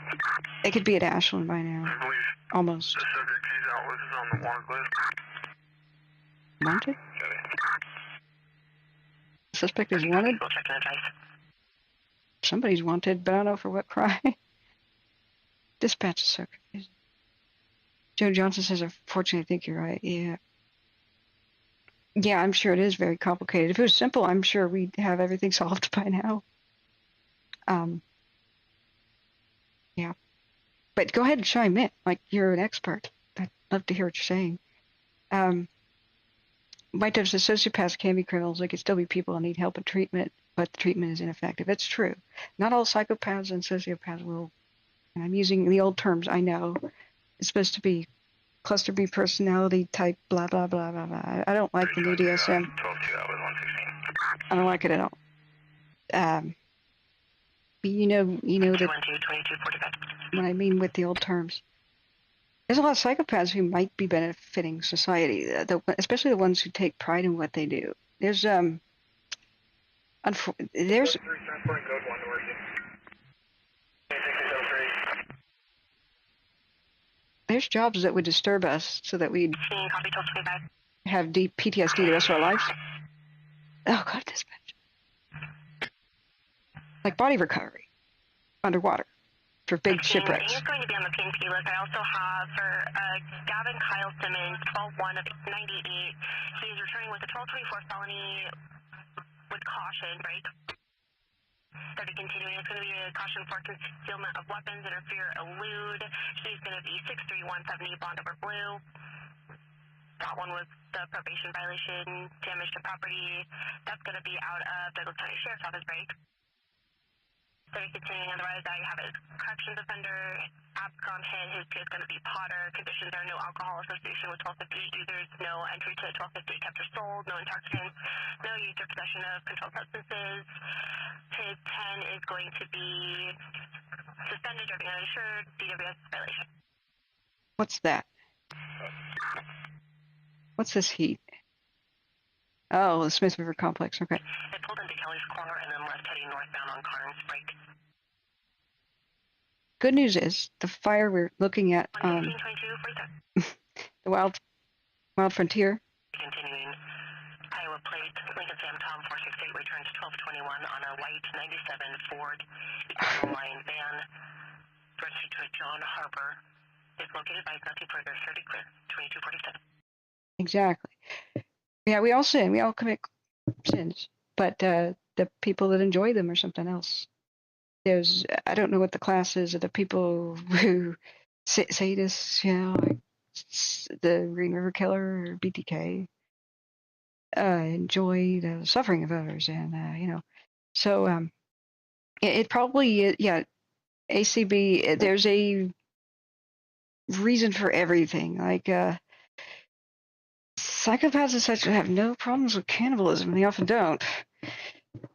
they could be at Ashland by I now. believe Almost. the subject he's out with is on the wanted list. Wanted? Got it. Suspect is wanted? We'll check in advice. Somebody's wanted, but I don't know for what crime. Dispatch is so confusing. Joe Johnson says, unfortunately, I think you're right. Yeah. Yeah, I'm sure it is very complicated. If it was simple, I'm sure we'd have everything solved by now. Yeah. But go ahead and chime in, like you're an expert. I'd love to hear what you're saying. Might have sociopaths can be criminals. They could still be people and need help and treatment, but the treatment is ineffective. It's true. Not all psychopaths and sociopaths will, and I'm using the old terms, I know. It's supposed to be cluster B personality type, blah, blah, blah, blah, blah. I don't like the new DSM. 12-2, that was 116. I don't like it at all. But you know that 22, 2245. what I mean with the old terms. There's a lot of psychopaths who might be benefiting society, especially the ones who take pride in what they do. There's there's jobs that would disturb us so that we'd Copy, 1225. have deep PTSD the rest of our lives. Oh God, dispatch. Like body recovery underwater for big shipwrecks. He's going to be on the PNP list. I also have for Gavin Kyle Simmons, 12-1 of 98. He's returning with a 1224 felony with caution, right? That be continuing. It's going to be a caution for concealment of weapons, interfere, elude. He's going to be 63170 blonde over blue. That one was the probation violation, damage to property. That's going to be out of Douglas County Sheriff's Office, right? So continuing, otherwise you have a corrections offender, abscond hit, his kid's going to be Potter. Conditions are no alcohol association with 1258 users, no entry to 1258 kept or sold, no intoxicants, no use or possession of controlled substances. His 10 is going to be suspended, driving uninsured, DWS violation. What's that? What's this heat? Oh, the Smith River Complex. Okay. They pulled into Kelly's Corner and then left heading northbound on Carnes Break. Good news is the fire we're looking at, 115, 22, 47. the Wild Frontier. Continuing, Iowa plate, Lincoln Sam Tom 468 returns 1221 on a white 97 Ford Econo Line van, registered to John Harbor. Is located by nothing further, 30 clear, 2247. Exactly. Yeah, we all sin. We all commit sins, but the people that enjoy them are something else. There's, I don't know what the class is of the people who sadists, you know, like the Green River Killer or BTK, enjoy the suffering of others, and you know, so it probably, yeah, ACB. There's a reason for everything, like psychopaths and such have no problems with cannibalism. They often don't.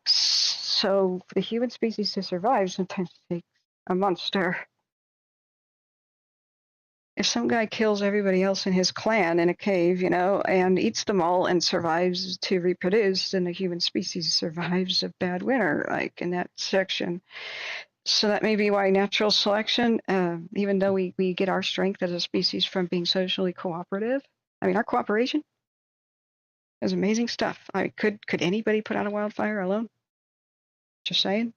So for the human species to survive, sometimes it takes a monster. If some guy kills everybody else in his clan in a cave, you know, and eats them all and survives to reproduce, then the human species survives a bad winter, like in that section. So that may be why natural selection, even though we get our strength as a species from being socially cooperative, I mean, our cooperation is amazing stuff. Could anybody put out a wildfire alone? Just saying.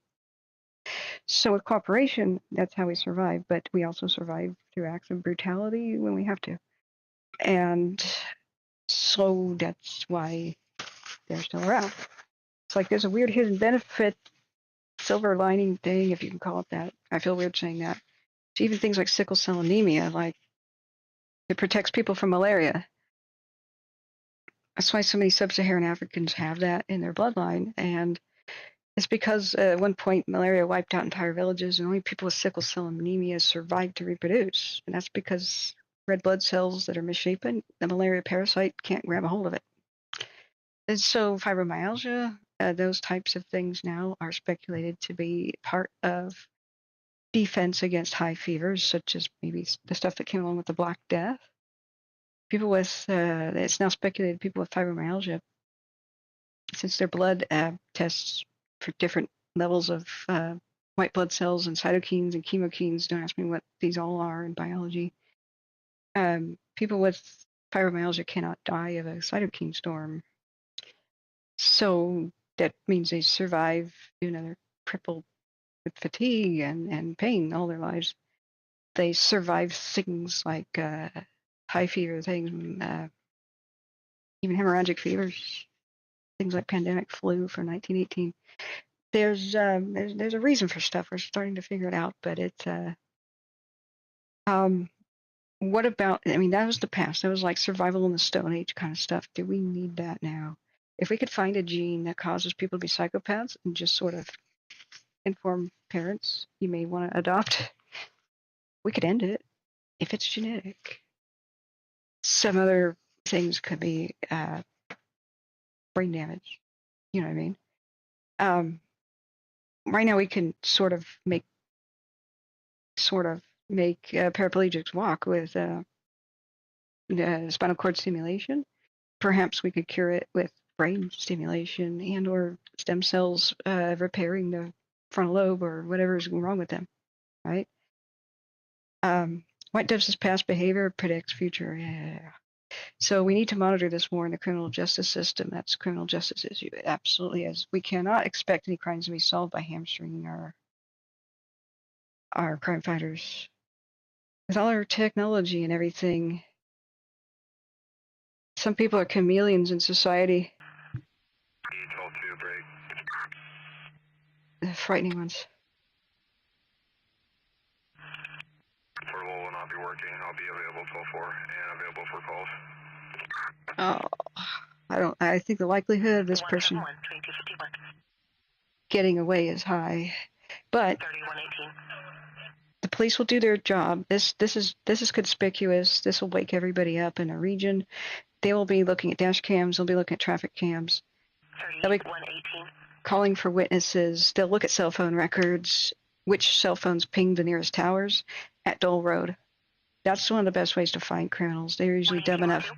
So with cooperation, that's how we survive, but we also survive through acts of brutality when we have to. And so that's why they're still around. It's like there's a weird hidden benefit, silver lining thing, if you can call it that. I feel weird saying that. To even things like sickle cell anemia, like it protects people from malaria. That's why so many sub-Saharan Africans have that in their bloodline, and it's because at one point malaria wiped out entire villages, and only people with sickle cell anemia survived to reproduce. And that's because red blood cells that are misshapen, the malaria parasite can't grab a hold of it. And so fibromyalgia, those types of things now are speculated to be part of defense against high fevers, such as maybe the stuff that came along with the Black Death. People with, it's now speculated people with fibromyalgia, since their blood tests for different levels of white blood cells and cytokines and chemokines, don't ask me what these all are in biology. People with fibromyalgia cannot die of a cytokine storm. So that means they survive, you know, they're crippled with fatigue and pain all their lives. They survive things like high fever, things, even hemorrhagic fevers, things like pandemic flu for 1918. There's a reason for stuff. We're starting to figure it out, but it's what about, I mean, that was the past. That was like survival in the Stone Age kind of stuff. Do we need that now? If we could find a gene that causes people to be psychopaths and just sort of inform parents you may want to adopt, we could end it if it's genetic. Some other things could be brain damage. You know what I mean? Right now we can sort of make paraplegics walk with spinal cord stimulation. Perhaps we could cure it with brain stimulation and or stem cells repairing the frontal lobe or whatever is wrong with them, right? What does this past behavior predicts future? Yeah. So we need to monitor this more in the criminal justice system. That's a criminal justice issue. It absolutely is. We cannot expect any crimes to be solved by hamstringing our crime fighters. With all our technology and everything, some people are chameleons in society. The frightening ones. Portable will not be working. I'll be available till 4 and available for calls. Oh, I think the likelihood of this person getting away is high. But 3118. the police will do their job. This is conspicuous. This will wake everybody up in a region. They will be looking at dash cams. They'll be looking at traffic cams. They'll be 3118. calling for witnesses. They'll look at cell phone records, which cell phones pinged the nearest towers at Dole Road. That's one of the best ways to find criminals. They're usually dumb enough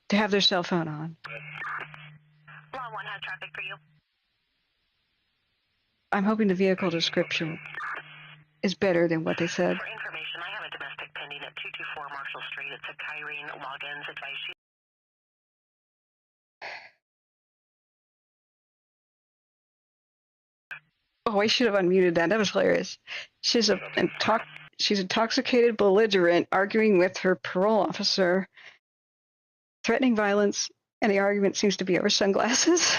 to have their cell phone on. Law 1 has traffic for you. I'm hoping the vehicle description is better than what they said. For information, I have a domestic pending at 224 Marshall Street. It's a Kyrene logins advice sheet. Oh, I should have unmuted that. That was hilarious. She's intoxicated, belligerent, arguing with her parole officer, threatening violence, and the argument seems to be over sunglasses.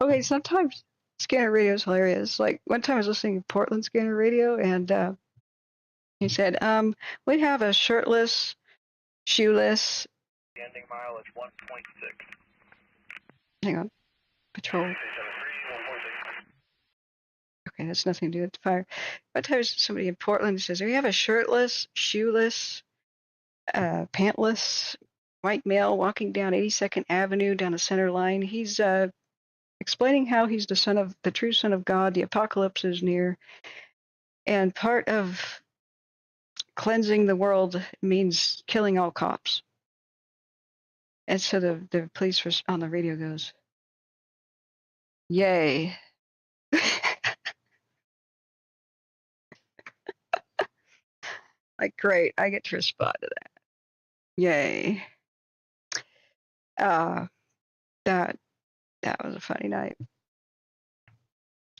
Okay, sometimes scanner radio is hilarious. Like one time I was listening to Portland scanner radio, and he said, "We have a shirtless, shoeless." Ending mileage 1.6. Hang on, patrol. Okay, that's nothing to do with the fire. One time somebody in Portland says, "We have a shirtless, shoeless, pantless white male walking down 82nd Avenue down the center line. He's explaining how he's the true son of God. The apocalypse is near, and part of cleansing the world means killing all cops." And so the police on the radio goes, "Yay." Like, great, I get to respond to that. Yay. That was a funny night.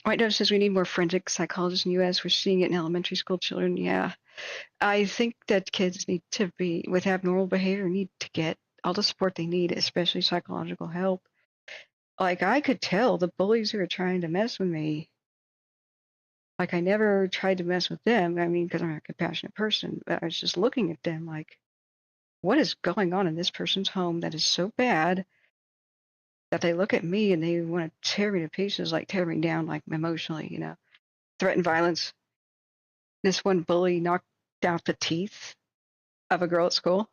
White Dove says we need more forensic psychologists in the U.S. We're seeing it in elementary school children. Yeah. I think that kids need to be, with abnormal behavior, need to get all the support they need, especially psychological help. Like, I could tell the bullies who are trying to mess with me, like, I never tried to mess with them, I mean, because I'm a compassionate person, but I was just looking at them like, what is going on in this person's home that is so bad that they look at me and they want to tear me to pieces, like tear me down, like emotionally, you know, threaten violence. This one bully knocked out the teeth of a girl at school.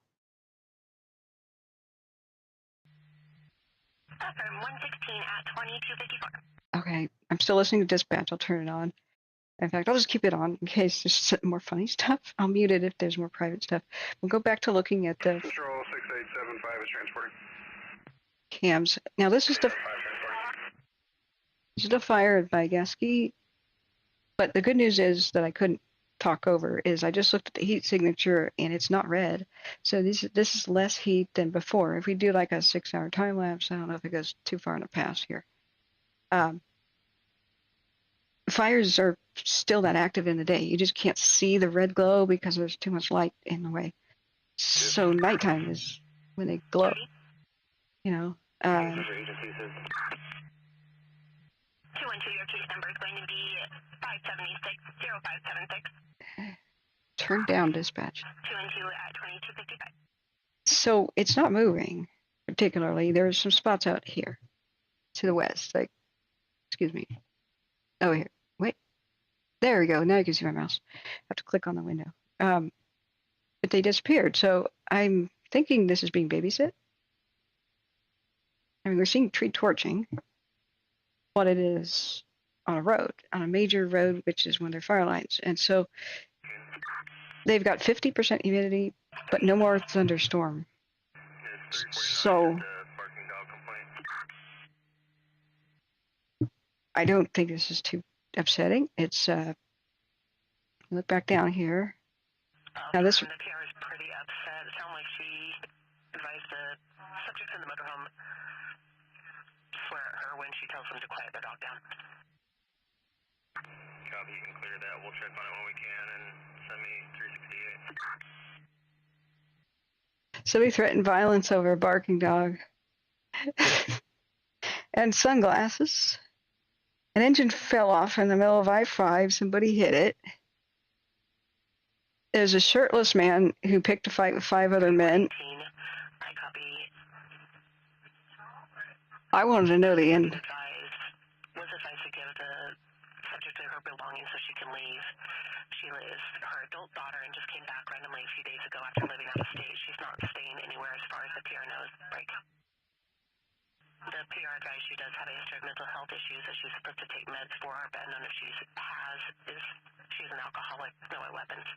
From 116 at 2254. Okay, I'm still listening to dispatch. I'll turn it on. In fact, I'll just keep it on in case there's more funny stuff. I'll mute it if there's more private stuff. We'll go back to looking at the Control 6875 is transporting. cams. Now this is the fire by Gasket, but the good news is that I couldn't talk over is I just looked at the heat signature and it's not red. So this is less heat than before. If we do like a 6-hour time lapse, I don't know if it goes too far in the past here. Fires are still that active in the day. You just can't see the red glow because there's too much light in the way. So nighttime is when they glow. You know. 212, your case number is going to be 576-0576. Turn down dispatch. 212 at 2255. So it's not moving particularly. There's some spots out here to the west. Like, excuse me. Over here. Wait. There we go. Now you can see my mouse. I have to click on the window. But they disappeared. So I'm thinking this is being babysit. I mean, we're seeing tree torching. What it is on a road, on a major road, which is one of their fire lines. And so they've got 50% humidity, but no more thunderstorm. So I don't think this is too upsetting. It's look back down here. Now this. The PR is pretty upset. It sounds like she advised the subjects in the motorhome swear at her when she tells them to quiet their dog down. Copy, you can clear that. We'll check on it when we can and send me 368. Somebody threatened violence over a barking dog. And sunglasses. An engine fell off in the middle of I-5. Somebody hit it. There's a shirtless man who picked a fight with 5 other men. I copy. I wanted to know the end. Was advised to give the subject to her belongings so she can leave. Sheila is her adult daughter and just came back randomly a few days ago after living out of state. She's not staying anywhere as far as the PR knows. Break. The PR advised she does have a history of mental health issues that she's supposed to take meds for, but none of she's an alcoholic, no weapons.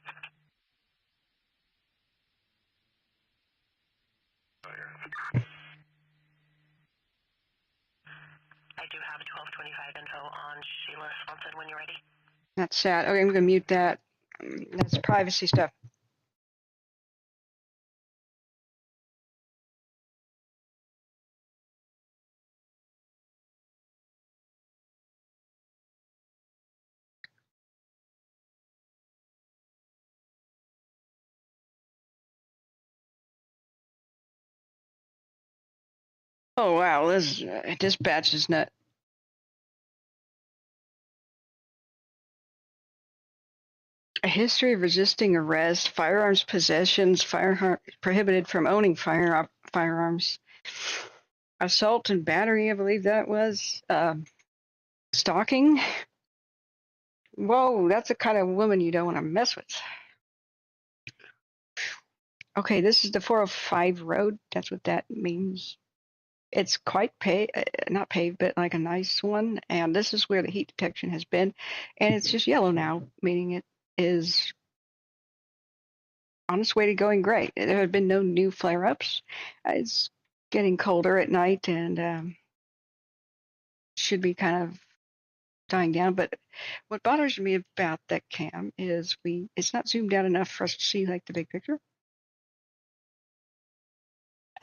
I do have 1225 info on Sheila Swanson when you're ready. That's sad. Okay, I'm going to mute that. That's privacy stuff. Oh, wow. This dispatch is nut. A history of resisting arrest, firearms possessions, prohibited from owning firearms, assault and battery, I believe that was, stalking. Whoa, that's the kind of woman you don't want to mess with. Okay, this is the 405 road. That's what that means. It's quite not paved, but like a nice one. And this is where the heat detection has been. And it's just yellow now, meaning it is on its way to going gray. There have been no new flare-ups. It's getting colder at night and should be kind of dying down. But what bothers me about that cam is it's not zoomed out enough for us to see like the big picture.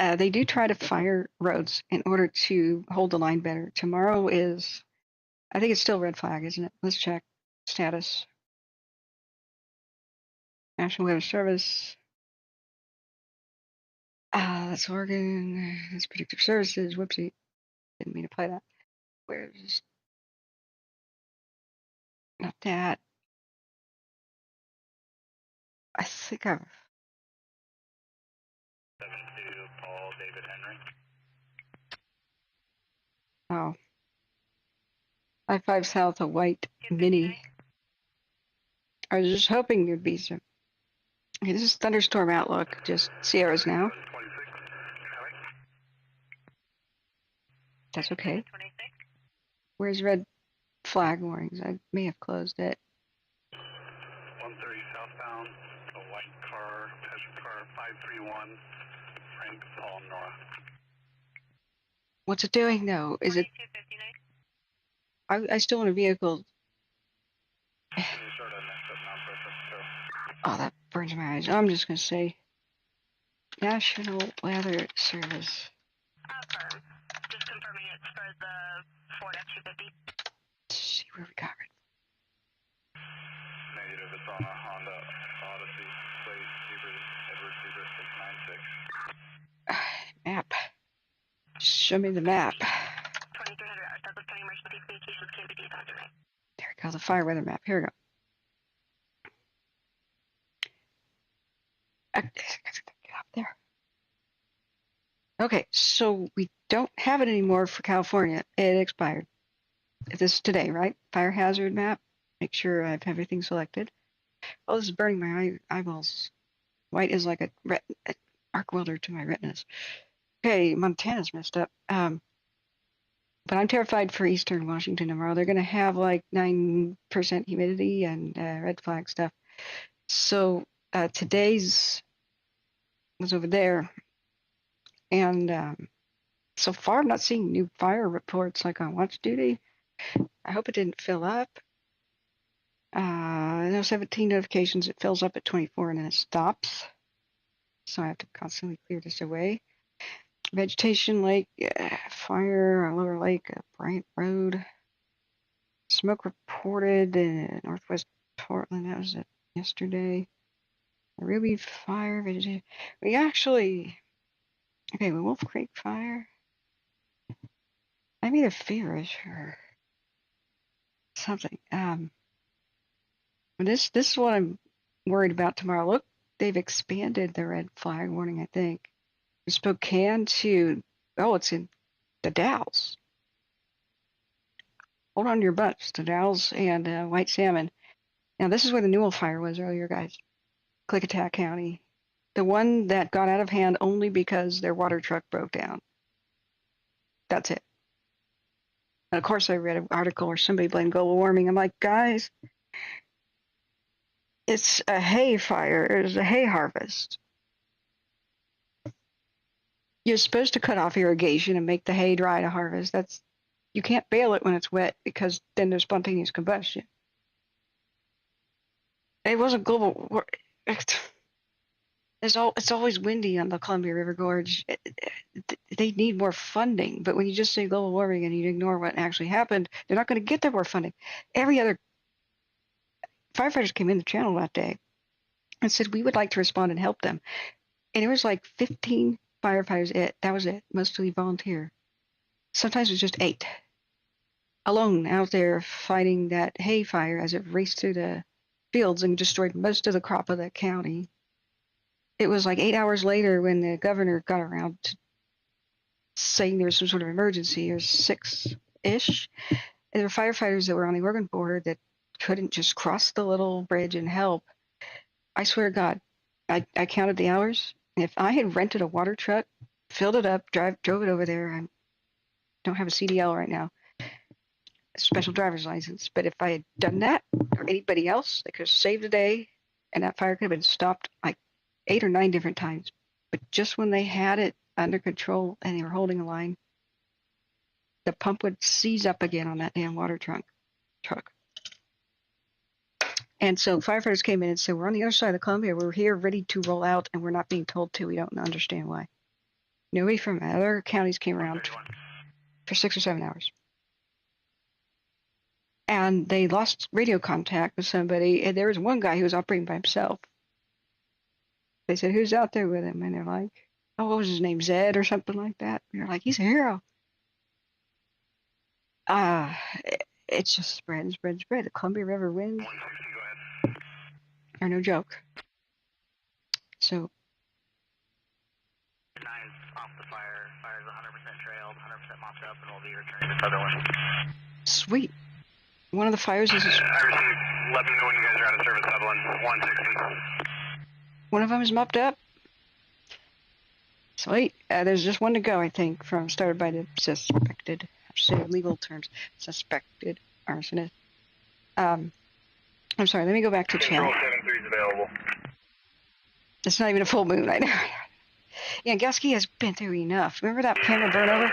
They do try to fire roads in order to hold the line better. Tomorrow is, I think it's still red flag, isn't it? Let's check status. National Weather Service. That's Oregon. That's Predictive Services. Whoopsie. Didn't mean to play that. Where's. Not that. I think I've. 72 Paul David Henry. Oh. I-5 South, a white Mini. I was just hoping there'd be some. Okay, this is Thunderstorm Outlook, just Sierras now. That's okay. Where's red flag warnings? I may have closed it. 130 southbound, a white car, passenger car 531, Frank Paul Nora. What's it doing though? Is it? I still want a vehicle. Oh, that burns my eyes. I'm just gonna say National Weather Service. Just confirming it's for the Ford F-250. Let's see where we got it. Negative, it's on a Honda Odyssey, plate Zebra 696. Map. Show me the map. 2300 Douglas County Emergency Communications KBD Factory. There we go, the fire weather map. Here we go. Get up there. Okay, so we don't have it anymore for California. It expired. This is today, right? Fire hazard map. Make sure I have everything selected. Oh, this is burning my eyeballs. White is like a arc welder to my retinas. Okay, Montana's messed up. But I'm terrified for Eastern Washington tomorrow. They're going to have like 9% humidity and red flag stuff. So today's was over there. And so far, I'm not seeing new fire reports like on watch duty. I hope it didn't fill up. No 17 notifications. It fills up at 24 and then it stops. So I have to constantly clear this away. Vegetation lake, fire, Lower Lake, Bryant Road. Smoke reported in Northwest Portland. That was it yesterday. Ruby Fire, vegetation. We actually, okay, Wolf Creek Fire. I'm either feverish or something. This is what I'm worried about tomorrow. Look, they've expanded the red flag warning, I think. Spokane to, oh, it's in the Dalles. Hold on to your butts, the Dalles and white salmon. Now, this is where the Lowell Fire was earlier, guys. Klickitat County. The one that got out of hand only because their water truck broke down. That's it. And of course, I read an article where somebody blamed global warming. I'm like, guys, it's a hay fire. It's a hay harvest. You're supposed to cut off irrigation and make the hay dry to harvest. You can't bale it when it's wet because then there's spontaneous combustion. It wasn't global. It's always windy on the Columbia River Gorge. They need more funding, but when you just say global warming and you ignore what actually happened, they're not going to get that more funding. Every other firefighters came in the channel that day and said we would like to respond and help them, and it was like 15 firefighters. That was it, mostly volunteer. Sometimes it was just 8 alone out there fighting that hay fire as it raced through the fields and destroyed most of the crop of that county. It was like 8 hours later when the governor got around to saying there was some sort of emergency, or 6-ish. And there were firefighters that were on the Oregon border that couldn't just cross the little bridge and help. I swear to God, I counted the hours. If I had rented a water truck, filled it up, drove it over there, I don't have a CDL right now, a special driver's license. But if I had done that, or anybody else, they could have saved the day, and that fire could have been stopped like 8 or 9 different times. But just when they had it under control and they were holding a line, the pump would seize up again on that damn water truck. And so firefighters came in and said, we're on the other side of the Columbia. We're here ready to roll out, and we're not being told to. We don't understand why. Nobody from other counties came around for 6 or 7 hours. And they lost radio contact with somebody, and there was one guy who was operating by himself. They said, who's out there with him? And they're like, oh, what was his name, Zed or something like that? And they're like, he's a hero. It's just spread and spread and spread. The Columbia River winds are no joke. So. 9's off the fire. Fire's 100% trailed, 100% mopped up, and we'll be returning to Sutherland. Sweet. One of the fires is. I received. Let me know when you guys are out of service, Sutherland. 160. One of them is mopped up. Sweet. There's just one to go, I think, started by the suspected, I should say legal terms, suspected arsonist. I'm sorry, let me go back to channel. 73 is available. It's not even a full moon, I know. Yeah, Gasket has been through enough. Remember that camera burnover?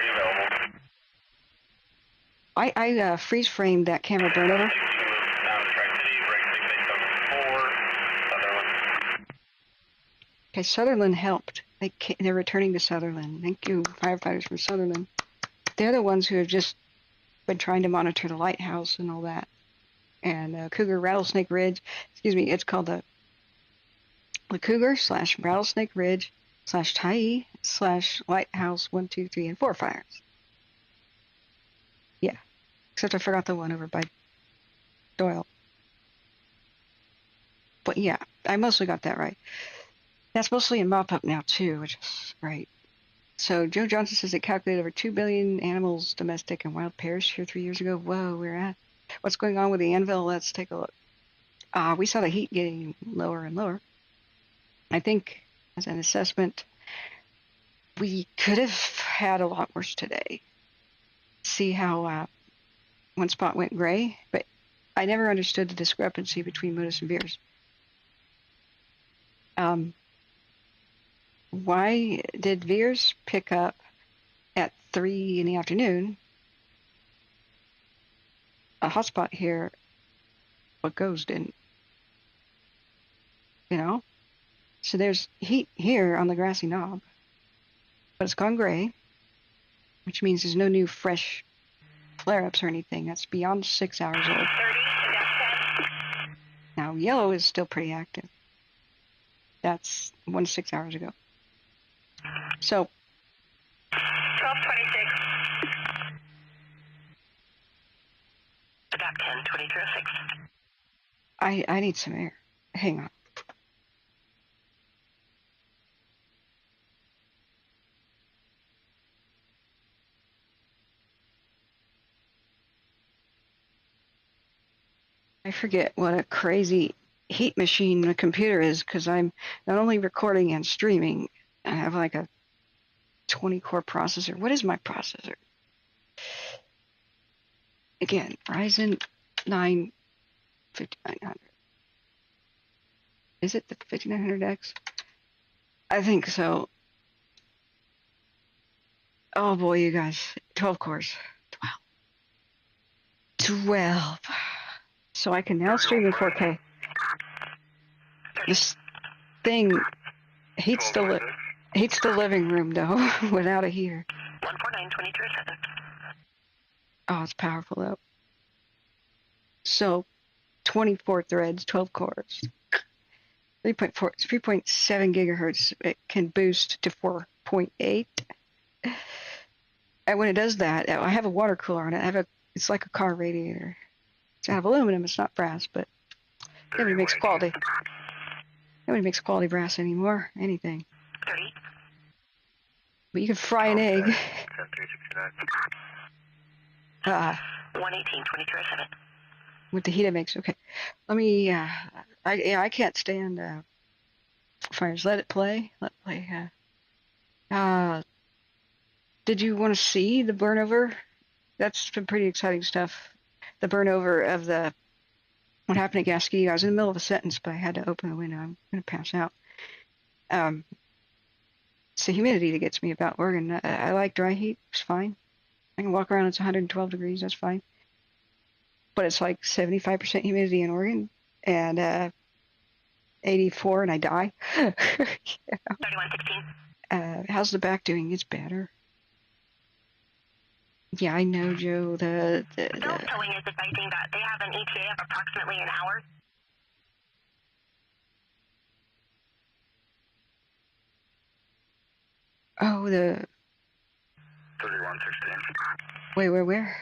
I freeze framed that camera burnover. Okay, Sutherland helped. They're returning to Sutherland. Thank you, firefighters from Sutherland. They're the ones who have just been trying to monitor the lighthouse and all that. And Cougar Rattlesnake Ridge, it's called the Cougar / Rattlesnake Ridge / Tahoe / Lighthouse 1, 2, 3, and 4 fires. Yeah, except I forgot the one over by Doyle. But yeah, I mostly got that right. That's mostly in mop-up now, too, which is great. So Joe Johnson says it calculated over 2 billion animals, domestic and wild, perished here 3 years ago. Whoa, we're at. What's going on with the Anvil? Let's take a look. We saw the heat getting lower and lower. I think, as an assessment, we could have had a lot worse today. See how one spot went gray? But I never understood the discrepancy between Modus and Veers. Why did Veers pick up at 3 in the afternoon a hotspot here, but Goes didn't? So there's heat here on the grassy knob, but it's gone gray, which means there's no new fresh flare-ups or anything. That's beyond 6 hours old. 30, Now yellow is still pretty active. That's 1 to 6 hours ago. So 1226. Adapt 10, 2306. I need some air. Hang on. I forget what a crazy heat machine the computer is because I'm not only recording and streaming, I have like a 20-core processor. What is my processor? Again, Ryzen 9 5900. Is it the 5900X? I think so. Oh boy, you guys. 12 cores. 12. So I can now stream in 4K. This thing heats the living room though, without a heater. 149-2307. Oh, it's powerful though. So 24 threads, 12 cores. 3.7 gigahertz. It can boost to 4.8. And when it does that, I have a water cooler on it. It's like a car radiator. It's out of aluminum. It's not brass, but nobody makes quality. Nobody makes quality brass anymore. Anything. 30. But you can fry an egg. 118-2307. With the heat it makes. Okay. Let me. I can't stand fires. Let it play. Let it play. Did you want to see the burnover? That's some pretty exciting stuff. The burnover of what happened at Gasket. I was in the middle of a sentence, but I had to open the window. I'm going to pass out. It's the humidity that gets me about Oregon. I like dry heat. It's fine. I can walk around. It's 112 degrees. That's fine. But it's like 75% humidity in Oregon and 84, and I die. Yeah. 3116. How's the back doing? It's better. Yeah, I know, Joe. Bill Towing is advising that they have an ETA of approximately an hour. Oh, 3116. Wait, where?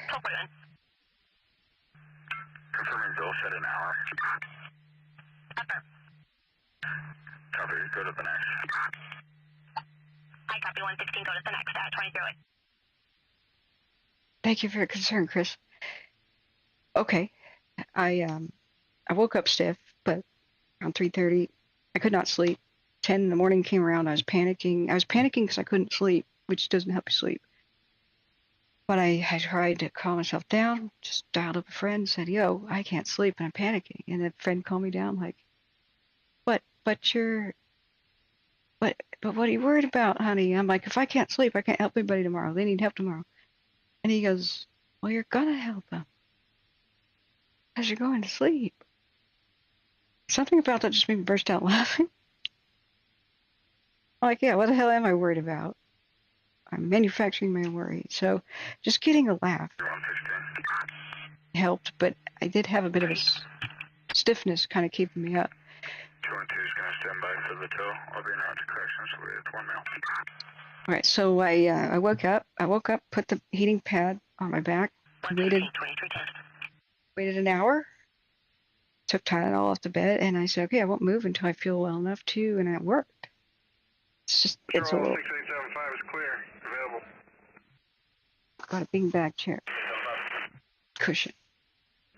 Confirming Bill said an hour. Copy, go to the next. I copy 116, go to the next at 2008. Thank you for your concern, Chris. Okay. I woke up stiff, but around 3:30, I could not sleep. 10 in the morning came around. I was panicking. I was panicking because I couldn't sleep, which doesn't help you sleep. But I tried to calm myself down, just dialed up a friend and said, yo, I can't sleep and I'm panicking. And the friend calmed me down like, but what are you worried about, honey? I'm like, if I can't sleep, I can't help anybody tomorrow. They need help tomorrow. And he goes, well, you're going to help them because you're going to sleep. Something about that just made me burst out laughing. I'm like, yeah, what the hell am I worried about? I'm manufacturing my own worry. So just getting a laugh helped, but I did have a bit of a stiffness kind of keeping me up. 212 is going to stand by for the tow. I'll be in route to corrections with 1 mile. All right, so I woke up, put the heating pad on my back, waited an hour, took Tylenol off the bed, and I said, okay, I won't move until I feel well enough to, and it worked. It's a little... 6875 is clear, available. Got a big back chair. Cushion.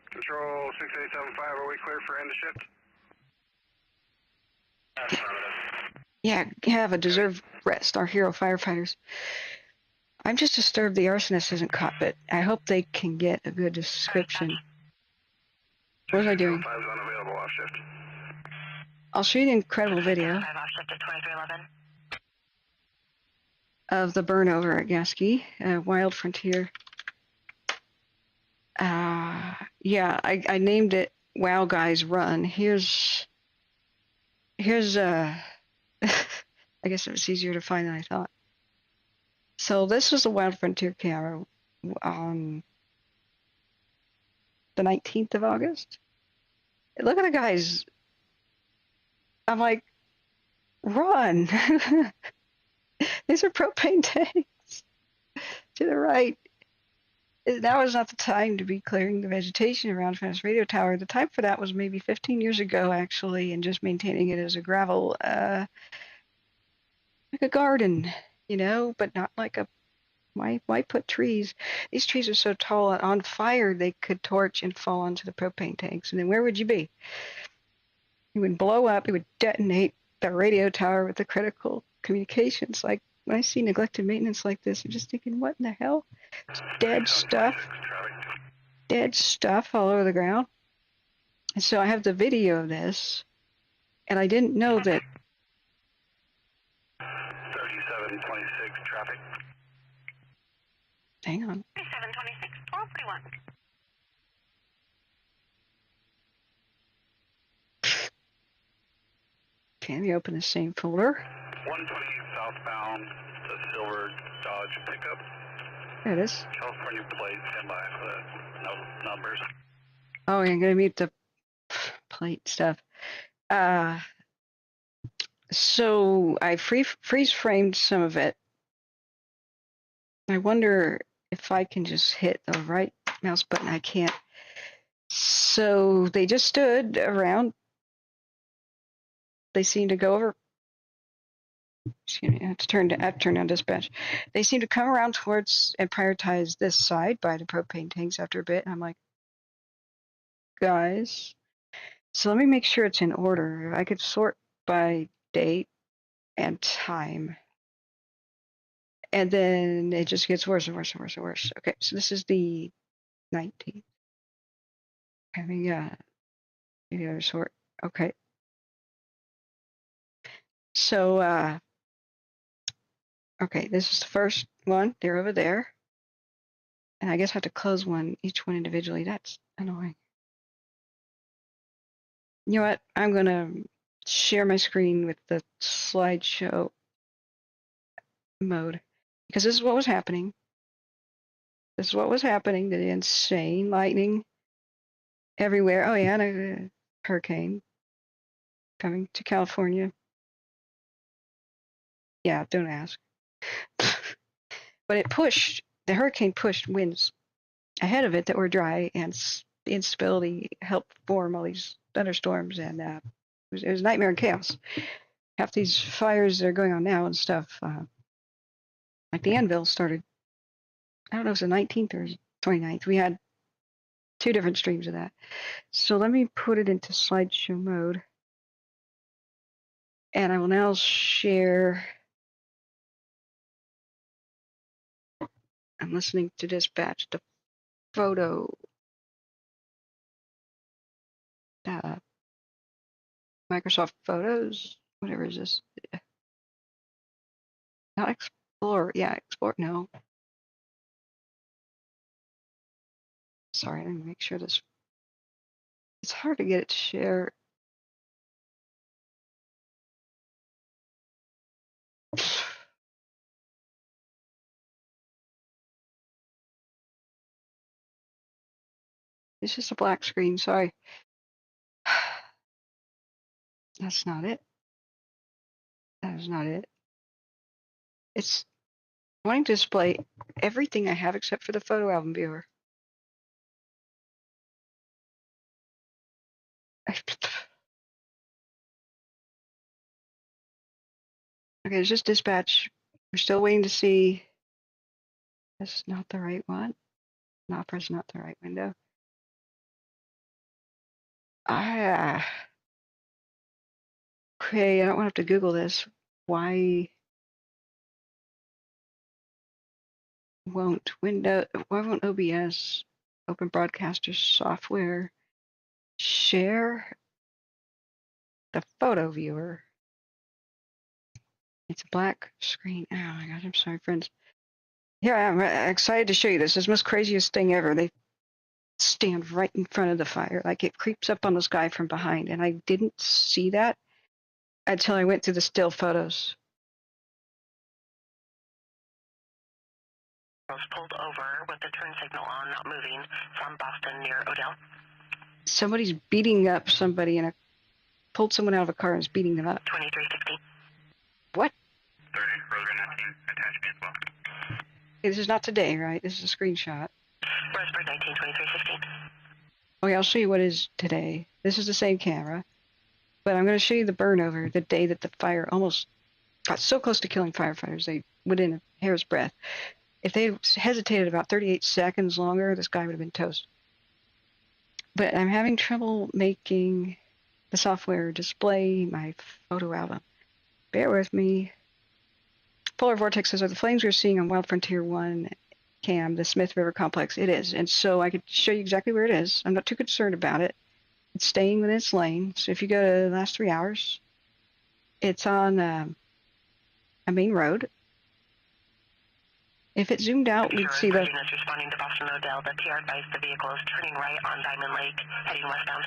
Control 6875, are we clear for end of shift? Yeah, have a deserved rest, our hero firefighters. I'm just disturbed the arsonist isn't caught, but I hope they can get a good description. What was I doing? 5 is unavailable, off shift. I'll show you an incredible video Off shift at 2311. of the burnover at Gasket, Wild Frontier. Yeah, I named it Wow Guys Run. Here's I guess it was easier to find than I thought. So this was the Wild Frontier camera on the 19th of August. Look at the guys. I'm like, run. These are propane tanks. To the right. Now is not the time to be clearing the vegetation around Fennis Radio Tower. The time for that was maybe 15 years ago, actually, and just maintaining it as a gravel, like a garden, but not like a Why put trees? These trees are so tall and on fire they could torch and fall onto the propane tanks. And then where would you be? It would blow up. It would detonate the radio tower with the critical communications. Like when I see neglected maintenance like this, I'm just thinking, what in the hell? It's dead stuff all over the ground. And so I have the video of this, and I didn't know that. 3726 traffic. Hang on. 3726, 1231. Can we open the same folder? 120 southbound, the silver Dodge pickup. There it is. California plate, stand by for the numbers. Oh, I'm going to mute the plate stuff. So I freeze framed some of it. I wonder if I can just hit the right mouse button. I can't. So they just stood around. They seem to go over. Excuse me, I have to turn on dispatch. They seem to come around towards and prioritize this side by the propane tanks after a bit. And I'm like, guys, so let me make sure it's in order. I could sort by date and time. And then it just gets worse and worse and worse and worse. Okay, so this is the 19th. Having maybe other sort. Okay. So okay, this is the first one. They're over there. And I guess I have to close each one individually. That's annoying. You know what? I'm going to share my screen with the slideshow mode. Because this is what was happening. This is what was happening. The insane lightning everywhere. Oh, yeah, and a hurricane coming to California. Yeah, don't ask. But the hurricane pushed winds ahead of it that were dry, and the instability helped form all these thunderstorms, and it was nightmare and chaos. Half these fires that are going on now and stuff, like the Anvil started, I don't know if it was the 19th or 29th. We had 2 different streams of that. So let me put it into slideshow mode. And I will now share. I'm listening to dispatch the photo. Microsoft Photos. Whatever is this? Not Explorer. Yeah, Explorer. No. Sorry, let me make sure this. It's hard to get it to share. It's just a black screen, sorry. That's not it. That is not it. It's wanting to display everything I have except for the photo album viewer. Okay, it's just dispatch. We're still waiting to see. This is not the right one. Opera's not the right window. Okay, I don't want to have to Google this. Why won't OBS, Open Broadcaster Software, share the photo viewer? It's a black screen. Oh my gosh, I'm sorry, friends. Here I am, excited to show you this. This is the most craziest thing ever. They stand right in front of the fire, like it creeps up on the sky from behind, and I didn't see that until I went through the still photos. Pulled over with the turn signal on, not moving, from Boston near Odell. Somebody's beating up somebody and pulled someone out of a car and is beating them up. 2316. What? 30, Rosebud 19, attach me as well. Okay, this is not today, right? This is a screenshot. Rosebud 19, 2316. Okay, I'll show you what is today. This is the same camera, but I'm going to show you the burn over the day that the fire almost got so close to killing firefighters, they within a hair's breadth. If they hesitated about 38 seconds longer, this guy would have been toast. But I'm having trouble making the software display my photo album. Bear with me. Polar vortexes are the flames we're seeing on Wild Frontier 1 cam, the Smith River complex. It is. And so I could show you exactly where it is. I'm not too concerned about it. It's staying within its lane. So if you go to the last 3 hours, it's on a main road. If it zoomed out, we'd see the... Is responding to Boston Odell. The PR advised the vehicle is turning right on Diamond Lake, heading westbound.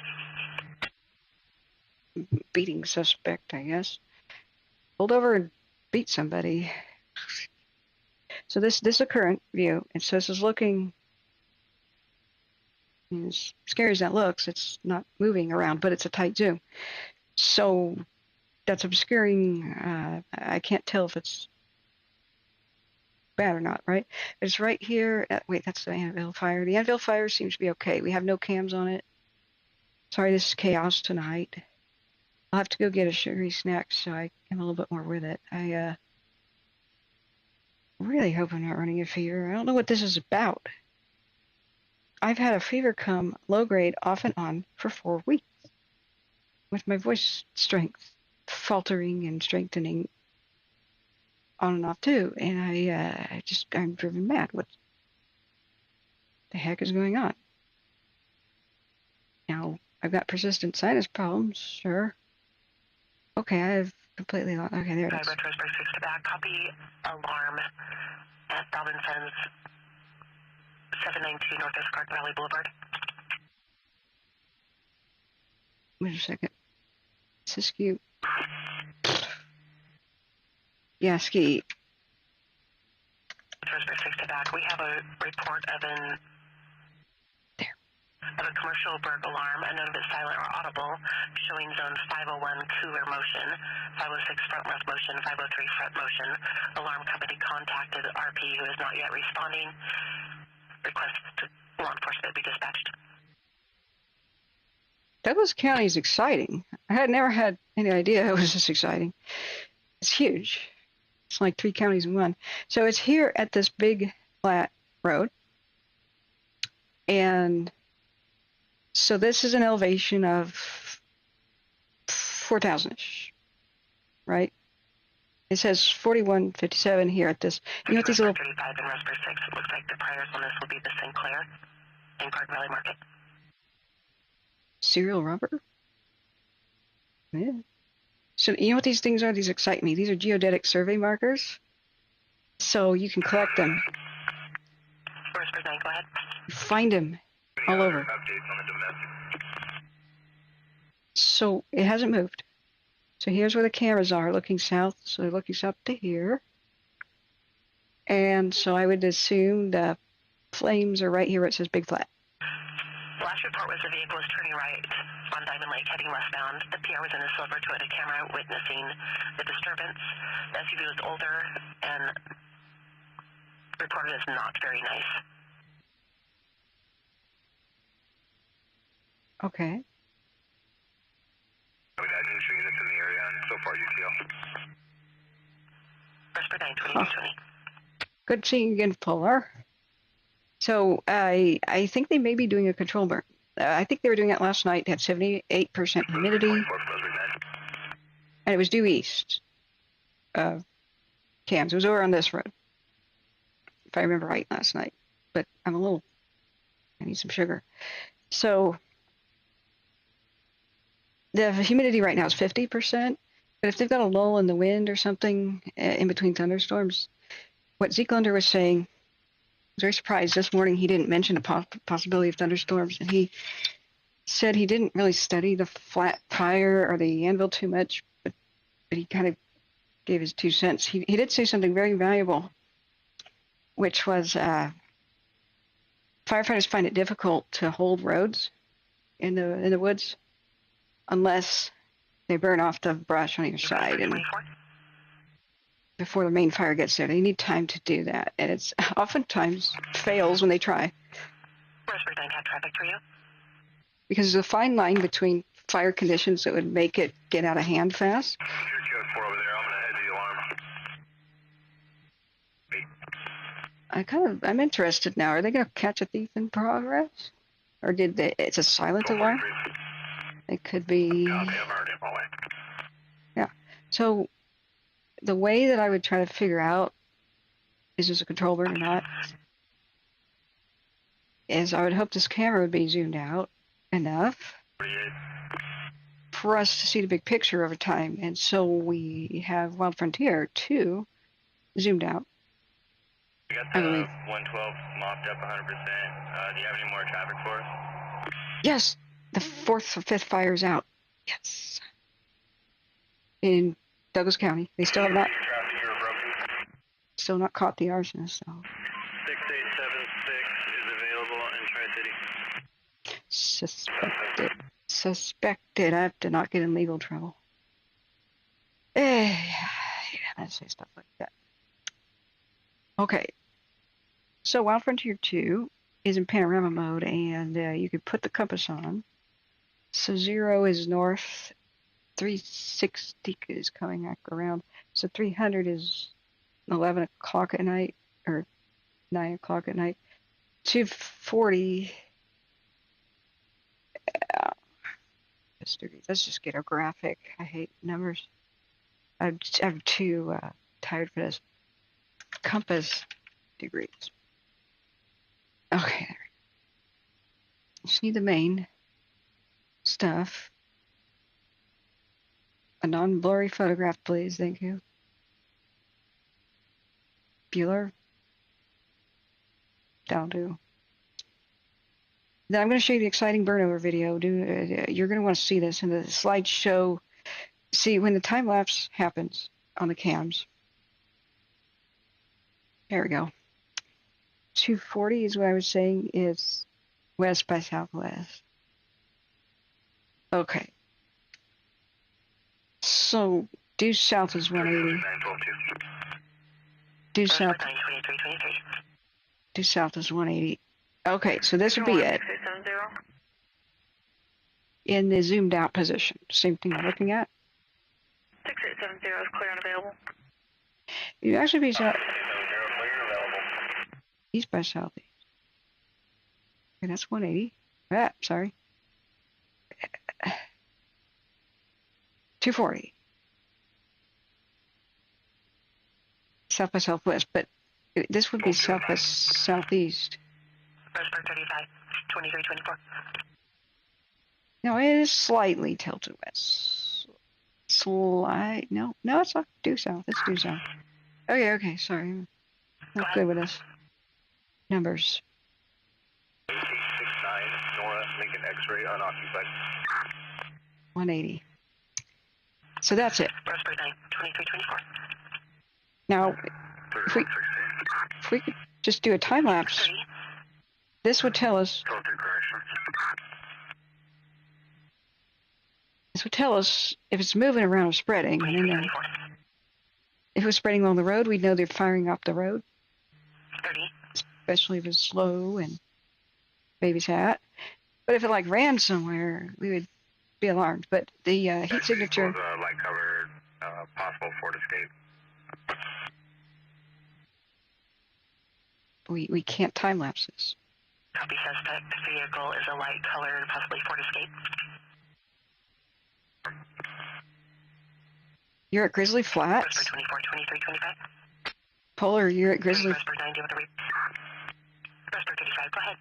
Beating suspect, I guess. Pulled over and beat somebody. So this is a current view, and so this is looking, as scary as that looks, it's not moving around, but it's a tight zoom. So that's obscuring. I can't tell if it's bad or not, right? It's right here. Wait, that's the Anvil Fire. The Anvil Fire seems to be okay. We have no cams on it. Sorry, this is chaos tonight. I'll have to go get a sugary snack so I am a little bit more with it. I really hope I'm not running a fever. I don't know what this is about. I've had a fever come low grade off and on for 4 weeks, with my voice strength faltering and strengthening on and off too. And I'm driven mad. What the heck is going on? Now, I've got persistent sinus problems, sure. Okay, I've completely lost. Okay, there it is. Retrospect 6 to back. Copy alarm at Robinson's 792 Northwest Garden Valley Boulevard. Wait a second. Siskiyou. Yeah, ski. Retrospect 6 to back. We have a report of a commercial burg alarm, a note of it silent or audible, showing zone 501 cooler motion, 506 front left motion, 503 front motion. Alarm company contacted RP, who is not yet responding. Request law enforcement be dispatched. Douglas County is exciting. I had never had any idea it was this exciting. It's huge. It's like 3 counties in one. So it's here at this big flat road. And so this is an elevation of 4,000-ish, right? It says 4157 here at this. You know what these little... 35 and Raspberry 6. It looks like the priors on this will be the Sinclair in Garden Valley Market. Serial rubber? Yeah. So you know what these things are? These excite me. These are geodetic survey markers. So you can collect them. Raspberry 9, go ahead. Find them all over. So it hasn't moved. So here's where the cameras are, looking south. So they're looking south to here. And so I would assume the flames are right here where it says Big Flat. The last report was the vehicle was turning right on Diamond Lake, heading westbound. The PR was in a silver Toyota Camry witnessing the disturbance. The SUV was older and reported as not very nice. Okay. We got initial units in the area, and so far UTL. Whisper 920. Good seeing you again, Polar. So I think they may be doing a control burn. I think they were doing it last night. They had 78% humidity, and it was due east of Cams. It was over on this road, if I remember right, last night. But I need some sugar. So the humidity right now is 50%, but if they've got a lull in the wind or something in between thunderstorms, what Zeklander was saying, I was very surprised. This morning he didn't mention a possibility of thunderstorms, and he said he didn't really study the flat fire or the Anvil too much, but he kind of gave his 2 cents. He did say something very valuable, which was firefighters find it difficult to hold roads in the woods unless they burn off the brush on either side and before the main fire gets there. They need time to do that, and it's oftentimes fails when they try. Raspberry 9 had traffic for you. Because there's a fine line between fire conditions that would make it get out of hand fast. Here's code 4 over there. I'm going to head to the alarm. Wait. I'm interested now. Are they going to catch a thief in progress? Or did they, it's a silent alarm? It could be. Copy, I'm already on my way. Yeah. So the way that I would try to figure out is this a control burn or not, is I would hope this camera would be zoomed out enough 48. for us to see the big picture over time. And so we have Wild Frontier 2 zoomed out. We got I the believe. 112 mopped up 100%. Do you have any more traffic for us? Yes, the 4th or 5th fire is out. Yes. In Douglas County. They still have not, still not caught the arsonist, so. 6876 is available in Tri-City. Suspected. I have to not get in legal trouble. I say stuff like that. Okay. So Wild Frontier 2 is in panorama mode, and you could put the compass on. So 0 is north, 360 is coming back around. So 300 is 11 o'clock at night, or 9 o'clock at night. 240. Let's just get a graphic. I hate numbers. I'm too tired for this. Compass degrees. Okay, there we go. Just need the main stuff. A non-blurry photograph, please. Thank you. Bueller. That'll do. Then I'm going to show you the exciting burnover video. You're going to want to see this in the slideshow. See, when the time lapse happens on the cams. There we go. 240 is what I was saying is west by southwest. Okay. So due south is 180. Due south. Due south is 180. Okay, so this would be it. In the zoomed out position. Same thing I'm looking at. 6870 is clear and available. It actually be south. East by southeast. Okay, that's 180. Ah, sorry. 240. South by southwest, but this would be south by southeast. Roseburg 35, 2324. No, it is slightly tilted west. No, it's not due south. It's due south. Okay, sorry. Not good with this. Numbers. 869 Nora, Lincoln X-ray unoccupied. 180. So that's it. Roseburg 9, 2324. Now, if we could just do a time lapse, 30. this would tell us. This would tell us if it's moving around or spreading. And then, if it was spreading along the road, we'd know they're firing up the road. 30. Especially if it's slow and baby's hat. But if it like ran somewhere, we would be alarmed. But the heat signature. Light covered, possible Ford escape. We can't time lapse this. Copy, suspect vehicle is a light colored, possibly Ford Escape. You're at Grizzly Flats. Roseburg 24, 2325. Polar, you're at Grizzly. Roseburg 90 with a read. Roseburg 35, go ahead.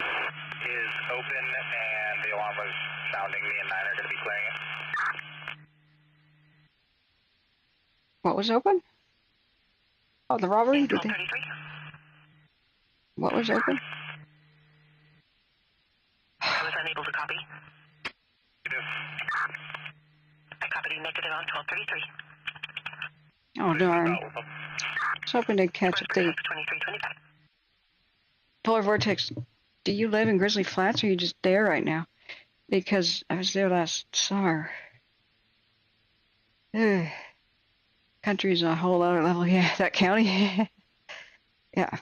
Is open and the alarm was sounding. Me and 9 are going to be clearing it. What was open? Oh, the robbery? Did they? 33. What was open? I was unable to copy. I copied you negative on 1233. Oh, darn. I was hoping to catch a thief. 2325. Polar Vortex, do you live in Grizzly Flats or are you just there right now? Because I was there last summer. Ugh. Country's on a whole other level. Yeah, that county. Yeah.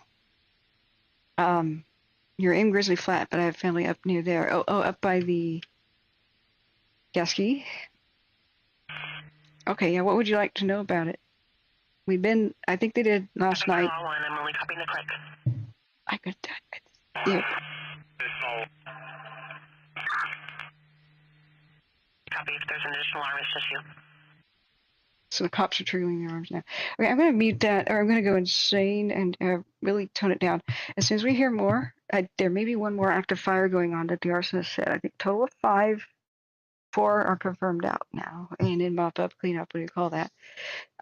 You're in Grizzly Flat, but I have family up near there. Oh, up by the Gasket. Okay, yeah, what would you like to know about it? I think they did last night. All one, I'm only copying the click. I could, yeah. Copy, if there's an additional arm, it's just you. So the cops are triggering their arms now. Okay, I'm going to mute that, or I'm going to go insane and really tone it down. As soon as we hear more, there may be one more active fire going on that the arsonist said. I think total of 5, 4 are confirmed out now. And in mop up, clean up, what do you call that?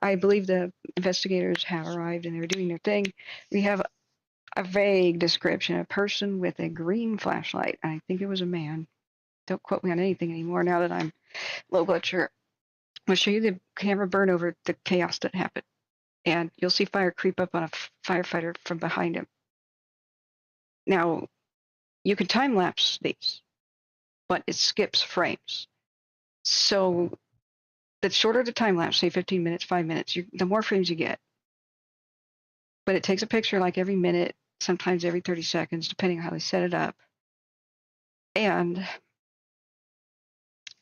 I believe the investigators have arrived and they're doing their thing. We have a vague description, a person with a green flashlight. I think it was a man. Don't quote me on anything anymore now that I'm low blood sugar. I'll show you the camera burn over the chaos that happened. And you'll see fire creep up on a firefighter from behind him. Now, you can time lapse these, but it skips frames. So the shorter the time lapse, say 15 minutes, 5 minutes, the more frames you get. But it takes a picture like every minute, sometimes every 30 seconds, depending on how they set it up. And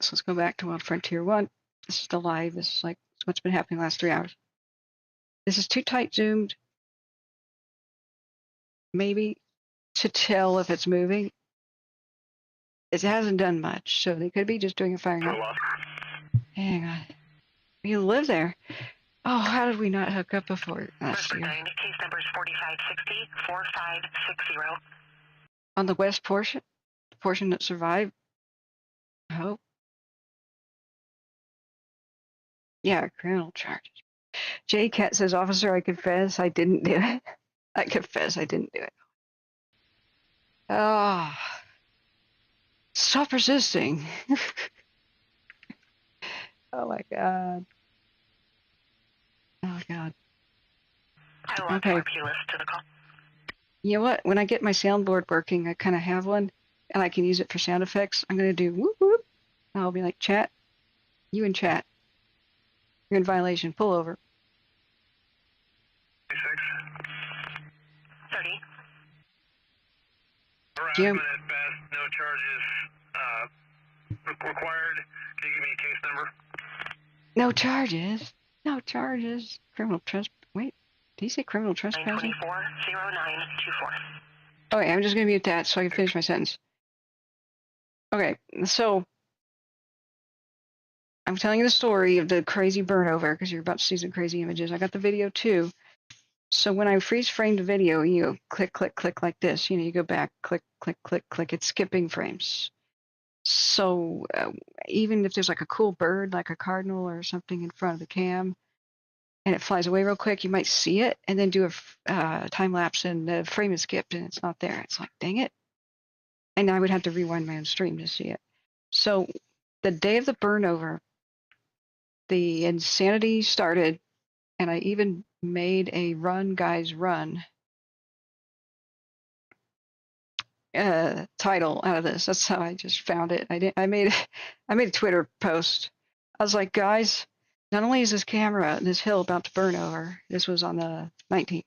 so let's go back to Wild Frontier 1. This is the live. This is like what's been happening the last 3 hours. This is too tight zoomed, maybe, to tell if it's moving. It hasn't done much, so they could be just doing a firing up. Hang on. You live there. Oh, how did we not hook up before last year? Case number is 4560, 4560. On the west portion, the portion that survived. I hope. Yeah, criminal charges. J Cat says, "Officer, I confess I didn't do it. I confess I didn't do it." Ah, stop resisting. Oh my god. Oh god. Okay. You know what? When I get my soundboard working, I kind of have one, and I can use it for sound effects. I'm gonna do whoop whoop. I'll be like, "Chat, you in chat. You're in violation. Pull over." 30. Harassment at best, no charges required. Can you give me a case number? No charges. No charges. Criminal trespass. Wait, did he say criminal trespassing? 924-0924. Okay, I'm just gonna mute that so I can finish my sentence. Okay, so I'm telling you the story of the crazy burn over because you're about to see some crazy images. I got the video too. So when I freeze frame the video, you click, click, click like this. You know, you go back, click, click, click, click. It's skipping frames. So even if there's like a cool bird, like a cardinal or something in front of the cam, and it flies away real quick, you might see it and then do a time lapse and the frame is skipped and it's not there. It's like, dang it. And I would have to rewind my own stream to see it. So the day of the burn over, the insanity started, and I even made a run, guys, run title out of this. That's how I just found it. I made a Twitter post. I was like, guys, not only is this camera, this hill about to burn over, this was on the 19th,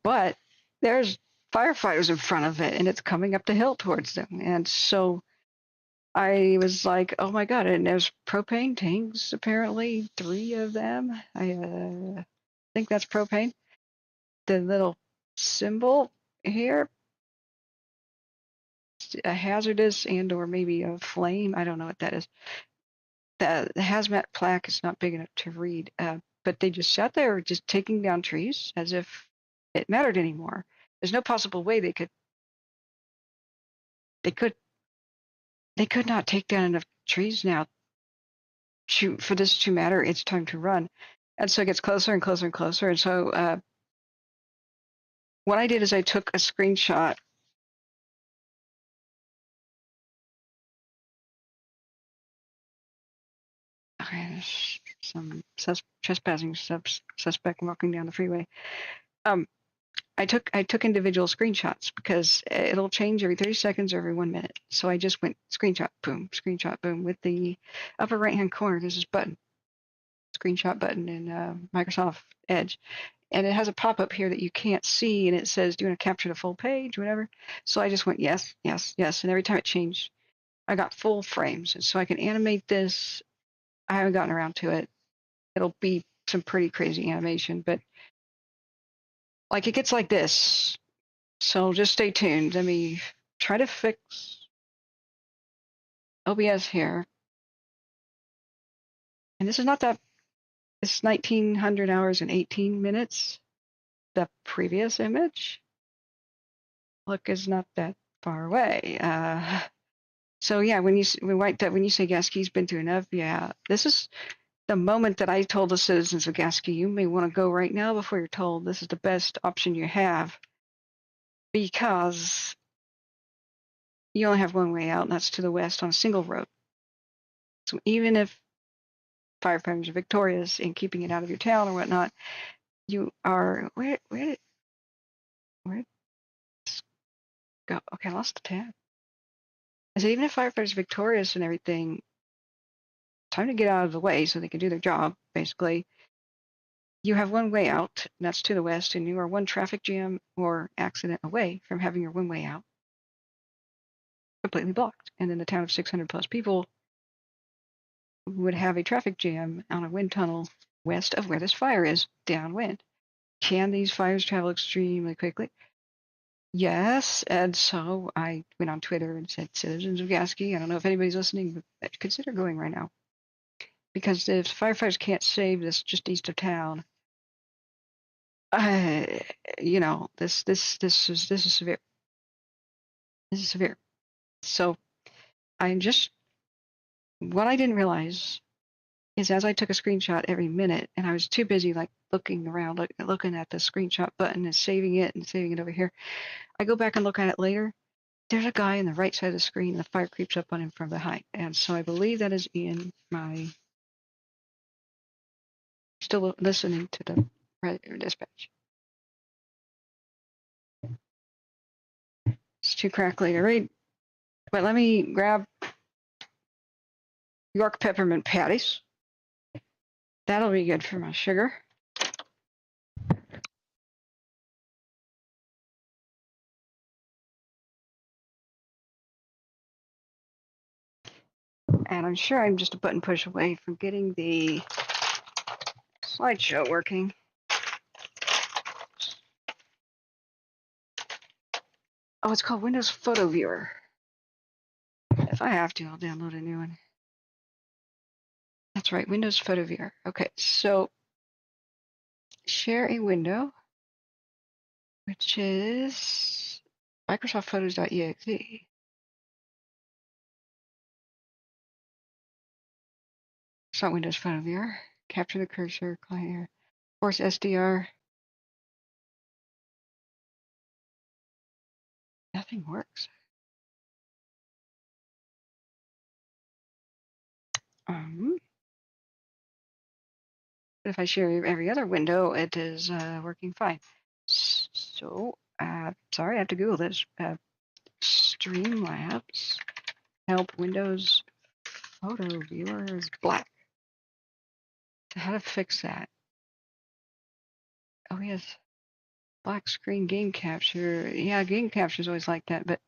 but there's firefighters in front of it and it's coming up the hill towards them. And so I was like, oh my god, and there's propane tanks, apparently 3 of them. I think that's propane. The little symbol here, a hazardous and or maybe a flame. I don't know what that is. The hazmat plaque is not big enough to read, but they just sat there just taking down trees as if it mattered anymore. There's no possible way they could not take down enough trees now for this to matter. It's time to run. And so it gets closer and closer and closer. And so what I did is I took a screenshot. Okay, there's some trespassing suspect walking down the freeway. I took individual screenshots because it'll change every 30 seconds or every 1 minute. So I just went screenshot boom with the upper right hand corner. There's this button, screenshot button in Microsoft Edge, and it has a pop up here that you can't see, and it says, "Do you want to capture the full page, whatever?" So I just went yes, yes, yes, and every time it changed, I got full frames, and so I can animate this. I haven't gotten around to it. It'll be some pretty crazy animation, but like it gets like this. So just stay tuned. Let me try to fix OBS here. And this is not that, it's 1900 hours and 18 minutes. The previous image, look, is not that far away. So yeah, when you say Gasky's been through enough, yeah, this is the moment that I told the citizens of Gasky, you may want to go right now before you're told this is the best option you have, because you only have one way out, and that's to the west on a single road. So even if firefighters are victorious in keeping it out of your town or whatnot, you are where did this go? Okay, I lost the tab. I said even if firefighters are victorious and everything, time to get out of the way so they can do their job. Basically, you have one way out, and that's to the west, and you are one traffic jam or accident away from having your one way out completely blocked. And then the town of 600 plus people would have a traffic jam on a wind tunnel west of where this fire is, downwind. Can these fires travel extremely quickly? Yes, and so I went on Twitter and said, citizens of Gasky, I don't know if anybody's listening, but consider going right now. Because if firefighters can't save this just east of town, you know, this is severe. This is severe. So what I didn't realize is as I took a screenshot every minute, and I was too busy like looking around, looking at the screenshot button and saving it over here. I go back and look at it later. There's a guy on the right side of the screen, and the fire creeps up on him from behind. And so I believe that is in my, still listening to the radio dispatch. It's too crackly to read. But let me grab York peppermint patties. That'll be good for my sugar. And I'm sure I'm just a button push away from getting the slideshow working. Oh, it's called Windows Photo Viewer. If I have to, I'll download a new one. That's right, Windows Photo Viewer. Okay, so share a window, which is Microsoft Photos.exe. It's not Windows Photo Viewer. Capture the cursor, client here. Force SDR. Nothing works. If I share every other window, it is working fine. So, sorry, I have to Google this. Streamlabs help Windows Photo Viewer is black. So how to fix that? Oh, yes. Black screen game capture. Yeah, game capture is always like that, but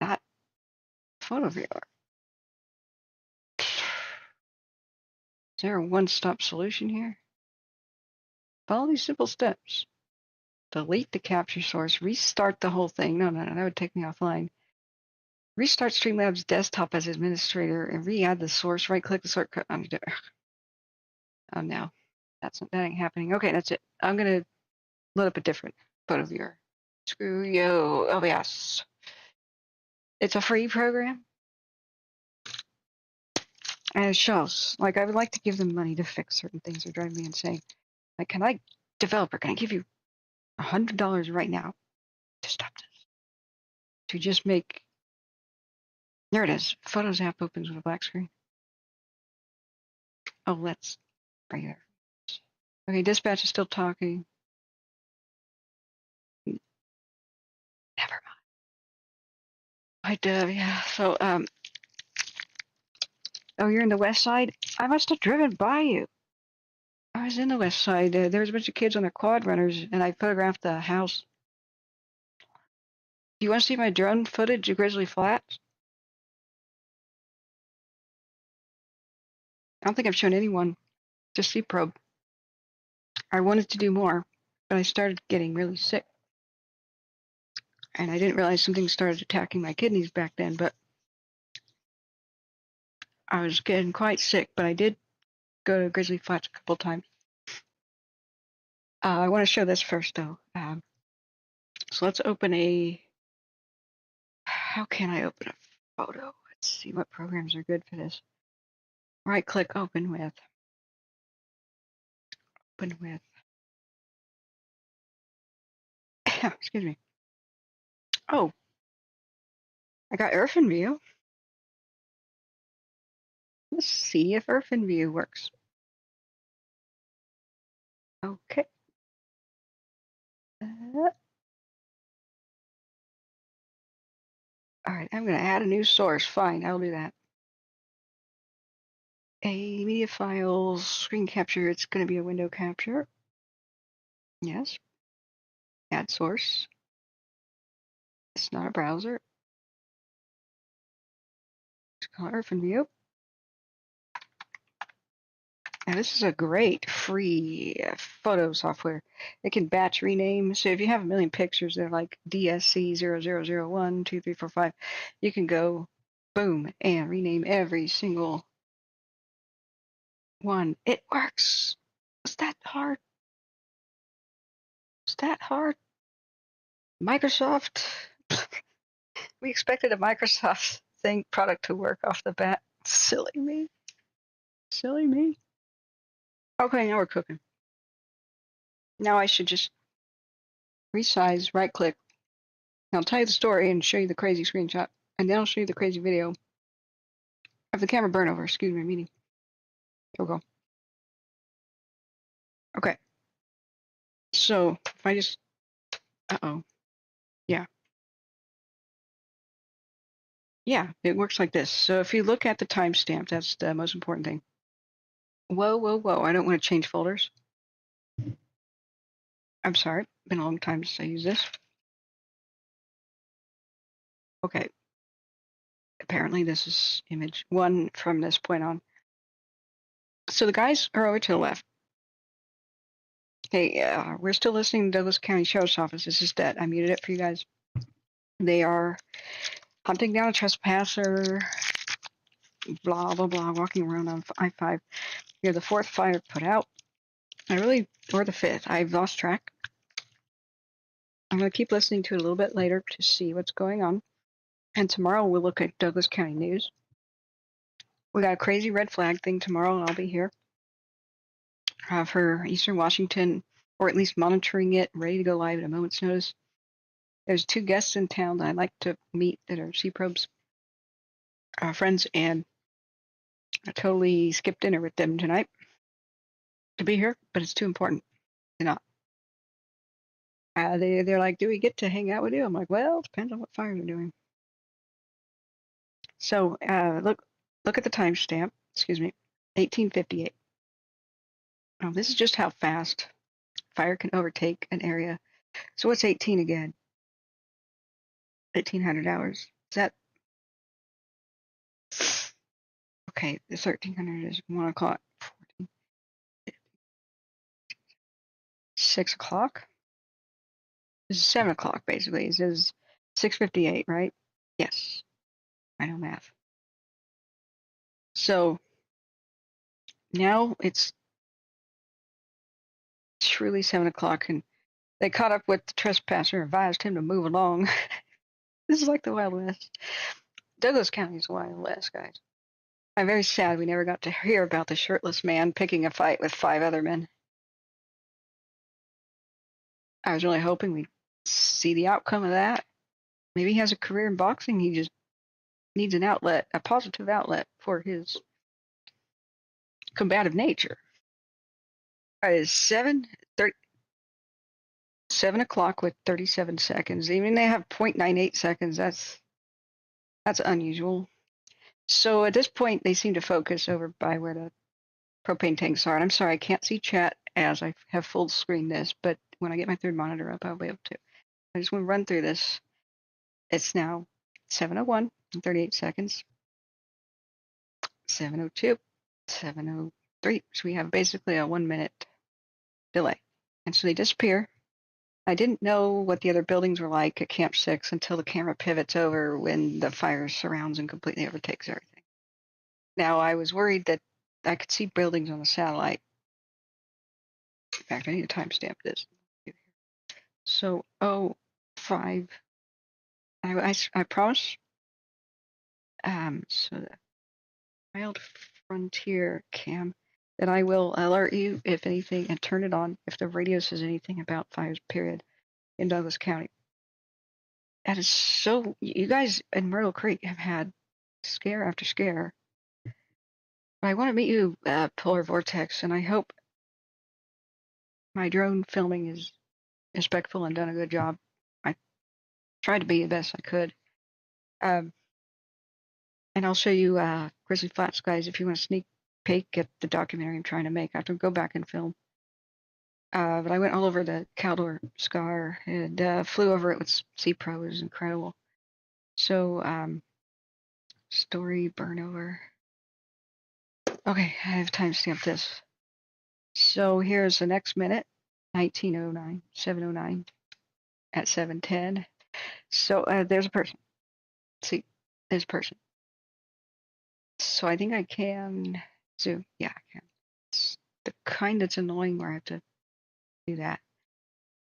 not photo viewer. Is there a one-stop solution here? Follow these simple steps. Delete the capture source. Restart the whole thing. No, that would take me offline. Restart Streamlabs desktop as administrator and re-add the source. Right-click the shortcut. Oh, no. That ain't happening. Okay, that's it. I'm going to load up a different photo viewer. Screw you. Oh, yes. It's a free program. And it shows. Like, I would like to give them money to fix certain things that drive me insane. Like, developer, can I give you $100 right now to stop this? To just make, there it is. Photos app opens with a black screen. Oh, that's right there. Okay, dispatch is still talking. Never mind. Yeah, so, oh, you're in the west side? I must have driven by you. I was in the west side. There was a bunch of kids on their quad runners, and I photographed the house. Do you want to see my drone footage of Grizzly Flats? I don't think I've shown anyone to sea probe. I wanted to do more, but I started getting really sick. And I didn't realize something started attacking my kidneys back then, but I was getting quite sick. But I did go to Grizzly Flats a couple times. I want to show this first, though. So let's open a... How can I open a photo? Let's see what programs are good for this. Right-click, open with. Open with. Excuse me. Oh, I got Earthen View. Let's see if Earthen View works. Okay. All right, I'm going to add a new source. Fine, I'll do that. A media files, screen capture. It's going to be a window capture. Yes. Add source. It's not a browser. It's called Earthen View. Now, this is a great free photo software. It can batch rename. So if you have a million pictures, they're like DSC 0001, 2, 3, 4, 5. You can go, boom, and rename every single one. It works. Is that hard? Is that hard? Microsoft. We expected a Microsoft product to work off the bat. Silly me. Silly me. Okay, now we're cooking. Now I should just resize, right click. I'll tell you the story and show you the crazy screenshot. And then I'll show you the crazy video of the camera burnover. Excuse me, meeting. Here we go. Okay. So if I just, yeah. Yeah, it works like this. So if you look at the timestamp, that's the most important thing. Whoa, whoa, whoa. I don't want to change folders. I'm sorry. Been a long time since I used this. Okay. Apparently this is image 1 from this point on. So the guys are over to the left. Hey, we're still listening to Douglas County Sheriff's Office. This is that. I muted it for you guys. They are hunting down a trespasser, blah, blah, blah, walking around on I-5. You're the 4th fire put out. Or the 5th. I've lost track. I'm going to keep listening to it a little bit later to see what's going on. And tomorrow we'll look at Douglas County news. We got a crazy red flag thing tomorrow, and I'll be here for Eastern Washington, or at least monitoring it, ready to go live at a moment's notice. There's 2 guests in town that I'd like to meet that are Sea Probes friends, and I totally skipped dinner with them tonight to be here, but it's too important to not. They're like, do we get to hang out with you? I'm like, well, it depends on what fire you're doing. So look at the timestamp. Excuse me, 1858. Oh, this is just how fast fire can overtake an area. So what's 18 again? 1800 hours. Is that okay? The 1300 is 1 o'clock. 14, 6 o'clock. This is 7 o'clock basically. This is 6:58, right? Yes, I know math. So now it's truly 7 o'clock, and they caught up with the trespasser, advised him to move along. This is like the Wild West. Douglas County is the Wild West, guys. I'm very sad we never got to hear about the shirtless man picking a fight with 5 other men. I was really hoping we'd see the outcome of that. Maybe he has a career in boxing. He just needs an outlet, a positive outlet for his combative nature. All right, it's 7 o'clock with 37 seconds. Even they have 0.98 seconds. That's unusual. So at this point, they seem to focus over by where the propane tanks are. And I'm sorry, I can't see chat as I have full screen this, but when I get my 3rd monitor up, I'll be able to. I just want to run through this. It's now 7:01 and 38 seconds. 7:02, 7:03, street. So we have basically a 1 minute delay. And so they disappear. I didn't know what the other buildings were like at Camp 6 until the camera pivots over when the fire surrounds and completely overtakes everything. Now, I was worried that I could see buildings on the satellite. In fact, I need to timestamp this. So, 05, I promise. So the Wild Frontier cam that I will alert you if anything and turn it on if the radio says anything about fires, period, in Douglas County. That is so, you guys in Myrtle Creek have had scare after scare. But I want to meet you, Polar Vortex, and I hope my drone filming is respectful and done a good job. I tried to be the best I could. And I'll show you Grizzly Flats, guys, if you want to sneak peek at the documentary I'm trying to make. I have to go back and film. But I went all over the Caldor Scar and flew over it with C Pro. It was incredible. So, story burn over. Okay, I have timestamped this. So here's the next minute, 1909, 709 at 7:10. So there's a person. See, there's a person. So I think I can zoom. Yeah, I can. It's the kind that's annoying where I have to do that.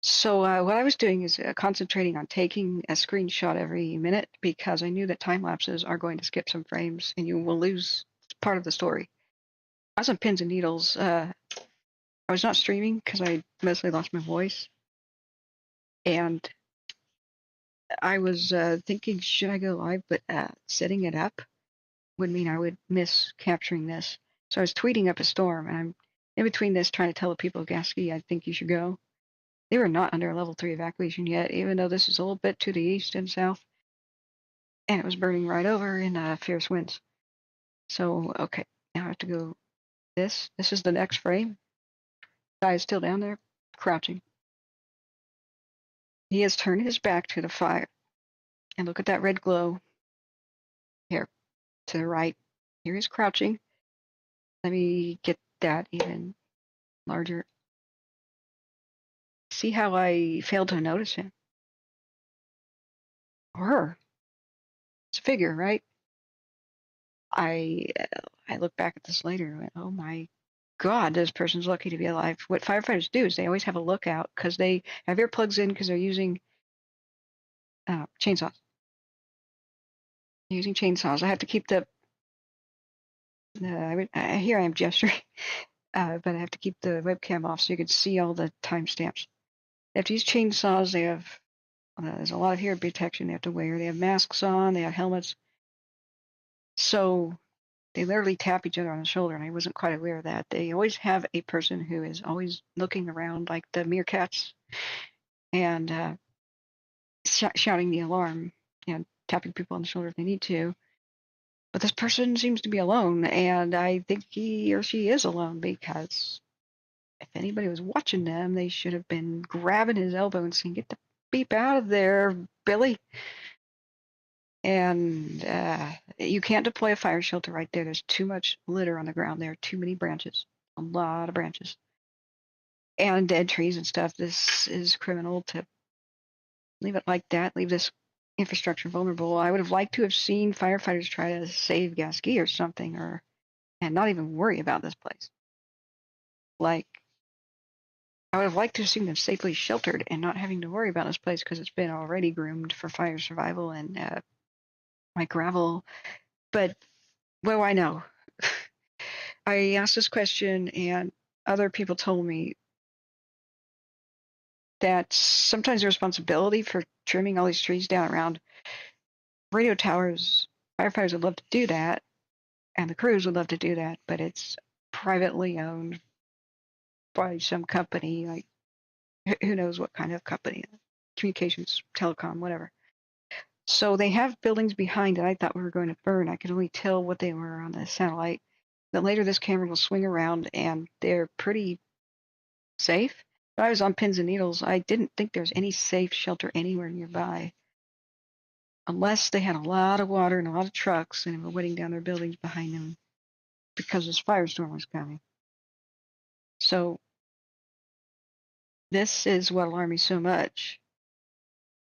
So what I was doing is concentrating on taking a screenshot every minute because I knew that time lapses are going to skip some frames and you will lose part of the story. I was on pins and needles. I was not streaming because I mostly lost my voice. And I was thinking, should I go live? But setting it up would mean I would miss capturing this. So I was tweeting up a storm, and I'm in between this trying to tell the people of Gasket, I think you should go. They were not under a level 3 evacuation yet, even though this is a little bit to the east and south. And it was burning right over in fierce winds. So, okay, now I have to go this. This is the next frame. Guy is still down there, crouching. He has turned his back to the fire. And look at that red glow here to the right. Here he's crouching. Let me get that even larger. See how I failed to notice him? Or her. It's a figure, right? I look back at this later and went, oh my God, this person's lucky to be alive. What firefighters do is they always have a lookout because they have earplugs in because they're using chainsaws. They're using chainsaws. I have to keep the here I am gesturing, but I have to keep the webcam off so you can see all the timestamps. They have to use chainsaws. They have there's a lot of hearing protection they have to wear. They have masks on. They have helmets. So they literally tap each other on the shoulder, and I wasn't quite aware of that. They always have a person who is always looking around like the meerkats and shouting the alarm and tapping people on the shoulder if they need to. But this person seems to be alone, and I think he or she is alone because if anybody was watching them, they should have been grabbing his elbow and saying, "Get the beep out of there, Billy." And you can't deploy a fire shelter right there. There's too much litter on the ground. There are too many branches, a lot of branches, and dead trees and stuff. This is criminal to leave it like that, leave this infrastructure vulnerable. I would have liked to have seen firefighters try to save Gasket or something, and not even worry about this place. Like, I would have liked to have seen them safely sheltered and not having to worry about this place because it's been already groomed for fire survival and like gravel. But what do I know? I asked this question and other people told me that sometimes the responsibility for trimming all these trees down around radio towers, firefighters would love to do that, and the crews would love to do that, but it's privately owned by some company, like who knows what kind of company, communications, telecom, whatever. So they have buildings behind it. I thought we were going to burn. I could only tell what they were on the satellite. Then later this camera will swing around, and they're pretty safe. But I was on pins and needles. I didn't think there's any safe shelter anywhere nearby. Unless they had a lot of water and a lot of trucks and were wetting down their buildings behind them because this firestorm was coming. So this is what alarmed me so much.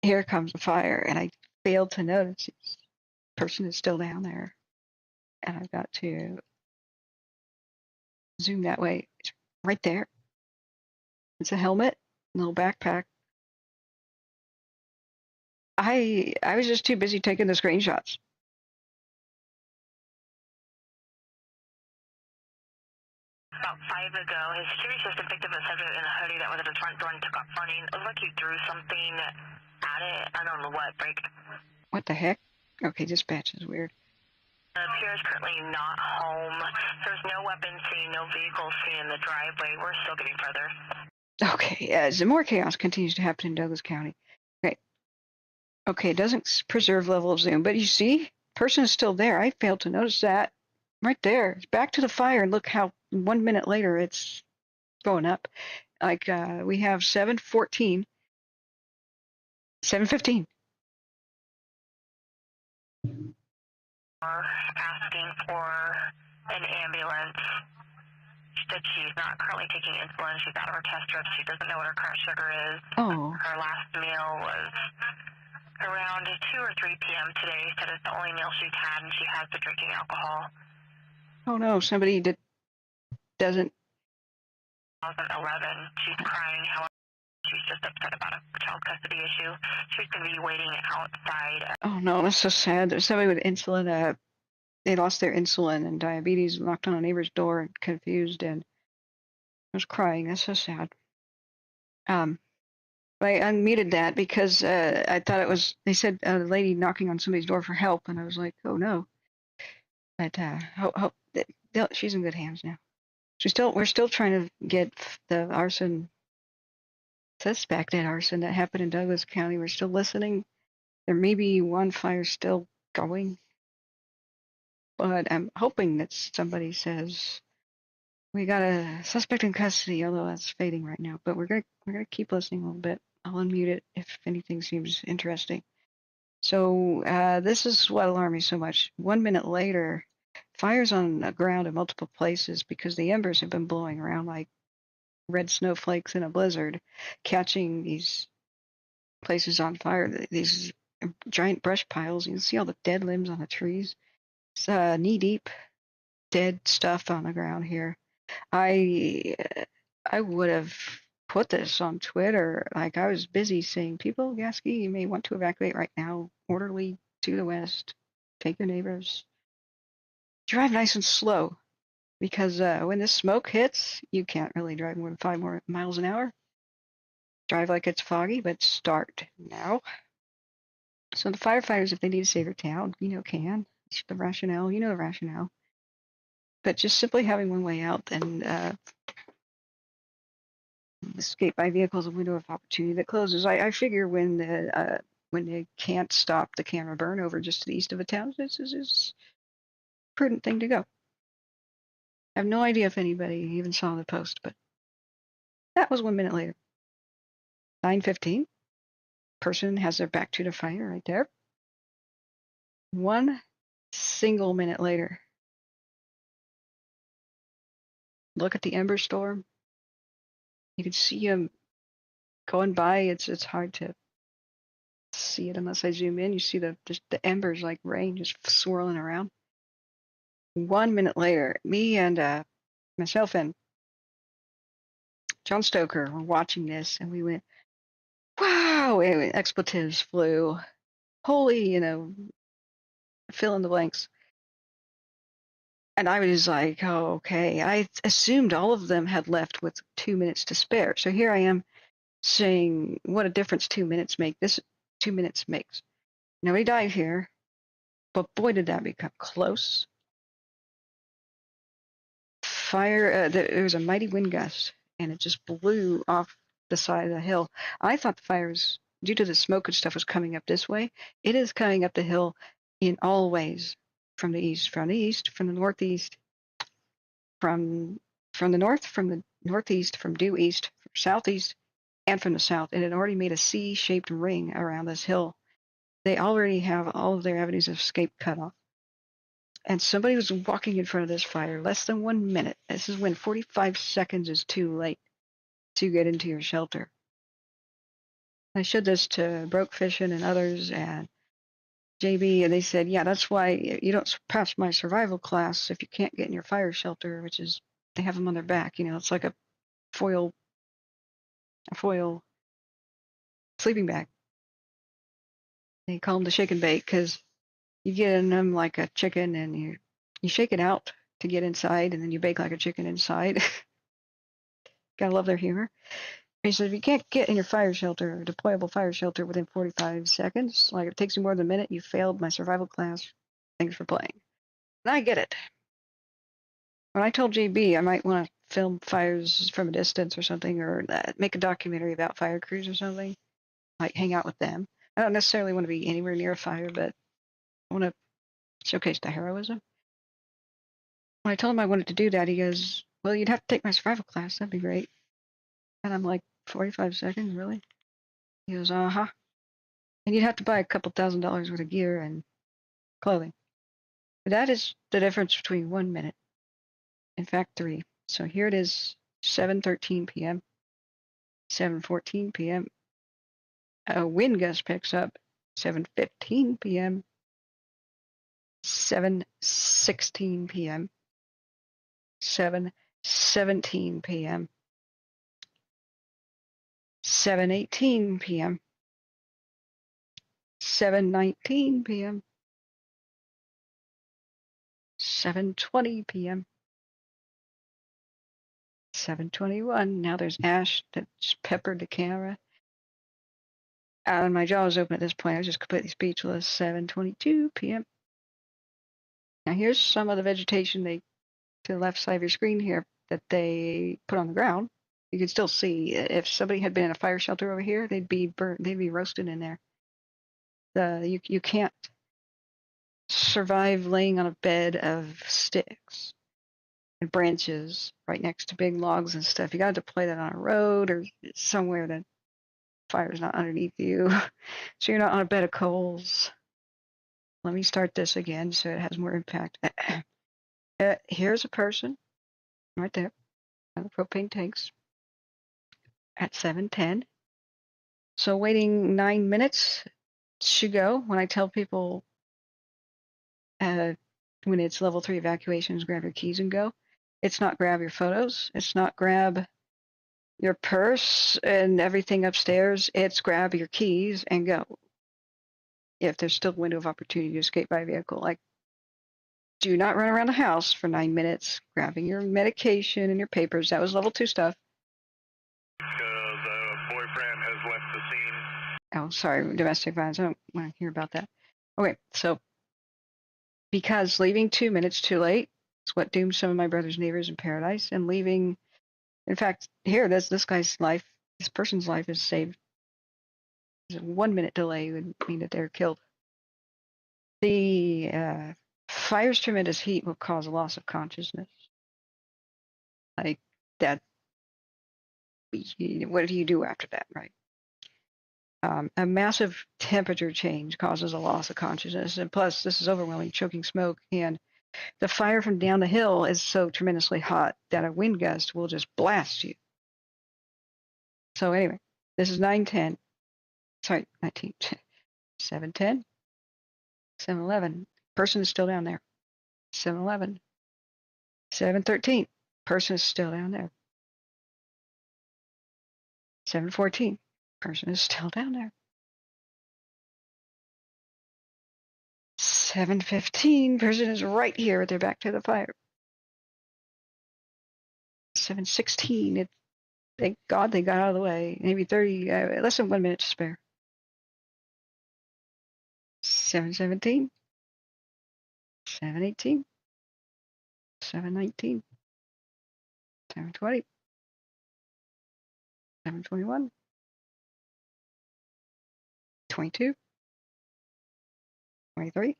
Here comes the fire, and I failed to notice this person is still down there. And I've got to zoom that way. It's right there. It's a helmet, a little backpack. I was just too busy taking the screenshots. About 5 ago, his security system picked up a subject in a hoodie that was at his front door and took off running. It looked like he threw something at it. I don't know what. Break. What the heck? Okay, dispatch is weird. Pierre is currently not home. There's no weapons seen, no vehicles seen in the driveway. We're still getting further. Okay, as more chaos continues to happen in Douglas County. Okay. Okay, it doesn't preserve level of zoom, but you see, person is still there. I failed to notice that. Right there. It's back to the fire, and look how 1 minute later it's going up. Like, we have 7:14, 7:15. Asking for an ambulance. She said she's not currently taking insulin. She's out of her test strips. She doesn't know what her current sugar is. Oh. Her last meal was around 2 or 3 p.m. today. Said it's the only meal she's had, and she has been drinking alcohol. Oh no, somebody doesn't. 2011. She's crying. However, she's just upset about a child custody issue. She's going to be waiting outside. Oh no, that's so sad. There's somebody with insulin. They lost their insulin and diabetes, knocked on a neighbor's door, confused, and was crying. That's so sad. I unmuted that because I thought it was. They said a lady knocking on somebody's door for help, and I was like, oh no. But hope she's in good hands now. We're still trying to get the arson suspected arson that happened in Douglas County. We're still listening. There may be one fire still going, but I'm hoping that somebody says we got a suspect in custody, although that's fading right now. But we're gonna keep listening a little bit. I'll unmute it if anything seems interesting. So this is what alarmed me so much. 1 minute later, fires on the ground in multiple places because the embers have been blowing around like red snowflakes in a blizzard, catching these places on fire, these giant brush piles. You can see all the dead limbs on the trees. It's knee-deep dead stuff on the ground here. I would have put this on Twitter. Like, I was busy saying, people, Gasket, you may want to evacuate right now. Orderly to the west. Take your neighbors. Drive nice and slow. Because when this smoke hits, you can't really drive more than 5 more miles an hour. Drive like it's foggy, but start now. So the firefighters, if they need to save your town, can. It's the rationale, the rationale. But just simply having one way out and escape by vehicle is a window of opportunity that closes. I figure when they can't stop the camera burn over just to the east of a town, this is a prudent thing to go. I have no idea if anybody even saw the post, but that was 1 minute later. 9:15. Person has their back to the fire right there. 1 single minute later. Look at the ember storm. You can see them going by. It's hard to see it unless I zoom in. You see the embers like rain just swirling around. 1 minute later, me and myself and John Stoker were watching this, and we went, wow, and expletives flew. Holy, fill in the blanks. And I was like, oh, okay. I assumed all of them had left with 2 minutes to spare. So here I am saying what a difference 2 minutes make. This 2 minutes makes. Nobody died here, but boy, did that become close. Fire, there was a mighty wind gust, and it just blew off the side of the hill. I thought the fire was, due to the smoke and stuff, was coming up this way. It is coming up the hill in all ways. From the east, from the northeast, from the north, from the northeast, from due east, from southeast, and from the south. And it already made a C-shaped ring around this hill. They already have all of their avenues of escape cut off. and somebody was walking in front of this fire less than 1 minute. This is when 45 seconds is too late to get into your shelter. I showed this to Broke Fishing and others and JB, and they said, yeah, that's why you don't pass my survival class if you can't get in your fire shelter, which is they have them on their back. You know, it's like a foil sleeping bag. They call them the shake and bake because you get in them like a chicken and you shake it out to get inside, and then you bake like a chicken inside. Gotta love their humor. He said, if you can't get in your fire shelter, deployable fire shelter, within 45 seconds, like if it takes you more than a minute, you failed my survival class. Thanks for playing. And I get it. When I told JB I might want to film fires from a distance or something, or make a documentary about fire crews or something, like hang out with them. I don't necessarily want to be anywhere near a fire, but I want to showcase the heroism. When I told him I wanted to do that, he goes, well, you'd have to take my survival class. That'd be great. And I'm like, 45 seconds, really? He goes, uh-huh. And you'd have to buy a couple $1,000s worth of gear and clothing. But that is the difference between 1 minute. In fact, 3. So here it is, 7:13 p.m., 7:14 p.m. A wind gust picks up, 7:15 p.m., 7:16 p.m., 7:17 p.m., 7:18 p.m., 7:19 p.m., 7:20 p.m., 7:21. Now there's ash that's peppered the camera. And my jaw was open at this point. I was just completely speechless. 7:22 p.m. Now here's some of the vegetation to the left side of your screen here that they put on the ground. You can still see if somebody had been in a fire shelter over here, they'd be burnt, they'd be roasted in there. You can't survive laying on a bed of sticks and branches right next to big logs and stuff. You got to deploy that on a road or somewhere that fire's not underneath you, so you're not on a bed of coals. Let me start this again so it has more impact. Here's a person right there on the propane tanks at 7:10. So waiting 9 minutes to go. When I tell people when it's level 3 evacuations, grab your keys and go. It's not grab your photos. It's not grab your purse and everything upstairs. It's grab your keys and go. If there's still a window of opportunity to escape by vehicle, like do not run around the house for 9 minutes grabbing your medication and your papers. That was level 2 stuff. Boyfriend has left the scene. Oh, sorry, domestic violence. I don't want to hear about that. Okay, so because leaving 2 minutes too late is what doomed some of my brother's neighbors in Paradise, and leaving, in fact, here, this guy's life, this person's life is saved. 1 minute delay would mean that they're killed. The fire's tremendous heat will cause a loss of consciousness. Like that, what do you do after that, right? A massive temperature change causes a loss of consciousness, and plus this is overwhelming choking smoke, and the fire from down the hill is so tremendously hot that a wind gust will just blast you. So anyway, this is 9:10. Sorry, 19. 7:10. 7:11. Person is still down there. 7:11. 7:13. Person is still down there. 7:14. Person is still down there. 7:15. Person is right here with their back to the fire. 7:16. Thank God they got out of the way. Maybe 30, less than 1 minute to spare. 7:17. 7:18. 7:19. 7:20. 7:21. 22. 23.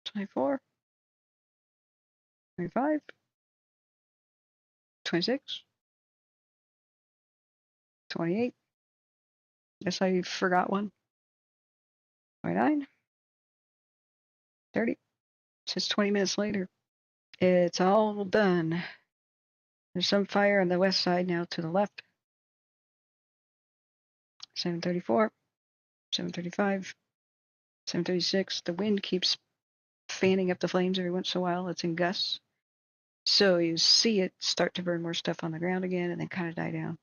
24. 25. 26. 28. Guess I forgot one. 29. 30. Just 20 minutes later, it's all done. There's some fire on the west side now to the left. 734, 735, 736. The wind keeps fanning up the flames every once in a while. It's in gusts. So you see it start to burn more stuff on the ground again and then kind of die down.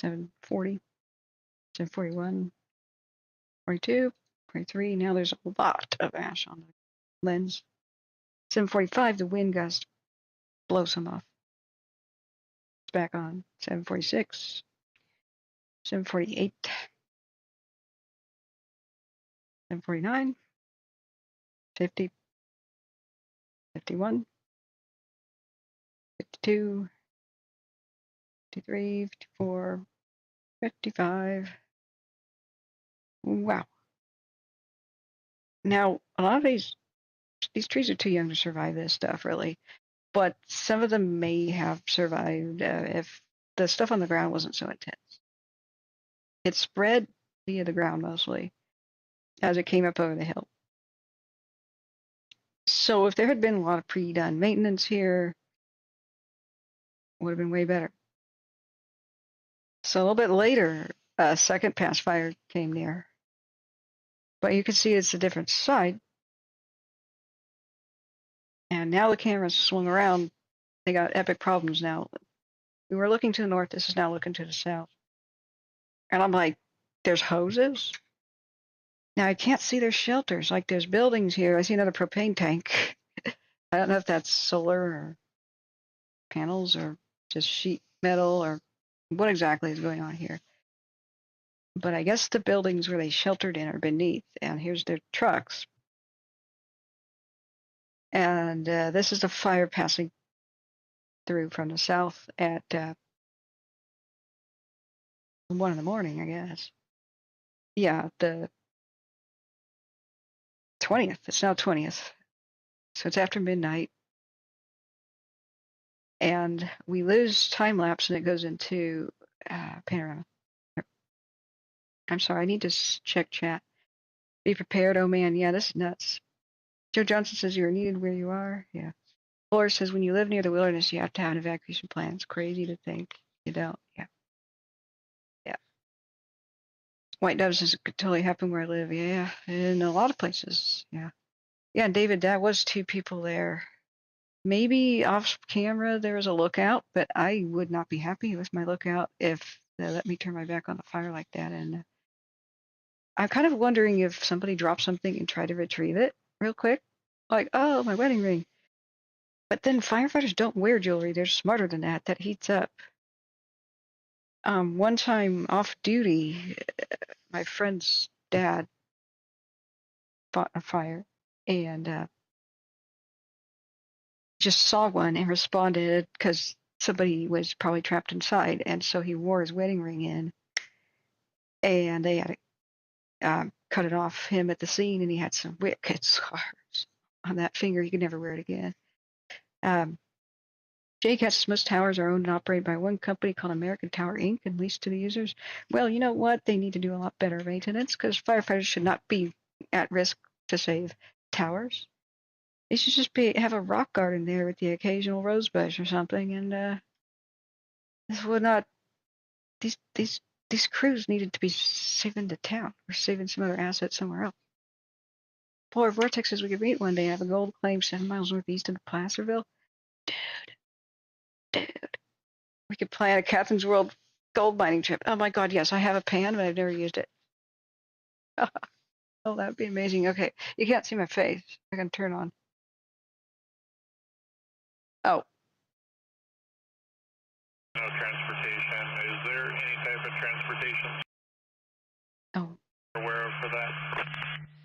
740, 741, 42, 43. Now there's a lot of ash on the lens. 745, the wind gust blows some off. It's back on. 746, 748, 749, 50, 51, 52, 53, 54, 55. Wow. Now, a lot of these trees are too young to survive this stuff, really. But some of them may have survived if the stuff on the ground wasn't so intense. It spread via the ground mostly as it came up over the hill. So if there had been a lot of pre-done maintenance here, it would have been way better. So a little bit later, a second pass fire came near. But you can see it's a different side. And now the camera's swung around. They got epic problems now. We were looking to the north. This is now looking to the south. And I'm like, there's hoses? Now I can't see their shelters. Like there's buildings here. I see another propane tank. I don't know if that's solar or panels or just sheet metal or what exactly is going on here. But I guess the buildings where they sheltered in are beneath. And here's their trucks. And this is the fire passing through from the south at 1 in the morning, I guess. Yeah, the 20th. It's now 20th. So it's after midnight. And we lose time lapse and it goes into panorama. I'm sorry, I need to check chat. Be prepared. Oh man, yeah, this is nuts. Joe Johnson says you're needed where you are. Yeah. Laura says when you live near the wilderness, you have to have an evacuation plan. It's crazy to think you don't. Yeah. Yeah. White Dove says it could totally happen where I live. Yeah. In a lot of places. Yeah. Yeah, David, that was 2 people there. Maybe off camera there was a lookout, but I would not be happy with my lookout if they let me turn my back on the fire like that. And I'm kind of wondering if somebody dropped something and tried to retrieve it real quick. Like, oh, my wedding ring. But then firefighters don't wear jewelry. They're smarter than that. That heats up. One time off duty, my friend's dad fought a fire and just saw one and responded because somebody was probably trapped inside. And so he wore his wedding ring in and they had to cut it off him at the scene, and he had some wicked scars on that finger. He could never wear it again. JCAT's most towers are owned and operated by one company called American Tower Inc. and leased to the users. Well, you know what? They need to do a lot better maintenance because firefighters should not be at risk to save towers. They should just have a rock garden there with the occasional rose bush or something. And this would not. These crews needed to be saving the town or saving some other asset somewhere else. Polar Vortex says we could meet one day. I have a gold claim 7 miles northeast of Placerville. Dude. We could plan a Captain's World gold mining trip. Oh my god, yes, I have a pan, but I've never used it. Oh, that would be amazing. Okay, you can't see my face. I can turn on. Oh. No transportation. Is there any type of transportation? Oh. Aware of for that?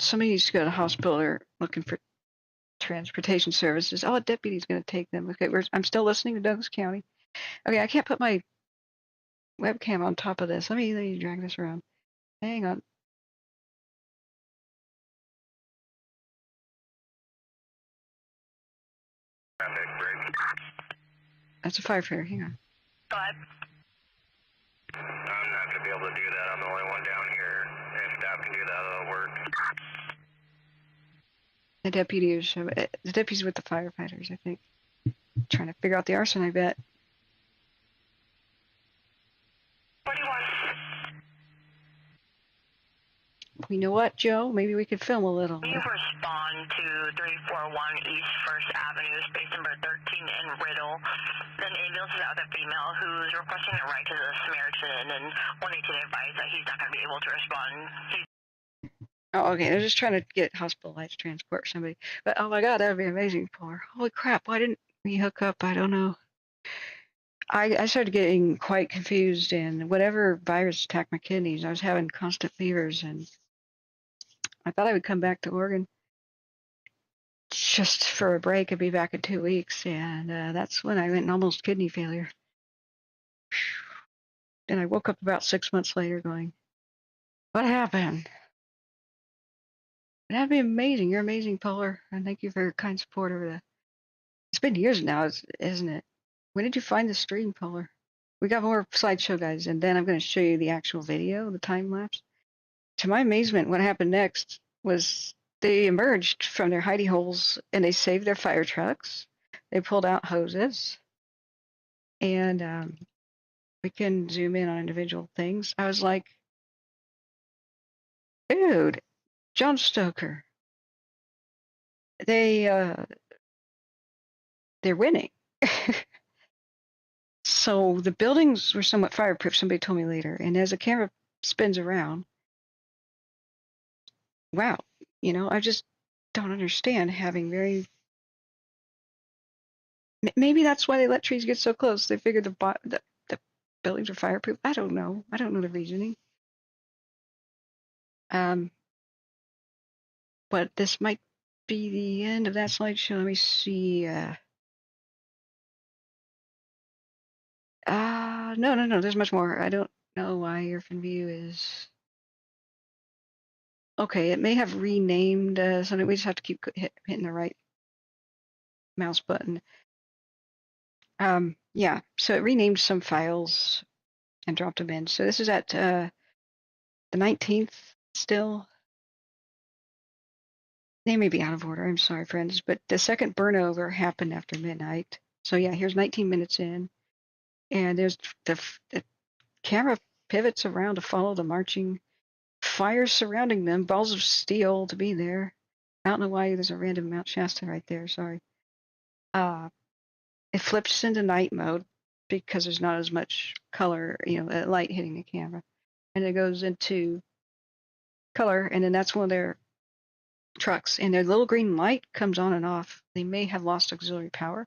Somebody needs to go to the hospital. They're looking for transportation services. Oh, a deputy's going to take them. Okay, I'm still listening to Douglas County. Okay, I can't put my webcam on top of this. Let me drag this around. Hang on. That's a firefighter. Hang on. Go ahead. I'm not going to be able to do that. I'm the only one down here. If staff can do that, that'll work. The deputies with the firefighters, I think, trying to figure out the arson. I bet. 41. You know what, Joe? Maybe we could film a little. You respond to 341 East First Avenue, space number 13 in Riddle. Then ambulance is out with a female who's requesting a ride to the Samaritan and wanting to advise that he's not going to be able to respond. Oh, okay. They're just trying to get hospitalized, transport somebody. But oh my God, that would be amazing for her. Holy crap! Why didn't we hook up? I don't know. I started getting quite confused, and whatever virus attacked my kidneys, I was having constant fevers, and I thought I would come back to Oregon just for a break and be back in 2 weeks, and that's when I went and almost kidney failure. And I woke up about 6 months later going, what happened? That'd be amazing. You're amazing, Polar, and thank you for your kind support over the... It's been years now, isn't it? When did you find the stream, Polar? We got more slideshow, guys, and then I'm going to show you the actual video, the time lapse. To my amazement, what happened next was they emerged from their hidey holes and they saved their fire trucks. They pulled out hoses, and we can zoom in on individual things. I was like, dude, John Stoker. They're winning. So the buildings were somewhat fireproof, somebody told me later. And as the camera spins around, wow, I just don't understand having maybe that's why they let trees get so close. They figured the buildings are fireproof. I don't know. I don't know the reasoning. But this might be the end of that slideshow. Let me see. No. There's much more. I don't know why your fin view is. Okay, it may have renamed something. We just have to keep hitting the right mouse button. Yeah, so it renamed some files and dropped them in. So this is at the 19th still. They may be out of order. I'm sorry, friends, but the second burnover happened after midnight. So yeah, here's 19 minutes in, and there's the camera pivots around to follow the marching fire surrounding them, balls of steel to be there. I don't know why there's a random Mount Shasta right there. Sorry. It flips into night mode because there's not as much color, light hitting the camera, and it goes into color, and then that's one of their trucks, and their little green light comes on and off. They may have lost auxiliary power.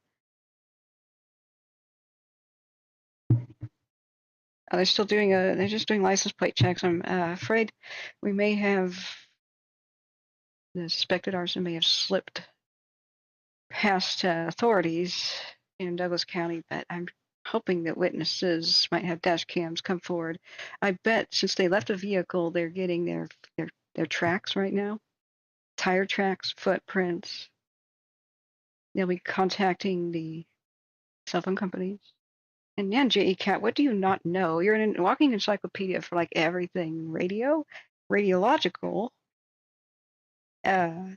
They're still doing they're just doing license plate checks. I'm afraid we may have the suspected arson may have slipped past authorities in Douglas County, but I'm hoping that witnesses might have dash cams come forward. I bet since they left the vehicle, they're getting their tracks right now, tire tracks, footprints. They'll be contacting the cell phone companies. And yeah, J.E. Cat, what do you not know? You're a walking encyclopedia for like everything: radio, radiological,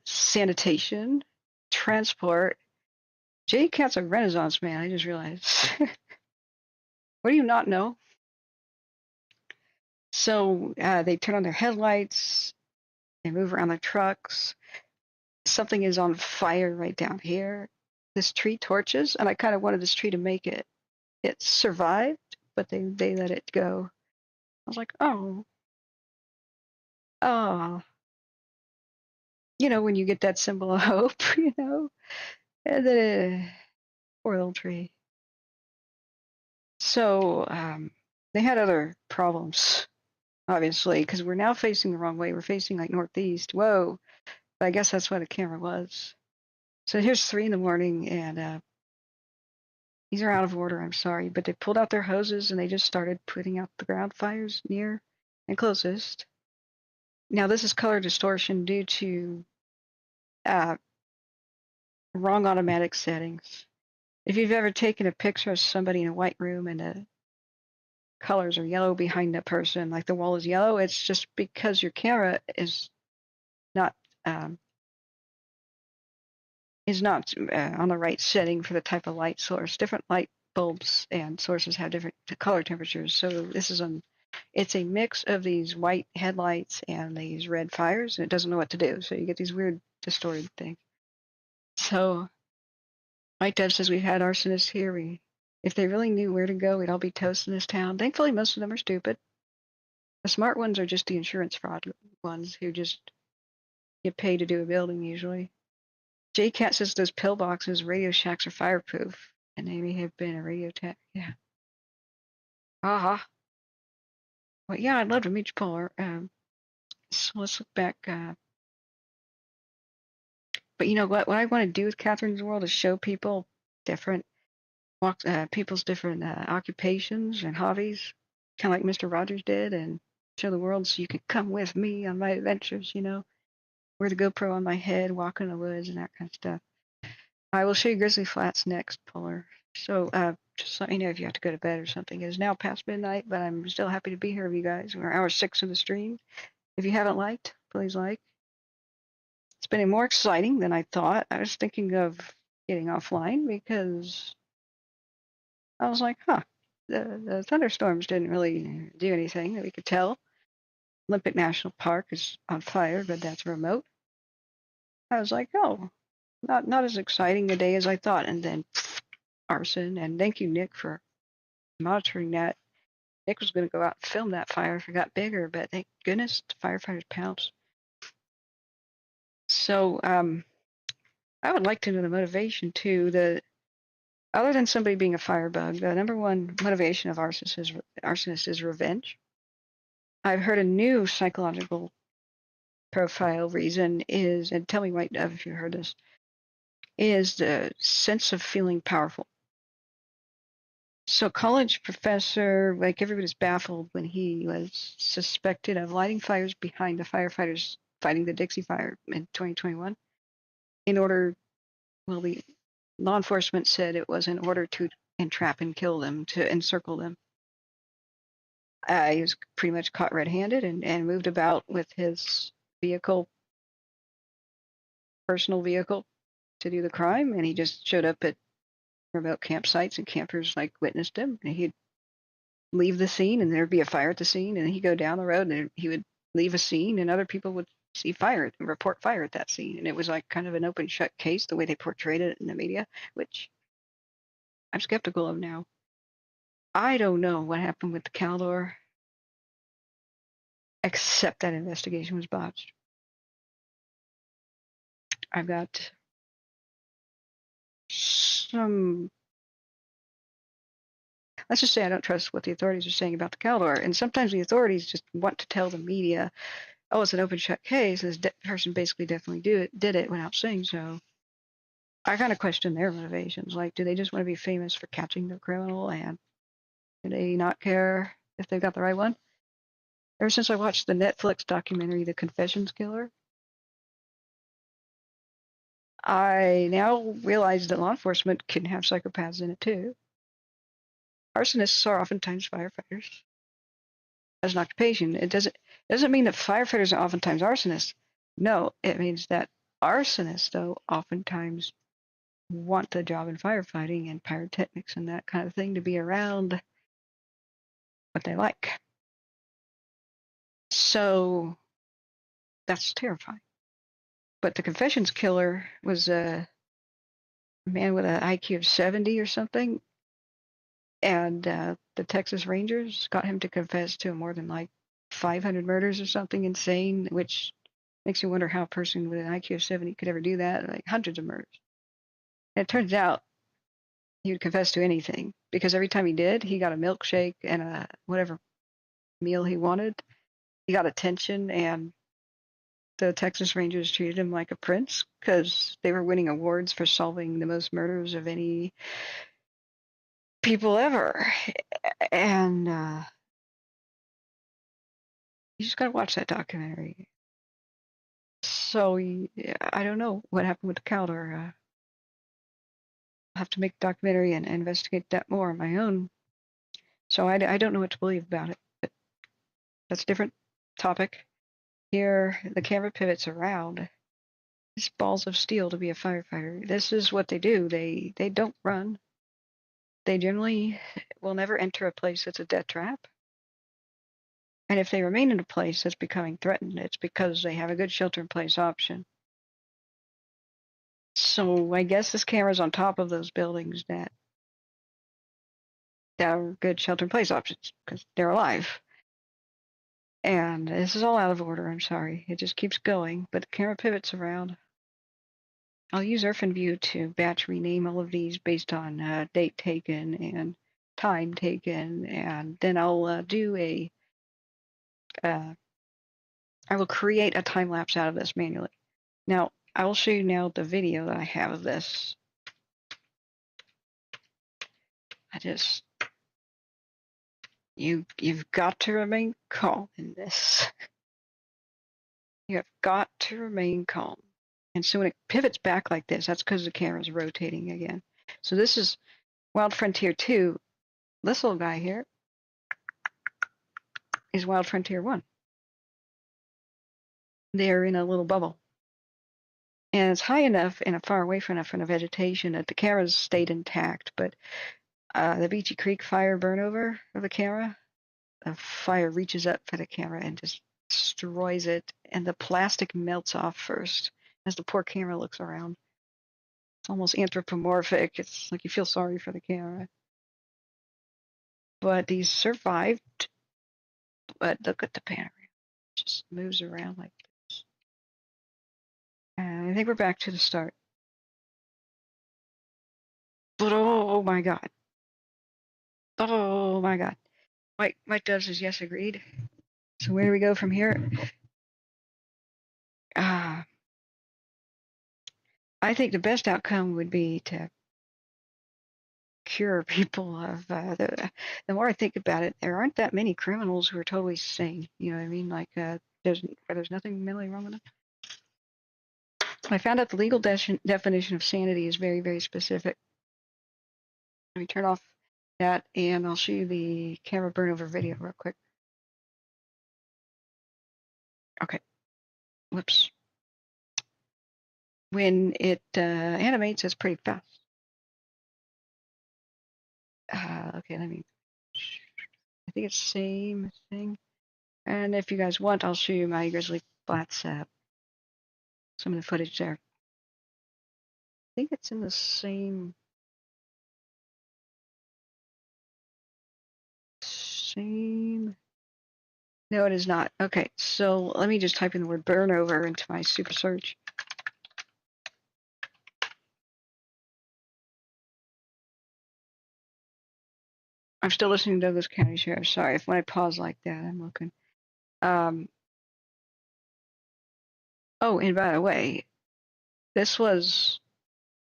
sanitation, transport. J.E. Cat's a Renaissance man. I just realized. What do you not know? So they turn on their headlights. They move around their trucks. Something is on fire right down here. This tree torches, and I kind of wanted this tree to make it. It survived, but they let it go. I was like, oh. When you get that symbol of hope, and then poor little tree. So they had other problems, obviously, because we're now facing the wrong way. We're facing like northeast. Whoa. But I guess that's why the camera was. So here's 3 in the morning, and these are out of order, I'm sorry, but they pulled out their hoses and they just started putting out the ground fires near and closest. Now this is color distortion due to wrong automatic settings. If you've ever taken a picture of somebody in a white room and the colors are yellow behind the person, like the wall is yellow, it's just because your camera is not is not on the right setting for the type of light source. Different light bulbs and sources have different color temperatures. So this is it's a mix of these white headlights and these red fires, and it doesn't know what to do. So you get these weird distorted things. So Mike Dev says we've had arsonists here. If they really knew where to go, we'd all be toast in this town. Thankfully, most of them are stupid. The smart ones are just the insurance fraud ones who just get paid to do a building usually. J-Cat says those pillboxes, Radio Shacks are fireproof, and they may have been a radio tech. Yeah. Well, yeah, I'd love to meet you, Polar. So let's look back. But you know what? What I want to do with Catherine's World is show people different people's different occupations and hobbies, kind of like Mr. Rogers did, and show the world so you can come with me on my adventures. Wear the GoPro on my head, walk in the woods, and that kind of stuff. I will show you Grizzly Flats next, Polar. So just let me know if you have to go to bed or something. It is now past midnight, but I'm still happy to be here with you guys. We're hour 6 of the stream. If you haven't liked, please like. It's been more exciting than I thought. I was thinking of getting offline because I was like, the thunderstorms didn't really do anything that we could tell. Olympic National Park is on fire, but that's remote. I was like, oh, not as exciting a day as I thought. And then arson, and thank you, Nick, for monitoring that. Nick was going to go out and film that fire if it got bigger, but thank goodness the firefighters pounced. So I would like to know the motivation too. Other than somebody being a firebug, the number one motivation of arsonists is revenge. I've heard a new psychological profile reason is, and tell me, White Dove, if you heard this, is the sense of feeling powerful. So college professor, like everybody's baffled when he was suspected of lighting fires behind the firefighters fighting the Dixie Fire in 2021 the law enforcement said it was in order to entrap and kill them, to encircle them. He was pretty much caught red-handed and moved about with his personal vehicle to do the crime, and he just showed up at remote campsites, and campers witnessed him, and he'd leave the scene and there'd be a fire at the scene, and he'd go down the road and he would leave a scene and other people would see fire and report fire at that scene. And it was kind of an open shut case the way they portrayed it in the media, which I'm skeptical of now. I don't know what happened with the Caldor, except that investigation was botched. I've got let's just say I don't trust what the authorities are saying about the Caldor. And sometimes the authorities just want to tell the media, oh, it's an open shut case. This person basically definitely did it without saying so. I kind of question their motivations. Do they just want to be famous for catching the criminal, and do they not care if they've got the right one? Ever since I watched the Netflix documentary, The Confessions Killer, I now realize that law enforcement can have psychopaths in it too. Arsonists are oftentimes firefighters as an occupation. It doesn't mean that firefighters are oftentimes arsonists. No, it means that arsonists, though, oftentimes want the job in firefighting and pyrotechnics and that kind of thing to be around what they like. So that's terrifying. But the Confessions Killer was a man with an IQ of 70 or something, and the Texas Rangers got him to confess to more than 500 murders or something insane, which makes you wonder how a person with an IQ of 70 could ever do that, hundreds of murders. And it turns out he would confess to anything, because every time he did, he got a milkshake and a whatever meal he wanted. He got attention, and the Texas Rangers treated him like a prince because they were winning awards for solving the most murders of any people ever. And you just gotta watch that documentary. So I don't know what happened with the Caldor. I'll have to make a documentary and investigate that more on my own. So I don't know what to believe about it, but that's a different topic. Here, the camera pivots around It's balls of steel to be a firefighter. This is what they do. They don't run. They generally will never enter a place that's a death trap. And if they remain in a place that's becoming threatened, it's because they have a good shelter-in-place option. So I guess this camera's on top of those buildings that are good shelter-in-place options because they're alive. And this is all out of order, I'm sorry. It just keeps going, but the camera pivots around. I'll use EarthInView to batch rename all of these based on date taken and time taken, and then I'll do a I will create a time lapse out of this manually. Now, I will show you now the video that I have of this. You've got to remain calm in this. You have got to remain calm. And so when it pivots back like this, that's because the camera is rotating again. So this is Wild Frontier 2. This little guy here is Wild Frontier 1. They're in a little bubble. And it's high enough and far away from enough from the vegetation that the camera's stayed intact. But the Beachy Creek fire burnover of the camera, the fire reaches up for the camera and just destroys it. And the plastic melts off first as the poor camera looks around. It's almost anthropomorphic. It's like you feel sorry for the camera. But these survived. But look at the panorama. It just moves around like this. And I think we're back to the start. But oh my god. Oh my god. Mike Dubs says yes, agreed. So where do we go from here? I think the best outcome would be to cure people of the more I think about it, there aren't that many criminals who are totally sane. You know what I mean? Like there's nothing mentally wrong with them. I found out the legal definition of sanity is very, very specific. Let me turn off that and I'll show you the camera burn over video real quick. Okay. Whoops. When it animates, it's pretty fast. Okay, I think it's the same thing. And if you guys want, I'll show you my Grizzly Flats, some of the footage there. I think it's in the same. No, it is not. Okay, so let me just type in the word burn over into my super search. I'm still listening to Douglas County Sheriff. Sorry if when I pause like that, I'm looking. Oh, and by the way, this was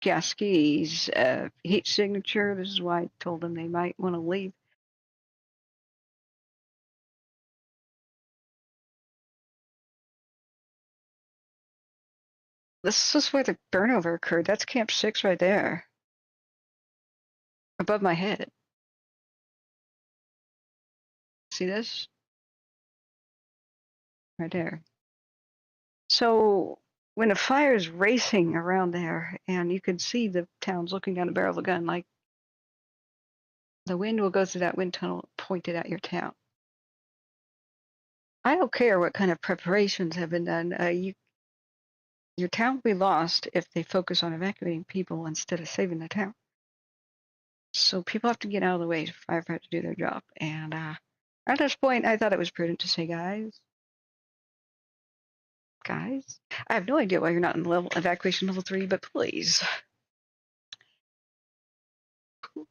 Gasket's heat signature. This is why I told them they might want to leave. This is where the burnover occurred. That's Camp 6 right there. Above my head. See this? Right there. So when a fire is racing around there and you can see the towns looking down the barrel of a gun, like the wind will go through that wind tunnel pointed at your town. I don't care what kind of preparations have been done. Your town will be lost if they focus on evacuating people instead of saving the town. So people have to get out of the way for firefighters to do their job. And at this point, I thought it was prudent to say, guys, I have no idea why you're not in evacuation level 3, but please.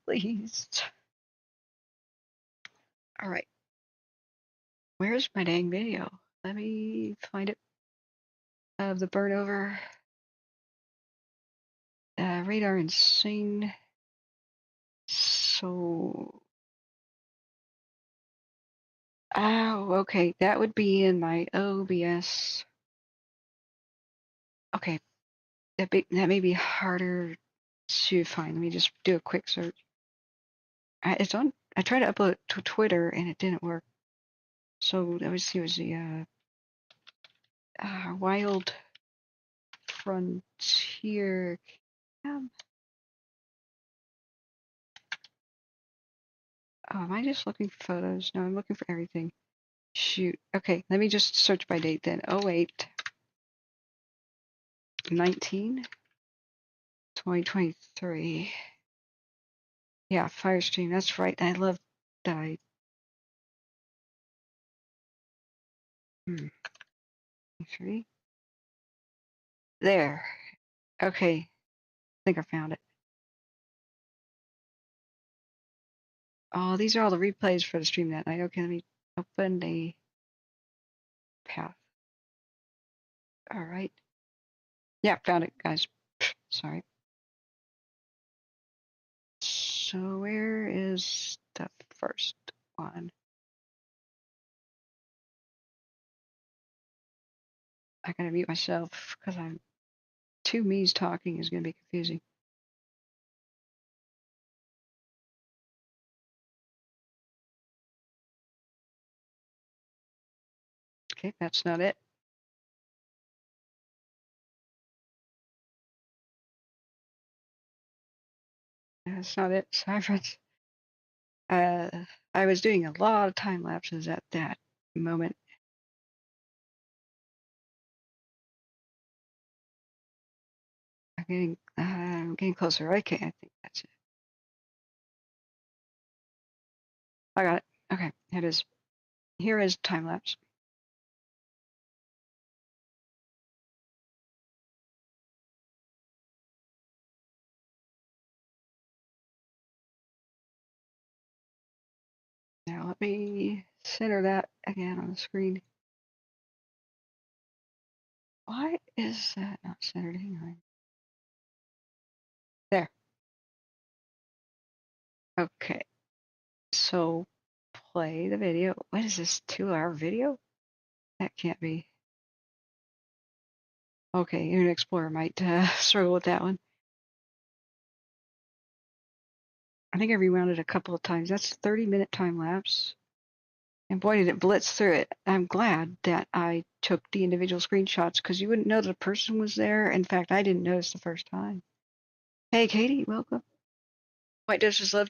Please. All right. Where's my dang video? Let me find it. Of the burnover. Radar insane. So. Oh, okay. That would be in my OBS. Okay. That may be harder to find. Let me just do a quick search. It's on. I tried to upload it to Twitter and it didn't work. So let me see. It was the Wild Frontier Cam. Oh, am I just looking for photos? No, I'm looking for everything. Shoot. Okay, let me just search by date then. 08 19 2023. Yeah, Firestream. That's right. I love that. I 3. There. Okay. I think I found it. Oh, these are all the replays for the stream that night. Okay, let me open a path. All right. Yeah, found it, guys. Sorry. So where is the first one? I gotta mute myself because I'm two me's talking is gonna be confusing. Okay, that's not it. That's not it. Sorry, friends. I was doing a lot of time lapses at that moment. I'm getting closer. Okay, I think that's it. I got it. Okay, it is. Here is time lapse. Now let me center that again on the screen. Why is that not centered? Hang on. There. Okay. So play the video. What is this, 2-hour video? That can't be. Okay, Internet Explorer might struggle with that one. I think I rewound it a couple of times. That's a 30-minute time lapse. And boy, did it blitz through it. I'm glad that I took the individual screenshots because you wouldn't know the person was there. In fact, I didn't notice the first time. Hey, Katie, welcome. White Dutch's love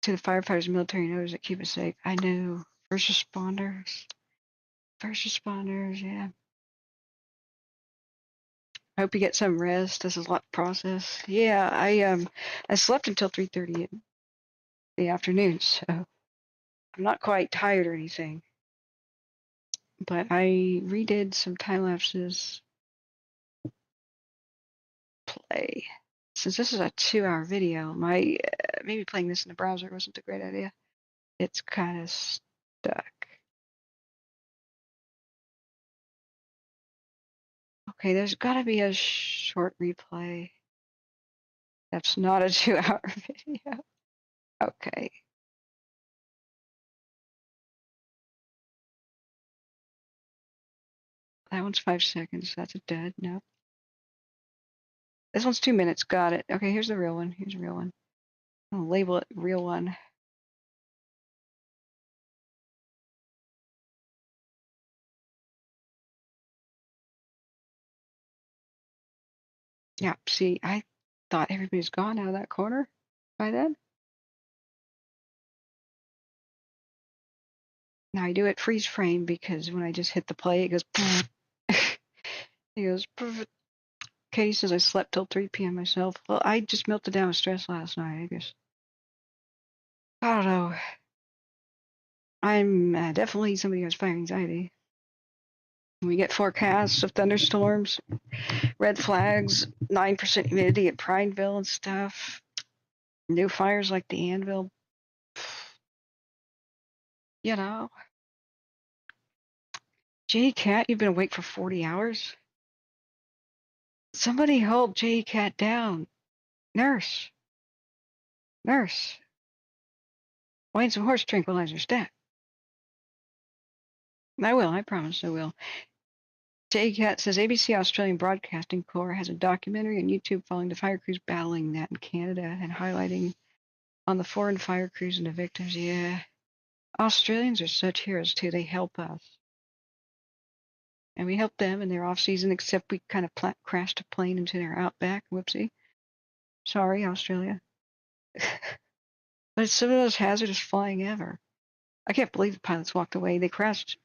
to the firefighters and military knows that keep us safe. I know. First responders. First responders, yeah. I hope you get some rest. This is a lot to process. Yeah, I slept until 3:30 in the afternoon, so I'm not quite tired or anything. But I redid some time lapses. Play. Since this is a 2-hour video, my maybe playing this in the browser wasn't a great idea. It's kind of stuck. Okay, there's got to be a short replay. That's not a 2-hour video. Okay. That one's 5 seconds. That's a dead. No. This one's 2 minutes. Got it. Okay, here's the real one. Here's the real one. I'll label it real one. Yeah, see, I thought everybody's gone out of that corner by then. Now I do it freeze frame because when I just hit the play, it goes. It goes. Katie says I slept till 3 p.m. myself. Well, I just melted down with stress last night, I guess. I don't know. I'm definitely somebody who has fire anxiety. We get forecasts of thunderstorms, red flags, 9% humidity at Prineville and stuff. New fires like the Anvil. You know. J Cat, you've been awake for 40 hours? Somebody hold J Cat down. Nurse. Nurse. I need some horse tranquilizer stat. I will, I promise I will. J Cat says ABC Australian Broadcasting Corps has a documentary on YouTube following the fire crews battling that in Canada and highlighting on the foreign fire crews and the victims. Yeah. Australians are such heroes too. They help us. and we helped them in their off season, except we kind of crashed a plane into their outback. Whoopsie. Sorry, Australia. But it's some of the most hazardous flying ever. I can't believe the pilots walked away. They crashed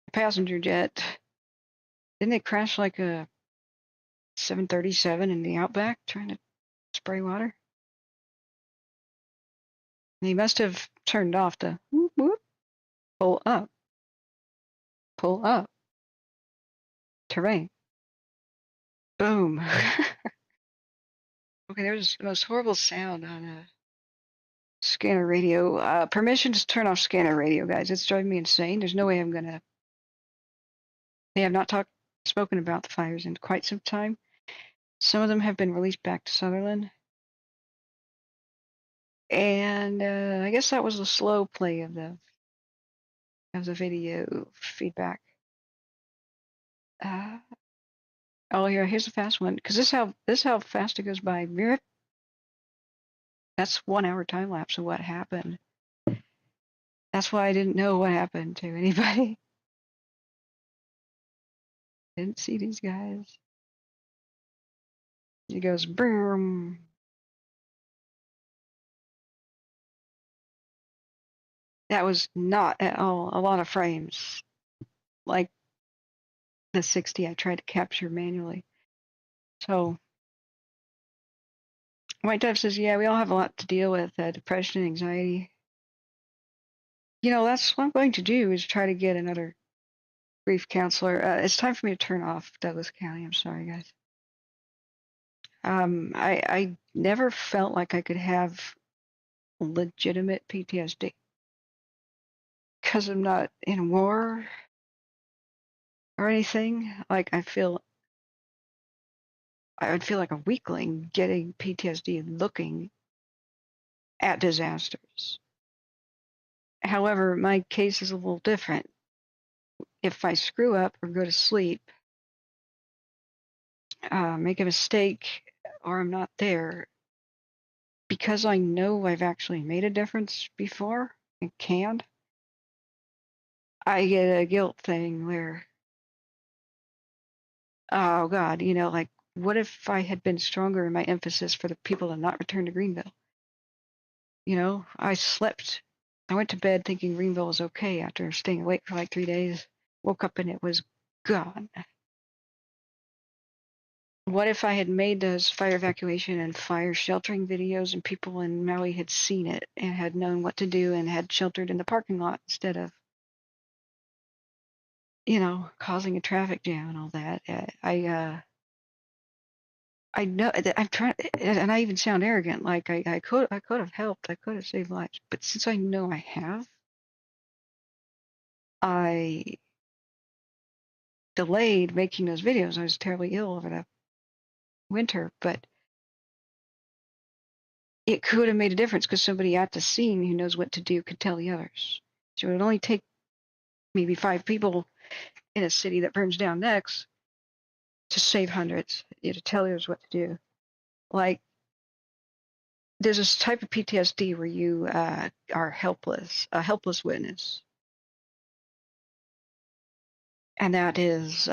a passenger jet. Didn't they crash like a 737 in the outback trying to spray water? They must have turned off the whoop whoop, pull up, terrain. Boom. Okay, there's the most horrible sound on a scanner radio. Permission to turn off scanner radio, guys. It's driving me insane. There's no way I'm gonna. They have not spoken about the fires in quite some time. Some of them have been released back to Sutherland. And I guess that was the slow play of the video feedback. Oh, here's a fast one, because this how fast it goes by. That's 1 hour time lapse of what happened. That's why I didn't know what happened to anybody. Didn't see these guys. It goes boom. That was not at all a lot of frames, like the 60 I tried to capture manually. So White Dove says, yeah, we all have a lot to deal with, depression and anxiety. You know, that's what I'm going to do, is try to get another grief counselor. It's time for me to turn off Douglas County. I'm sorry, guys. I never felt like I could have legitimate PTSD because I'm not in war or anything. Like I would feel like a weakling getting PTSD looking at disasters. However, my case is a little different. If I screw up or go to sleep, make a mistake, or I'm not there, because I know I've actually made a difference before and can, I get a guilt thing where, oh God, you know, like, what if I had been stronger in my emphasis for the people to not return to Greenville? You know, I went to bed thinking Greenville was okay after staying awake for like 3 days. Woke up and it was gone. What if I had made those fire evacuation and fire sheltering videos and people in Maui had seen it and had known what to do and had sheltered in the parking lot instead of, you know, causing a traffic jam and all that? I know that I'm trying, and I even sound arrogant, like I could have helped, I could have saved lives, but since I know I have, I delayed making those videos. I was terribly ill over the winter, but it could have made a difference because somebody at the scene who knows what to do could tell the others. So it would only take maybe 5 people in a city that burns down next to save hundreds, you know, to tell others what to do. Like, there's this type of PTSD where you are helpless, a helpless witness. And that is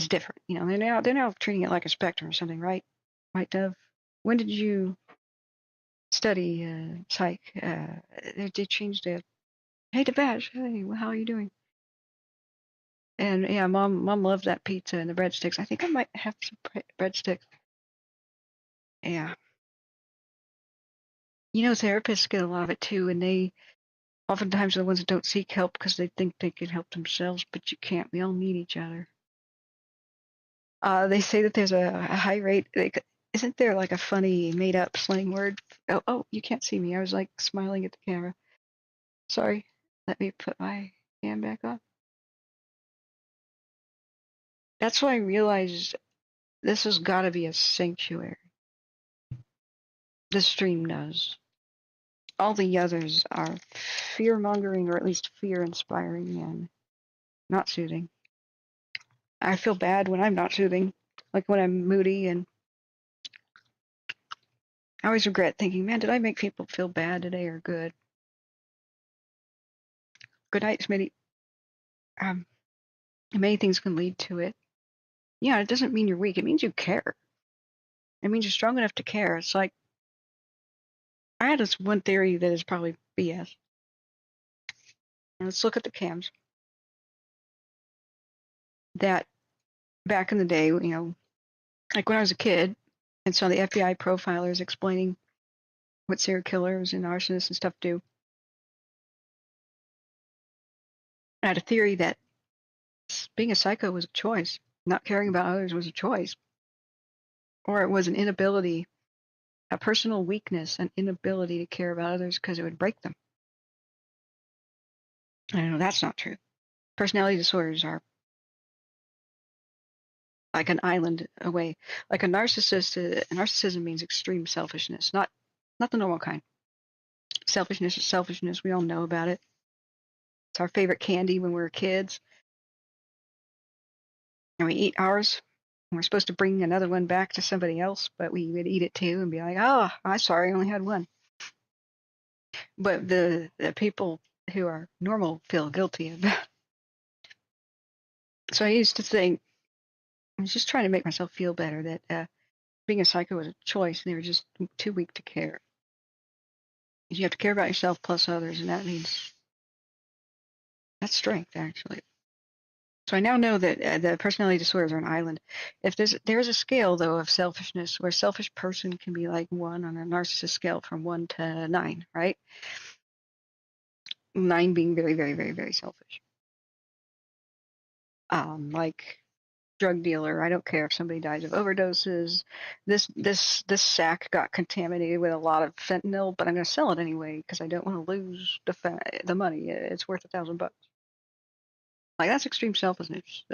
different. You know, they're now treating it like a spectrum or something, right? White Dove? When did you study psych? They changed it. Hey, Debash, hey, how are you doing? And yeah, mom loved that pizza and the breadsticks. I think I might have some breadsticks. Yeah. You know, therapists get a lot of it too, and they oftentimes are the ones that don't seek help because they think they can help themselves, but you can't. We all need each other. They say that there's a high rate. Isn't there like a funny made-up slang word? Oh, you can't see me. I was like smiling at the camera. Sorry. Let me put my hand back on. That's why I realized this has got to be a sanctuary. The stream does. All the others are fear-mongering, or at least fear-inspiring, and not soothing. I feel bad when I'm not soothing, like when I'm moody, and I always regret thinking, man, did I make people feel bad today or good? Good night, Smitty. And many things can lead to it. Yeah, it doesn't mean you're weak. It means you care. It means you're strong enough to care. It's like, I had this one theory that is probably BS. Let's look at the cams. That back in the day, like when I was a kid and saw the FBI profilers explaining what serial killers and arsonists and stuff do, I had a theory that being a psycho was a choice. Not caring about others was a choice. Or it was an inability, a personal weakness, an inability to care about others because it would break them. I know that's not true. Personality disorders are like an island away. Like a narcissist, narcissism means extreme selfishness, not the normal kind. Selfishness is selfishness. We all know about it. It's our favorite candy when we were kids. And we eat ours. And we're supposed to bring another one back to somebody else, but we would eat it too and be like, oh, I'm sorry, I only had one. But the people who are normal feel guilty about it. So I used to think, I was just trying to make myself feel better that being a psycho was a choice and they were just too weak to care. You have to care about yourself plus others, and that means that's strength, actually. So I now know that the personality disorders are an island. If there's a scale though of selfishness where a selfish person can be like 1 on a narcissist scale from 1 to 9, right? 9 being very, very, very, very selfish. Like drug dealer, I don't care if somebody dies of overdoses. This sack got contaminated with a lot of fentanyl, but I'm going to sell it anyway because I don't want to lose the money. It's worth $1,000. Like that's extreme selfishness.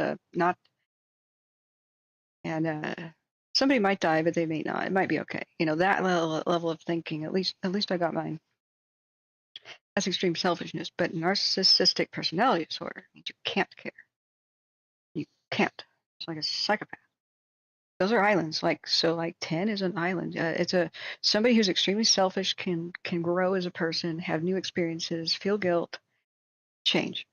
Somebody might die, but they may not. It might be okay. That level of thinking. At least I got mine. That's extreme selfishness. But narcissistic personality disorder means you can't care. You can't. It's like a psychopath. Those are islands. Like 10 is an island. It's somebody who's extremely selfish can grow as a person, have new experiences, feel guilt, change.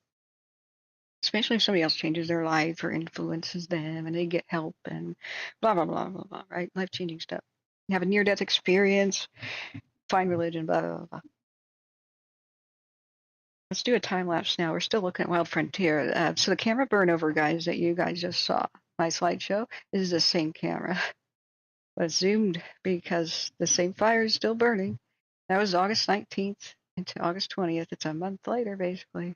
Especially if somebody else changes their life or influences them and they get help and blah, blah, blah, blah, blah, right? Life-changing stuff. You have a near-death experience, find religion, blah, blah, blah. Let's do a time lapse now. We're still looking at Wild Frontier. So the camera burnover, guys, that you guys just saw, my slideshow, this is the same camera. But it's zoomed because the same fire is still burning. That was August 19th into August 20th. It's a month later, basically.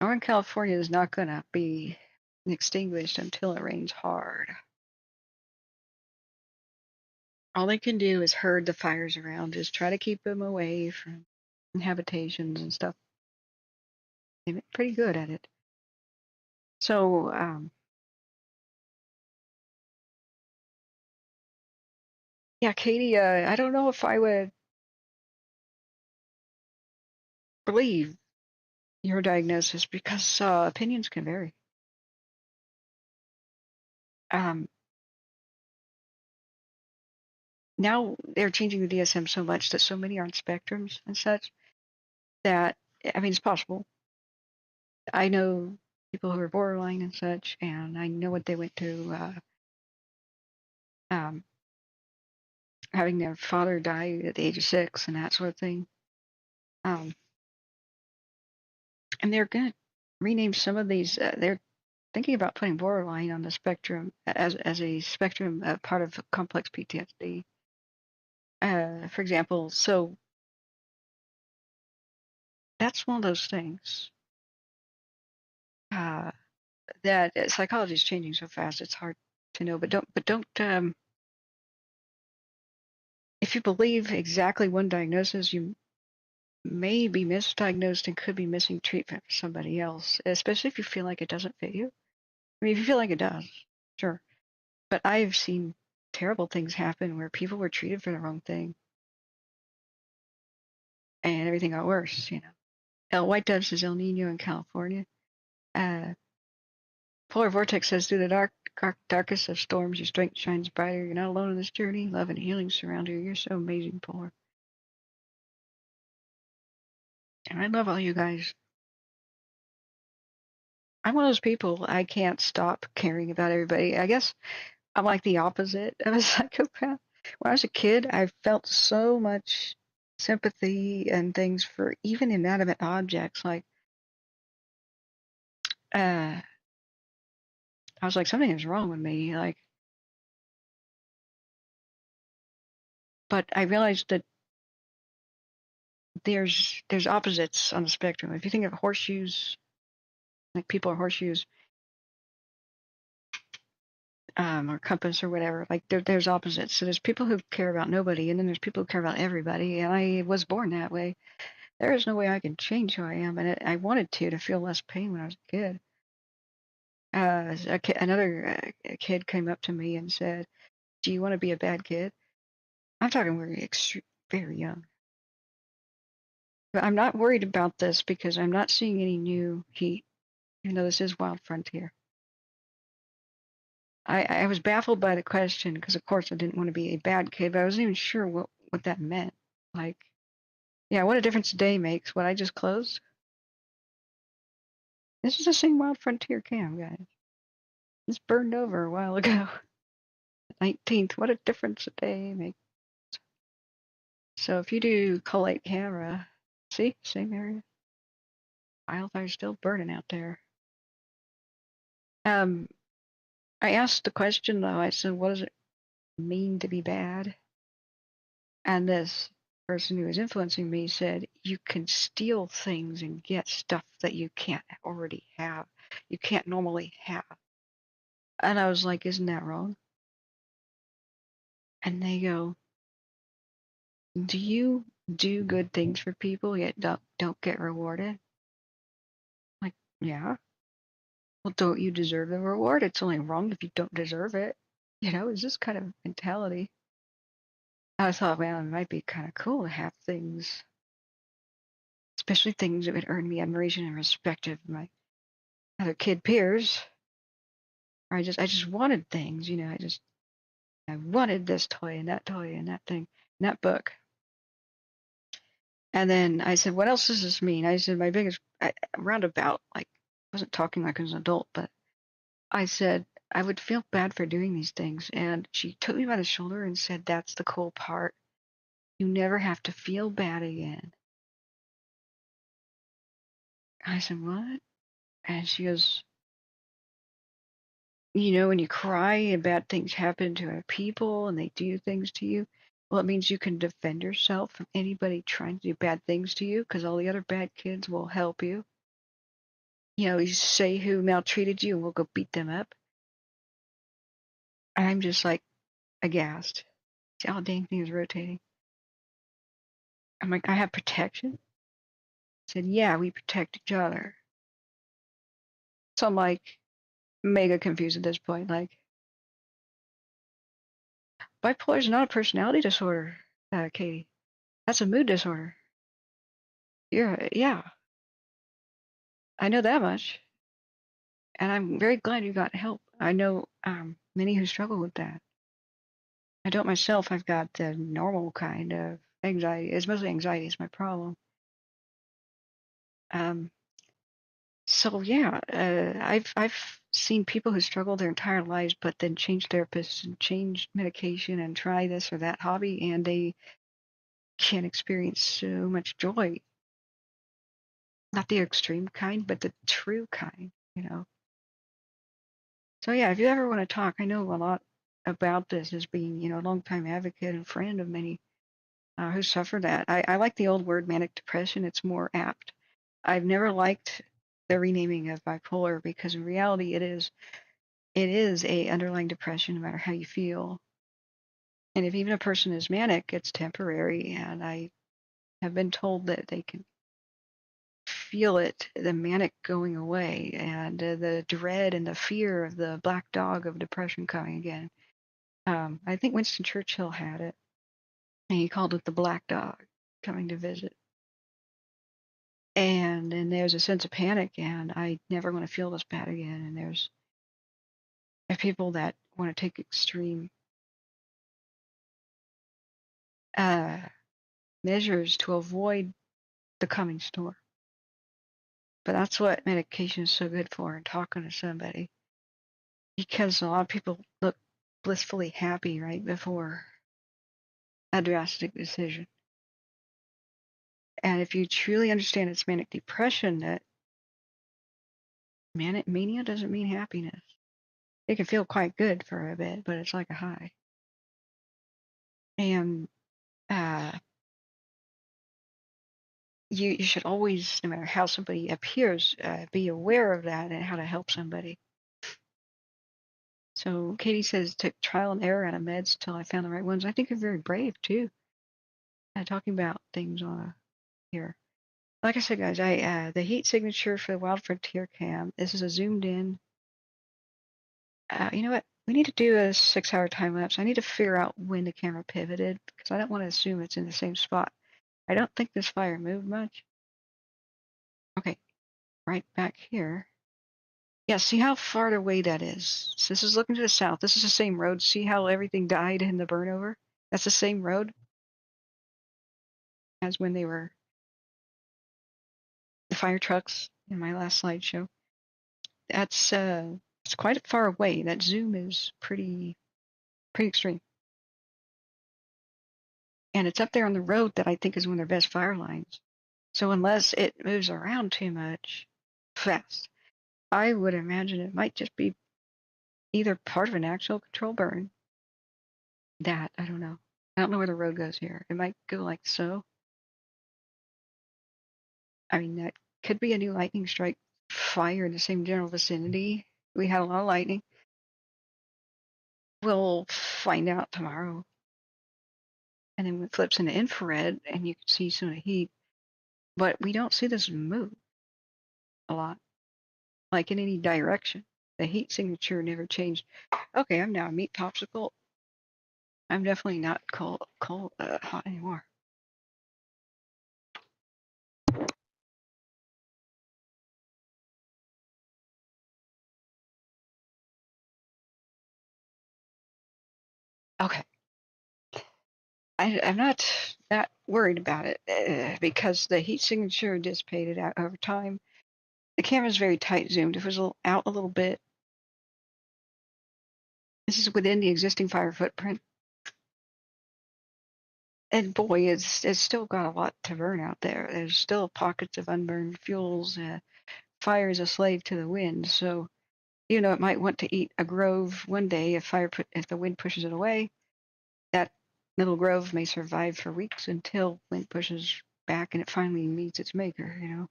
Northern California is not going to be extinguished until it rains hard. All they can do is herd the fires around, just try to keep them away from habitations and stuff. They've been pretty good at it. So, yeah, Katie, I don't know if I would believe your diagnosis because opinions can vary. Now they're changing the DSM so much that so many are on spectrums and such that, I mean, it's possible. I know people who are borderline and such, and I know what they went through having their father die at the age of 6 and that sort of thing. And they're going to rename some of these. They're thinking about putting borderline on the spectrum as a spectrum part of complex PTSD. For example, so that's one of those things that psychology is changing so fast. It's hard to know, but don't. If you believe exactly one diagnosis, you may be misdiagnosed and could be missing treatment for somebody else, especially if you feel like it doesn't fit you. I mean, if you feel like it does, sure. But I've seen terrible things happen where people were treated for the wrong thing and everything got worse, White Dove says El Nino in California. Polar Vortex says, through the darkest of storms, your strength shines brighter. You're not alone in this journey. Love and healing surround you. You're so amazing, Polar. And I love all you guys. I'm one of those people, I can't stop caring about everybody. I guess I'm like the opposite of a psychopath. When I was a kid, I felt so much sympathy and things for even inanimate objects. Like, I was like, something is wrong with me. Like, but I realized that there's opposites on the spectrum. If you think of horseshoes, like people are horseshoes, or compass or whatever, like there's opposites. So there's people who care about nobody, and then there's people who care about everybody. And I was born that way. There is no way I can change who I am, and I wanted to feel less pain when I was a kid. Another kid came up to me and said, "Do you want to be a bad kid?" I'm talking very young. But I'm not worried about this because I'm not seeing any new heat, even though this is Wild Frontier. I was baffled by the question because, of course, I didn't want to be a bad kid, but I wasn't even sure what that meant. Like, yeah, what a difference a day makes. What I just closed. This is the same Wild Frontier cam, guys. This burned over a while ago. 19th. What a difference a day makes. So if you do collate camera, see, same area. Wildfire's still burning out there. I asked the question though. I said, "What does it mean to be bad?" And this person who was influencing me said, "You can steal things and get stuff that you can't already have. You can't normally have." And I was like, "Isn't that wrong?" And they go, "Do you do good things for people yet don't get rewarded?" Like, yeah. Well, don't you deserve the reward? It's only wrong if you don't deserve it. It's this kind of mentality. I thought, well, it might be kind of cool to have things, especially things that would earn me admiration and respect of my other kid peers. Or I just wanted things, I wanted this toy and that thing and that book. And then I said, what else does this mean? I said, my biggest roundabout, like, I wasn't talking like I was an adult, but I said, I would feel bad for doing these things. And she took me by the shoulder and said, that's the cool part. You never have to feel bad again. I said, what? And she goes, when you cry and bad things happen to other people and they do things to you, well, it means you can defend yourself from anybody trying to do bad things to you because all the other bad kids will help you. You say who maltreated you and we'll go beat them up. And I'm just like aghast. See how the dang thing is rotating. I'm like, I have protection? I said, yeah, we protect each other. So I'm like mega confused at this point. Like, bipolar is not a personality disorder, Katie. That's a mood disorder. Yeah, I know that much. And I'm very glad you got help. I know many who struggle with that. I don't myself. I've got the normal kind of anxiety. It's mostly anxiety is my problem. So yeah, I've seen people who struggle their entire lives, but then change therapists and change medication and try this or that hobby, and they can experience so much joy. Not the extreme kind, but the true kind. So yeah, if you ever want to talk, I know a lot about this as being, a longtime advocate and friend of many who suffer that. I like the old word manic depression. It's more apt. I've never liked the renaming of bipolar because in reality it is a underlying depression no matter how you feel. And if even a person is manic, it's temporary. And I have been told that they can feel it, the manic going away, and the dread and the fear of the black dog of depression coming again. I think Winston Churchill had it, and he called it the black dog coming to visit. And then there's a sense of panic, and I never want to feel this bad again. And there's people that want to take extreme measures to avoid the coming storm. But that's what medication is so good for, and talking to somebody. Because a lot of people look blissfully happy right before a drastic decision. And if you truly understand it's manic depression, that manic mania doesn't mean happiness. It can feel quite good for a bit, but it's like a high. And you should always, no matter how somebody appears, be aware of that and how to help somebody. So Katie says, took trial and error out of meds till I found the right ones. I think you're very brave too. Talking about things on here. Like I said, guys, the heat signature for the Wild Frontier cam. This is a zoomed in. You know what? We need to do a 6-hour time lapse. I need to figure out when the camera pivoted because I don't want to assume it's in the same spot. I don't think this fire moved much. Okay, right back here. Yeah, see how far away that is. So this is looking to the south. This is the same road. See how everything died in the burnover? That's the same road as when they were the fire trucks in my last slideshow. That's it's quite far away. That zoom is pretty extreme. And it's up there on the road that I think is one of their best fire lines. So unless it moves around too much fast, I would imagine it might just be either part of an actual control burn. That, I don't know. I don't know where the road goes here. It might go like so. I mean, that could be a new lightning strike fire in the same general vicinity. We had a lot of lightning. We'll find out tomorrow. And then it flips into infrared, and you can see some of the heat. But we don't see this move a lot, like in any direction. The heat signature never changed. Okay, I'm now a meat popsicle. I'm definitely not hot anymore. Okay. I'm not that worried about it because the heat signature dissipated out over time. The camera's very tight zoomed. If it was out a little bit, this is within the existing fire footprint. And boy, it's still got a lot to burn out there. There's still pockets of unburned fuels. Fire is a slave to the wind, so you know it might want to eat a grove one day if the wind pushes it away. That little grove may survive for weeks until wind pushes back and it finally meets its maker. You know,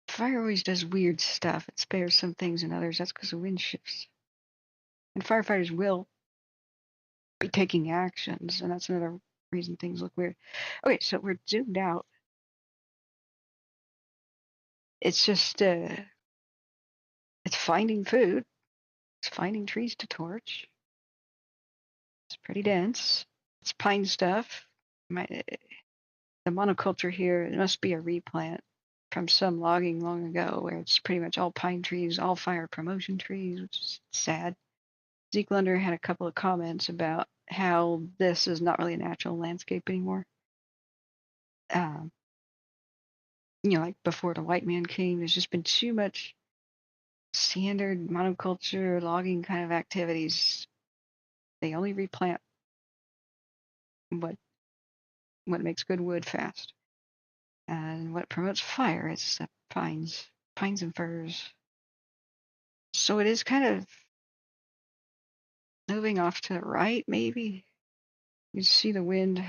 fire always does weird stuff. It spares some things and others. That's because the wind shifts, and firefighters will be taking actions, and that's another reason things look weird. Okay, so we're zoomed out. It's just it's finding food. It's finding trees to torch. It's pretty dense. It's pine stuff. The monoculture here, it must be a replant from some logging long ago where it's pretty much all pine trees, all fire promotion trees, which is sad. Zeke Lunder had a couple of comments about how this is not really a natural landscape anymore. You know, like before the white man came, there's just been too much standard monoculture logging kind of activities. They only replant what makes good wood fast. And what promotes fire is pines and firs. So it is kind of moving off to the right, maybe. You see the wind. All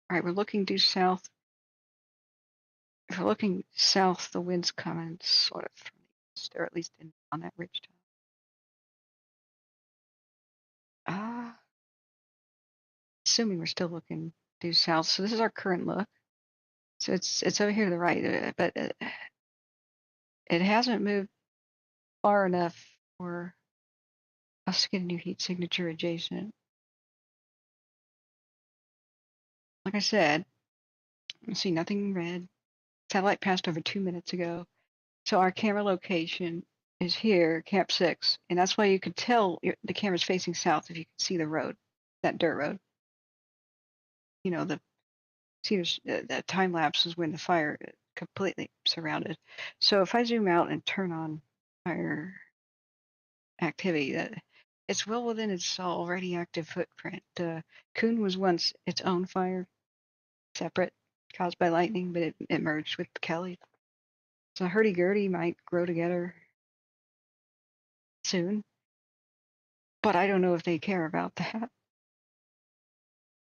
right, we're looking due south. If we're looking south, the wind's coming sort of from the east, or at least on that ridge top. Assuming we're still looking due south. So this is our current look. So it's over here to the right, but it hasn't moved far enough for us to get a new heat signature adjacent. Like I said, I see nothing red. Satellite passed over 2 minutes ago. So our camera location is here, Camp 6. And that's why you could tell the camera's facing south if you can see the road, that dirt road. You know, the time lapse is when the fire completely surrounded. So if I zoom out and turn on fire activity, that it's well within its already active footprint. Coon was once its own fire, separate, caused by lightning, but it merged with Kelly. So hurdy-gurdy might grow together soon, but I don't know if they care about that.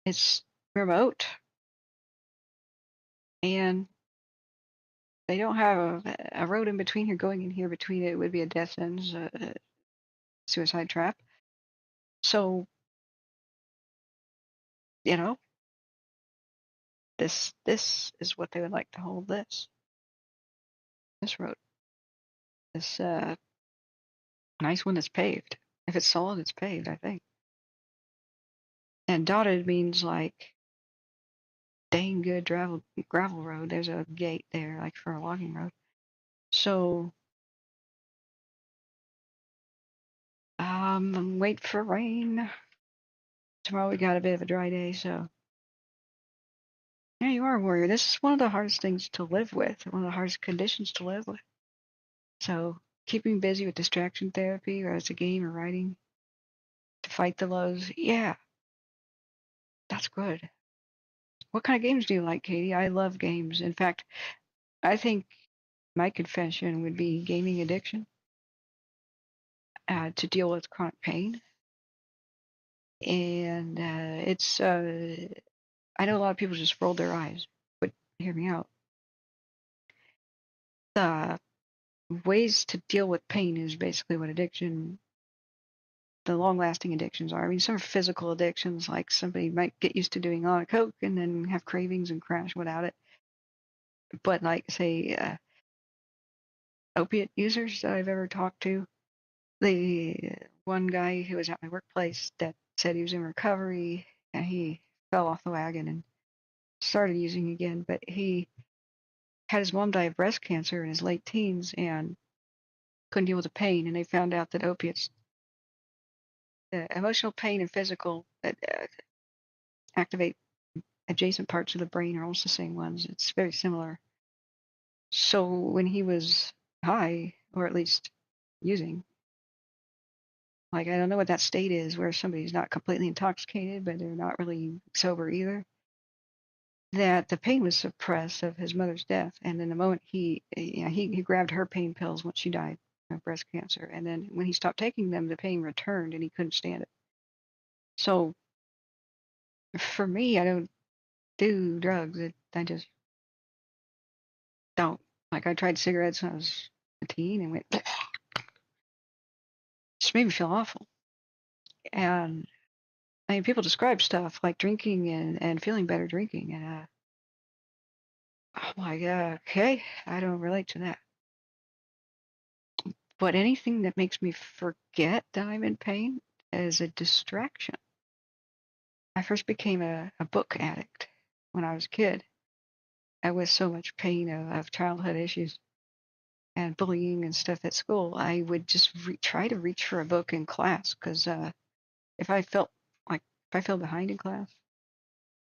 It's remote, and they don't have a road in between here. Going in here between it would be a death sentence, a suicide trap. So, you know, this is what they would like to hold this road. This nice one that's paved. If it's solid, it's paved, I think. And dotted means like dang good gravel road. There's a gate there, like for a logging road. So, wait for rain. Tomorrow we got a bit of a dry day, so. Yeah, you are a warrior. This is one of the hardest things to live with, one of the hardest conditions to live with. So, keeping busy with distraction therapy, whether it's a game or writing, to fight the lows, yeah, that's good. What kind of games do you like, Katie? I love games. In fact, I think my confession would be gaming addiction to deal with chronic pain. And I know a lot of people just rolled their eyes, but hear me out. The ways to deal with pain is basically what addiction, the long-lasting addictions are. I mean, some are physical addictions, like somebody might get used to doing a lot of coke and then have cravings and crash without it. But like, say, opiate users that I've ever talked to, the one guy who was at my workplace that said he was in recovery and he fell off the wagon and started using again, but he had his mom die of breast cancer in his late teens and couldn't deal with the pain, and they found out that opiates, emotional pain and physical, activate adjacent parts of the brain are almost the same ones. It's very similar. So when he was high, or at least using, like, I don't know what that state is where somebody's not completely intoxicated, but they're not really sober either, that the pain was suppressed of his mother's death. And then the moment he grabbed her pain pills when she died of breast cancer. And then when he stopped taking them, the pain returned and he couldn't stand it. So for me, I don't do drugs. I just don't. Like, I tried cigarettes when I was a teen and went, just made me feel awful. And I mean, people describe stuff like drinking and feeling better drinking. And I'm like, okay, I don't relate to that. But anything that makes me forget that I'm in pain is a distraction. I first became a book addict when I was a kid. I was so much pain of childhood issues and bullying and stuff at school. I would just try to reach for a book in class because if I felt behind in class,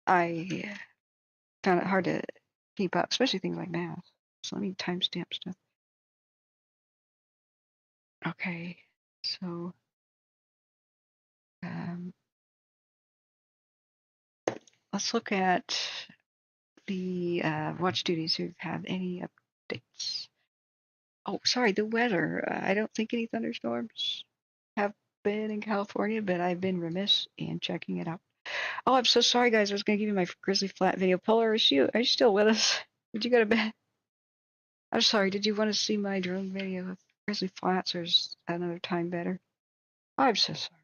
I found it hard to keep up, especially things like math. So let me timestamp stuff. Okay, so let's look at the watch duties who've had any updates. Oh, sorry, the weather. I don't think any thunderstorms have been in California, but I've been remiss in checking it out. Oh, I'm so sorry, guys. I was going to give you my Grizzly Flat video. Polar, are you still with us? Did you go to bed? I'm sorry. Did you want to see my drone video of Grizzly Flats, or is another time better? I'm so sorry.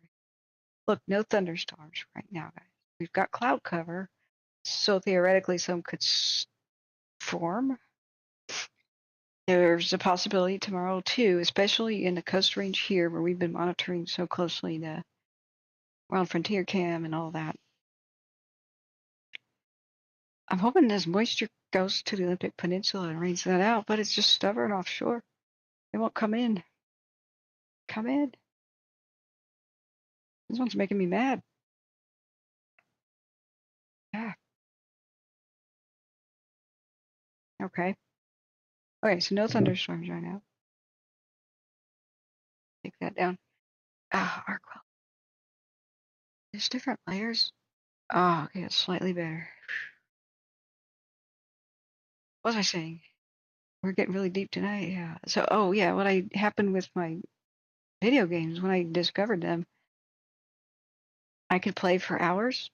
Look, no thunderstorms right now, guys. We've got cloud cover, so theoretically some could form. There's a possibility tomorrow too, especially in the coast range here where we've been monitoring so closely the Wild Frontier Cam and all that. I'm hoping as moisture goes to the Olympic Peninsula and rains that out, but it's just stubborn offshore. It won't come in. Come in. This one's making me mad. Yeah. Okay. Okay, so no thunderstorms right now. Take that down. Arc well. There's different layers. Oh, okay, it's slightly better. What was I saying? We're getting really deep tonight. Yeah. So, oh yeah, what happened with my video games when I discovered them, I could play for hours.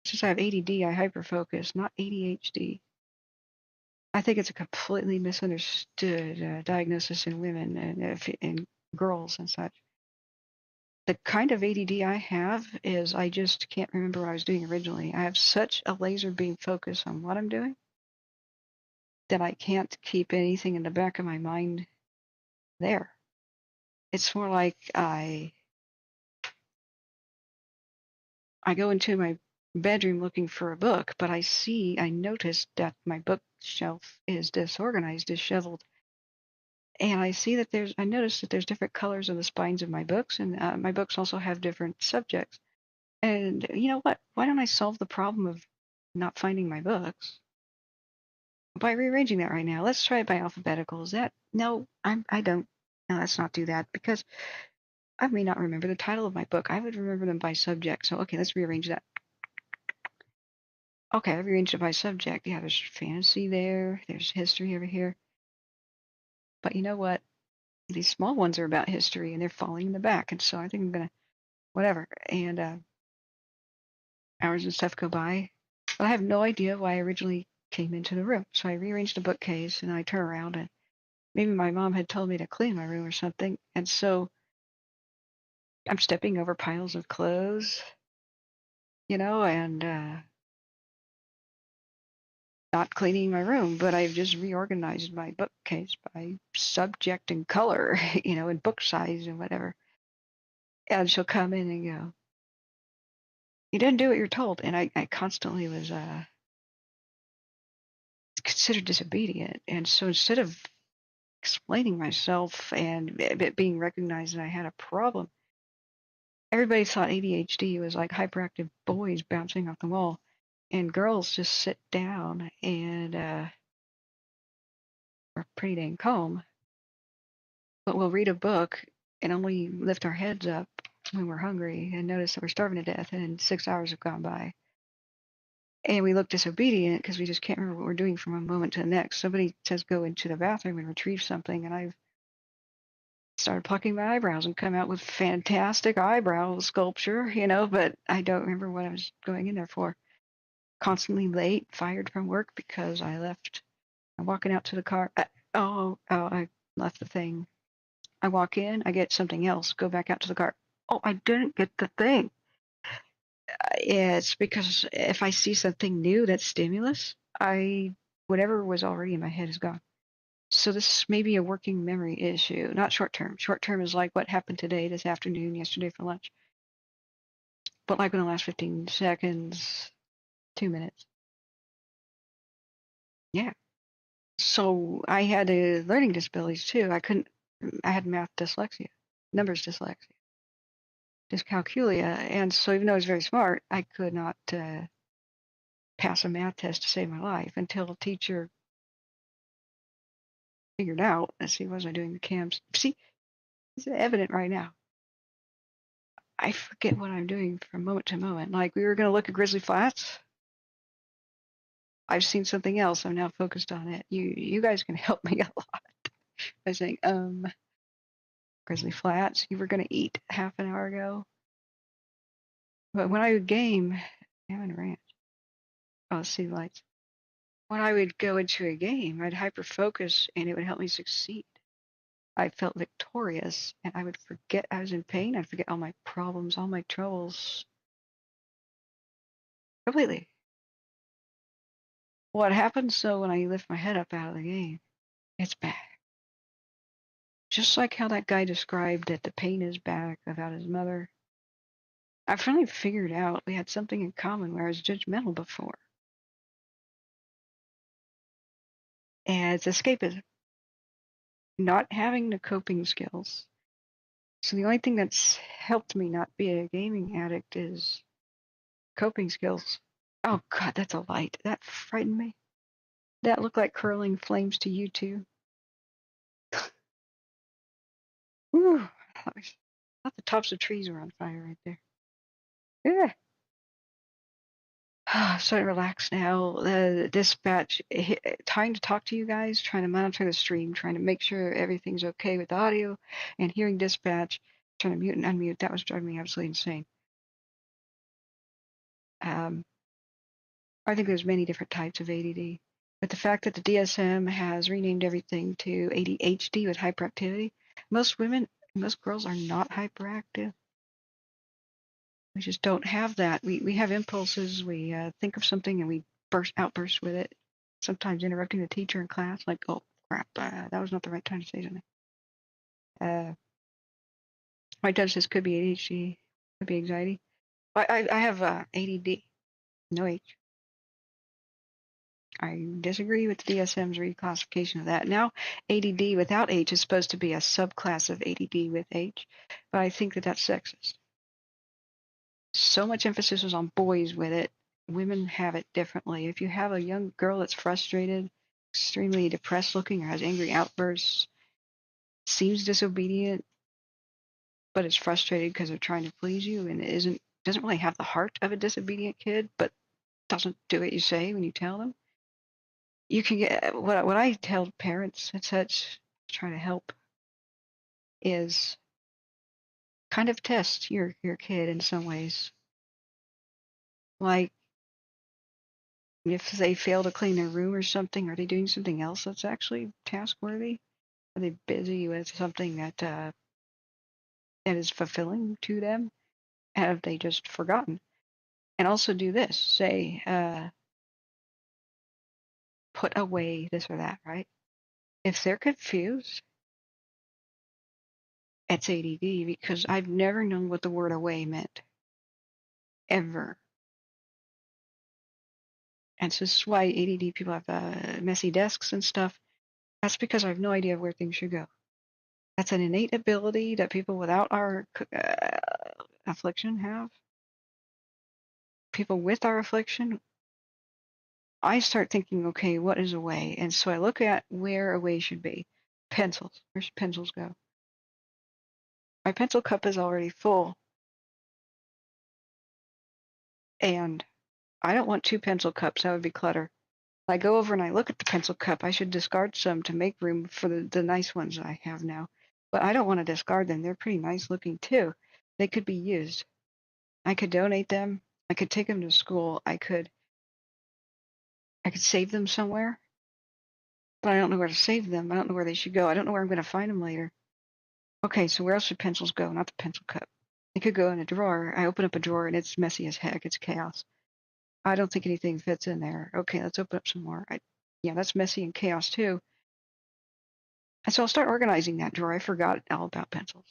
Since I have ADD, I hyperfocus, not ADHD. I think it's a completely misunderstood diagnosis in women and girls and such. The kind of ADD I have is I just can't remember what I was doing originally. I have such a laser beam focus on what I'm doing that I can't keep anything in the back of my mind there. It's more like I go into my bedroom looking for a book, but I noticed that my bookshelf is disorganized, disheveled. And I noticed that there's different colors on the spines of my books, and my books also have different subjects. And you know what? Why don't I solve the problem of not finding my books by rearranging that right now? Let's try it by alphabetical. No, I don't. No, let's not do that because I may not remember the title of my book. I would remember them by subject. So okay, let's rearrange that. Okay, I've rearranged it by subject. Yeah, there's fantasy there. There's history over here. But you know what? These small ones are about history and they're falling in the back. And so I think I'm going to, whatever. And hours and stuff go by. But I have no idea why I originally came into the room. So I rearranged the bookcase and I turn around and maybe my mom had told me to clean my room or something. And so I'm stepping over piles of clothes, and not cleaning my room, but I've just reorganized my bookcase by subject and color, and book size and whatever. And she'll come in and go, "You didn't do what you're told." And I constantly was considered disobedient. And so instead of explaining myself and it being recognized that I had a problem, everybody thought ADHD was like hyperactive boys bouncing off the wall. And girls just sit down and are pretty dang calm. But we'll read a book and only lift our heads up when we're hungry and notice that we're starving to death and 6 hours have gone by. And we look disobedient because we just can't remember what we're doing from one moment to the next. Somebody says go into the bathroom and retrieve something, and I've started plucking my eyebrows and come out with fantastic eyebrow sculpture, but I don't remember what I was going in there for. Constantly late, fired from work because I'm walking out to the car. I left the thing. I walk in, I get something else, go back out to the car. Oh, I didn't get the thing. It's because if I see something new that's stimulus, whatever was already in my head is gone. So this may be a working memory issue, not short term. Short term is like what happened today, this afternoon, yesterday for lunch. But like in the last 15 seconds, 2 minutes. Yeah. So I had learning disabilities too. I had math dyslexia, numbers dyslexia, dyscalculia. And so even though I was very smart, I could not pass a math test to save my life until a teacher figured out, let's see, what was I doing the cams? See, it's evident right now. I forget what I'm doing from moment to moment. Like we were going to look at Grizzly Flats. I've seen something else. I'm now focused on it. You guys can help me a lot. I was saying, Grizzly Flats, you were going to eat half an hour ago. But when I would game, Hammond Ranch. Oh, see lights. When I would go into a game, I'd hyper focus and it would help me succeed. I felt victorious and I would forget I was in pain. I'd forget all my problems, all my troubles completely. What happens so when I lift my head up out of the game, it's back. Just like how that guy described that the pain is back about his mother. I finally figured out we had something in common where I was judgmental before. And it's escapism. Not having the coping skills. So the only thing that's helped me not be a gaming addict is coping skills. Oh God, that's a light. That frightened me. That looked like curling flames to you too. Whew, I thought the tops of trees were on fire right there. Yeah. So I relax now. The dispatch, trying to talk to you guys, trying to monitor the stream, trying to make sure everything's okay with the audio, and hearing dispatch, trying to mute and unmute. That was driving me absolutely insane. I think there's many different types of ADD, but the fact that the DSM has renamed everything to ADHD with hyperactivity, most girls are not hyperactive. We just don't have that. We have impulses. We think of something and we outburst with it. Sometimes interrupting the teacher in class, like, oh crap, that was not the right time to say something. My judge says could be ADHD, could be anxiety. I have ADD, no H. I disagree with the DSM's reclassification of that. Now, ADD without H is supposed to be a subclass of ADD with H, but I think that that's sexist. So much emphasis was on boys with it. Women have it differently. If you have a young girl that's frustrated, extremely depressed looking, or has angry outbursts, seems disobedient, but is frustrated because they're trying to please you and doesn't really have the heart of a disobedient kid, but doesn't do what you say when you tell them. You can get what I tell parents and such, try to help, is kind of test your kid in some ways. Like, if they fail to clean their room or something, are they doing something else that's actually task worthy? Are they busy with something that is fulfilling to them? Have they just forgotten? And also do this, say, put away this or that, right? If they're confused, it's ADD, because I've never known what the word away meant. Ever. And so this is why ADD people have messy desks and stuff. That's because I have no idea where things should go. That's an innate ability that people without our affliction have. People with our affliction, I start thinking, okay, what is away? And so I look at where away should be. Pencils. Where should pencils go? My pencil cup is already full. And I don't want 2 pencil cups. That would be clutter. I go over and I look at the pencil cup. I should discard some to make room for the nice ones I have now. But I don't want to discard them. They're pretty nice looking too. They could be used. I could donate them. I could take them to school. I could save them somewhere. But I don't know where to save them. I don't know where they should go. I don't know where I'm going to find them later. Okay, so where else should pencils go? Not the pencil cup. They could go in a drawer. I open up a drawer and it's messy as heck. It's chaos. I don't think anything fits in there. Okay, let's open up some more. Yeah, that's messy and chaos too. And so I'll start organizing that drawer. I forgot all about pencils.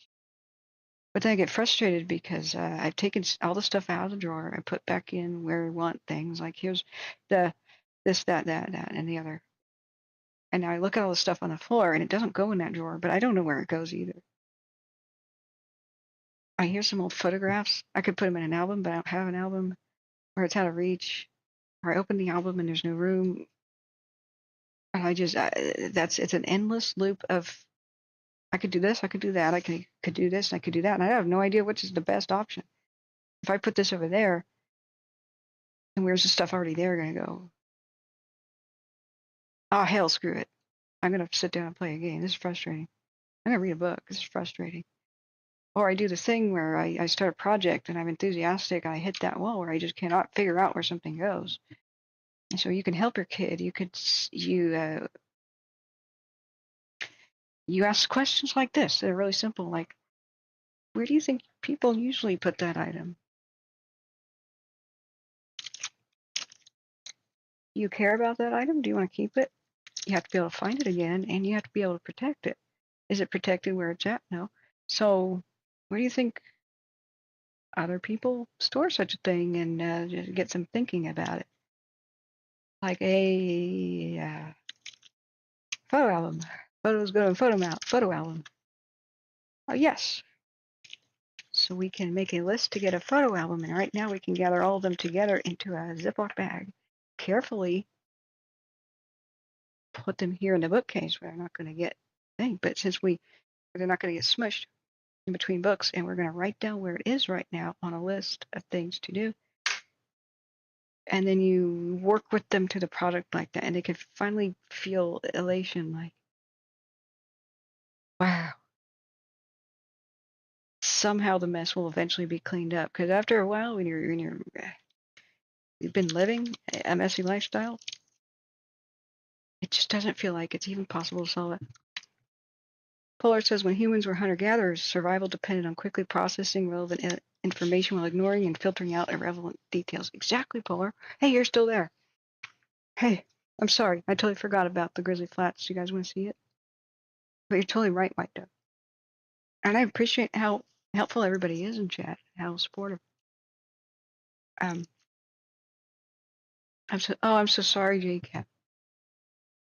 But then I get frustrated because I've taken all the stuff out of the drawer and put back in where I want things. Like here's this, that, and the other. And now I look at all the stuff on the floor and it doesn't go in that drawer, but I don't know where it goes either. I hear some old photographs. I could put them in an album, but I don't have an album. Or it's out of reach. Or I open the album and there's no room. And it's an endless loop of, I could do this, I could do that, I could do this, and I could do that, and I have no idea which is the best option. If I put this over there, and where's the stuff already there going to go? Oh, hell, screw it. I'm going to sit down and play a game. This is frustrating. I'm going to read a book. This is frustrating. Or I do the thing where I start a project, and I'm enthusiastic, and I hit that wall where I just cannot figure out where something goes. And so you can help your kid. You ask questions like this. They're really simple, like, where do you think people usually put that item? Do you care about that item? Do you want to keep it? You have to be able to find it again, and you have to be able to protect it. Is it protected where it's at? No. So where do you think other people store such a thing, and just get some thinking about it? Like a photo album. Photos go to photo album. Oh, yes. So we can make a list to get a photo album, and right now we can gather all of them together into a Ziploc bag. Carefully put them here in the bookcase where they're not going to get things, but since they're not going to get smushed. in between books, and we're going to write down where it is right now on a list of things to do. And then you work with them to the product like that, and they can finally feel elation, like, wow, somehow the mess will eventually be cleaned up. Because after a while, when you've been living a messy lifestyle, it just doesn't feel like it's even possible to solve it. Polar says when humans were hunter-gatherers, survival depended on quickly processing relevant information while ignoring and filtering out irrelevant details. Exactly, Polar. Hey, you're still there. Hey, I'm sorry. I totally forgot about the Grizzly Flats. You guys want to see it? But you're totally right, White Dove. And I appreciate how helpful everybody is in chat, how supportive. I'm so sorry, JCap.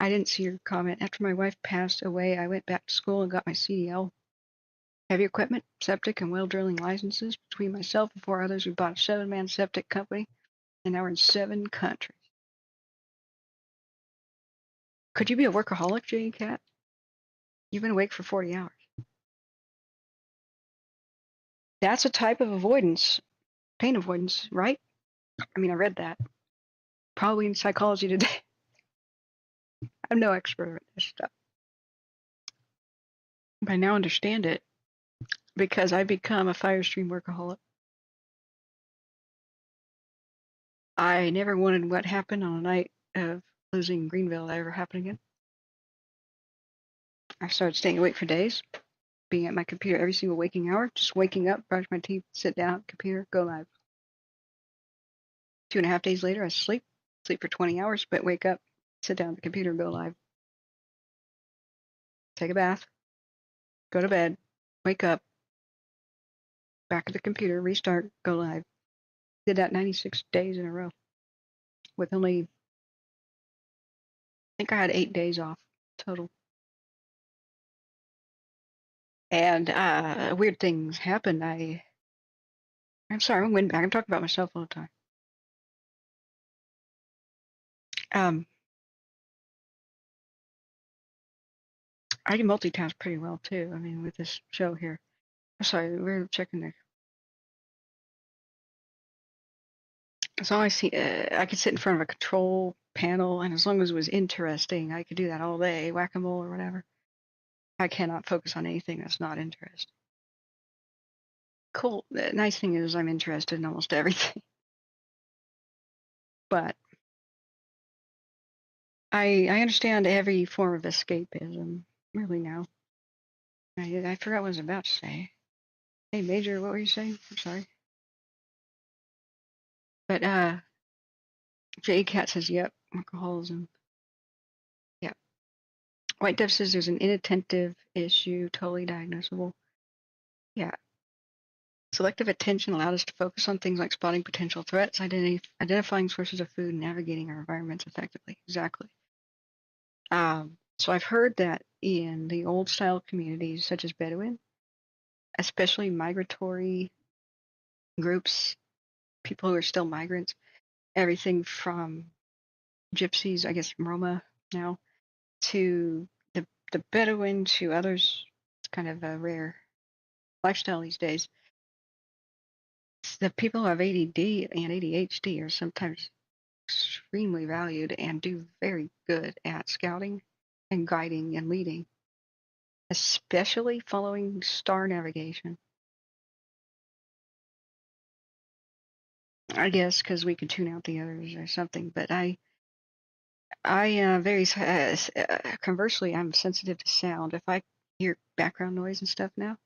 I didn't see your comment. After my wife passed away, I went back to school and got my CDL. Heavy equipment, septic, and well drilling licenses. Between myself and 4 others, we bought a 7-man septic company, and now we're in 7 countries. Could you be a workaholic, JCat? You've been awake for 40 hours. That's a type of avoidance, pain avoidance, right? I mean, I read that. Probably in psychology today. I'm no expert at this stuff. But I now understand it because I become a Firestream workaholic. I never wanted what happened on the night of losing Greenville to ever happen again. I started staying awake for days, being at my computer every single waking hour, just waking up, brush my teeth, sit down, computer, go live. 2.5 days later, I sleep for 20 hours, but wake up, sit down at the computer, go live. Take a bath, go to bed, wake up, back at the computer, restart, go live. Did that 96 days in a row with only, I think I had 8 days off total. And weird things happened. I'm sorry, I'm going back. I'm talking about myself all the time. I can multitask pretty well too. I mean, with this show here. I'm sorry, we're checking the. As long as I see, I could sit in front of a control panel, and as long as it was interesting, I could do that all day, whack-a-mole or whatever. I cannot focus on anything that's not interesting. Cool. The nice thing is I'm interested in almost everything. But I understand every form of escapism, really now. I forgot what I was about to say. Hey, Major, what were you saying? I'm sorry. But J-Cat says, yep, alcoholism. Yep. White Dev says there's an inattentive issue, totally diagnosable. Yeah. Selective attention allowed us to focus on things like spotting potential threats, identifying sources of food, and navigating our environments effectively. Exactly. So I've heard that in the old style communities such as Bedouin, especially migratory groups, people who are still migrants, everything from gypsies, I guess Roma now, to the Bedouin to others, it's kind of a rare lifestyle these days. The people who have ADD and ADHD are sometimes extremely valued and do very good at scouting and guiding and leading, especially following star navigation. I guess because we can tune out the others or something, but I very conversely, I'm sensitive to sound. If I hear background noise and stuff now,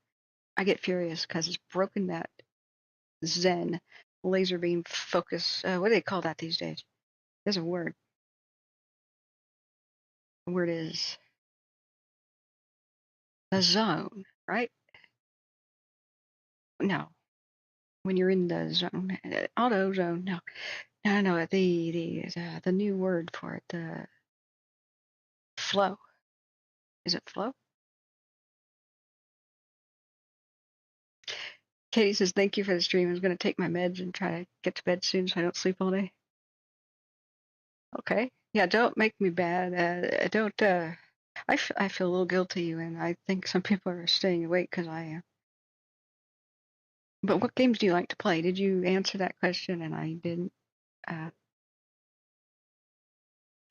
I get furious because it's broken that Zen laser beam focus. What do they call that these days? There's a word. The word is the zone, right? No, when you're in the zone, auto zone. No. The new word for it, the flow. Is it flow? Katie says, thank you for the stream. I was going to take my meds and try to get to bed soon so I don't sleep all day. Okay. Yeah, don't make me bad. I feel a little guilty, and I think some people are staying awake because I am. But what games do you like to play? Did you answer that question? And I didn't.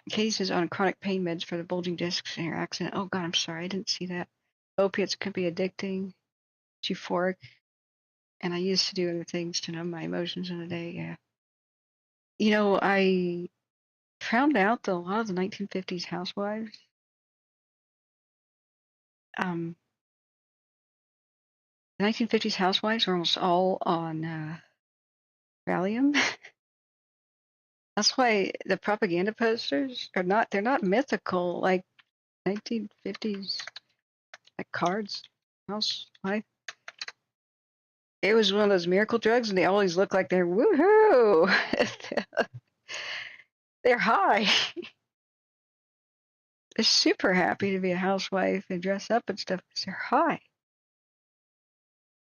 Katie says on chronic pain meds for the bulging discs in your accident. Oh God, I'm sorry, I didn't see that. Opiates can be addicting. It's euphoric, and I used to do other things to numb my emotions in the day. Yeah. You know, I found out that a lot of the 1950s housewives, the 1950s housewives were almost all on Valium. That's why the propaganda posters are not, they're not mythical like 1950s, like cards, housewife. It was one of those miracle drugs, and they always look like they're woohoo. They're high. They're super happy to be a housewife and dress up and stuff because they're high.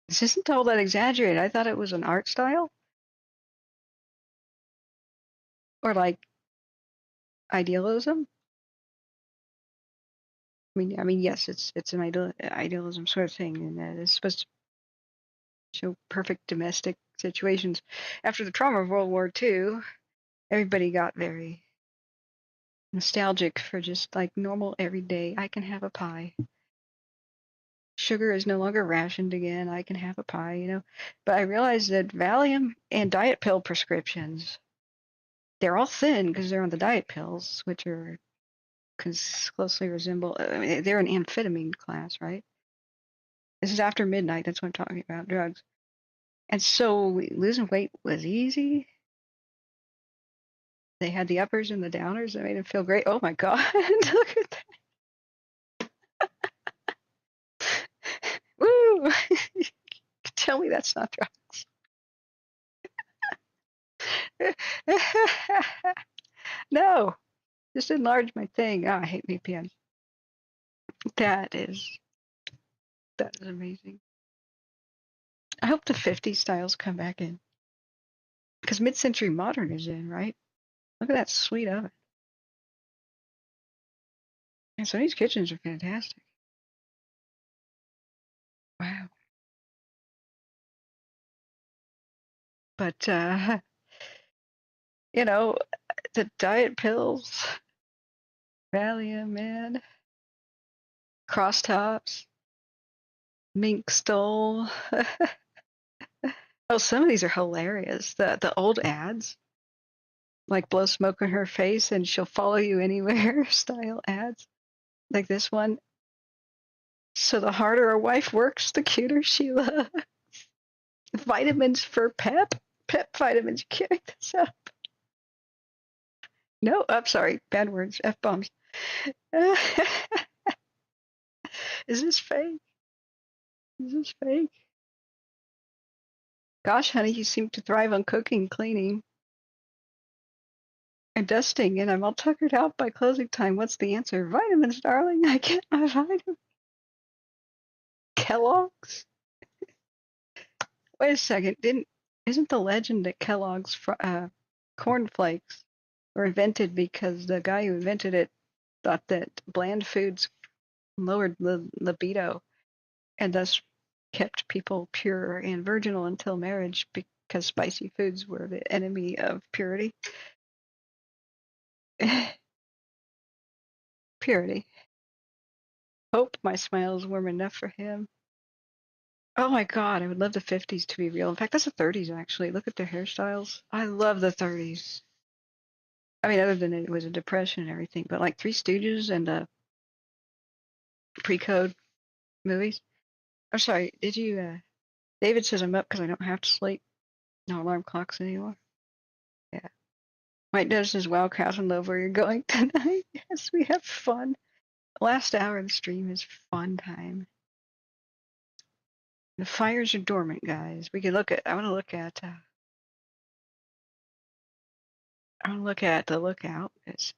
This isn't all that exaggerated. I thought it was an art style or like idealism. I mean, yes, it's an idealism sort of thing, and it's supposed to show perfect domestic situations. After the trauma of World War II, everybody got very nostalgic for just like normal everyday. I can have a pie. Sugar is no longer rationed again. I can have a pie, you know. But I realized that Valium and diet pill prescriptions, they're all thin because they're on the diet pills, which are closely resemble. I mean, they're an amphetamine class, right? This is after midnight. That's what I'm talking about, drugs. And so losing weight was easy. They had the uppers and the downers that made them feel great. Oh my God, look at that. Woo! Tell me that's not drugs. No, just enlarge my thing. Oh, I hate VPNs. That is amazing. I hope the 50s styles come back in. Because mid-century modern is in, right? Look at that sweet oven. And so these kitchens are fantastic. Wow. But, you know, the diet pills, Valium, man, crosstops, mink stole. Oh, some of these are hilarious. The old ads, like blow smoke in her face and she'll follow you anywhere style ads. Like this one. So the harder a wife works, the cuter she looks. Vitamins for Pep. Pep vitamins. You can't make this up. No, I'm sorry. Bad words. F-bombs. Is this fake? Is this fake? Gosh, honey, you seem to thrive on cooking, cleaning, and dusting, and I'm all tuckered out by closing time. What's the answer? Vitamins, darling. I get my vitamins. Kellogg's? Wait a second. Isn't the legend that Kellogg's cornflakes were invented because the guy who invented it thought that bland foods lowered the libido and thus kept people pure and virginal until marriage because spicy foods were the enemy of purity? Purity. Hope my smile is warm enough for him. Oh my God, I would love the 50s to be real. In fact, that's the 30s actually. Look at their hairstyles. I love the 30s. I mean, other than it was a depression and everything, but like Three Stooges and the pre-code movies. I'm sorry, did you, David says I'm up because I don't have to sleep. No alarm clocks anymore. Yeah. Mike does says, wow, Kraus and love where you're going tonight. Yes, we have fun. The last hour of the stream is fun time. The fires are dormant, guys. We could look at, I want to look at the lookout.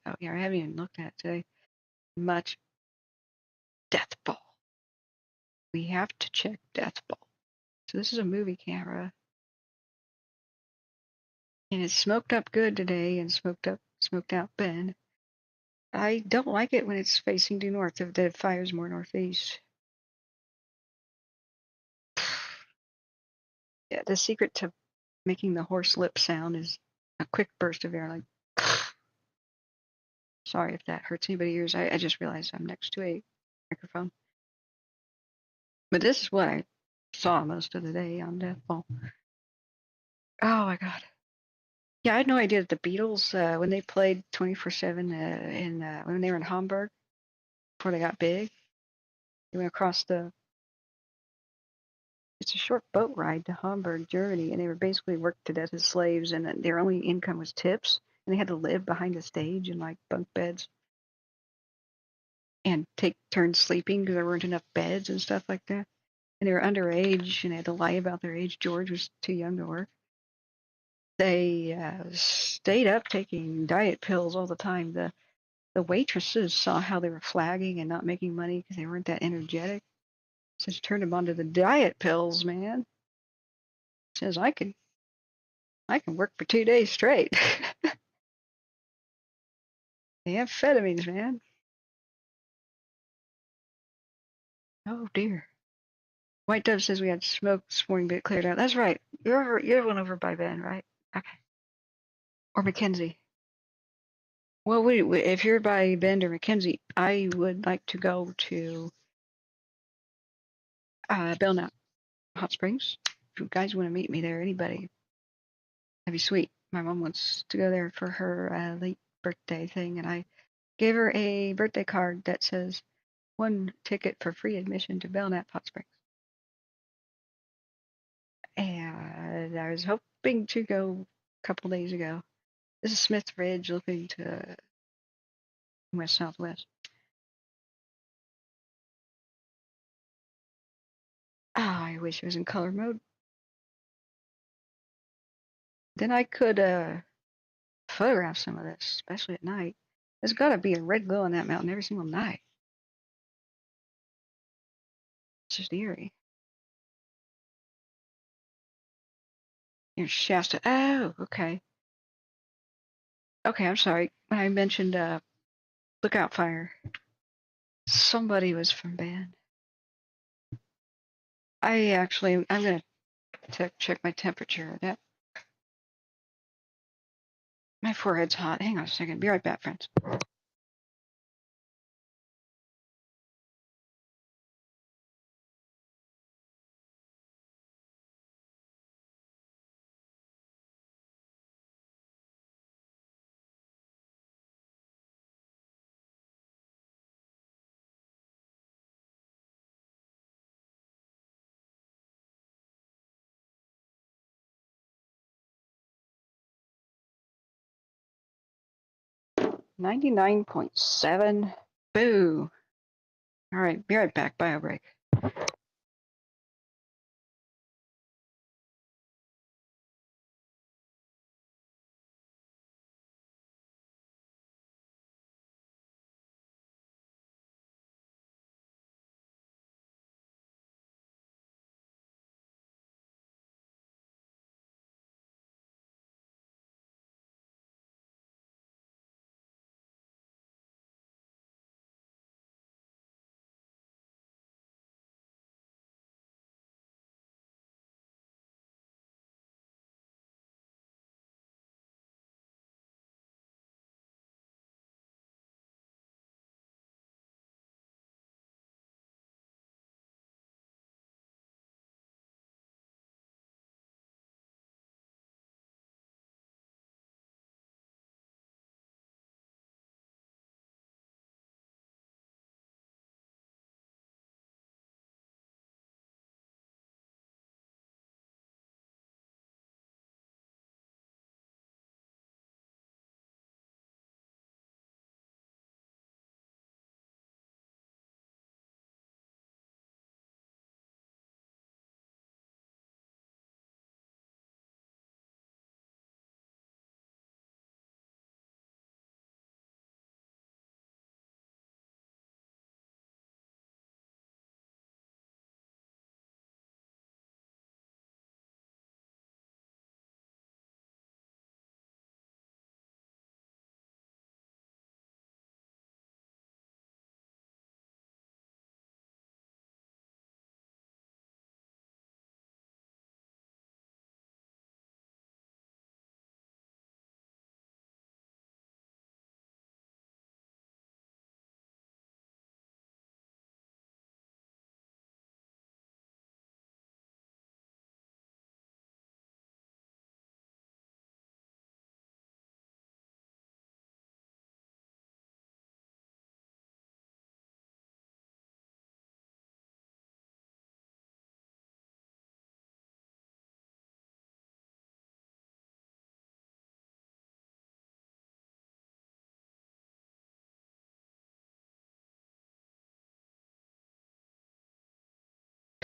Oh yeah, I haven't even looked at it today much. Death Ball. We have to check Death Ball. So this is a movie camera. And it's smoked up good today and smoked out Ben. I don't like it when it's facing due north if the fire's more northeast. Yeah, the secret to making the horse lip sound is a quick burst of air, like. Sorry if that hurts anybody's ears. I just realized I'm next to a microphone. But this is what I saw most of the day on Deathball. Oh my god. Yeah, I had no idea that the Beatles, when they played 24/7 when they were in Hamburg before they got big, they went across it's a short boat ride to Hamburg, Germany, and they were basically worked to death as slaves, and their only income was tips, and they had to live behind the stage in like bunk beds and take turns sleeping because there weren't enough beds and stuff like that. And they were underage and they had to lie about their age. George was too young to work. They stayed up taking diet pills all the time. The waitresses saw how they were flagging and not making money because they weren't that energetic. So she turned them onto the diet pills, man. Says I can work for 2 days straight. The amphetamines, man. Oh dear. White Dove says we had smoke this morning, but it cleared out. That's right. You're one over by Ben, right? Okay. Or McKenzie. Well, if you're by Bend or McKenzie, I would like to go to Belknap Hot Springs. If you guys want to meet me there, anybody, that'd be sweet. My mom wants to go there for her late birthday thing, and I gave her a birthday card that says 1 ticket for free admission to Belknap Hot Springs. And I was hoping to go a couple days ago. This is Smith Ridge looking to west-southwest. Ah, I wish it was in color mode. Then I could photograph some of this, especially at night. There's got to be a red glow on that mountain every single night. It's just eerie. Here's Shasta. Oh, okay. Okay, I'm sorry. When I mentioned Lookout Fire, somebody was from Band. I'm going to check my temperature. My forehead's hot. Hang on a second. Be right back, friends. .7. Boo. All right, be right back. Bio break.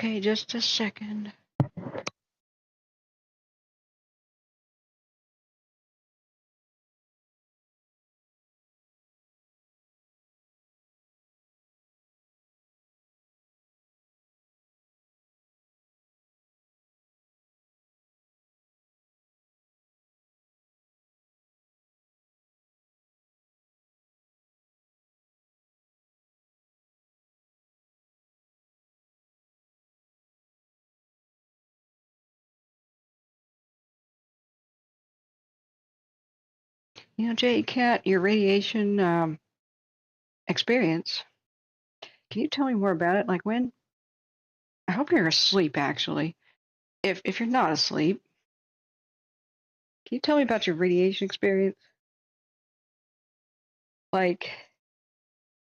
Okay, just a second. You know, Jay Cat, your radiation experience. Can you tell me more about it? Like when? I hope you're asleep, actually. If you're not asleep, can you tell me about your radiation experience? Like,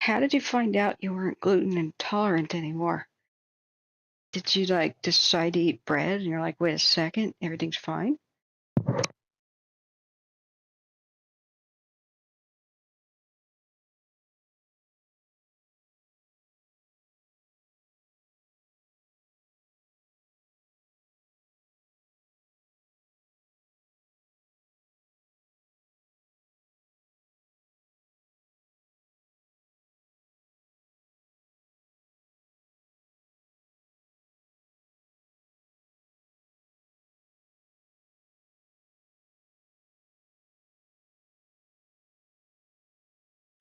how did you find out you weren't gluten intolerant anymore? Did you like decide to eat bread and you're like, wait a second, everything's fine?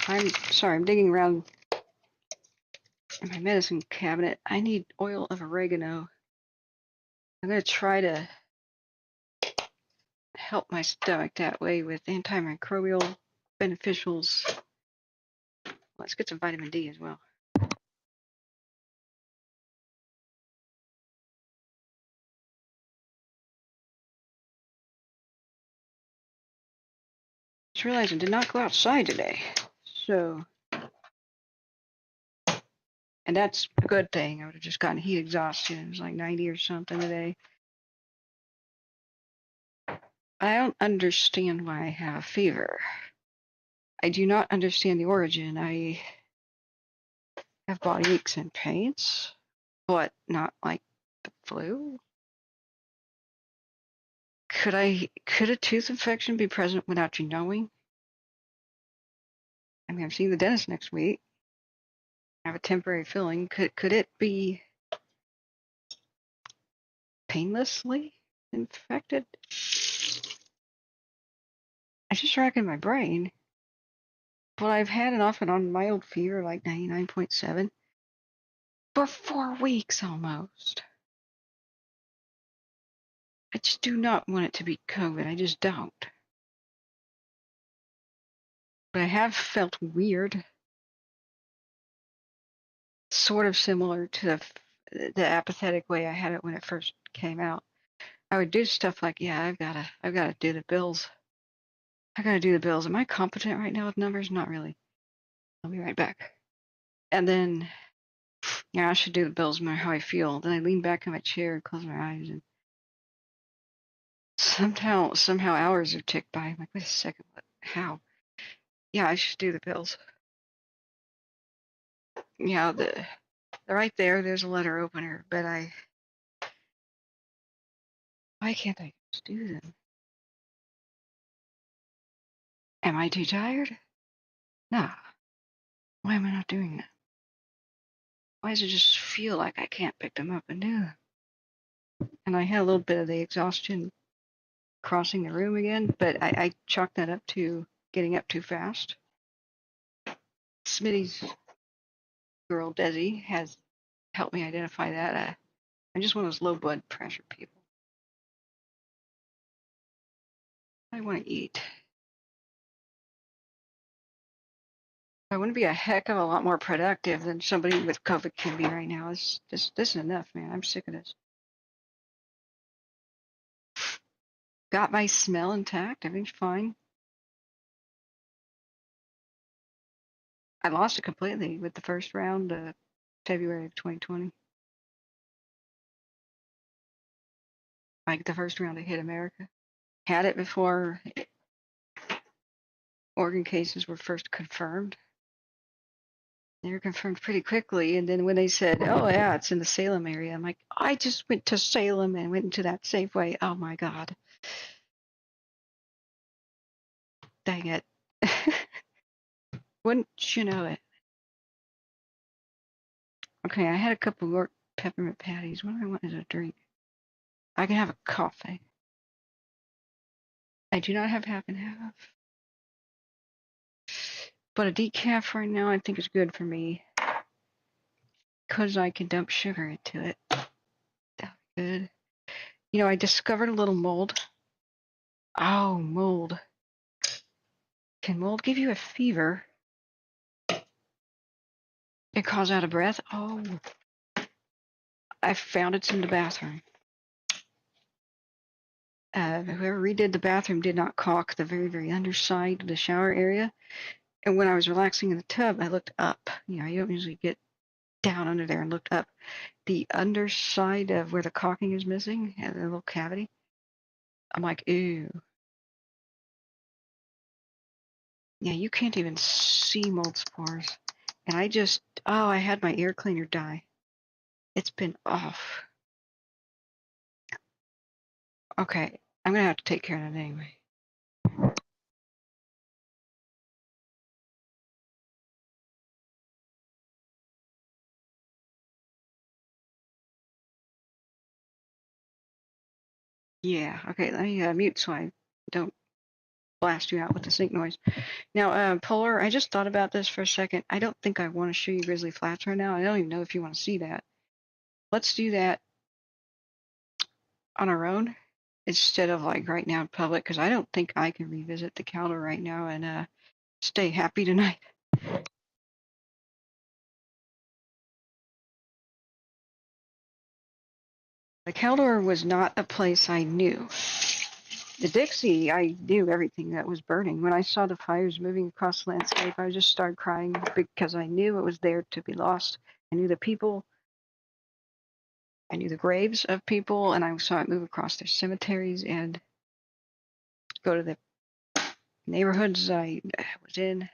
I'm sorry, I'm digging around in my medicine cabinet. I need oil of oregano. I'm going to try to help my stomach that way with antimicrobial beneficials. Let's get some vitamin D as well. Just realized I did not go outside today. So, and that's a good thing. I would have just gotten heat exhaustion. It was like 90 or something today. I don't understand why I have fever. I do not understand the origin. I have body aches and pains, but not like the flu. Could a tooth infection be present without you knowing? I mean, I'm seeing the dentist next week. I have a temporary filling. Could it be painlessly infected? I just racking my brain. But I've had an off and on mild fever, like 99.7, for 4 weeks almost. I just do not want it to be COVID. I just don't. But I have felt weird. Sort of similar to the apathetic way I had it when it first came out. I would do stuff like, yeah, I've gotta do the bills. I gotta do the bills. Am I competent right now with numbers? Not really. I'll be right back. And then, yeah, I should do the bills no matter how I feel. Then I lean back in my chair and close my eyes, and somehow hours have ticked by. I'm like, wait a second, what? How? Yeah, I should do the bills. Yeah, the right there. There's a letter opener, but why can't I just do them? Am I too tired? Nah. Why am I not doing that? Why does it just feel like I can't pick them up and do them? And I had a little bit of the exhaustion crossing the room again, but I chalked that up to getting up too fast. Smitty's girl, Desi, has helped me identify that. I'm just one of those low blood pressure people. I want to eat. I want to be a heck of a lot more productive than somebody with COVID can be right now. This is enough, man. I'm sick of this. Got my smell intact. Everything's fine. I lost it completely with the first round of February of 2020. Like the first round that hit America. Had it before Oregon cases were first confirmed. They were confirmed pretty quickly, and then when they said, "Oh yeah, it's in the Salem area," I'm like, "I just went to Salem and went into that Safeway. Oh my God, dang it! Wouldn't you know it?" Okay, I had a couple more peppermint patties. What do I want as a drink? I can have a coffee. I do not have half and half, but a decaf right now I think is good for me because I can dump sugar into it. That's good. You know, I discovered a little mold. Oh, mold. Can mold give you a fever and cause out of breath? Oh, I found it's in the bathroom. Whoever redid the bathroom did not caulk the very, very underside of the shower area. And when I was relaxing in the tub, I looked up. You know, you don't usually get down under there and looked up. The underside of where the caulking is missing, had a little cavity. I'm like, ew. Yeah, you can't even see mold spores. And I had my air cleaner die. It's been off. Okay, I'm gonna have to take care of that anyway. Yeah, okay, let me mute so I don't blast you out with the sink noise. Now, Polar, I just thought about this for a second. I don't think I want to show you Grizzly Flats right now. I don't even know if you want to see that. Let's do that on our own instead of like right now in public, because I don't think I can revisit the Caldor right now and stay happy tonight. The Caldor was not a place I knew. The Dixie, I knew everything that was burning. When I saw the fires moving across the landscape, I just started crying because I knew it was there to be lost. I knew the people. I knew the graves of people, and I saw it move across their cemeteries and go to the neighborhoods I was in.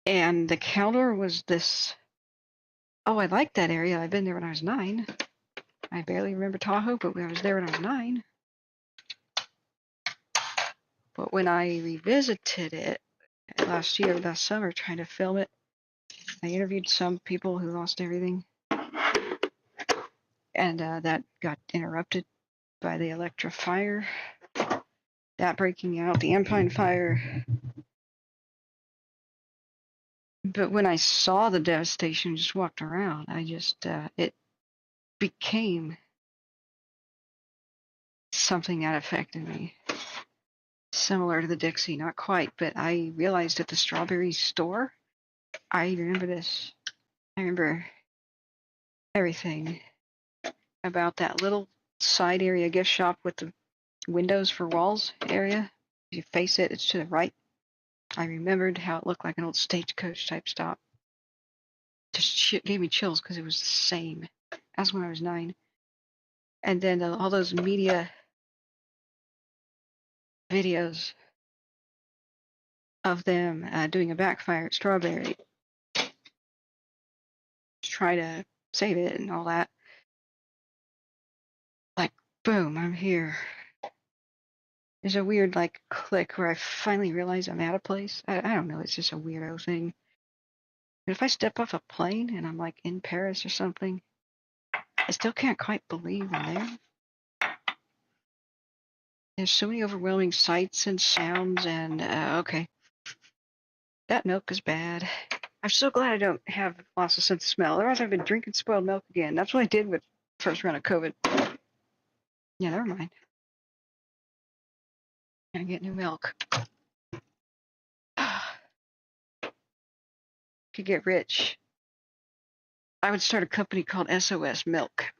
And the Caldor was this, oh, I liked that area. I've been there when I was 9. I barely remember Tahoe, but I was there when I was 9. But when I revisited it last summer, trying to film it, I interviewed some people who lost everything. And that got interrupted by the Electra fire, that breaking out, the Empine fire. But when I saw the devastation, just walked around, it became something that affected me. Similar to the Dixie, not quite, but I realized at the strawberry store, I remember this. I remember everything about that little side area gift shop with the windows for walls area. If you face it, it's to the right. I remembered how it looked like an old stagecoach type stop. Just gave me chills because it was the same as when I was 9. And then all those media videos of them doing a backfire at Strawberry to try to save it and all that. Like, boom, I'm here. There's a weird, like, click where I finally realize I'm at a place. I don't know, it's just a weirdo thing. But if I step off a plane and I'm, like, in Paris or something, I still can't quite believe I'm there. There's so many overwhelming sights and sounds and, okay. That milk is bad. I'm so glad I don't have lost of sense of smell. Otherwise, I've been drinking spoiled milk again. That's what I did with the first round of COVID. Yeah, never mind. Gonna get new milk. Could get rich. I would start a company called SOS Milk.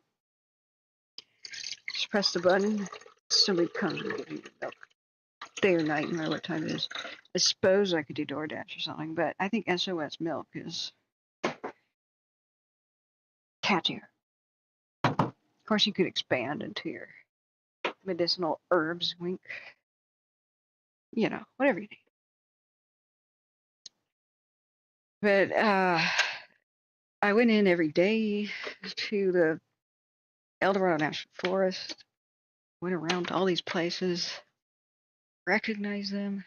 Just press the button. Somebody comes and gives you the milk. Day or night, no matter what time it is. I suppose I could do DoorDash or something, but I think SOS Milk is catchier. Of course, you could expand into your medicinal herbs, wink. You know, whatever you need. But I went in every day to the El Dorado National Forest, went around to all these places, recognized them,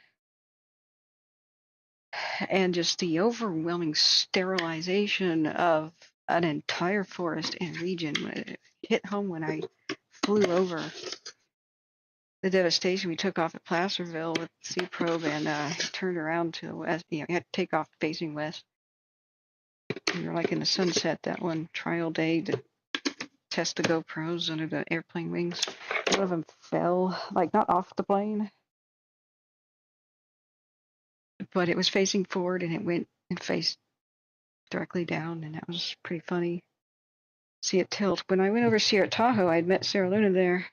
and just the overwhelming sterilization of an entire forest and region. It hit home when I flew over the devastation. We took off at Placerville with Sea Probe and turned around to the west. You know, we had to take off facing west. We were like in the sunset that one trial day to test the GoPros under the airplane wings. One of them fell, like not off the plane, but it was facing forward and it went and faced directly down, and that was pretty funny. See it tilt. When I went over to see her at Tahoe, I'd met Sarah Luna there.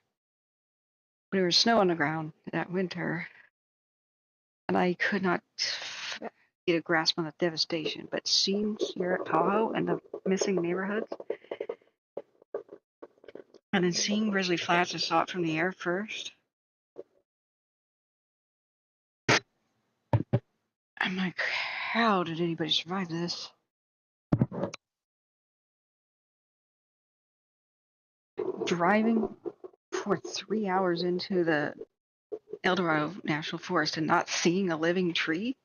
But there was snow on the ground that winter, and I could not get a grasp on the devastation. But seeing here at Tahoe and the missing neighborhoods, and then seeing Grizzly Flats, I saw it from the air first. I'm like, how did anybody survive this? Driving for 3 hours into the El Dorado National Forest and not seeing a living tree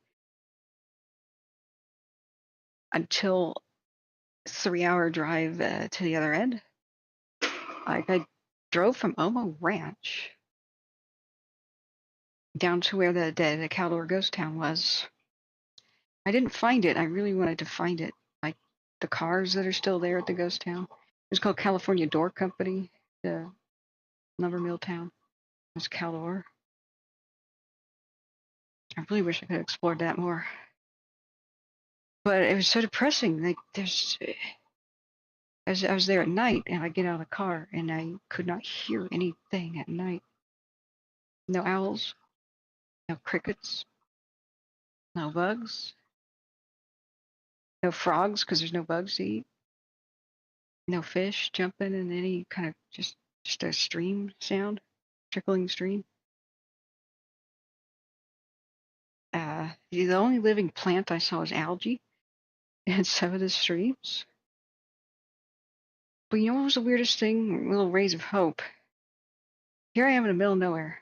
until 3 hour drive to the other end. Like I drove from Omo Ranch down to where the Caldor ghost town was. I didn't find it. I really wanted to find it. Like the cars that are still there at the ghost town. It's called California Door Company, the lumber mill town. It's Caldor. I really wish I could have explored that more. But it was so depressing. Like I was there at night and I get out of the car and I could not hear anything at night. No owls, no crickets, no bugs, no frogs because there's no bugs to eat, no fish jumping in any kind of just a stream sound, trickling stream. The only living plant I saw was algae in some of the streams. But you know what was the weirdest thing? Little rays of hope. Here I am in the middle of nowhere,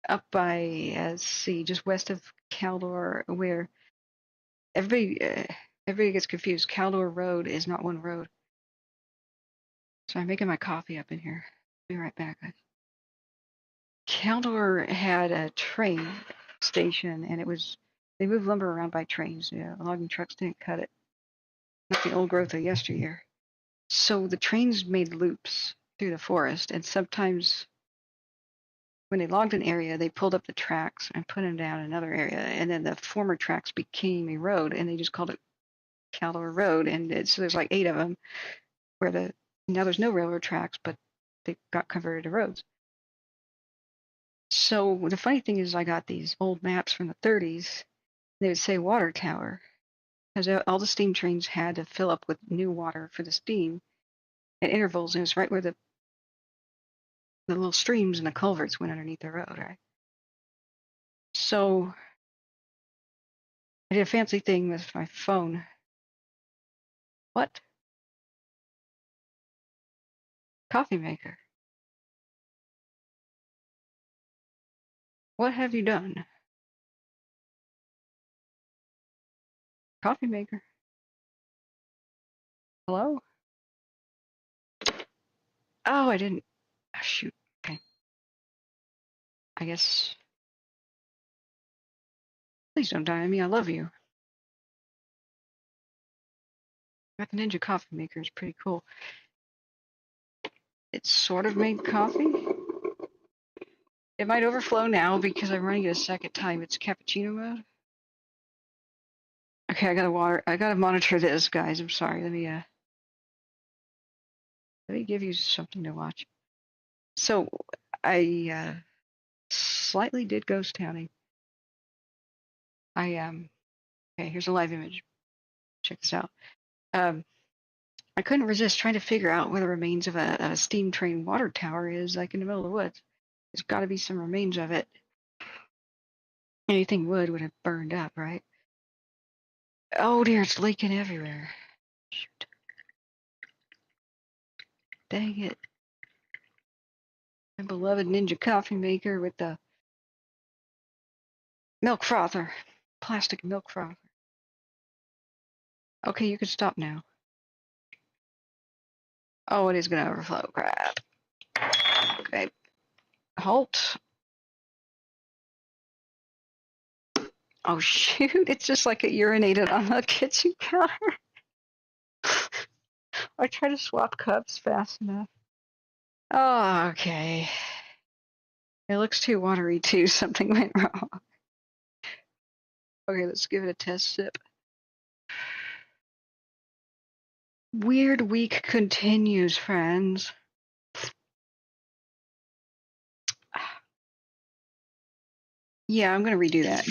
up by, just west of Caldor, where everybody gets confused. Caldor Road is not one road. So I'm making my coffee up in here. Be right back, guys. Caldor had a train station, and they moved lumber around by trains. Yeah, logging trucks didn't cut it. Not the old growth of yesteryear. So the trains made loops through the forest, and sometimes when they logged an area, they pulled up the tracks and put them down in another area, and then the former tracks became a road, and they just called it Caldor Road, and so there's like 8 of them, where now there's no railroad tracks, but they got converted to roads. So the funny thing is I got these old maps from the 30s. They would say water tower, because all the steam trains had to fill up with new water for the steam at intervals, and it was right where the little streams and the culverts went underneath the road, right? So I did a fancy thing with my phone. What? Coffee maker. What have you done? Coffee maker. Hello? Oh, I didn't. Oh, shoot. Okay. I guess. Please don't die on me. I love you. Got the Ninja coffee maker. It's pretty cool. It sort of made coffee. It might overflow now because I'm running it a second time. It's cappuccino mode. Okay, I gotta monitor this, guys. I'm sorry. Let me give you something to watch. So I slightly did ghost towning. Okay, here's a live image. Check this out. I couldn't resist trying to figure out where the remains of a steam train water tower is, like in the middle of the woods. There's got to be some remains of it. Anything wood would have burned up, right? Oh dear, it's leaking everywhere. Shoot. Dang it. My beloved Ninja coffee maker with the milk frother. Plastic milk frother. Okay, you can stop now. Oh, it is going to overflow. Crap. Okay. Halt. Oh, shoot. It's just like it urinated on the kitchen counter. I try to swap cups fast enough. Oh, okay. It looks too watery, too. Something went wrong. Okay, let's give it a test sip. Weird week continues, friends. Yeah, I'm going to redo that.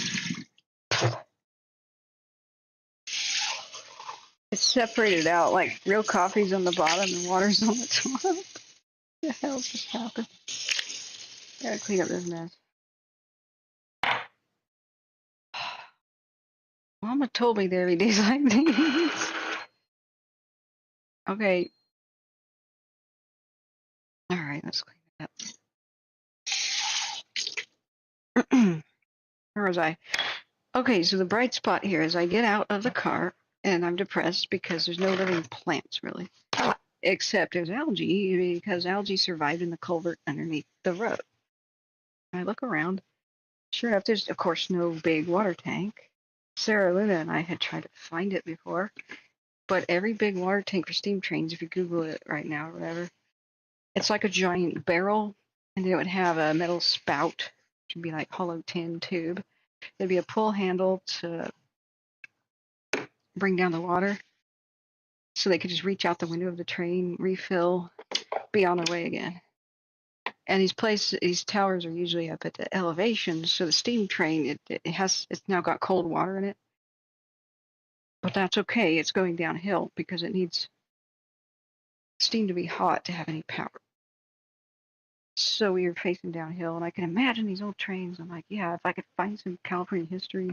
It's separated out, like real coffee's on the bottom and water's on the top. What the hell just happened? Gotta clean up this mess. Mama told me there'd be days like these. Okay. Alright, let's clean it up. Where was I? Okay, so the bright spot here is I get out of the car and I'm depressed because there's no living plants really. Except there's algae because algae survived in the culvert underneath the road. I look around. Sure enough, there's of course no big water tank. Sarah Luna and I had tried to find it before, but every big water tank for steam trains, if you Google it right now or whatever, it's like a giant barrel, and it would have a metal spout, which would be like hollow tin tube. There'd be a pull handle to bring down the water, so they could just reach out the window of the train, refill, be on their way again. And these towers are usually up at the elevation, so the steam train, it's now got cold water in it. But that's okay, it's going downhill because it needs steam to be hot to have any power. So we were facing downhill, and I can imagine these old trains. I'm like, yeah, if I could find some California history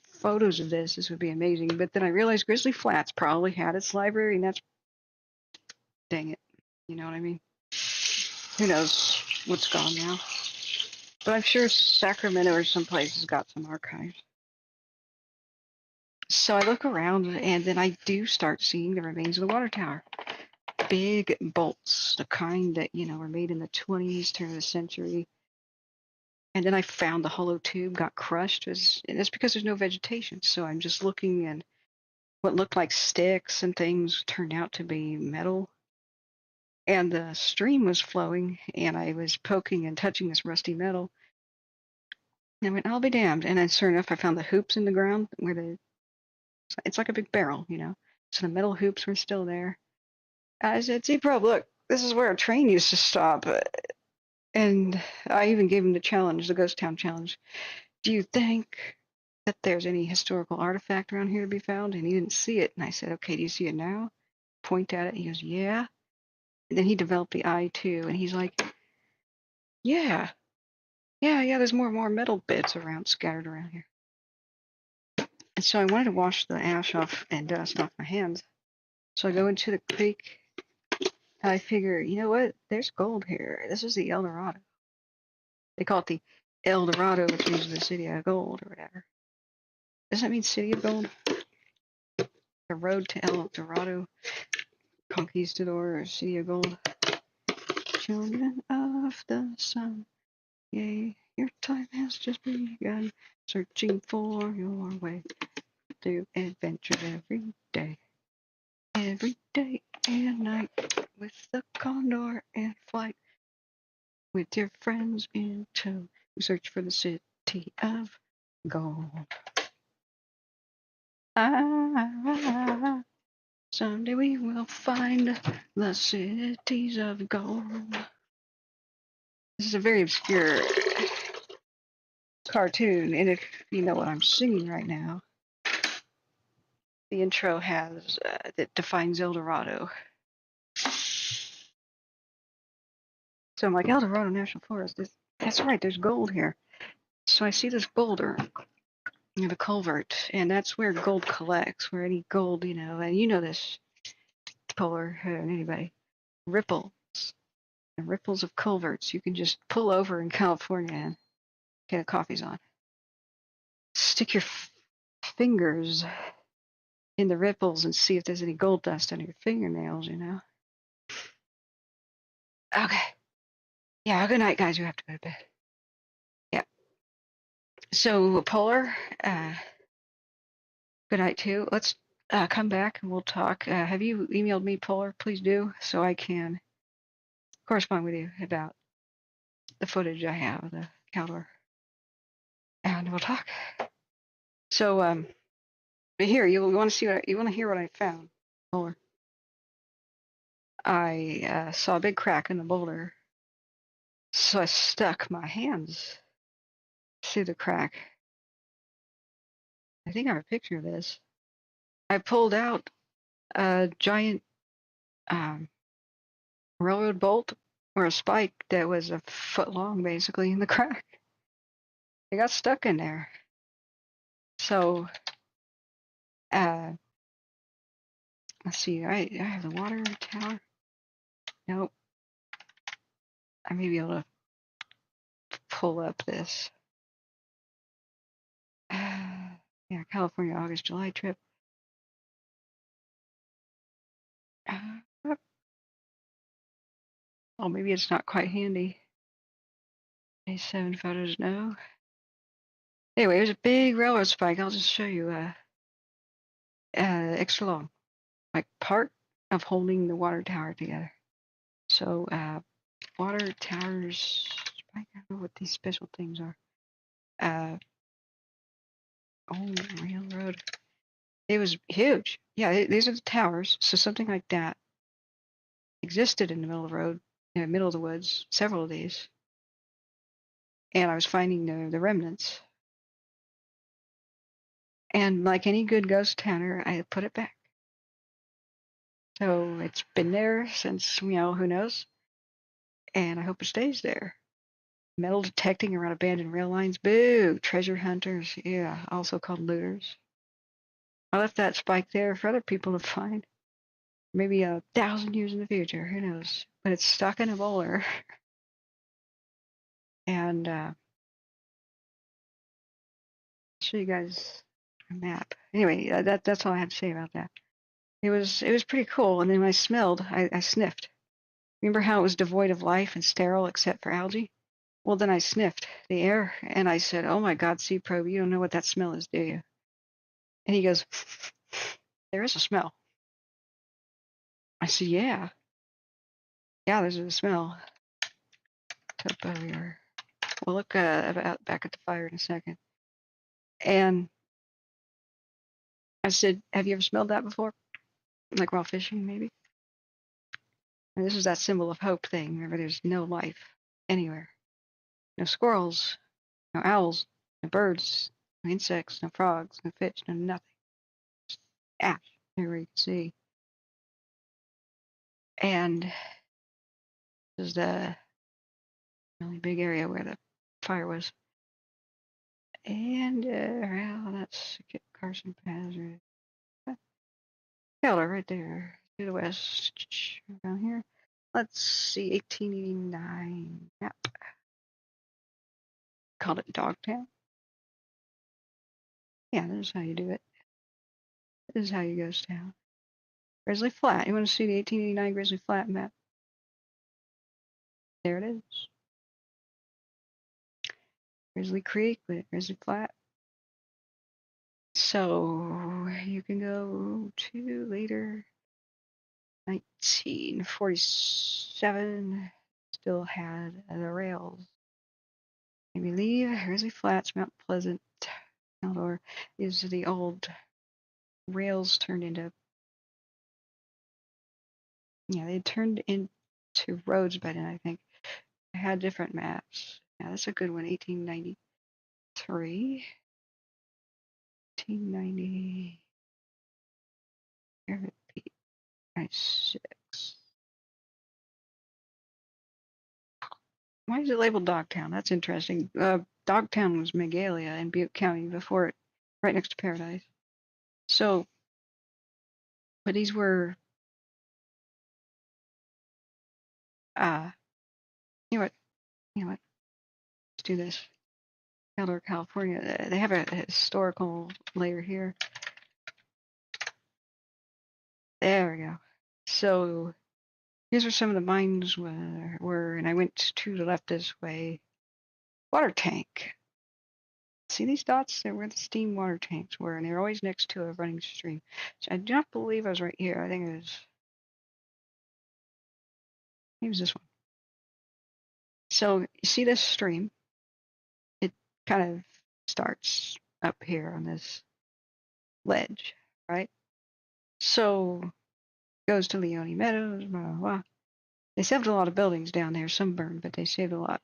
photos of this would be amazing. But then I realized Grizzly Flats probably had its library, and that's, dang it, you know what I mean? Who knows what's gone now? But I'm sure Sacramento or someplace has got some archives. So I look around, and then I do start seeing the remains of the water tower. Big bolts, the kind that, were made in the 20s, turn of the century. And then I found the hollow tube got crushed. And it's because there's no vegetation. So I'm just looking, and what looked like sticks and things turned out to be metal. And the stream was flowing, and I was poking and touching this rusty metal. And I went, I'll be damned. And then sure enough, I found the hoops in the ground where it's like a big barrel, So the metal hoops were still there. I said, see, Probe, look, this is where a train used to stop. And I even gave him the challenge, the Ghost Town challenge. Do you think that there's any historical artifact around here to be found? And he didn't see it. And I said, okay, do you see it now? Point at it. He goes, yeah. And then he developed the eye too. And he's like, yeah, there's more and more metal bits scattered around here. And so I wanted to wash the ash off and dust off my hands. So I go into the creek. I figure, you know what? There's gold here. This is the El Dorado. They call it the El Dorado, which means the city of gold or whatever. Does that mean city of gold? The road to El Dorado, Conquistador, or city of gold. Children of the sun, yea, your time has just begun. Searching for your way through adventures every day and night, with the condor in flight, with your friends in tow, we search for the city of gold. Someday we will find the cities of gold. This is a very obscure cartoon, and if you know what I'm singing right now, the intro has that defines El Dorado. So I'm like, El Dorado National Forest. That's right, there's gold here. So I see this boulder, of a culvert, and that's where gold collects, where any gold, and you know this, Polar, and anybody, ripples, and ripples of culverts. You can just pull over in California and get a coffee's on. Stick your fingers in the ripples and see if there's any gold dust on your fingernails, Okay. Yeah, good night, guys. You have to go to bed. Yeah. So, Polar, good night, too. Let's come back and we'll talk. Have you emailed me, Polar? Please do, so I can correspond with you about the footage I have of the Caldor. And we'll talk. So, here, you want to see what you want to hear what I found, Polar. I saw a big crack in the boulder, so I stuck my hands through the crack. I think I have a picture of this. I pulled out a giant railroad bolt or a spike that was a foot long, basically, in the crack. It got stuck in there. So, let's see. I have the water tower. Nope. I may be able to pull up this. Yeah, California, August, July trip. Oh, maybe it's not quite handy. A7 photos, no. Anyway, it was a big railroad spike. I'll just show you. Extra long, like part of holding the water tower together. So, water towers. I don't know what these special things are. Railroad. It was huge. Yeah, these are the towers. So something like that existed in the middle of the road, in the middle of the woods. Several of these, and I was finding the remnants. And like any good ghost towner, I put it back. So it's been there since, who knows? And I hope it stays there. Metal detecting around abandoned rail lines. Boo! Treasure hunters. Yeah, also called looters. I left that spike there for other people to find. Maybe 1,000 years in the future. Who knows? But it's stuck in a boulder. And I'll show you guys a map. Anyway, that's all I have to say about that. It was pretty cool. And then when I smelled, I sniffed. Remember how it was devoid of life and sterile except for algae? Well, then I sniffed the air and I said, "Oh my God, Sea Probe, you don't know what that smell is, do you?" And he goes, "There is a smell." I said, "Yeah, there's a smell." Topo here. We'll look back at the fire in a second. And I said, "Have you ever smelled that before? Like while fishing, maybe?" And this is that symbol of hope thing. Remember, there's no life anywhere. No squirrels, no owls, no birds, no insects, no frogs, no fish, no nothing. Just ash everywhere you can see. And this is the really big area where the fire was. And well, that's Carson Pass. Keller right there to the west. Around here. Let's see, 1889 map. Called it Dogtown. Yeah, this is how you do it. This is how you ghost town. Grizzly Flat. You want to see the 1889 Grizzly Flat map? There it is. Grizzly Creek, Grizzly Flat. So you can go to later. 1947 still had the rails. I believe Grizzly Flats, Mount Pleasant, Caldor is the old rails turned into. Yeah, they turned into roads by then, I think. I had different maps. Yeah, that's a good one. 1893. 1890. 96. Why is it labeled Dogtown? That's interesting. Dogtown was Magalia in Butte County before it right next to Paradise. So, but these were, you know what, let's do this. Caldor, California, they have a historical layer here. There we go. So here's where some of the mines were, and I went to the left this way. Water tank. See these dots? They're where the steam water tanks were, and they're always next to a running stream. So I do not believe I was right here. I think it was, maybe it was this one. So you see this stream? It kind of starts up here on this ledge, right? So goes to Leone Meadows, blah, blah, blah. They saved a lot of buildings down there, some burned, but they saved a lot.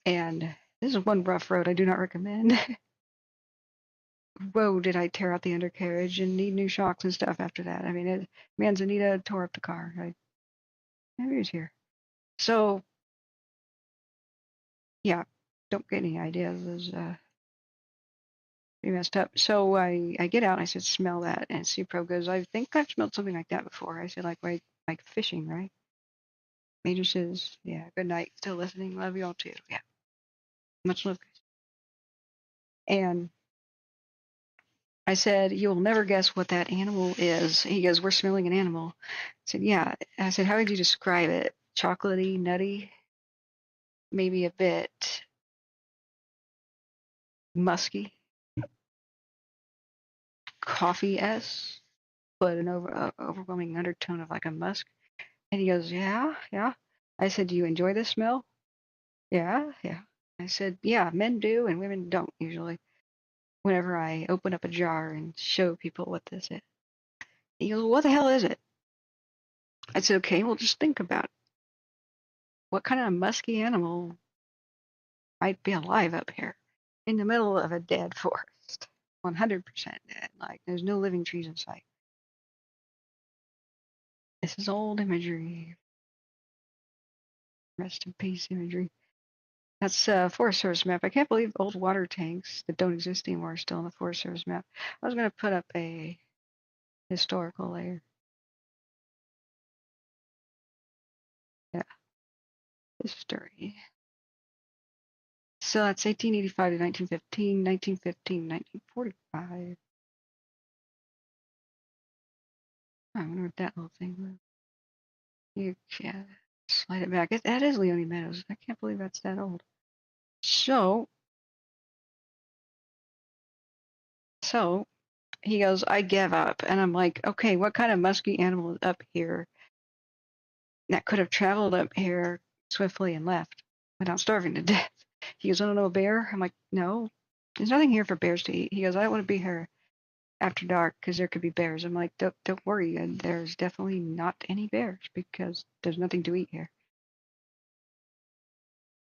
And this is one rough road I do not recommend. Whoa, did I tear out the undercarriage and need new shocks and stuff after that. I mean, Manzanita tore up the car. Maybe it was here. So, yeah, don't get any ideas. It was pretty messed up. So I get out and I said, smell that. And C-Pro goes, I think I've smelled something like that before. I said, like fishing, right? Major says, yeah, good night. Still listening. Love you all too. Yeah. Much love, guys. And I said, you will never guess what that animal is. He goes, we're smelling an animal. I said, yeah. I said, how would you describe it? Chocolatey, nutty, maybe a bit musky, coffee-esque, but an overwhelming undertone of like a musk. And he goes, yeah. I said, do you enjoy the smell? Yeah. I said, yeah, men do and women don't usually. Whenever I open up a jar and show people what this is. He goes, what the hell is it? I said, okay, well, just think about it. What kind of musky animal might be alive up here in the middle of a dead forest? 100% dead. Like, there's no living trees in sight. This is old imagery. Rest in peace imagery. That's Forest Service map. I can't believe old water tanks that don't exist anymore are still on the Forest Service map. I was going to put up a historical layer. Yeah. History. So that's 1885 to 1915, 1915, 1945. I wonder what that little thing was. You can slide it back. That is Leone Meadows. I can't believe that's that old. So he goes, I give up. And I'm like, okay, what kind of musky animal is up here that could have traveled up here swiftly and left without starving to death? He goes, I don't know, a bear? I'm like, no, there's nothing here for bears to eat. He goes, I don't want to be here after dark because there could be bears. I'm like, don't worry. And there's definitely not any bears because there's nothing to eat here.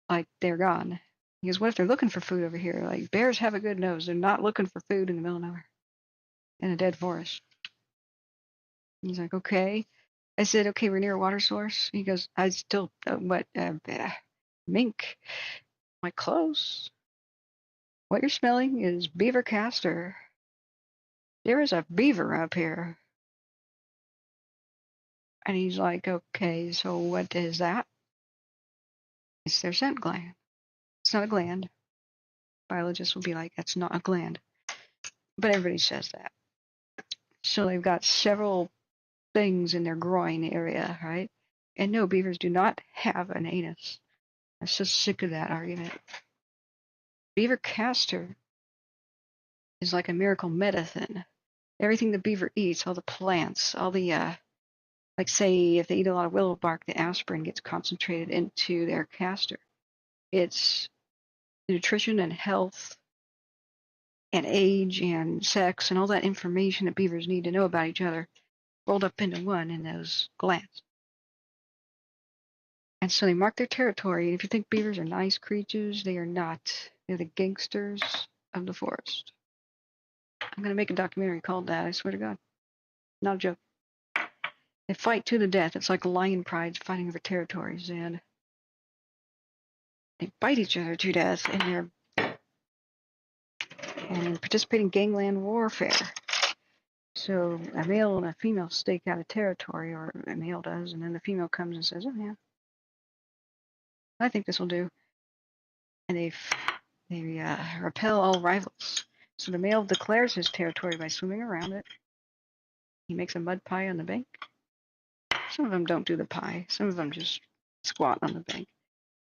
Like, they're gone. He goes, what if they're looking for food over here? Like, bears have a good nose. They're not looking for food in the middle of nowhere in a dead forest. He's like, okay. I said, okay, we're near a water source. He goes, I still, mink. I'm like, close. What you're smelling is beaver castor. There is a beaver up here. And he's like, okay, so what is that? It's their scent gland. It's not a gland. Biologists will be like, that's not a gland. But everybody says that. So they've got several things in their groin area, right? And no, beavers do not have an anus. I'm so sick of that argument. Beaver castor is like a miracle medicine. Everything the beaver eats, all the plants, all the, like say if they eat a lot of willow bark, the aspirin gets concentrated into their castor. It's nutrition and health and age and sex and all that information that beavers need to know about each other rolled up into one in those glands. And so they mark their territory. And if you think beavers are nice creatures, they are not. They're the gangsters of the forest. I'm going to make a documentary called that, I swear to God. Not a joke. They fight to the death. It's like lion prides fighting over territories. And they bite each other to death. And and participate in gangland warfare. So a male and a female stake out a territory, or a male does, and then the female comes and says, "Oh yeah, I think this will do," and they repel all rivals. So the male declares his territory by swimming around it. He makes a mud pie on the bank. Some of them don't do the pie. Some of them just squat on the bank.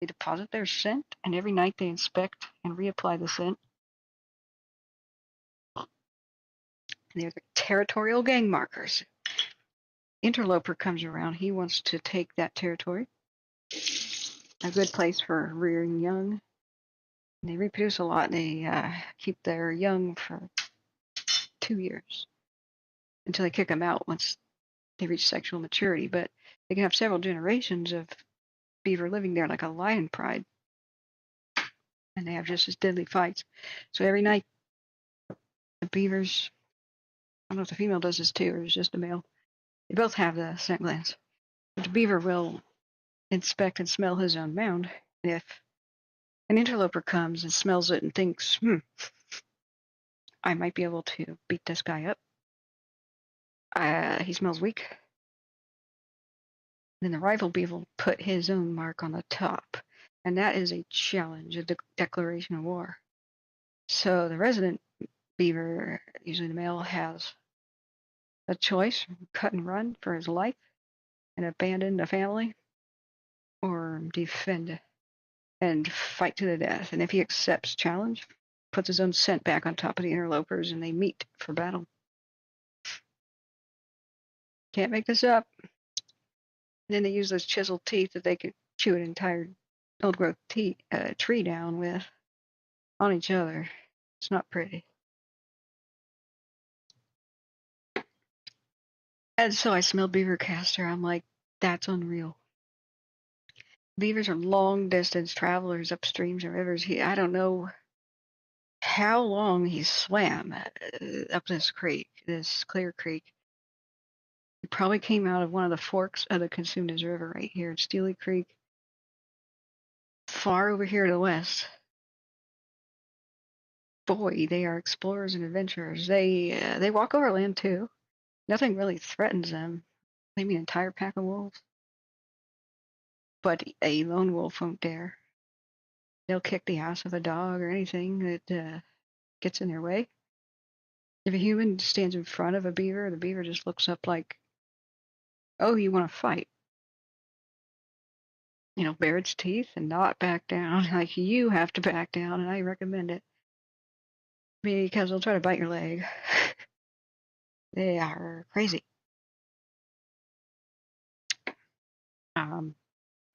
They deposit their scent, and every night they inspect and reapply the scent. They're the territorial gang markers. Interloper comes around. He wants to take that territory. A good place for rearing young. And they reproduce a lot. They keep their young for 2 years until they kick them out once they reach sexual maturity. But they can have several generations of beaver living there, like a lion pride. And they have just as deadly fights. So every night, the beavers, I don't know if the female does this too, or it's just the male. They both have the scent glands. But the beaver will inspect and smell his own mound. And if an interloper comes and smells it and thinks, I might be able to beat this guy up, he smells weak, then the rival beaver will put his own mark on the top. And that is a challenge, a declaration of war. So the resident beaver, usually the male, has a choice: cut and run for his life and abandon the family, or defend and fight to the death. And if he accepts challenge, puts his own scent back on top of the interlopers, and they meet for battle. Can't make this up. And then they use those chiseled teeth that they could chew an entire old growth tree down with on each other. It's not pretty. And so I smelled beaver castor. I'm like, that's unreal. Beavers are long distance travelers up streams and rivers. I don't know how long he swam up this creek, this clear creek. He probably came out of one of the forks of the Consumnes River right here in Steely Creek, far over here to the west. Boy, they are explorers and adventurers. They walk over land too. Nothing really threatens them. Maybe an entire pack of wolves. But a lone wolf won't dare. They'll kick the ass of a dog or anything that gets in their way. If a human stands in front of a beaver, the beaver just looks up like, oh, you want to fight? Bare its teeth and not back down. Like, you have to back down, and I recommend it. Because they'll try to bite your leg. They are crazy.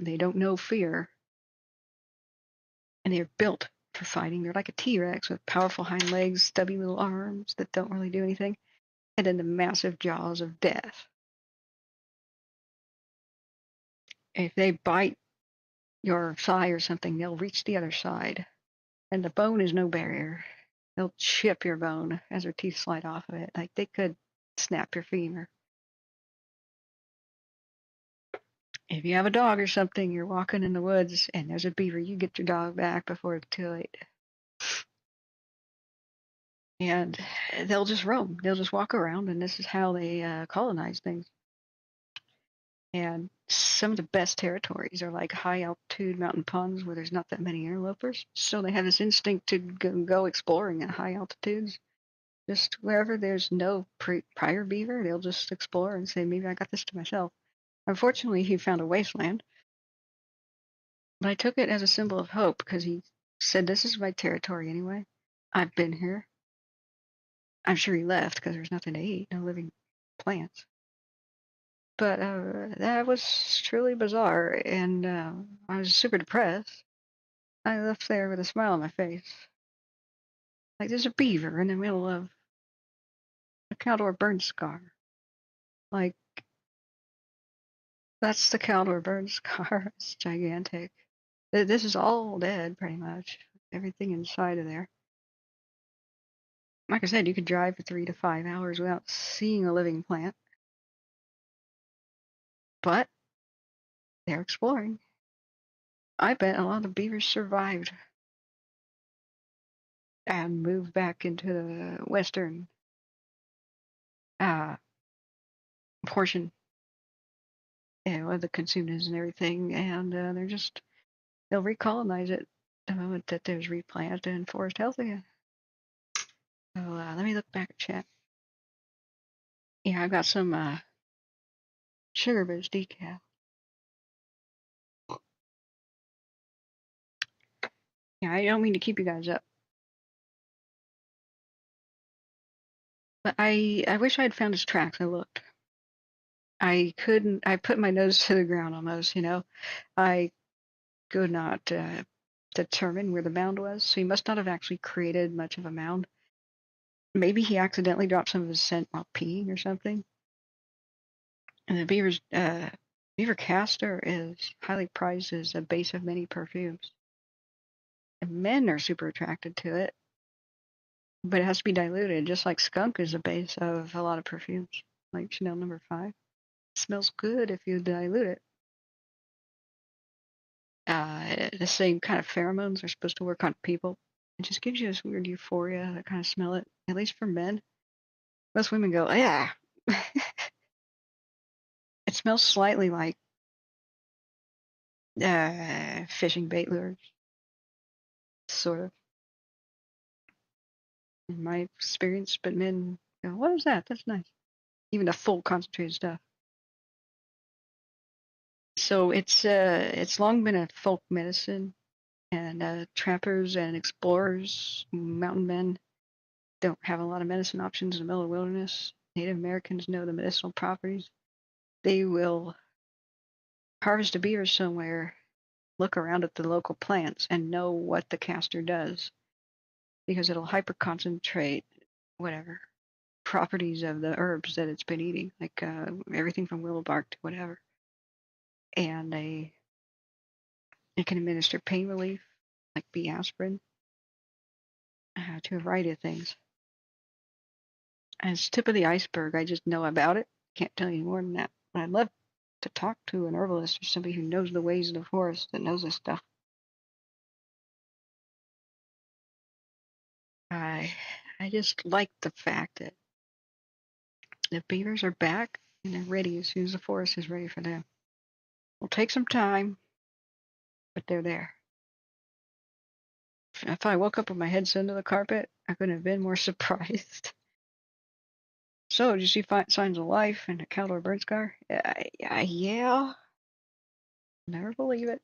They don't know fear. And they're built for fighting. They're like a T-Rex with powerful hind legs, stubby little arms that don't really do anything, and then the massive jaws of death. If they bite your thigh or something, they'll reach the other side. And the bone is no barrier. They'll chip your bone as their teeth slide off of it. Like, they could snap your femur. If you have a dog or something, you're walking in the woods and there's a beaver, you get your dog back before it's too late. And they'll just roam. They'll just walk around, and this is how they colonize things. And some of the best territories are like high altitude mountain ponds where there's not that many interlopers. So they have this instinct to go exploring at high altitudes. Just wherever there's no prior beaver, they'll just explore and say, maybe I got this to myself. Unfortunately, he found a wasteland. But I took it as a symbol of hope because he said, this is my territory anyway. I've been here. I'm sure he left because there's nothing to eat, no living plants. But that was truly bizarre, and I was super depressed. I left there with a smile on my face. Like, there's a beaver in the middle of a Caldor burn scar. Like, that's the Caldor burn scar. It's gigantic. This is all dead, pretty much. Everything inside of there. Like I said, you could drive for 3 to 5 hours without seeing a living plant. But they're exploring. I bet a lot of beavers survived. and moved back into the western portion, of the Consunas and everything, and they'll recolonize it the moment that there's replant and forest health again. So let me look back at chat. Yeah, I've got some sugar boost decaf. Yeah, I don't mean to keep you guys up, but I wish I had found his tracks. I looked. I couldn't. I put my nose to the ground almost. I could not determine where the mound was. So he must not have actually created much of a mound. Maybe he accidentally dropped some of his scent while peeing or something. And the Beaver castor is highly prized as a base of many perfumes. And men are super attracted to it, but it has to be diluted, just like skunk is a base of a lot of perfumes, like Chanel No. 5. It smells good if you dilute it. The same kind of pheromones are supposed to work on people. It just gives you this weird euphoria that kind of smell it, at least for men. Most women go, yeah. It smells slightly like fishing bait lures, sort of, in my experience. But men go, what is that? That's nice. Even the full concentrated stuff. So it's long been a folk medicine, and trappers and explorers, mountain men, don't have a lot of medicine options in the middle of the wilderness. Native Americans know the medicinal properties. They will harvest a beaver somewhere, look around at the local plants, and know what the castor does, because it'll hyperconcentrate whatever properties of the herbs that it's been eating, like everything from willow bark to whatever. And it can administer pain relief, like bee aspirin, to a variety of things. As tip of the iceberg, I just know about it. Can't tell you more than that. But I'd love to talk to an herbalist or somebody who knows the ways of the forest, that knows this stuff. I just like the fact that the beavers are back and they're ready as soon as the forest is ready for them. It'll take some time, but they're there. If I woke up with my head sewn to the carpet, I couldn't have been more surprised. So, did you see signs of life in a Caldor burn scar? Yeah. Never believe it.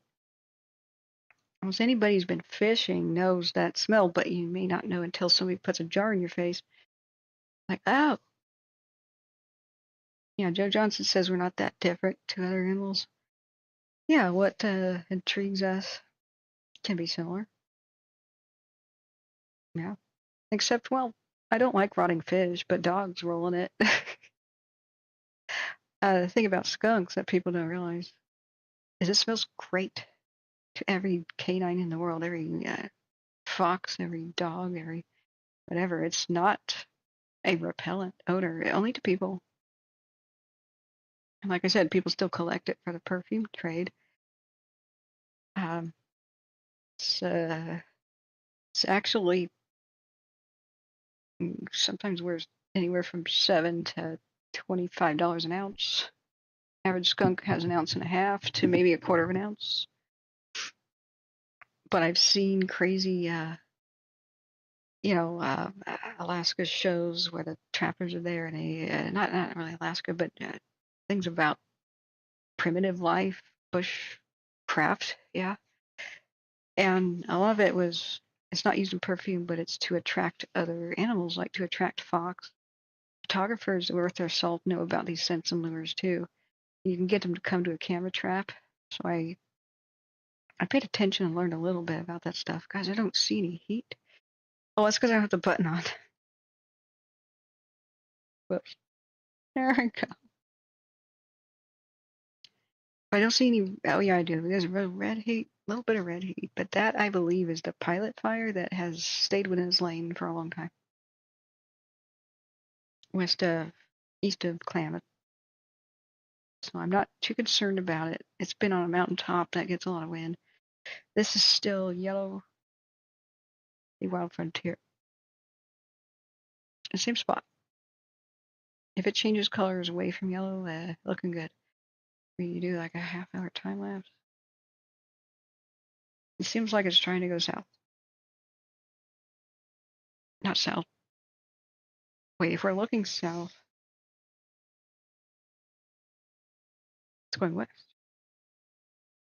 Almost anybody who's been fishing knows that smell, but you may not know until somebody puts a jar in your face. Like, oh. Yeah, Joe Johnson says we're not that different to other animals. Yeah, what intrigues us can be similar. Yeah. Except, well, I don't like rotting fish, but dogs roll in it. The thing about skunks that people don't realize is it smells great to every canine in the world, every fox, every dog, every whatever. It's not a repellent odor, only to people. And like I said, people still collect it for the perfume trade. It's actually sometimes worth anywhere from $7 to $25 an ounce. Average skunk has 1.5 ounces to maybe 1/4 ounce. But I've seen crazy, Alaska shows where the trappers are there, and they not really Alaska, but things about primitive life, bush craft, yeah. And a lot of it it's not used in perfume, but it's to attract other animals, like to attract fox. Photographers worth their salt know about these scents and lures too. You can get them to come to a camera trap. So I paid attention and learned a little bit about that stuff. Guys, I don't see any heat. Oh, that's because I have the button on. Whoops. There I go. I don't see any. Oh, yeah, I do. There's a red heat, a little bit of red heat. But that, I believe, is the pilot fire that has stayed within its lane for a long time. East of Klamath. So I'm not too concerned about it. It's been on a mountaintop that gets a lot of wind. This is still yellow, the wild frontier. The same spot. If it changes colors away from yellow, looking good. You do like a half-hour time lapse. It seems like it's trying to go south. Not south. Wait, if we're looking south, it's going west.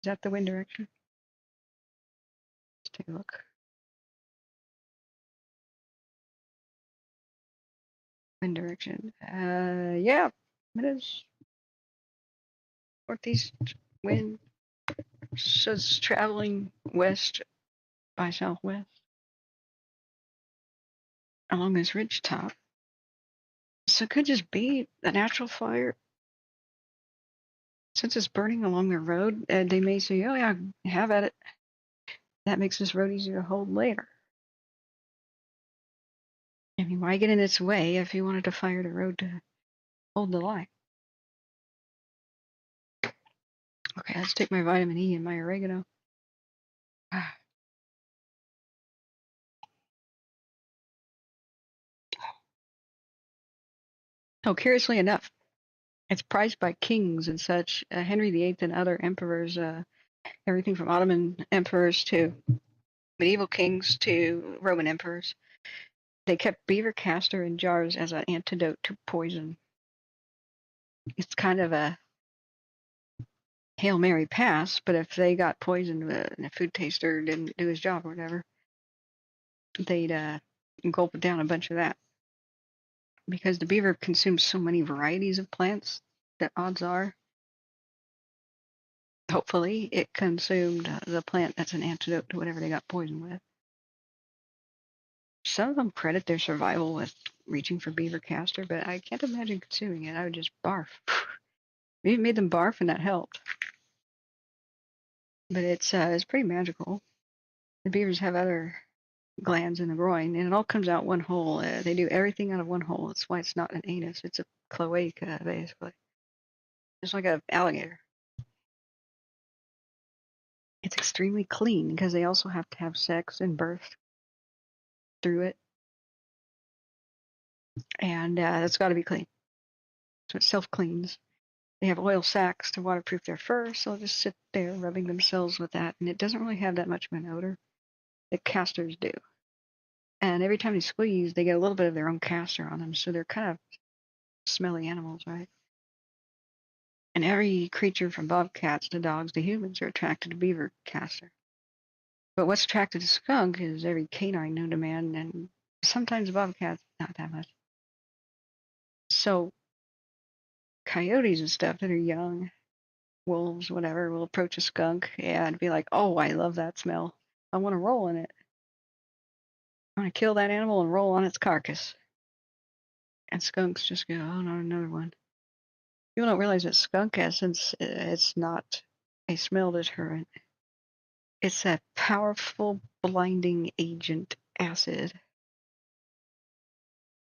Is that the wind direction? Let's take a look. Wind direction. Yeah, it is. Northeast wind. So it's traveling west by southwest along this ridge top. So it could just be a natural fire. Since it's burning along the road, they may say, oh yeah, have at it. That makes this road easier to hold later. I mean, why get in its way if you wanted to fire the road to hold the line? Okay, let's take my vitamin E and my oregano. Oh, curiously enough, it's prized by kings and such. Henry VIII and other emperors, everything from Ottoman emperors to medieval kings to Roman emperors. They kept beaver castor in jars as an antidote to poison. It's kind of a Hail Mary pass, but if they got poisoned and a food taster didn't do his job or whatever, they'd gulp down a bunch of that. Because the beaver consumes so many varieties of plants that odds are, hopefully, it consumed the plant that's an antidote to whatever they got poisoned with. Some of them credit their survival with reaching for beaver castor, but I can't imagine consuming it. I would just barf. Maybe it made them barf and that helped. But it's pretty magical. The beavers have other glands in the groin, and it all comes out one hole. They do everything out of one hole. That's why it's not an anus. It's a cloaca, basically. It's like an alligator. It's extremely clean because they also have to have sex and birth through it. And that's got to be clean. So it self-cleans. They have oil sacs to waterproof their fur, so they'll just sit there rubbing themselves with that. And it doesn't really have that much of an odor. The castors do. And every time they squeeze, they get a little bit of their own castor on them. So they're kind of smelly animals, right? And every creature from bobcats to dogs to humans are attracted to beaver castor. But what's attracted to skunk is every canine known to man, and sometimes bobcats, not that much. So coyotes and stuff that are young, wolves, whatever, will approach a skunk and be like, oh, I love that smell. I want to roll in it. I want to kill that animal and roll on its carcass. And skunks just go, oh, not another one. People don't realize that skunk essence, it's not a smell deterrent. It's a powerful blinding agent acid.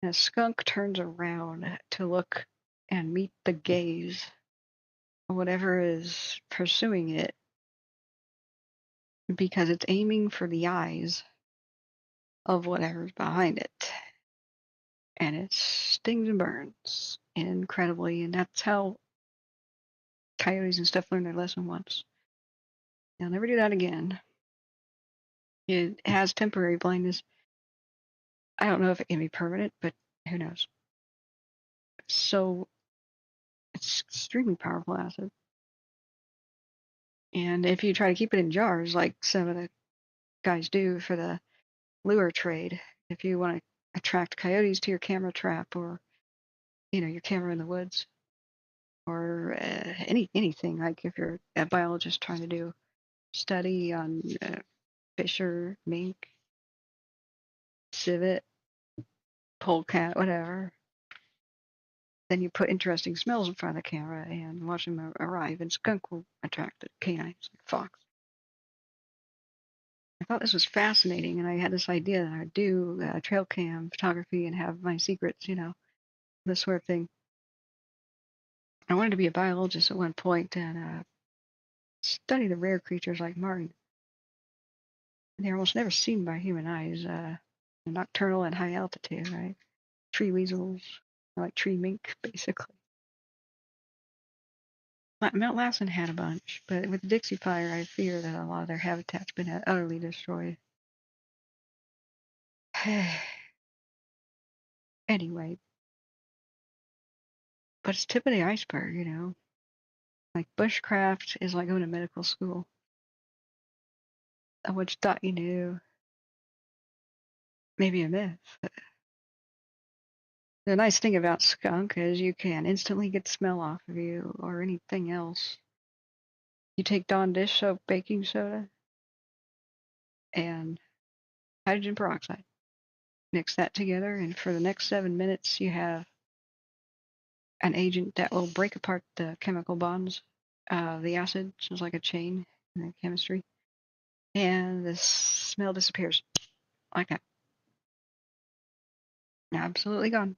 And a skunk turns around to look and meet the gaze of whatever is pursuing it because it's aiming for the eyes of whatever's behind it. And it stings and burns incredibly, and that's how coyotes and stuff learn their lesson once. They'll never do that again. It has temporary blindness. I don't know if it can be permanent, but who knows. So it's extremely powerful acid. And if you try to keep it in jars, like some of the guys do for the lure trade, if you want to attract coyotes to your camera trap or, your camera in the woods, or anything, like if you're a biologist trying to do study on fisher, mink, civet, polecat, whatever, then you put interesting smells in front of the camera and watch them arrive, and skunk will attract the canines, like fox. I thought this was fascinating, and I had this idea that I'd do trail cam photography and have my secrets, this sort of thing. I wanted to be a biologist at one point and study the rare creatures like marten. They're almost never seen by human eyes. They're nocturnal at high altitude, right? tree weasels, like tree mink, basically. Mount Lassen had a bunch, but with the Dixie Fire, I fear that a lot of their habitat's been utterly destroyed. Anyway, but it's tip of the iceberg, you know. Like bushcraft is like going to medical school. What you thought you knew, maybe a myth. The nice thing about skunk is you can instantly get the smell off of you or anything else. You take Dawn dish soap, baking soda, and hydrogen peroxide. Mix that together, and for the next 7 minutes, you have an agent that will break apart the chemical bonds of the acid. So it's like a chain in the chemistry. And the smell disappears like that. Absolutely gone.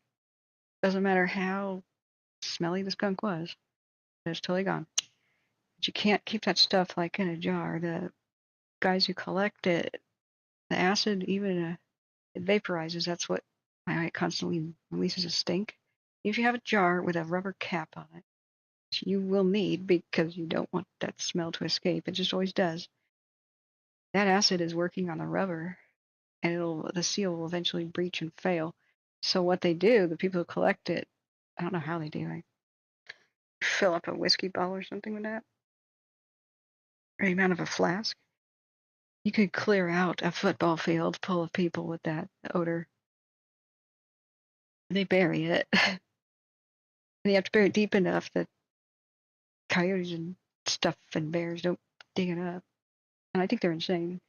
Doesn't matter how smelly the skunk was. It's totally gone. But you can't keep that stuff like in a jar. The guys who collect it, the acid, even it vaporizes. That's what it constantly releases a stink. If you have a jar with a rubber cap on it, which you will need because you don't want that smell to escape. It just always does. That acid is working on the rubber, and the seal will eventually breach and fail. So what they do, the people who collect it, I don't know how they do it. Fill up a whiskey bottle or something with that, or the amount of a flask. You could clear out a football field full of people with that odor. They bury it. And you have to bury it deep enough that coyotes and stuff and bears don't dig it up. And I think they're insane.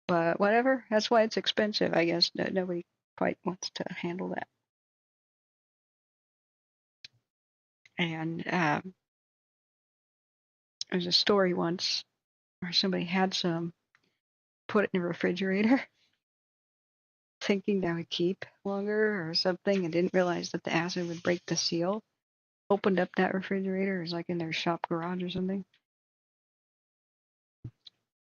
But whatever, that's why it's expensive, I guess. Nobody quite wants to handle that. And there was a story once where somebody had some, put it in a refrigerator, thinking that would keep longer or something, and didn't realize that the acid would break the seal. Opened up that refrigerator, it was like in their shop garage or something.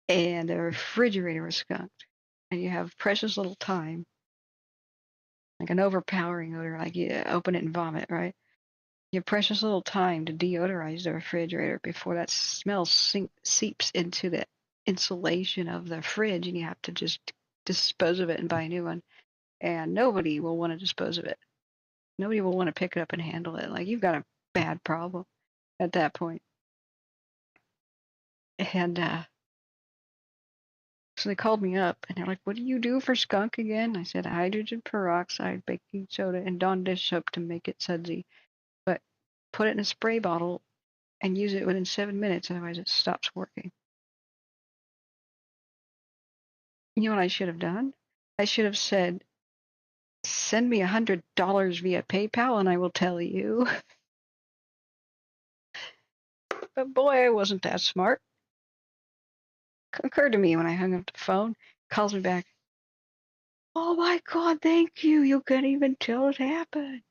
And the refrigerator was skunked. And you have precious little time, like an overpowering odor, like you open it and vomit, right? You have precious little time to deodorize the refrigerator before that smell seeps into the insulation of the fridge, and you have to just dispose of it and buy a new one. And nobody will want to dispose of it. Nobody will want to pick it up and handle it. Like, you've got a bad problem at that point. And so they called me up, and they're like, "What do you do for skunk again?" I said, "Hydrogen peroxide, baking soda, and Dawn dish soap to make it sudsy. But put it in a spray bottle and use it within 7 minutes, otherwise it stops working." You know what I should have done? I should have said, "Send me $100 via PayPal and I will tell you." But boy, I wasn't that smart. Occurred to me when I hung up the phone. Calls me back. "Oh my God, thank you. You couldn't even tell it happened."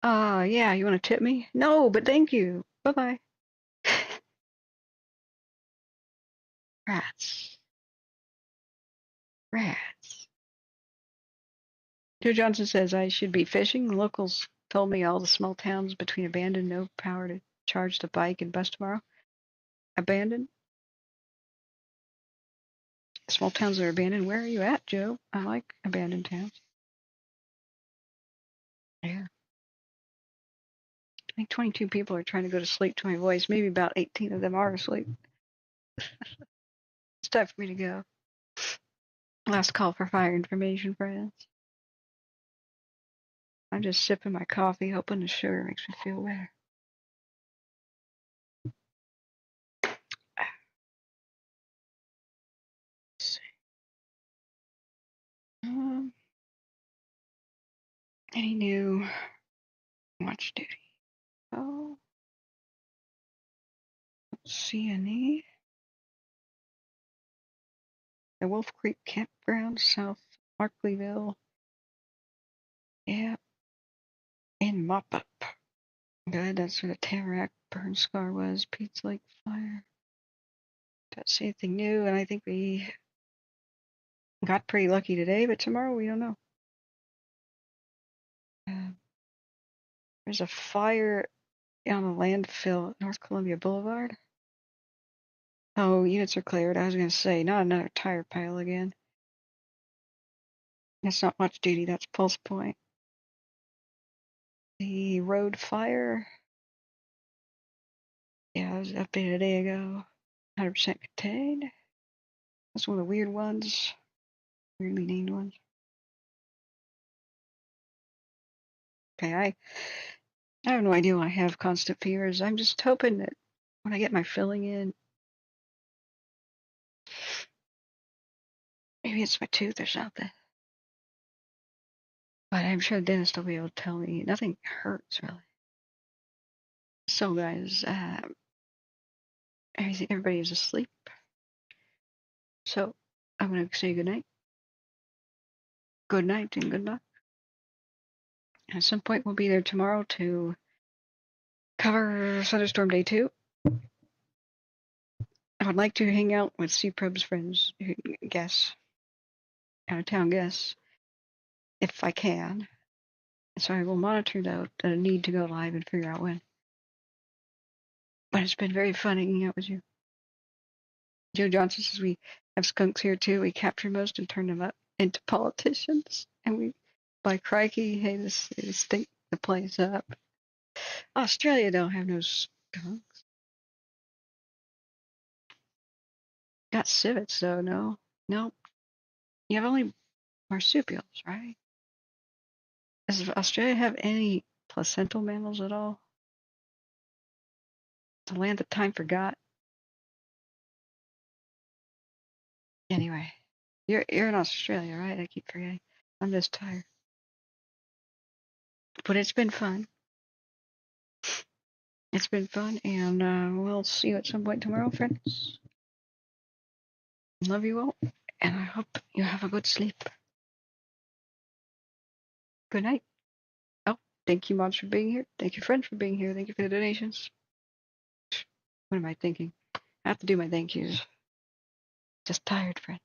Yeah, you want to tip me? No, but thank you. Bye-bye. Rats. Rats. Joe Johnson says I should be fishing. The locals told me all the small towns between abandoned, no power to charge the bike and bus tomorrow. Abandoned? Small towns are abandoned. Where are you at, Joe? I like abandoned towns. Yeah. I think 22 people are trying to go to sleep to my voice. Maybe about 18 of them are asleep. It's time for me to go. Last call for fire information, friends. I'm just sipping my coffee, hoping the sugar makes me feel better. Let's see. Any new watch duty? Oh, let's see any. The Wolf Creek Campground, South Markleyville. Yeah. And Mop Up. Good, that's where the Tamarack burn scar was. Pete's Lake Fire. Don't see anything new, and I think we got pretty lucky today, but tomorrow we don't know. There's a fire on a landfill at North Columbia Boulevard. Oh, units are cleared. I was going to say, not another tire pile again. That's not much duty. That's Pulse Point. The road fire. Yeah, it was updated a day ago. 100% contained. That's one of the weird ones. Weirdly named ones. Okay, I have no idea why I have constant fevers. I'm just hoping that when I get my filling in, maybe it's my tooth or something. But I'm sure the dentist will be able to tell me nothing hurts really. So guys, everybody is asleep. So I'm gonna say good night. Good night and good luck. At some point we'll be there tomorrow to cover Thunderstorm Day 2. I would like to hang out with C-Prob's friends, guests, out-of-town guests, if I can. So I will monitor the need to go live and figure out when. But it's been very fun hanging out with you. Joe Johnson says we have skunks here too. We capture most and turn them up into politicians. And we, by crikey, hey, this stink the place up. Australia don't have no skunks. Got civets though, no. No. You have only marsupials, right? Does Australia have any placental mammals at all? The land that time forgot. Anyway, you're in Australia, right? I keep forgetting. I'm just tired. But it's been fun. It's been fun, and we'll see you at some point tomorrow, friends. Love you all, and I hope you have a good sleep. Good night. Oh, thank you, mods, for being here. Thank you, friends, for being here. Thank you for the donations. What am I thinking? I have to do my thank yous. Just tired, friends.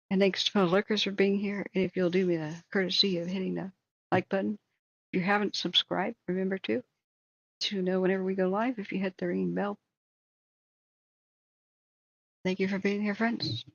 And thanks to my lurkers for being here. And if you'll do me the courtesy of hitting the like button. If you haven't subscribed, remember to know whenever we go live if you hit the ring bell. Thank you for being here, friends.